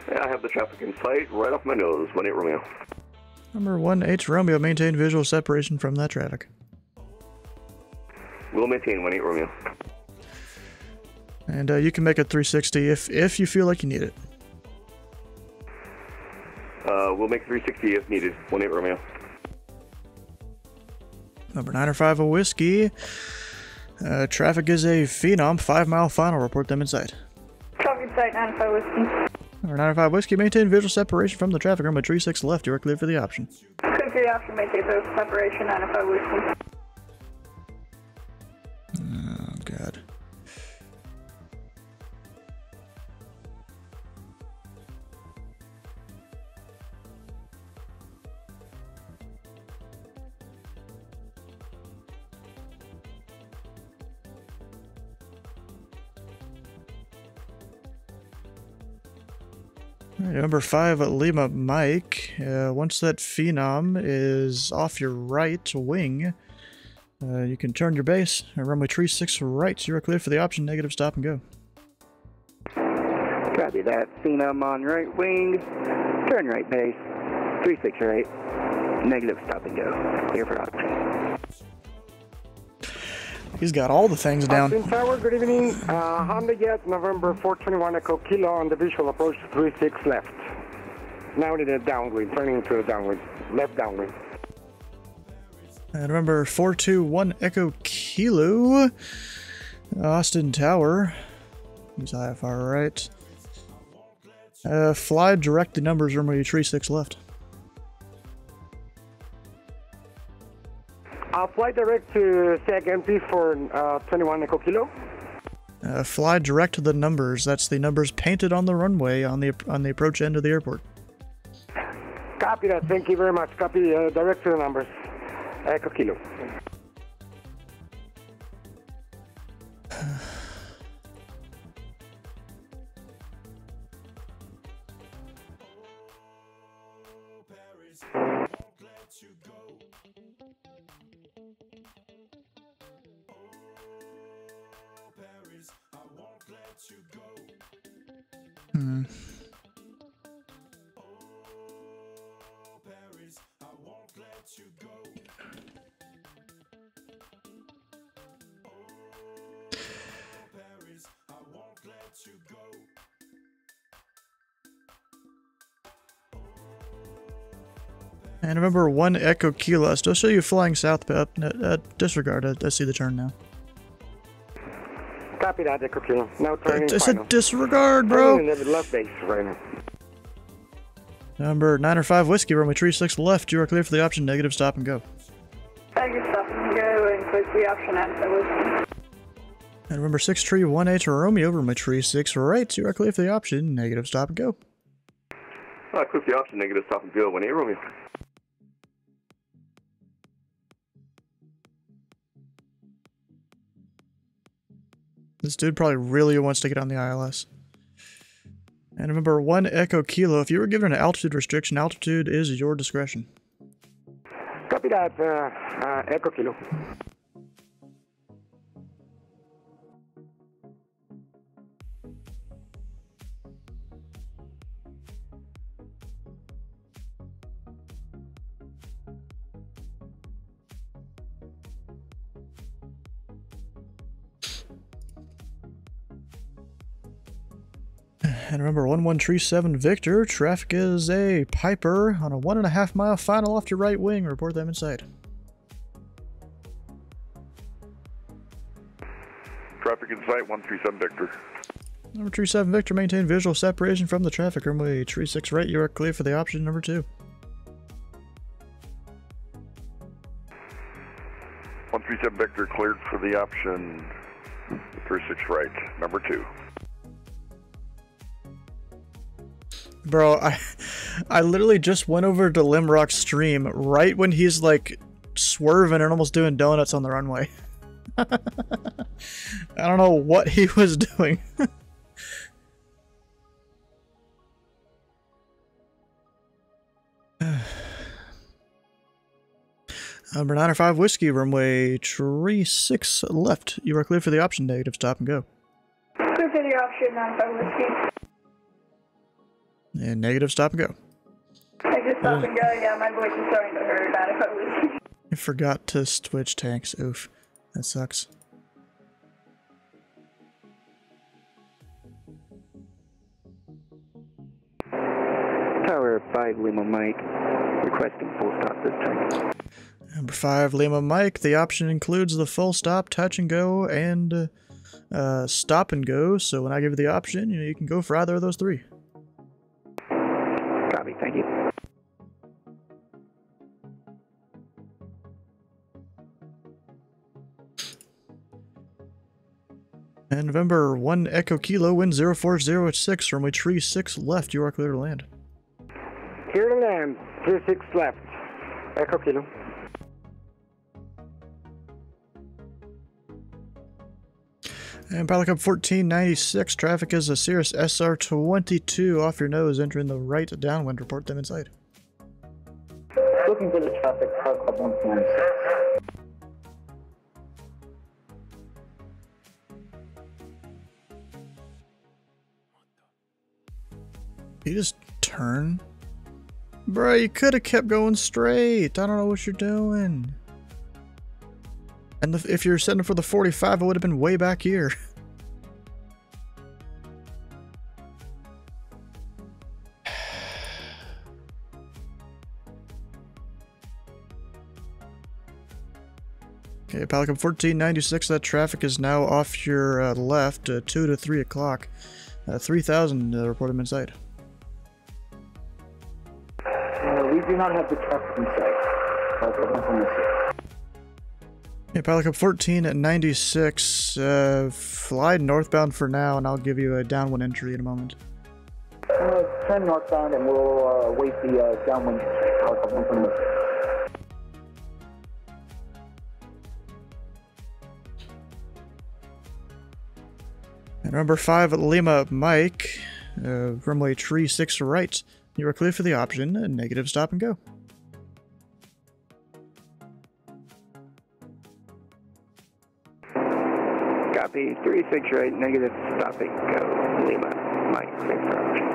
I have the traffic in sight, right off my nose, 1-8 Romeo. Number 1H Romeo, maintain visual separation from that traffic. We'll maintain 1-8 Romeo. And you can make a 360 if you feel like you need it. We'll make 360 if needed, 1-8 Romeo. Number 905 a Whiskey. Traffic is a Phenom, 5-mile final. Report them inside. Traffic site 905 Whiskey. Number 905 Whiskey, maintain visual separation from the traffic. Runway 36 left, you are clear for the option. Clear for the option, maintain visual separation 905 Whiskey. Oh, God. All right, number 5 Lima Mike. Once that Phenom is off your right wing, you can turn your base. Runway 36 right. You are clear for the option. Negative stop and go. Copy that. Phenom on right wing. Turn right base. 36 right. Negative stop and go. Clear for option. He's got all the things down. Austin Tower, good evening. Honda Jet, November 421 Echo Kilo on the visual approach to 36 left. Now in a downwind, turning to a downwind. Left downwind. And remember, 421 Echo Kilo, Austin Tower. He's IFR right. Fly direct the numbers, runway 36 left. Fly direct to SAG MP for 21 Echo Kilo. Fly direct to the numbers. That's the numbers painted on the runway on the approach end of the airport. Copy that. Thank you very much. Copy direct to the numbers. Echo Kilo. Hmm. And remember, 1 Echo Kilo. Still show you flying south, but disregard. I see the turn now. Copy that, Echo Kilo. Now turning I final. said disregard, bro. Turning in the left base right now. Number 905 Whiskey, runway tree 6 left. You are clear for the option negative stop and go. Negative stop and go, and click the option at the Whiskey. And remember 6 tree 1H Romeo, runway tree 6 right. You are clear for the option negative stop and go. Click the option negative stop and go. 1A Romeo. This dude probably really wants to get on the ILS. And remember, 1 Echo Kilo. If you were given an altitude restriction, altitude is your discretion. Copy that, Echo Kilo. And remember, 1137 Victor, traffic is a Piper on a 1.5 mile final off your right wing. Report them inside. Traffic in sight, 137 Victor. Number 37 Victor, maintain visual separation from the traffic. Runway tree 6 right, you are clear for the option number 2. 137 Victor cleared for the option 36 right, number 2. Bro, I literally just went over to Limrock's stream right when he's like swerving and almost doing donuts on the runway. I don't know what he was doing. Number 905 Whiskey, runway tree 6 left. You are clear for the option negative stop and go. Clear for the option 905 Whiskey. And negative stop and go. Negative stop and go, yeah, my voice is starting to hurt. 905 Whiskey. I forgot to switch tanks. Oof. That sucks. Tower 5 Lima Mike, requesting full stop this time. Number 5 Lima Mike, the option includes the full stop, touch and go, and stop and go. So when I give you the option, you can go for either of those 3. Copy, thank you. And November 1 Echo Kilo, wind 040 at 6, runway tree 6 left. You are clear to land. Clear to land, 36 left. Echo Kilo. And Pilot Cup 1496, traffic is a Cirrus SR-22 off your nose, entering the right downwind. Report them inside. Looking for the traffic, Pilot Club 196. You just turn? Bro, you could have kept going straight. I don't know what you're doing. And if you're setting for the 45, it would have been way back here. Okay, Pelican 1496, that traffic is now off your left, 2 to 3 o'clock. 3000 reported inside. We do not have the traffic in sight. Pilot Club 196. Yeah, Pelican 1496, fly northbound for now, and I'll give you a downwind entry in a moment. Turn northbound and we'll wait the downwind entry. Pilot Club 196. And number 5 Lima Mike, runway tree 6 right. You are clear for the option, negative stop and go. Copy. Copy. 36 right, negative, stopping, go. Lima, Mike, clear for option.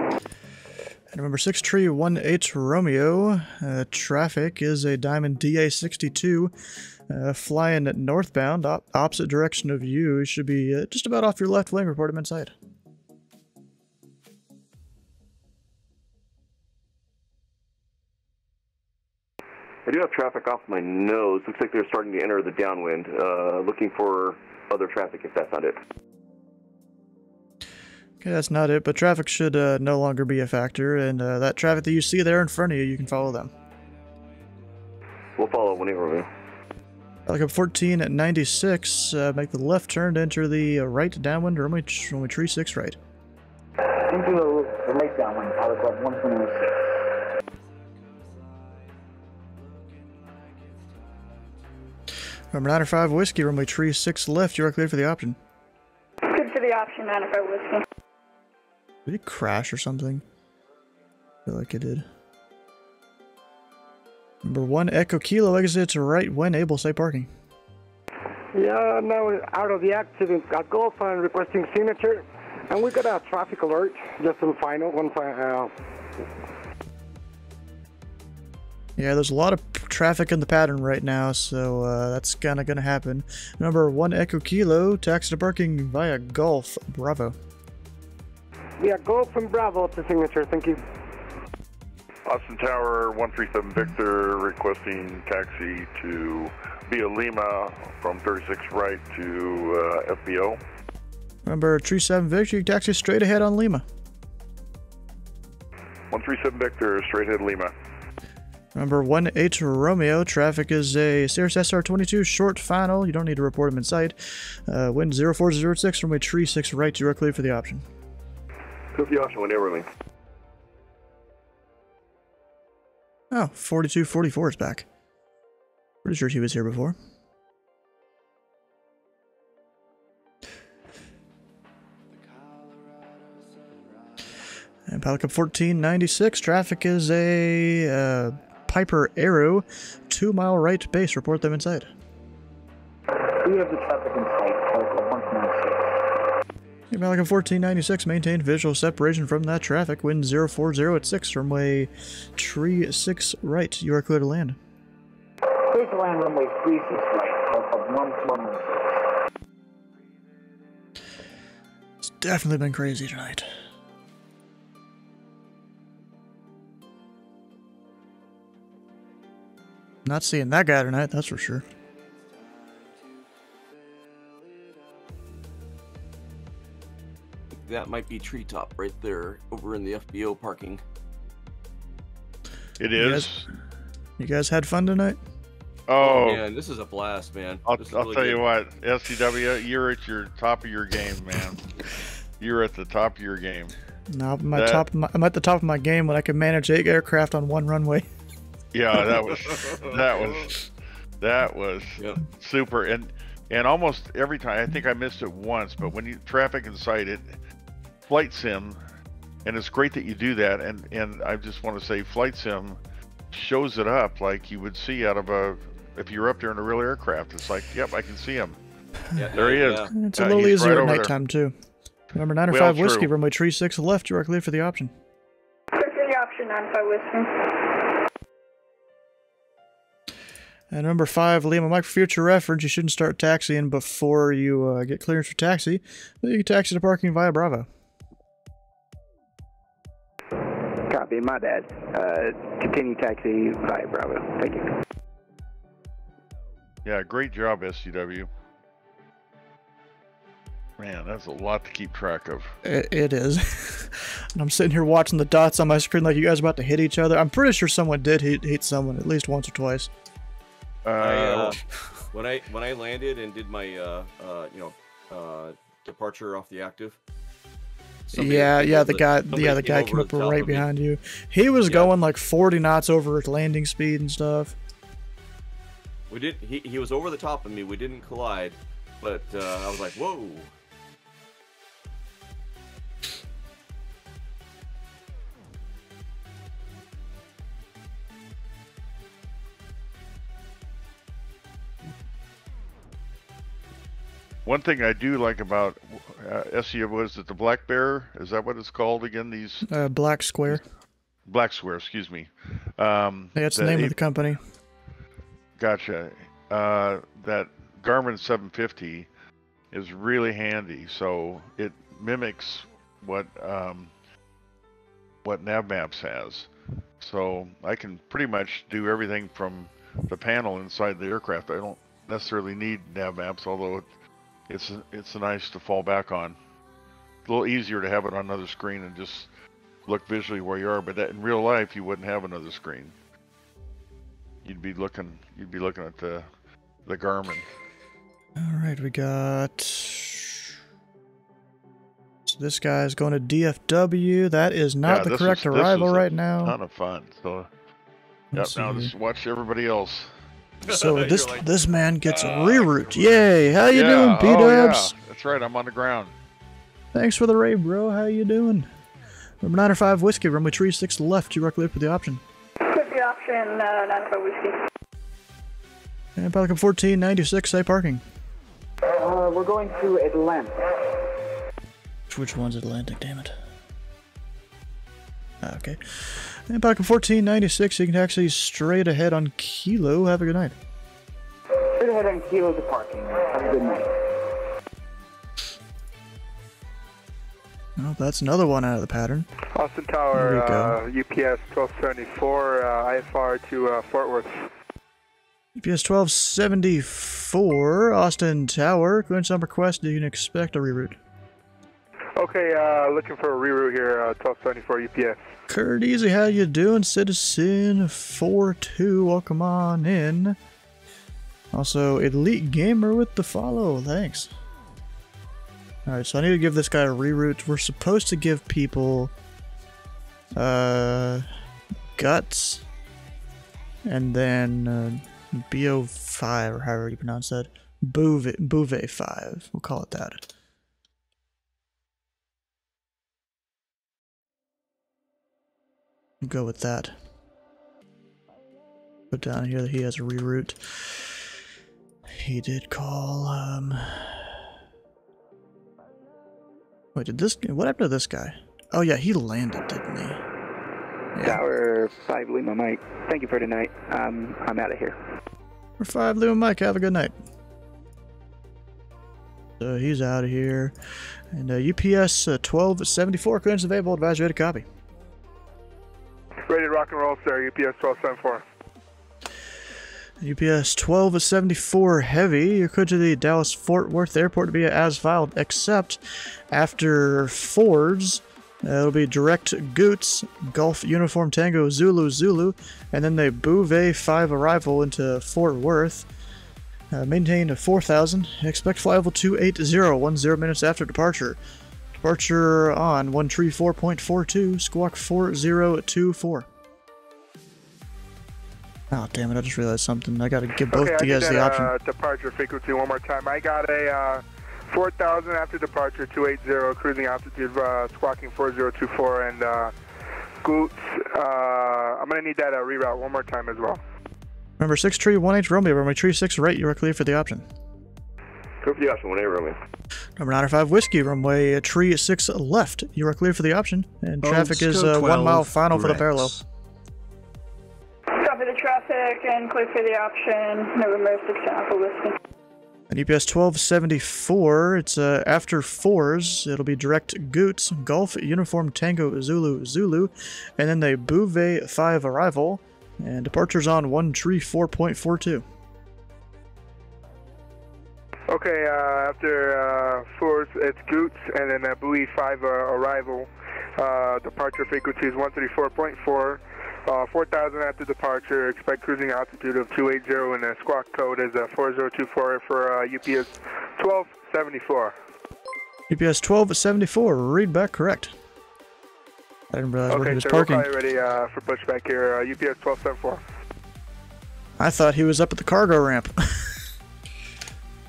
And remember 6318 Romeo, traffic is a Diamond DA62 flying northbound, opposite direction of you. You should be just about off your left wing. Report him inside. I do have traffic off my nose. Looks like they're starting to enter the downwind. Looking for other traffic if that's not it. Okay, that's not it, but traffic should no longer be a factor, and that traffic that you see there in front of you, you can follow them. We'll follow whenever. Like up 1496, make the left turn to enter the right downwind, or only tree 6 right. Into the right downwind, Pilot Club 126. Remember 905 Whiskey, runway tree 6 left, you are cleared for the option. Good for the option, 905 Whiskey. Did it crash or something? I feel like it did. Number 1 Echo Kilo exits right when able, site parking. Yeah, now out of the accident at Gulf and requesting signature. And we got a traffic alert, just on final, Yeah, there's a lot of traffic in the pattern right now, so that's kinda gonna happen. Number 1 Echo Kilo, taxi to parking via Gulf, Bravo. Yeah, Gulf and Bravo to signature, thank you. Austin Tower 137 Victor requesting taxi to Via Lima from 36 right to FBO. Remember, tree 7 Victor, you can taxi straight ahead on Lima. 137 Victor, straight ahead Lima. Remember, 1-8 Romeo, traffic is a Cirrus SR22 short final. You don't need to report him in sight. Wind 0406, runway tree 6 right, you are cleared for the option. Clear for the option whenever, Wing. Oh, 4244 is back. Pretty sure he was here before. And Pelican 1496, traffic is a Piper Arrow, 2 mile right base. Report them inside. We have the traffic in sight, Pelican 196. Pelican 1496, maintain visual separation from that traffic. Wind 040 at 6, runway tree 6 right. You are clear to land. Clear to land, runway 36 right, Pelican 116. It's definitely been crazy tonight. Not seeing that guy tonight, that's for sure. That might be Treetop right there, over in the FBO parking. It is. You guys had fun tonight? Oh, man, this is a blast, man. I'll Really tell you good. what, SCW, you're at your top of your game, man. You're at the top of your game. No, I'm at the top of my game when I can manage 8 aircraft on 1 runway. Yeah, that was super. And almost every time, I think I missed it once, but when you traffic in sight, it flight sim, and it's great that you do that. And I just want to say, flight sim shows it up like you would see out of if you're up there in a real aircraft. It's like, yep, I can see him. Yeah, there he is. It's a little easier right at over nighttime too. Remember 905 Well, Whiskey, true. runway tree 6 left. You are clear for the option. Clear for the option, 905 Whiskey. And number 5, Lima Mike, for future reference, you shouldn't start taxiing before you get clearance for taxi. But you can taxi to parking via Bravo. Copy, my bad. Continue taxi via Bravo. Thank you. Yeah, great job, SCW. Man, that's a lot to keep track of. It is. And I'm sitting here watching the dots on my screen like you guys are about to hit each other. I'm pretty sure someone did hit someone at least once or twice. When I landed and did my departure off the active. The guy came up right behind you. He was going like 40 knots over at landing speed and stuff. He was over the top of me. We didn't collide, but I was like, whoa. One thing I do like about SEO, was it the Black Bear? Is that what it's called again? These Black Square. Black Square, excuse me. Yeah, it's the name of the company. Gotcha. That Garmin 750 is really handy. So it mimics what NavMaps has. So I can pretty much do everything from the panel inside the aircraft. I don't necessarily need NavMaps, although it's nice to fall back on. A little easier to have it on another screen and just look visually where you are. But that, in real life, you wouldn't have another screen. You'd be looking at the Garmin. All right, we got. So this guy is going to DFW. That is not the correct arrival right now. Ton of fun. So, yep. Now just watch everybody else. So this man gets reroute. Yay! How you doing, P-Dubs? Yeah. That's right. I'm on the ground. Thanks for the raid, bro. How you doing? Number 905 Whiskey, runway 36 left. You clear for the option. Clear for the option, 905 Whiskey. And Pelican 1496, say parking. We're going to Atlantic. Which one's Atlantic? Damn it. Okay. And Pelican 1496, you can taxi straight ahead on Kilo. Have a good night. Straight ahead on Kilo to parking. Have a good night. Oh, that's another one out of the pattern. Austin Tower, UPS 1274, IFR to Fort Worth. UPS 1274, Austin Tower. Going some request, you can expect a reroute. Okay, looking for a reroute here, 1274 UPS. Kurt Easy, how you doing? Citizen 42, welcome on in. Also, Elite Gamer with the follow, thanks. Alright, so I need to give this guy a reroute. We're supposed to give people guts and then BO5 or however you pronounce that. Bouvet 5. We'll call it that. We'll go with that. Put down here that he has a reroute. He did call wait, what happened to this guy? Oh yeah, he landed, didn't he? Yeah. Tower 5 Lima Mike, thank you for tonight. I'm out of here. We're 5 Lima Mike, have a good night. So he's out of here. And UPS 1274, clearance available, advise ready to copy. Ready to rock and roll, sir, UPS 1274. UPS 1274 heavy, you're cleared to the Dallas Fort Worth Airport to be as filed, except after Fords, it'll be direct Goots, Golf Uniform Tango Zulu Zulu, and then the Bouvet 5 arrival into Fort Worth. Maintain 4,000, expect flight level 280, 10 minutes after departure. Departure on 134.42, squawk 4024. Oh, damn it, I just realized something. I gotta give both you guys the option. Departure frequency one more time. I got a 4,000 after departure, 280, cruising altitude, squawking 4024, and Goots. I'm gonna need that reroute one more time as well. Remember, 631H Romeo, runway 36 right, you are clear for the option. Clear for the option, 1A Romeo. Number 905 Whiskey, runway 36 left, you are clear for the option, and traffic is 1 mile final for the parallel. Copy the traffic and clear for the option, November 6 Alpha Whiskey. And UPS 1274, it's after 4s, it'll be direct Goots, Golf Uniform Tango Zulu Zulu, and then the Bouvet 5 arrival, and departures on 134.42. Okay, after 4s, it's Goots, and then Bouvet 5 arrival. Departure frequency is 134.4. 4,000 after departure, expect cruising altitude of 280, and the squawk code is 4024 for UPS 1274. UPS 1274, read back correct. I didn't realize where he was parking. Okay, ready for pushback here, UPS 1274. I thought he was up at the cargo ramp.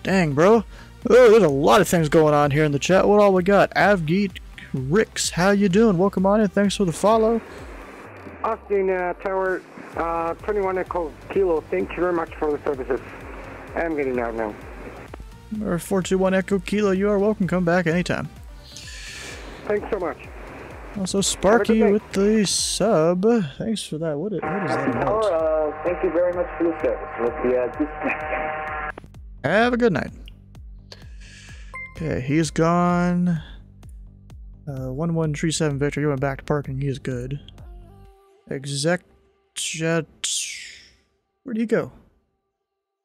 Dang, bro. Oh, there's a lot of things going on here in the chat. What all we got? Avgeet Ricks, how you doing? Welcome on in. Thanks for the follow. Austin Tower 21 Echo Kilo, thank you very much for the services. I'm getting out now. Or 421 Echo Kilo, you are welcome. Come back anytime. Thanks so much. Also, Sparky with the sub. Thanks for that. What is that about? Thank you very much for the service with the disconnect. Have a good night. Okay, he's gone. 1137 Victor, he went back to parking. He is good. Exec Jet. Where'd he go?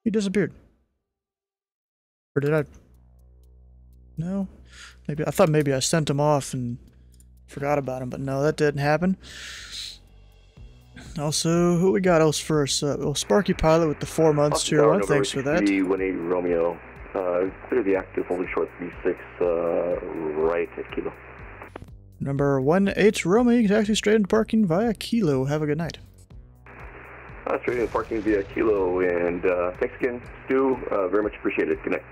He disappeared. Or did I? No? Maybe I thought maybe I sent him off and forgot about him, but no, that didn't happen. Also, who we got else first? Well, Sparky Pilot with the 4 months tier 1. Thanks for that. 18 Romeo. Clear the active, holding short 36 right at Kilo. Number 18 Romeo, you can actually straight into parking via Kilo. Have a good night. Straight into parking via Kilo, and thanks again, Stu. Very much appreciated. Good night.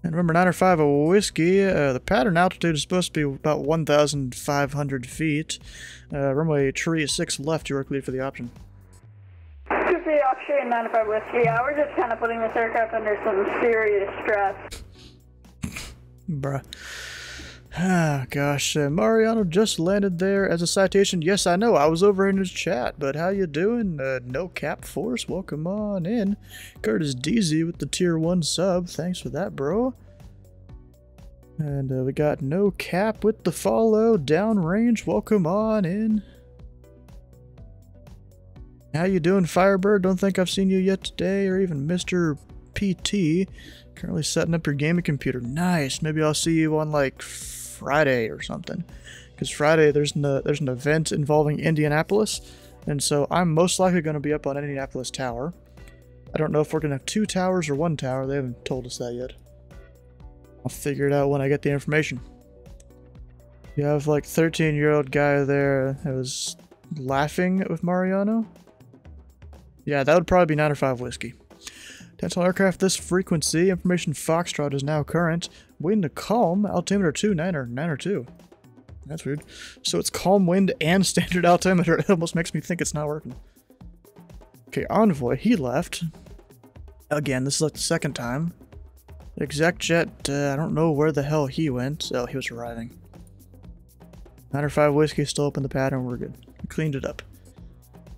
And remember, 905 a whiskey. The pattern altitude is supposed to be about 1,500 feet. Runway tree 6 left. You are cleared for the option. Good for the option, 905 whiskey. Yeah, we're just kind of putting this aircraft under some serious stress. Bruh. Ah, gosh. Mariano just landed there as a citation. Yes, I know. I was over in his chat, but how you doing? No Cap Force, welcome on in. Curtis DZ with the tier 1 sub. Thanks for that, bro. And we got No Cap with the follow. Downrange, welcome on in. How you doing, Firebird? Don't think I've seen you yet today, or even Mr. PT. Currently setting up your gaming computer. Nice. Maybe I'll see you on like Friday or something. Because Friday there's an event involving Indianapolis, and so I'm most likely going to be up on Indianapolis Tower. I don't know if we're going to have 2 towers or 1 tower. They haven't told us that yet. I'll figure it out when I get the information. You have like 13-year-old guy there that was laughing with Mariano. Yeah, that would probably be 905 whiskey. Potential aircraft this frequency. Information Foxtrot is now current. Wind to calm. Altimeter 9 or 2. That's weird. So it's calm wind and standard altimeter. It almost makes me think it's not working. Okay, Envoy. He left. Again, this is like the 2nd time. Exec Jet, I don't know where the hell he went. Oh, he was arriving. 905 whiskey still up in the pattern. We're good. We cleaned it up.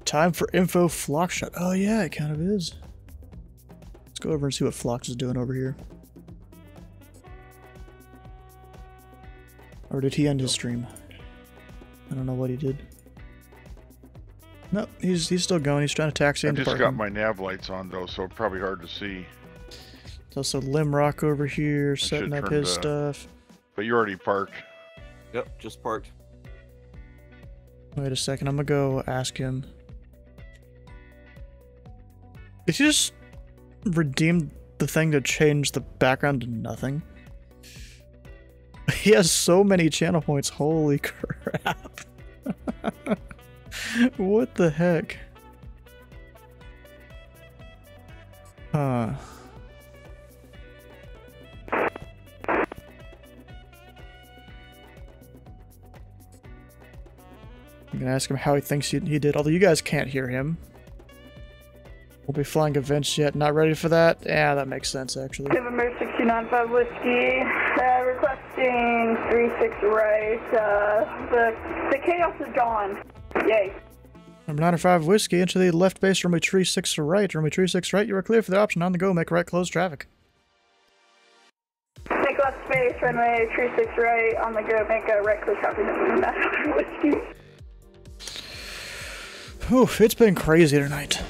Time for info Flockshot. Oh yeah, it kind of is. Let's go over and see what Flox is doing over here. Or did he end his stream? I don't know what he did. No, he's still going. He's trying to taxi into parking. I just got my nav lights on though, so probably hard to see. There's also Limrock over here setting up his stuff. But you already parked. Yep, just parked. Wait a second, I'm gonna go ask him. Did he just redeem the thing to change the background to nothing? He has so many channel points, holy crap. What the heck? Huh. I'm gonna ask him how he thinks he did, although you guys can't hear him. We'll be flying events yet. Not ready for that? Yeah, that makes sense, actually. November 695 whiskey, requesting 36 right. The chaos is gone. Yay. Number 905 whiskey, into the left base, runway 36 right. Runway 36 right, you are clear for the option. On the go, make right, close traffic. Make left space, runway 36 right, on the go, make a right, close traffic. 905 whiskey. Oof, it's been crazy tonight.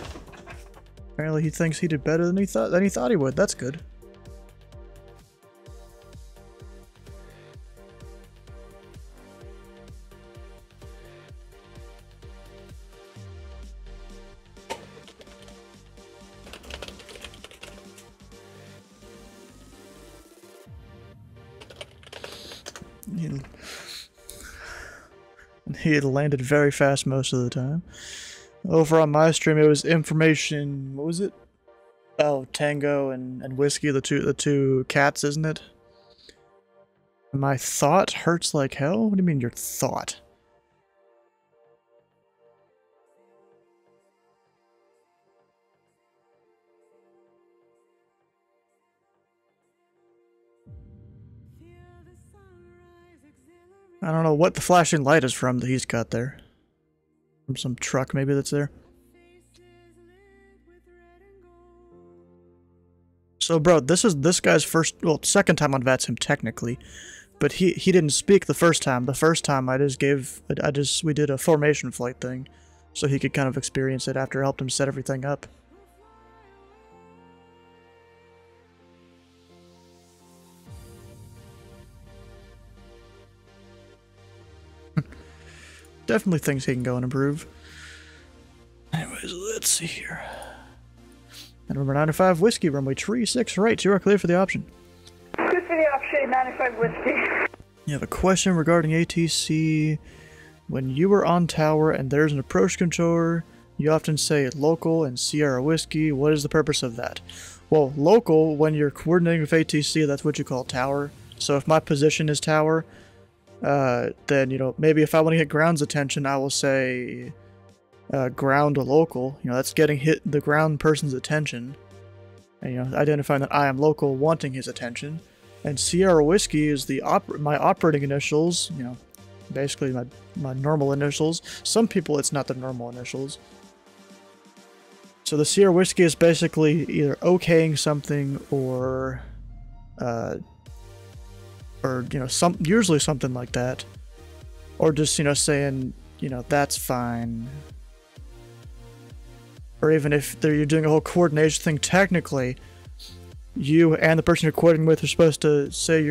Apparently he thinks he did better than he thought he would. That's good. He had landed very fast most of the time. Over on my stream, it was information. What was it? Oh, Tango and Whiskey, the two cats, isn't it? My thought hurts like hell. What do you mean your thought? I don't know what the flashing light is from that he's got there. From some truck maybe that's there. So bro, this is this guy's second time on Vatsim technically. But he didn't speak the first time. The first time we did a formation flight thing. So he could kind of experience it after I helped him set everything up. Definitely things he can go and improve. Anyways, let's see here. And number 95 Whiskey, runway 36 right. You are clear for the option. Clear for the option, 95 Whiskey. You have a question regarding ATC. When you are on tower and there's an approach controller, you often say local and Sierra Whiskey. What is the purpose of that? Well, local, when you're coordinating with ATC, that's what you call tower. So if my position is tower, then, you know, maybe if I want to get ground's attention, I will say ground to local. You know, that's getting the ground person's attention. And, you know, identifying that I am local, wanting his attention. And Sierra Whiskey is my operating initials, you know, basically my normal initials. Some people, it's not the normal initials. So the Sierra Whiskey is basically either okaying something or you know, usually something like that. Or just, you know, saying, you know, that's fine. Or even if you're doing a whole coordination thing, technically, you and the person you're coordinating with are supposed to say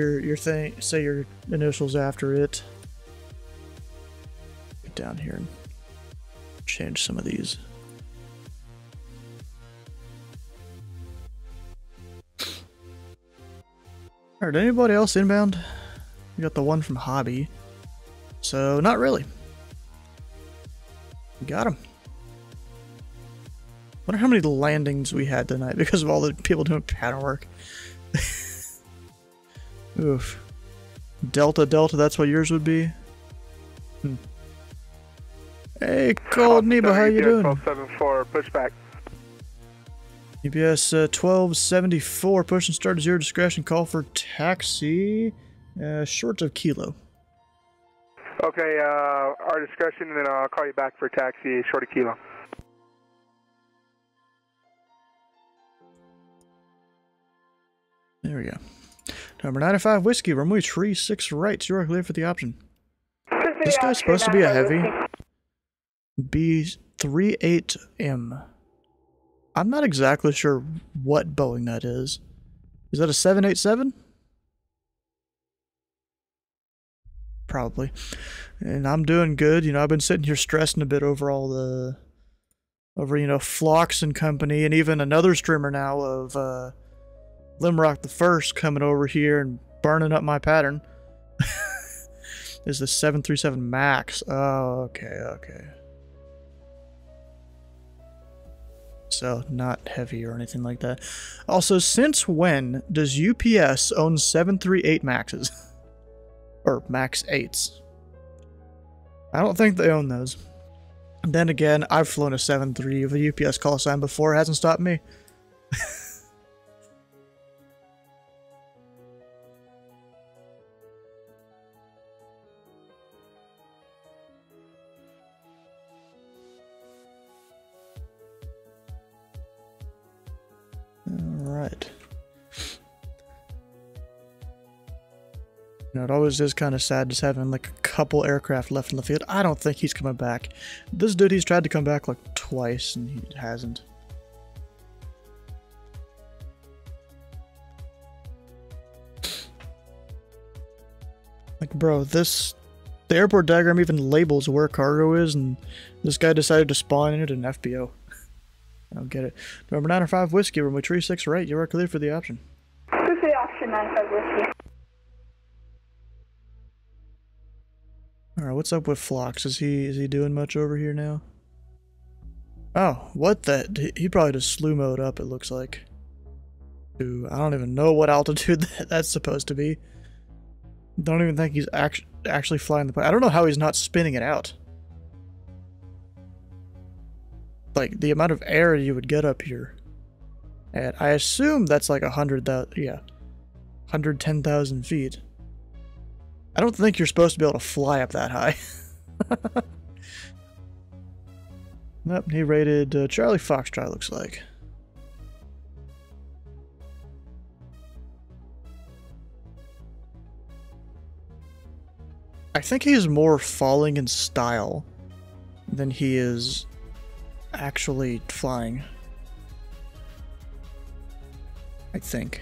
say your initials after it. Get down here and change some of these. Alright, anybody else inbound? We got the one from Hobby. So, not really. Got him. Wonder how many landings we had tonight because of all the people doing pattern work. Oof. Delta, that's what yours would be? Hey, Cold Nebo, how you doing? 1274, pushback. EBS 1274, push and start at 0 discretion, call for taxi, short of kilo. Okay, our discretion, and then I'll call you back for taxi, short of kilo. There we go. Number 95 Whiskey, runway 36 right, you are clear for the option. This guy's supposed to be a heavy. B38M. I'm not exactly sure what Boeing that is. Is that a 787? Probably. And I'm doing good. You know, I've been sitting here stressing a bit over all the... you know, Phlox and company, and even another streamer now of, LimrockThe1st coming over here and burning up my pattern. Is the 737 MAX. Oh, okay. So, not heavy or anything like that. Also, since when does UPS own 738 Maxes? Or Max 8s? I don't think they own those. And then again, I've flown a 7.3 with a UPS call sign before. It hasn't stopped me. Alright. You know, it always is kind of sad just having like a couple aircraft left in the field. I don't think he's coming back. This dude, he's tried to come back like twice and he hasn't. Like, bro, the airport diagram even labels where cargo is, and this guy decided to spawn in it in FBO. I don't get it. Number 95 Whiskey, runway 36 right, you are clear for the option. Clear for the option, 95 Whiskey. Alright, what's up with Phlox? Is he doing much over here now? Oh, what the? He probably just slew mode up, it looks like. Ooh, I don't even know what altitude that's supposed to be. Don't even think he's actually flying the plane. I don't know how he's not spinning it out. Like, the amount of air you would get up here. And I assume that's like 110,000 feet. I don't think you're supposed to be able to fly up that high. Nope, he rated Charlie Foxtrot, looks like. I think he's more falling in style than he is actually flying. I think.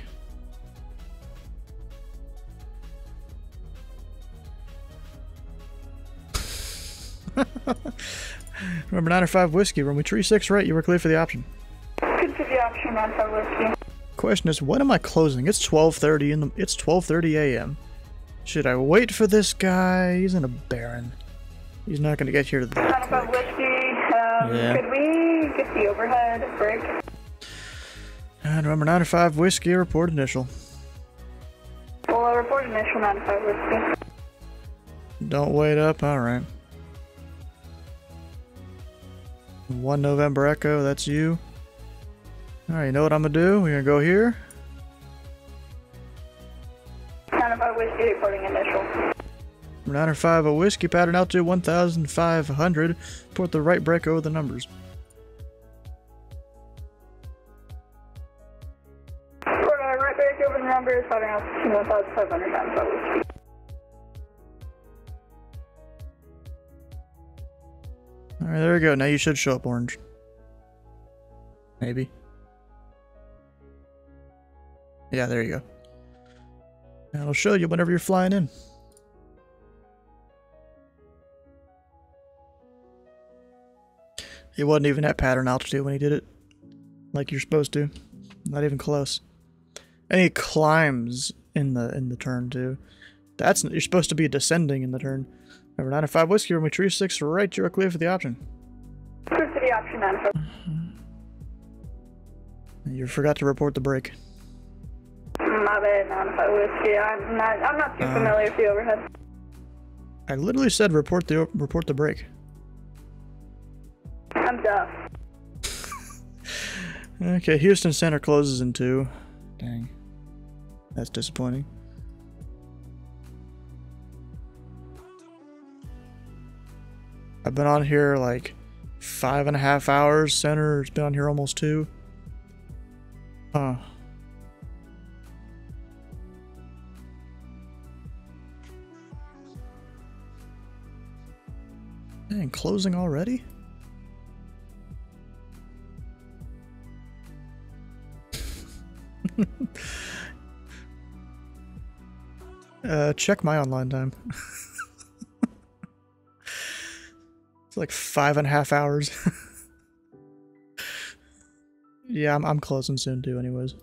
Remember 905 Whiskey, runway 36 right, you were clear for the option. Good for the option, 905 Whiskey. Question is, when am I closing? It's 12:30 a.m. Should I wait for this guy? He's in a Baron. He's not gonna get here that 905 quick. Whiskey, Yeah. could we get the overhead break? And remember 905 Whiskey, report initial. Well, report initial 905 Whiskey. Don't wait up, alright. 1 November Echo, that's you. Alright, you know what I'm gonna do? We're gonna go here. 905 Whiskey, reporting initial. 905 a Whiskey, pattern altitude 1,500. Report the right brake over the numbers. Report right break over the numbers, pattern altitude 1,500, 905 Whiskey. Alright, there we go. Now you should show up orange. Maybe. Yeah, there you go. And it'll show you whenever you're flying in. He wasn't even at pattern altitude when he did it. Like you're supposed to. Not even close. And he climbs in the turn too. You're supposed to be descending in the turn. Number 905 Whiskey, runway 36 right, you're clear for the option. Clear for the option, 905. You forgot to report the brake. My bad, 905 Whiskey. I'm not too familiar with the overhead. I literally said report the brake. I'm tough. Okay, Houston Center closes in 2. Dang. That's disappointing. I've been on here like 5.5 hours. Center's been on here almost 2. Huh. Dang, closing already? Check my online time. It's like 5.5 hours. Yeah, I'm closing soon too anyways.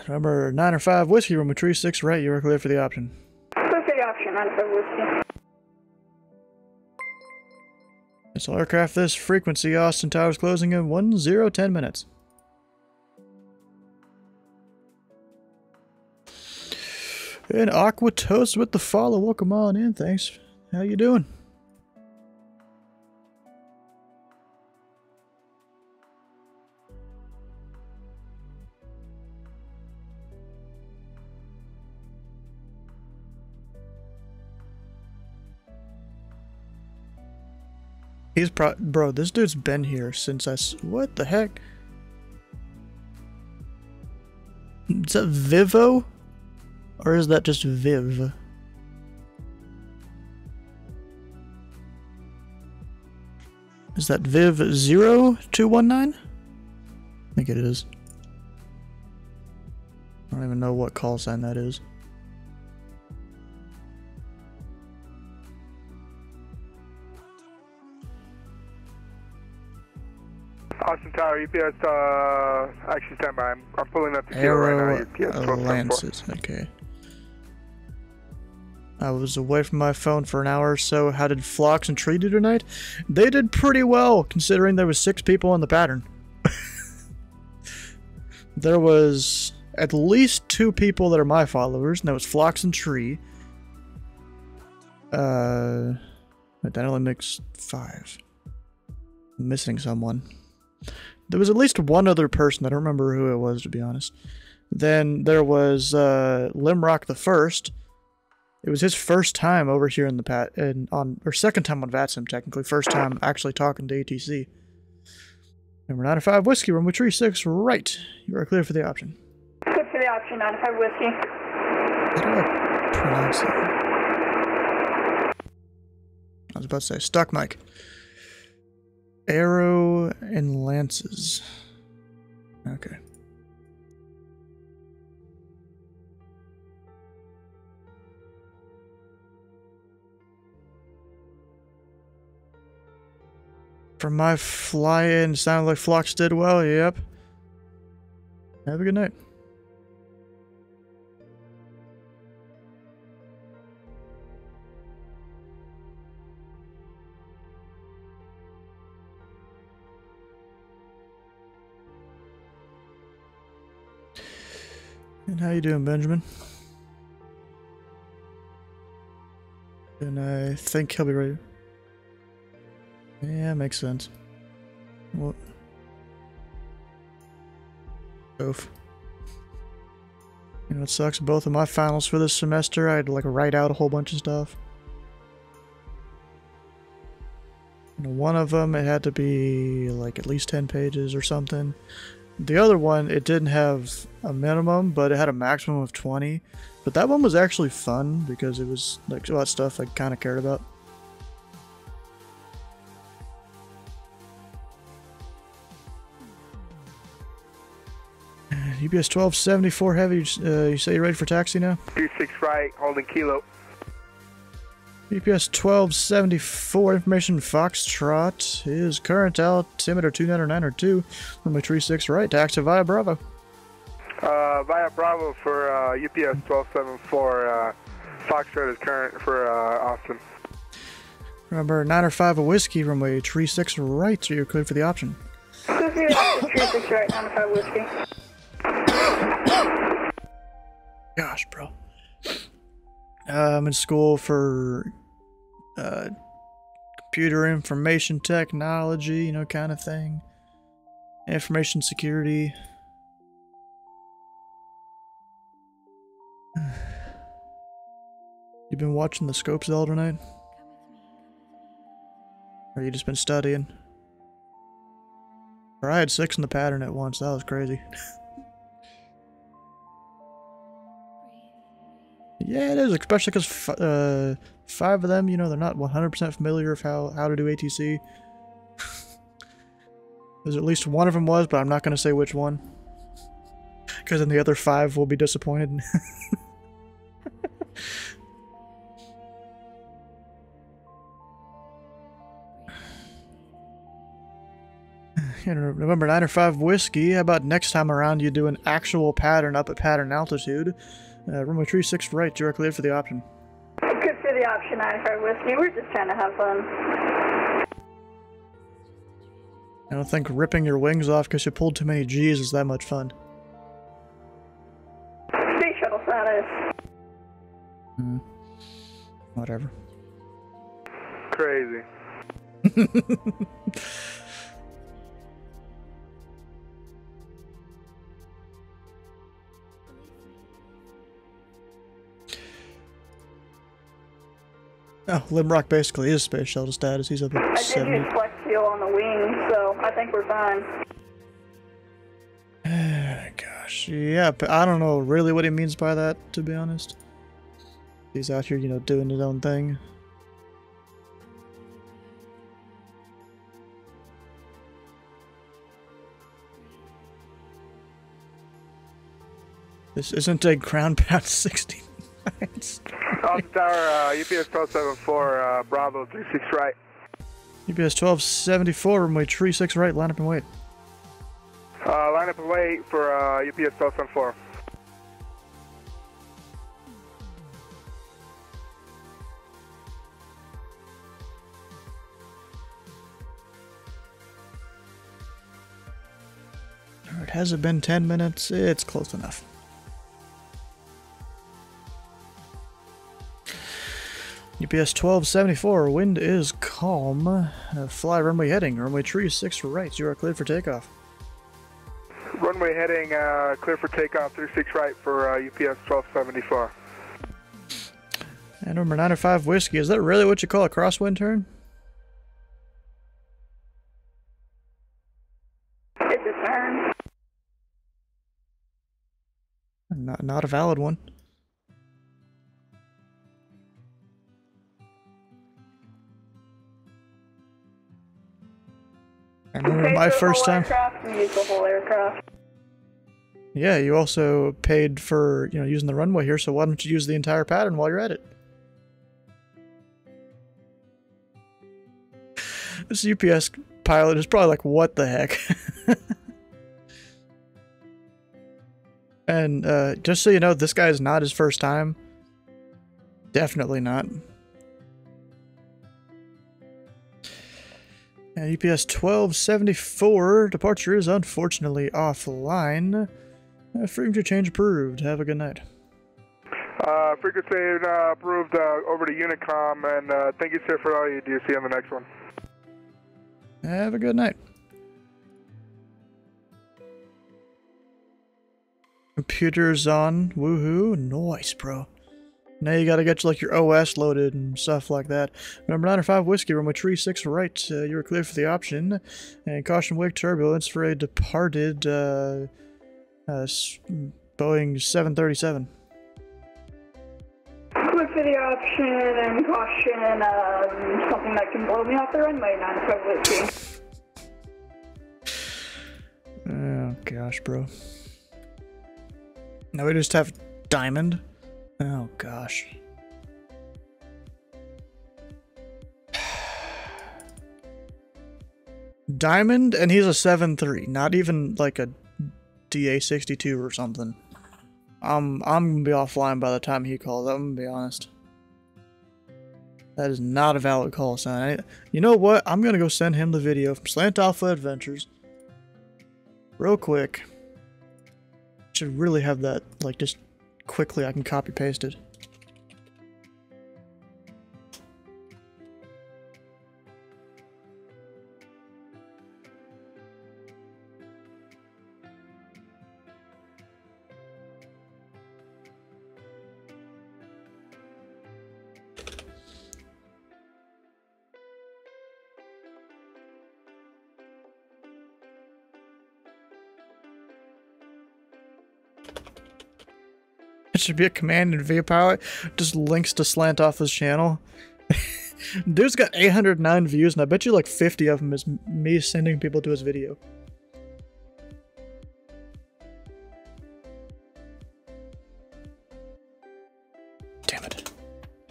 Remember 905 Whiskey, runway 36 right, you are clear for the option. Clear for the option, 905 Whiskey. It's all aircraft this frequency, Austin Towers closing in 10 minutes. And Aqua Toast with the follow. Welcome on in. Thanks. How you doing? He's bro, this dude's been here since what the heck? Is that Vivo? Or is that just Viv? Is that Viv 0219? I think it is. I don't even know what call sign that is. Austin Tower, UPS, actually stand by. I'm pulling up the queue right now. UPS 1274. Lances, okay. I was away from my phone for an hour or so. How did Phlox and Tree do tonight? They did pretty well, considering there was 6 people on the pattern. There was at least 2 people that are my followers, and that was Phlox and Tree. That only makes 5. I'm missing someone. There was at least one other person. I don't remember who it was, to be honest. Then there was LimrockThe1st. It was his first time over here in the or second time on Vatsim, technically. First time actually talking to ATC. Number 95 Whiskey, runway 36 right. You are clear for the option. Good for the option, 95 Whiskey. How do I pronounce it? I was about to say stuck mic. Arrow and lances. Okay. From my fly-in, sounded like Phlox did well, yep. Have a good night. And how you doing, Benjamin? And I think he'll be ready. Yeah, makes sense. What? Oof. You know, it sucks. Both of my finals for this semester, I had to like write out a whole bunch of stuff. You know, one of them, it had to be like at least 10 pages or something. The other one, it didn't have a minimum, but it had a maximum of 20. But that one was actually fun because it was like a lot of stuff I kind of cared about. UPS 1274 heavy, you say you're ready for taxi now? 26 right, holding kilo. UPS 1274 information Foxtrot is current altimeter 29902, runway 36 right, taxi via Bravo. Via Bravo for UPS 1274, Foxtrot is current for Austin. Remember 905 a whiskey, runway 36 right, so you're cleared for the option. Clear for the option, 36 right, 905 whiskey. Gosh, bro. I'm in school for computer information technology, you know, kind of thing. Information security. You been watching the scopes all tonight? Or you just been studying? Or I had 6 in the pattern at once, that was crazy. Yeah, it is, especially because 5 of them, you know, they're not 100% familiar with how to do ATC. There's at least one of them was, but I'm not going to say which one. Because then the other 5 will be disappointed. Remember 905 whiskey, how about next time around you do an actual pattern up at pattern altitude? Runway 36 right, you're cleared for the option. Good for the option, 95 whiskey. We're just trying to have fun. I don't think ripping your wings off because you pulled too many G's is that much fun. Space shuttle status. Whatever. Crazy. Oh, Limrock basically is space shuttle status. He's up at 70. I did use flex seal on the wing, so I think we're fine. Gosh, yeah, but I don't know really what he means by that, to be honest. He's out here, you know, doing his own thing. This isn't a ground pound 60. Austin Tower, UPS 1274, Bravo 36 right. UPS 1274, runway 36 right, line up and wait. Line up and wait for UPS 1274. Alright, has it been 10 minutes? It's close enough. UPS 1274, wind is calm. Fly runway heading, runway 36 right, you are cleared for takeoff. Runway runway heading clear for takeoff 36 right for UPS 1274. And number 905 Whiskey, is that really what you call a crosswind turn? It's a turn. Not a valid one. I remember my first time. Use the whole aircraft. Yeah, you also paid for, you know, using the runway here, so why don't you use the entire pattern while you're at it? This UPS pilot is probably like, what the heck? And just so you know, this guy is not his first time. Definitely not. And UPS 1274, departure is unfortunately offline. Frequency change approved. Have a good night. Frequency approved over to Unicom, and thank you, sir, for all you do. See you on the next one. Have a good night. Computer's on. Woohoo. Nice, bro. Now you gotta get like your OS loaded and stuff like that. Number 905 Whiskey, runway 36 right. You were clear for the option. And caution wake turbulence for a departed Boeing 737. Clear for the option and caution something that can blow me off the runway, 905 Whiskey. Oh gosh, bro. Now we just have Diamond. Oh gosh. Diamond, and he's a 7-3, not even like a DA62 or something. I'm gonna be offline by the time he calls. I'm gonna be honest. That is not a valid call sign. You know what? I'm gonna go send him the video from Slant Alpha Adventures. Real quick. Should really have that, like, just quickly I can copy paste it. It should be a command and via pilot. Just links to Slant Alpha's channel. Dude's got 809 views, and I bet you like 50 of them is me sending people to his video. Damn it.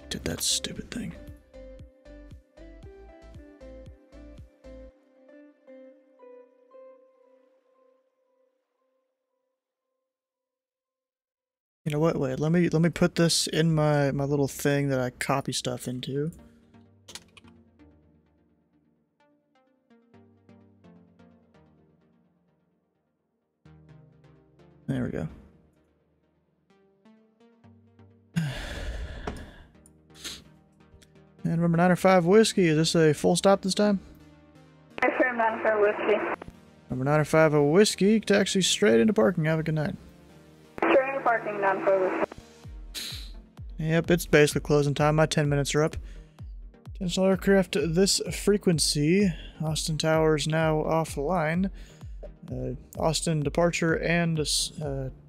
Did that stupid thing. You know what? Wait, let me put this in my little thing that I copy stuff into. There we go. And remember 905 Whiskey, is this a full stop this time? Affirm 905 Whiskey. Number 905 Whiskey, taxi straight into parking. Have a good night. Straight into parking, 905 Whiskey. Yep, it's basically closing time. My 10 minutes are up. Intentional aircraft, this frequency. Austin Tower is now offline. Austin departure and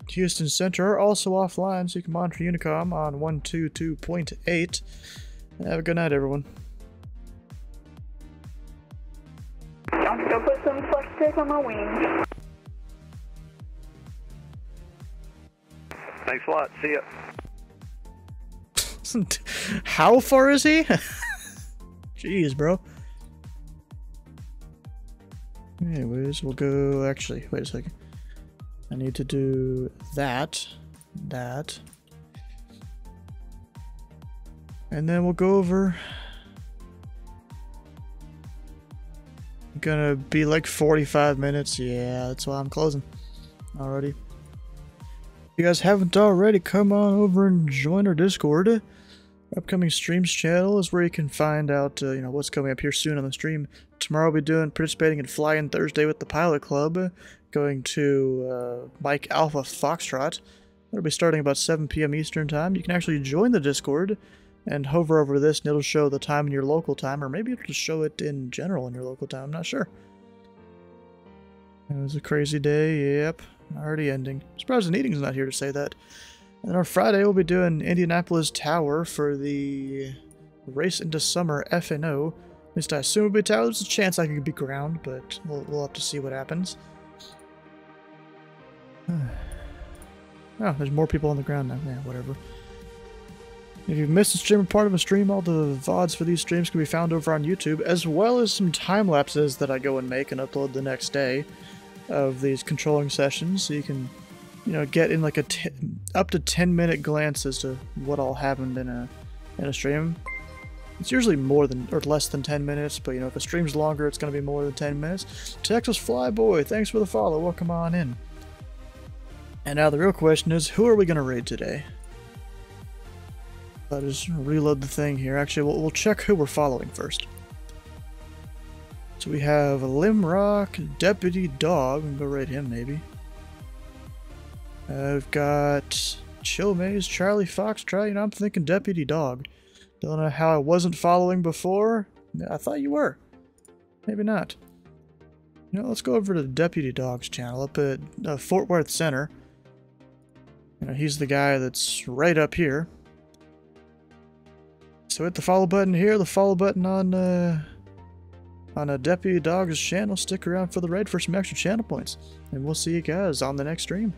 Houston Center are also offline, so you can monitor Unicom on 122.8. Have a good night, everyone. I'm gonna put some flex tape on my wings. Thanks a lot. See ya. How far is he? Jeez, bro. Anyways, we'll go... Actually, wait a second. I need to do that. That. And then we'll go over... Gonna be like 45 minutes. Yeah, that's why I'm closing already. If you guys haven't already, come on over and join our Discord. Upcoming streams channel is where you can find out, you know, what's coming up here soon on the stream. Tomorrow I'll be participating in Fly-In Thursday with the Pilot Club, going to Mike Alpha Foxtrot. It'll be starting about 7 p.m. Eastern Time. You can actually join the Discord and hover over this, and it'll show the time in your local time, or maybe it'll just show it in general in your local time. I'm not sure. It was a crazy day. Yep, already ending. Surprised Eating's not here to say that. And then on Friday, we'll be doing Indianapolis Tower for the Race into Summer FNO. At least I assume it'll be Tower. There's a chance I could be ground, but we'll have to see what happens. Oh, there's more people on the ground now. Yeah, whatever. If you've missed a stream or part of a stream, all the VODs for these streams can be found over on YouTube, as well as some time lapses that I go and make and upload the next day of these controlling sessions, so you can, you know, get in like a up to 10-minute glance as to what all happened in a stream. It's usually more than or less than 10 minutes, but you know, if a stream's longer, it's going to be more than 10 minutes. Texas Flyboy, thanks for the follow. Welcome on in. And now the real question is, who are we going to raid today? I'll just reload the thing here. Actually, we'll check who we're following first. So we have Limrock, Deputy Dog. We can go raid him, maybe. We've got Chill Maze, Charlie Foxtrot. You know, I'm thinking Deputy Dog. Don't know how I wasn't following before. I thought you were. Maybe not. You know, let's go over to the Deputy Dog's channel up at Fort Worth Center. You know, he's the guy that's right up here. So hit the follow button here, the follow button on a Deputy Dog's channel. Stick around for the raid for some extra channel points. And we'll see you guys on the next stream.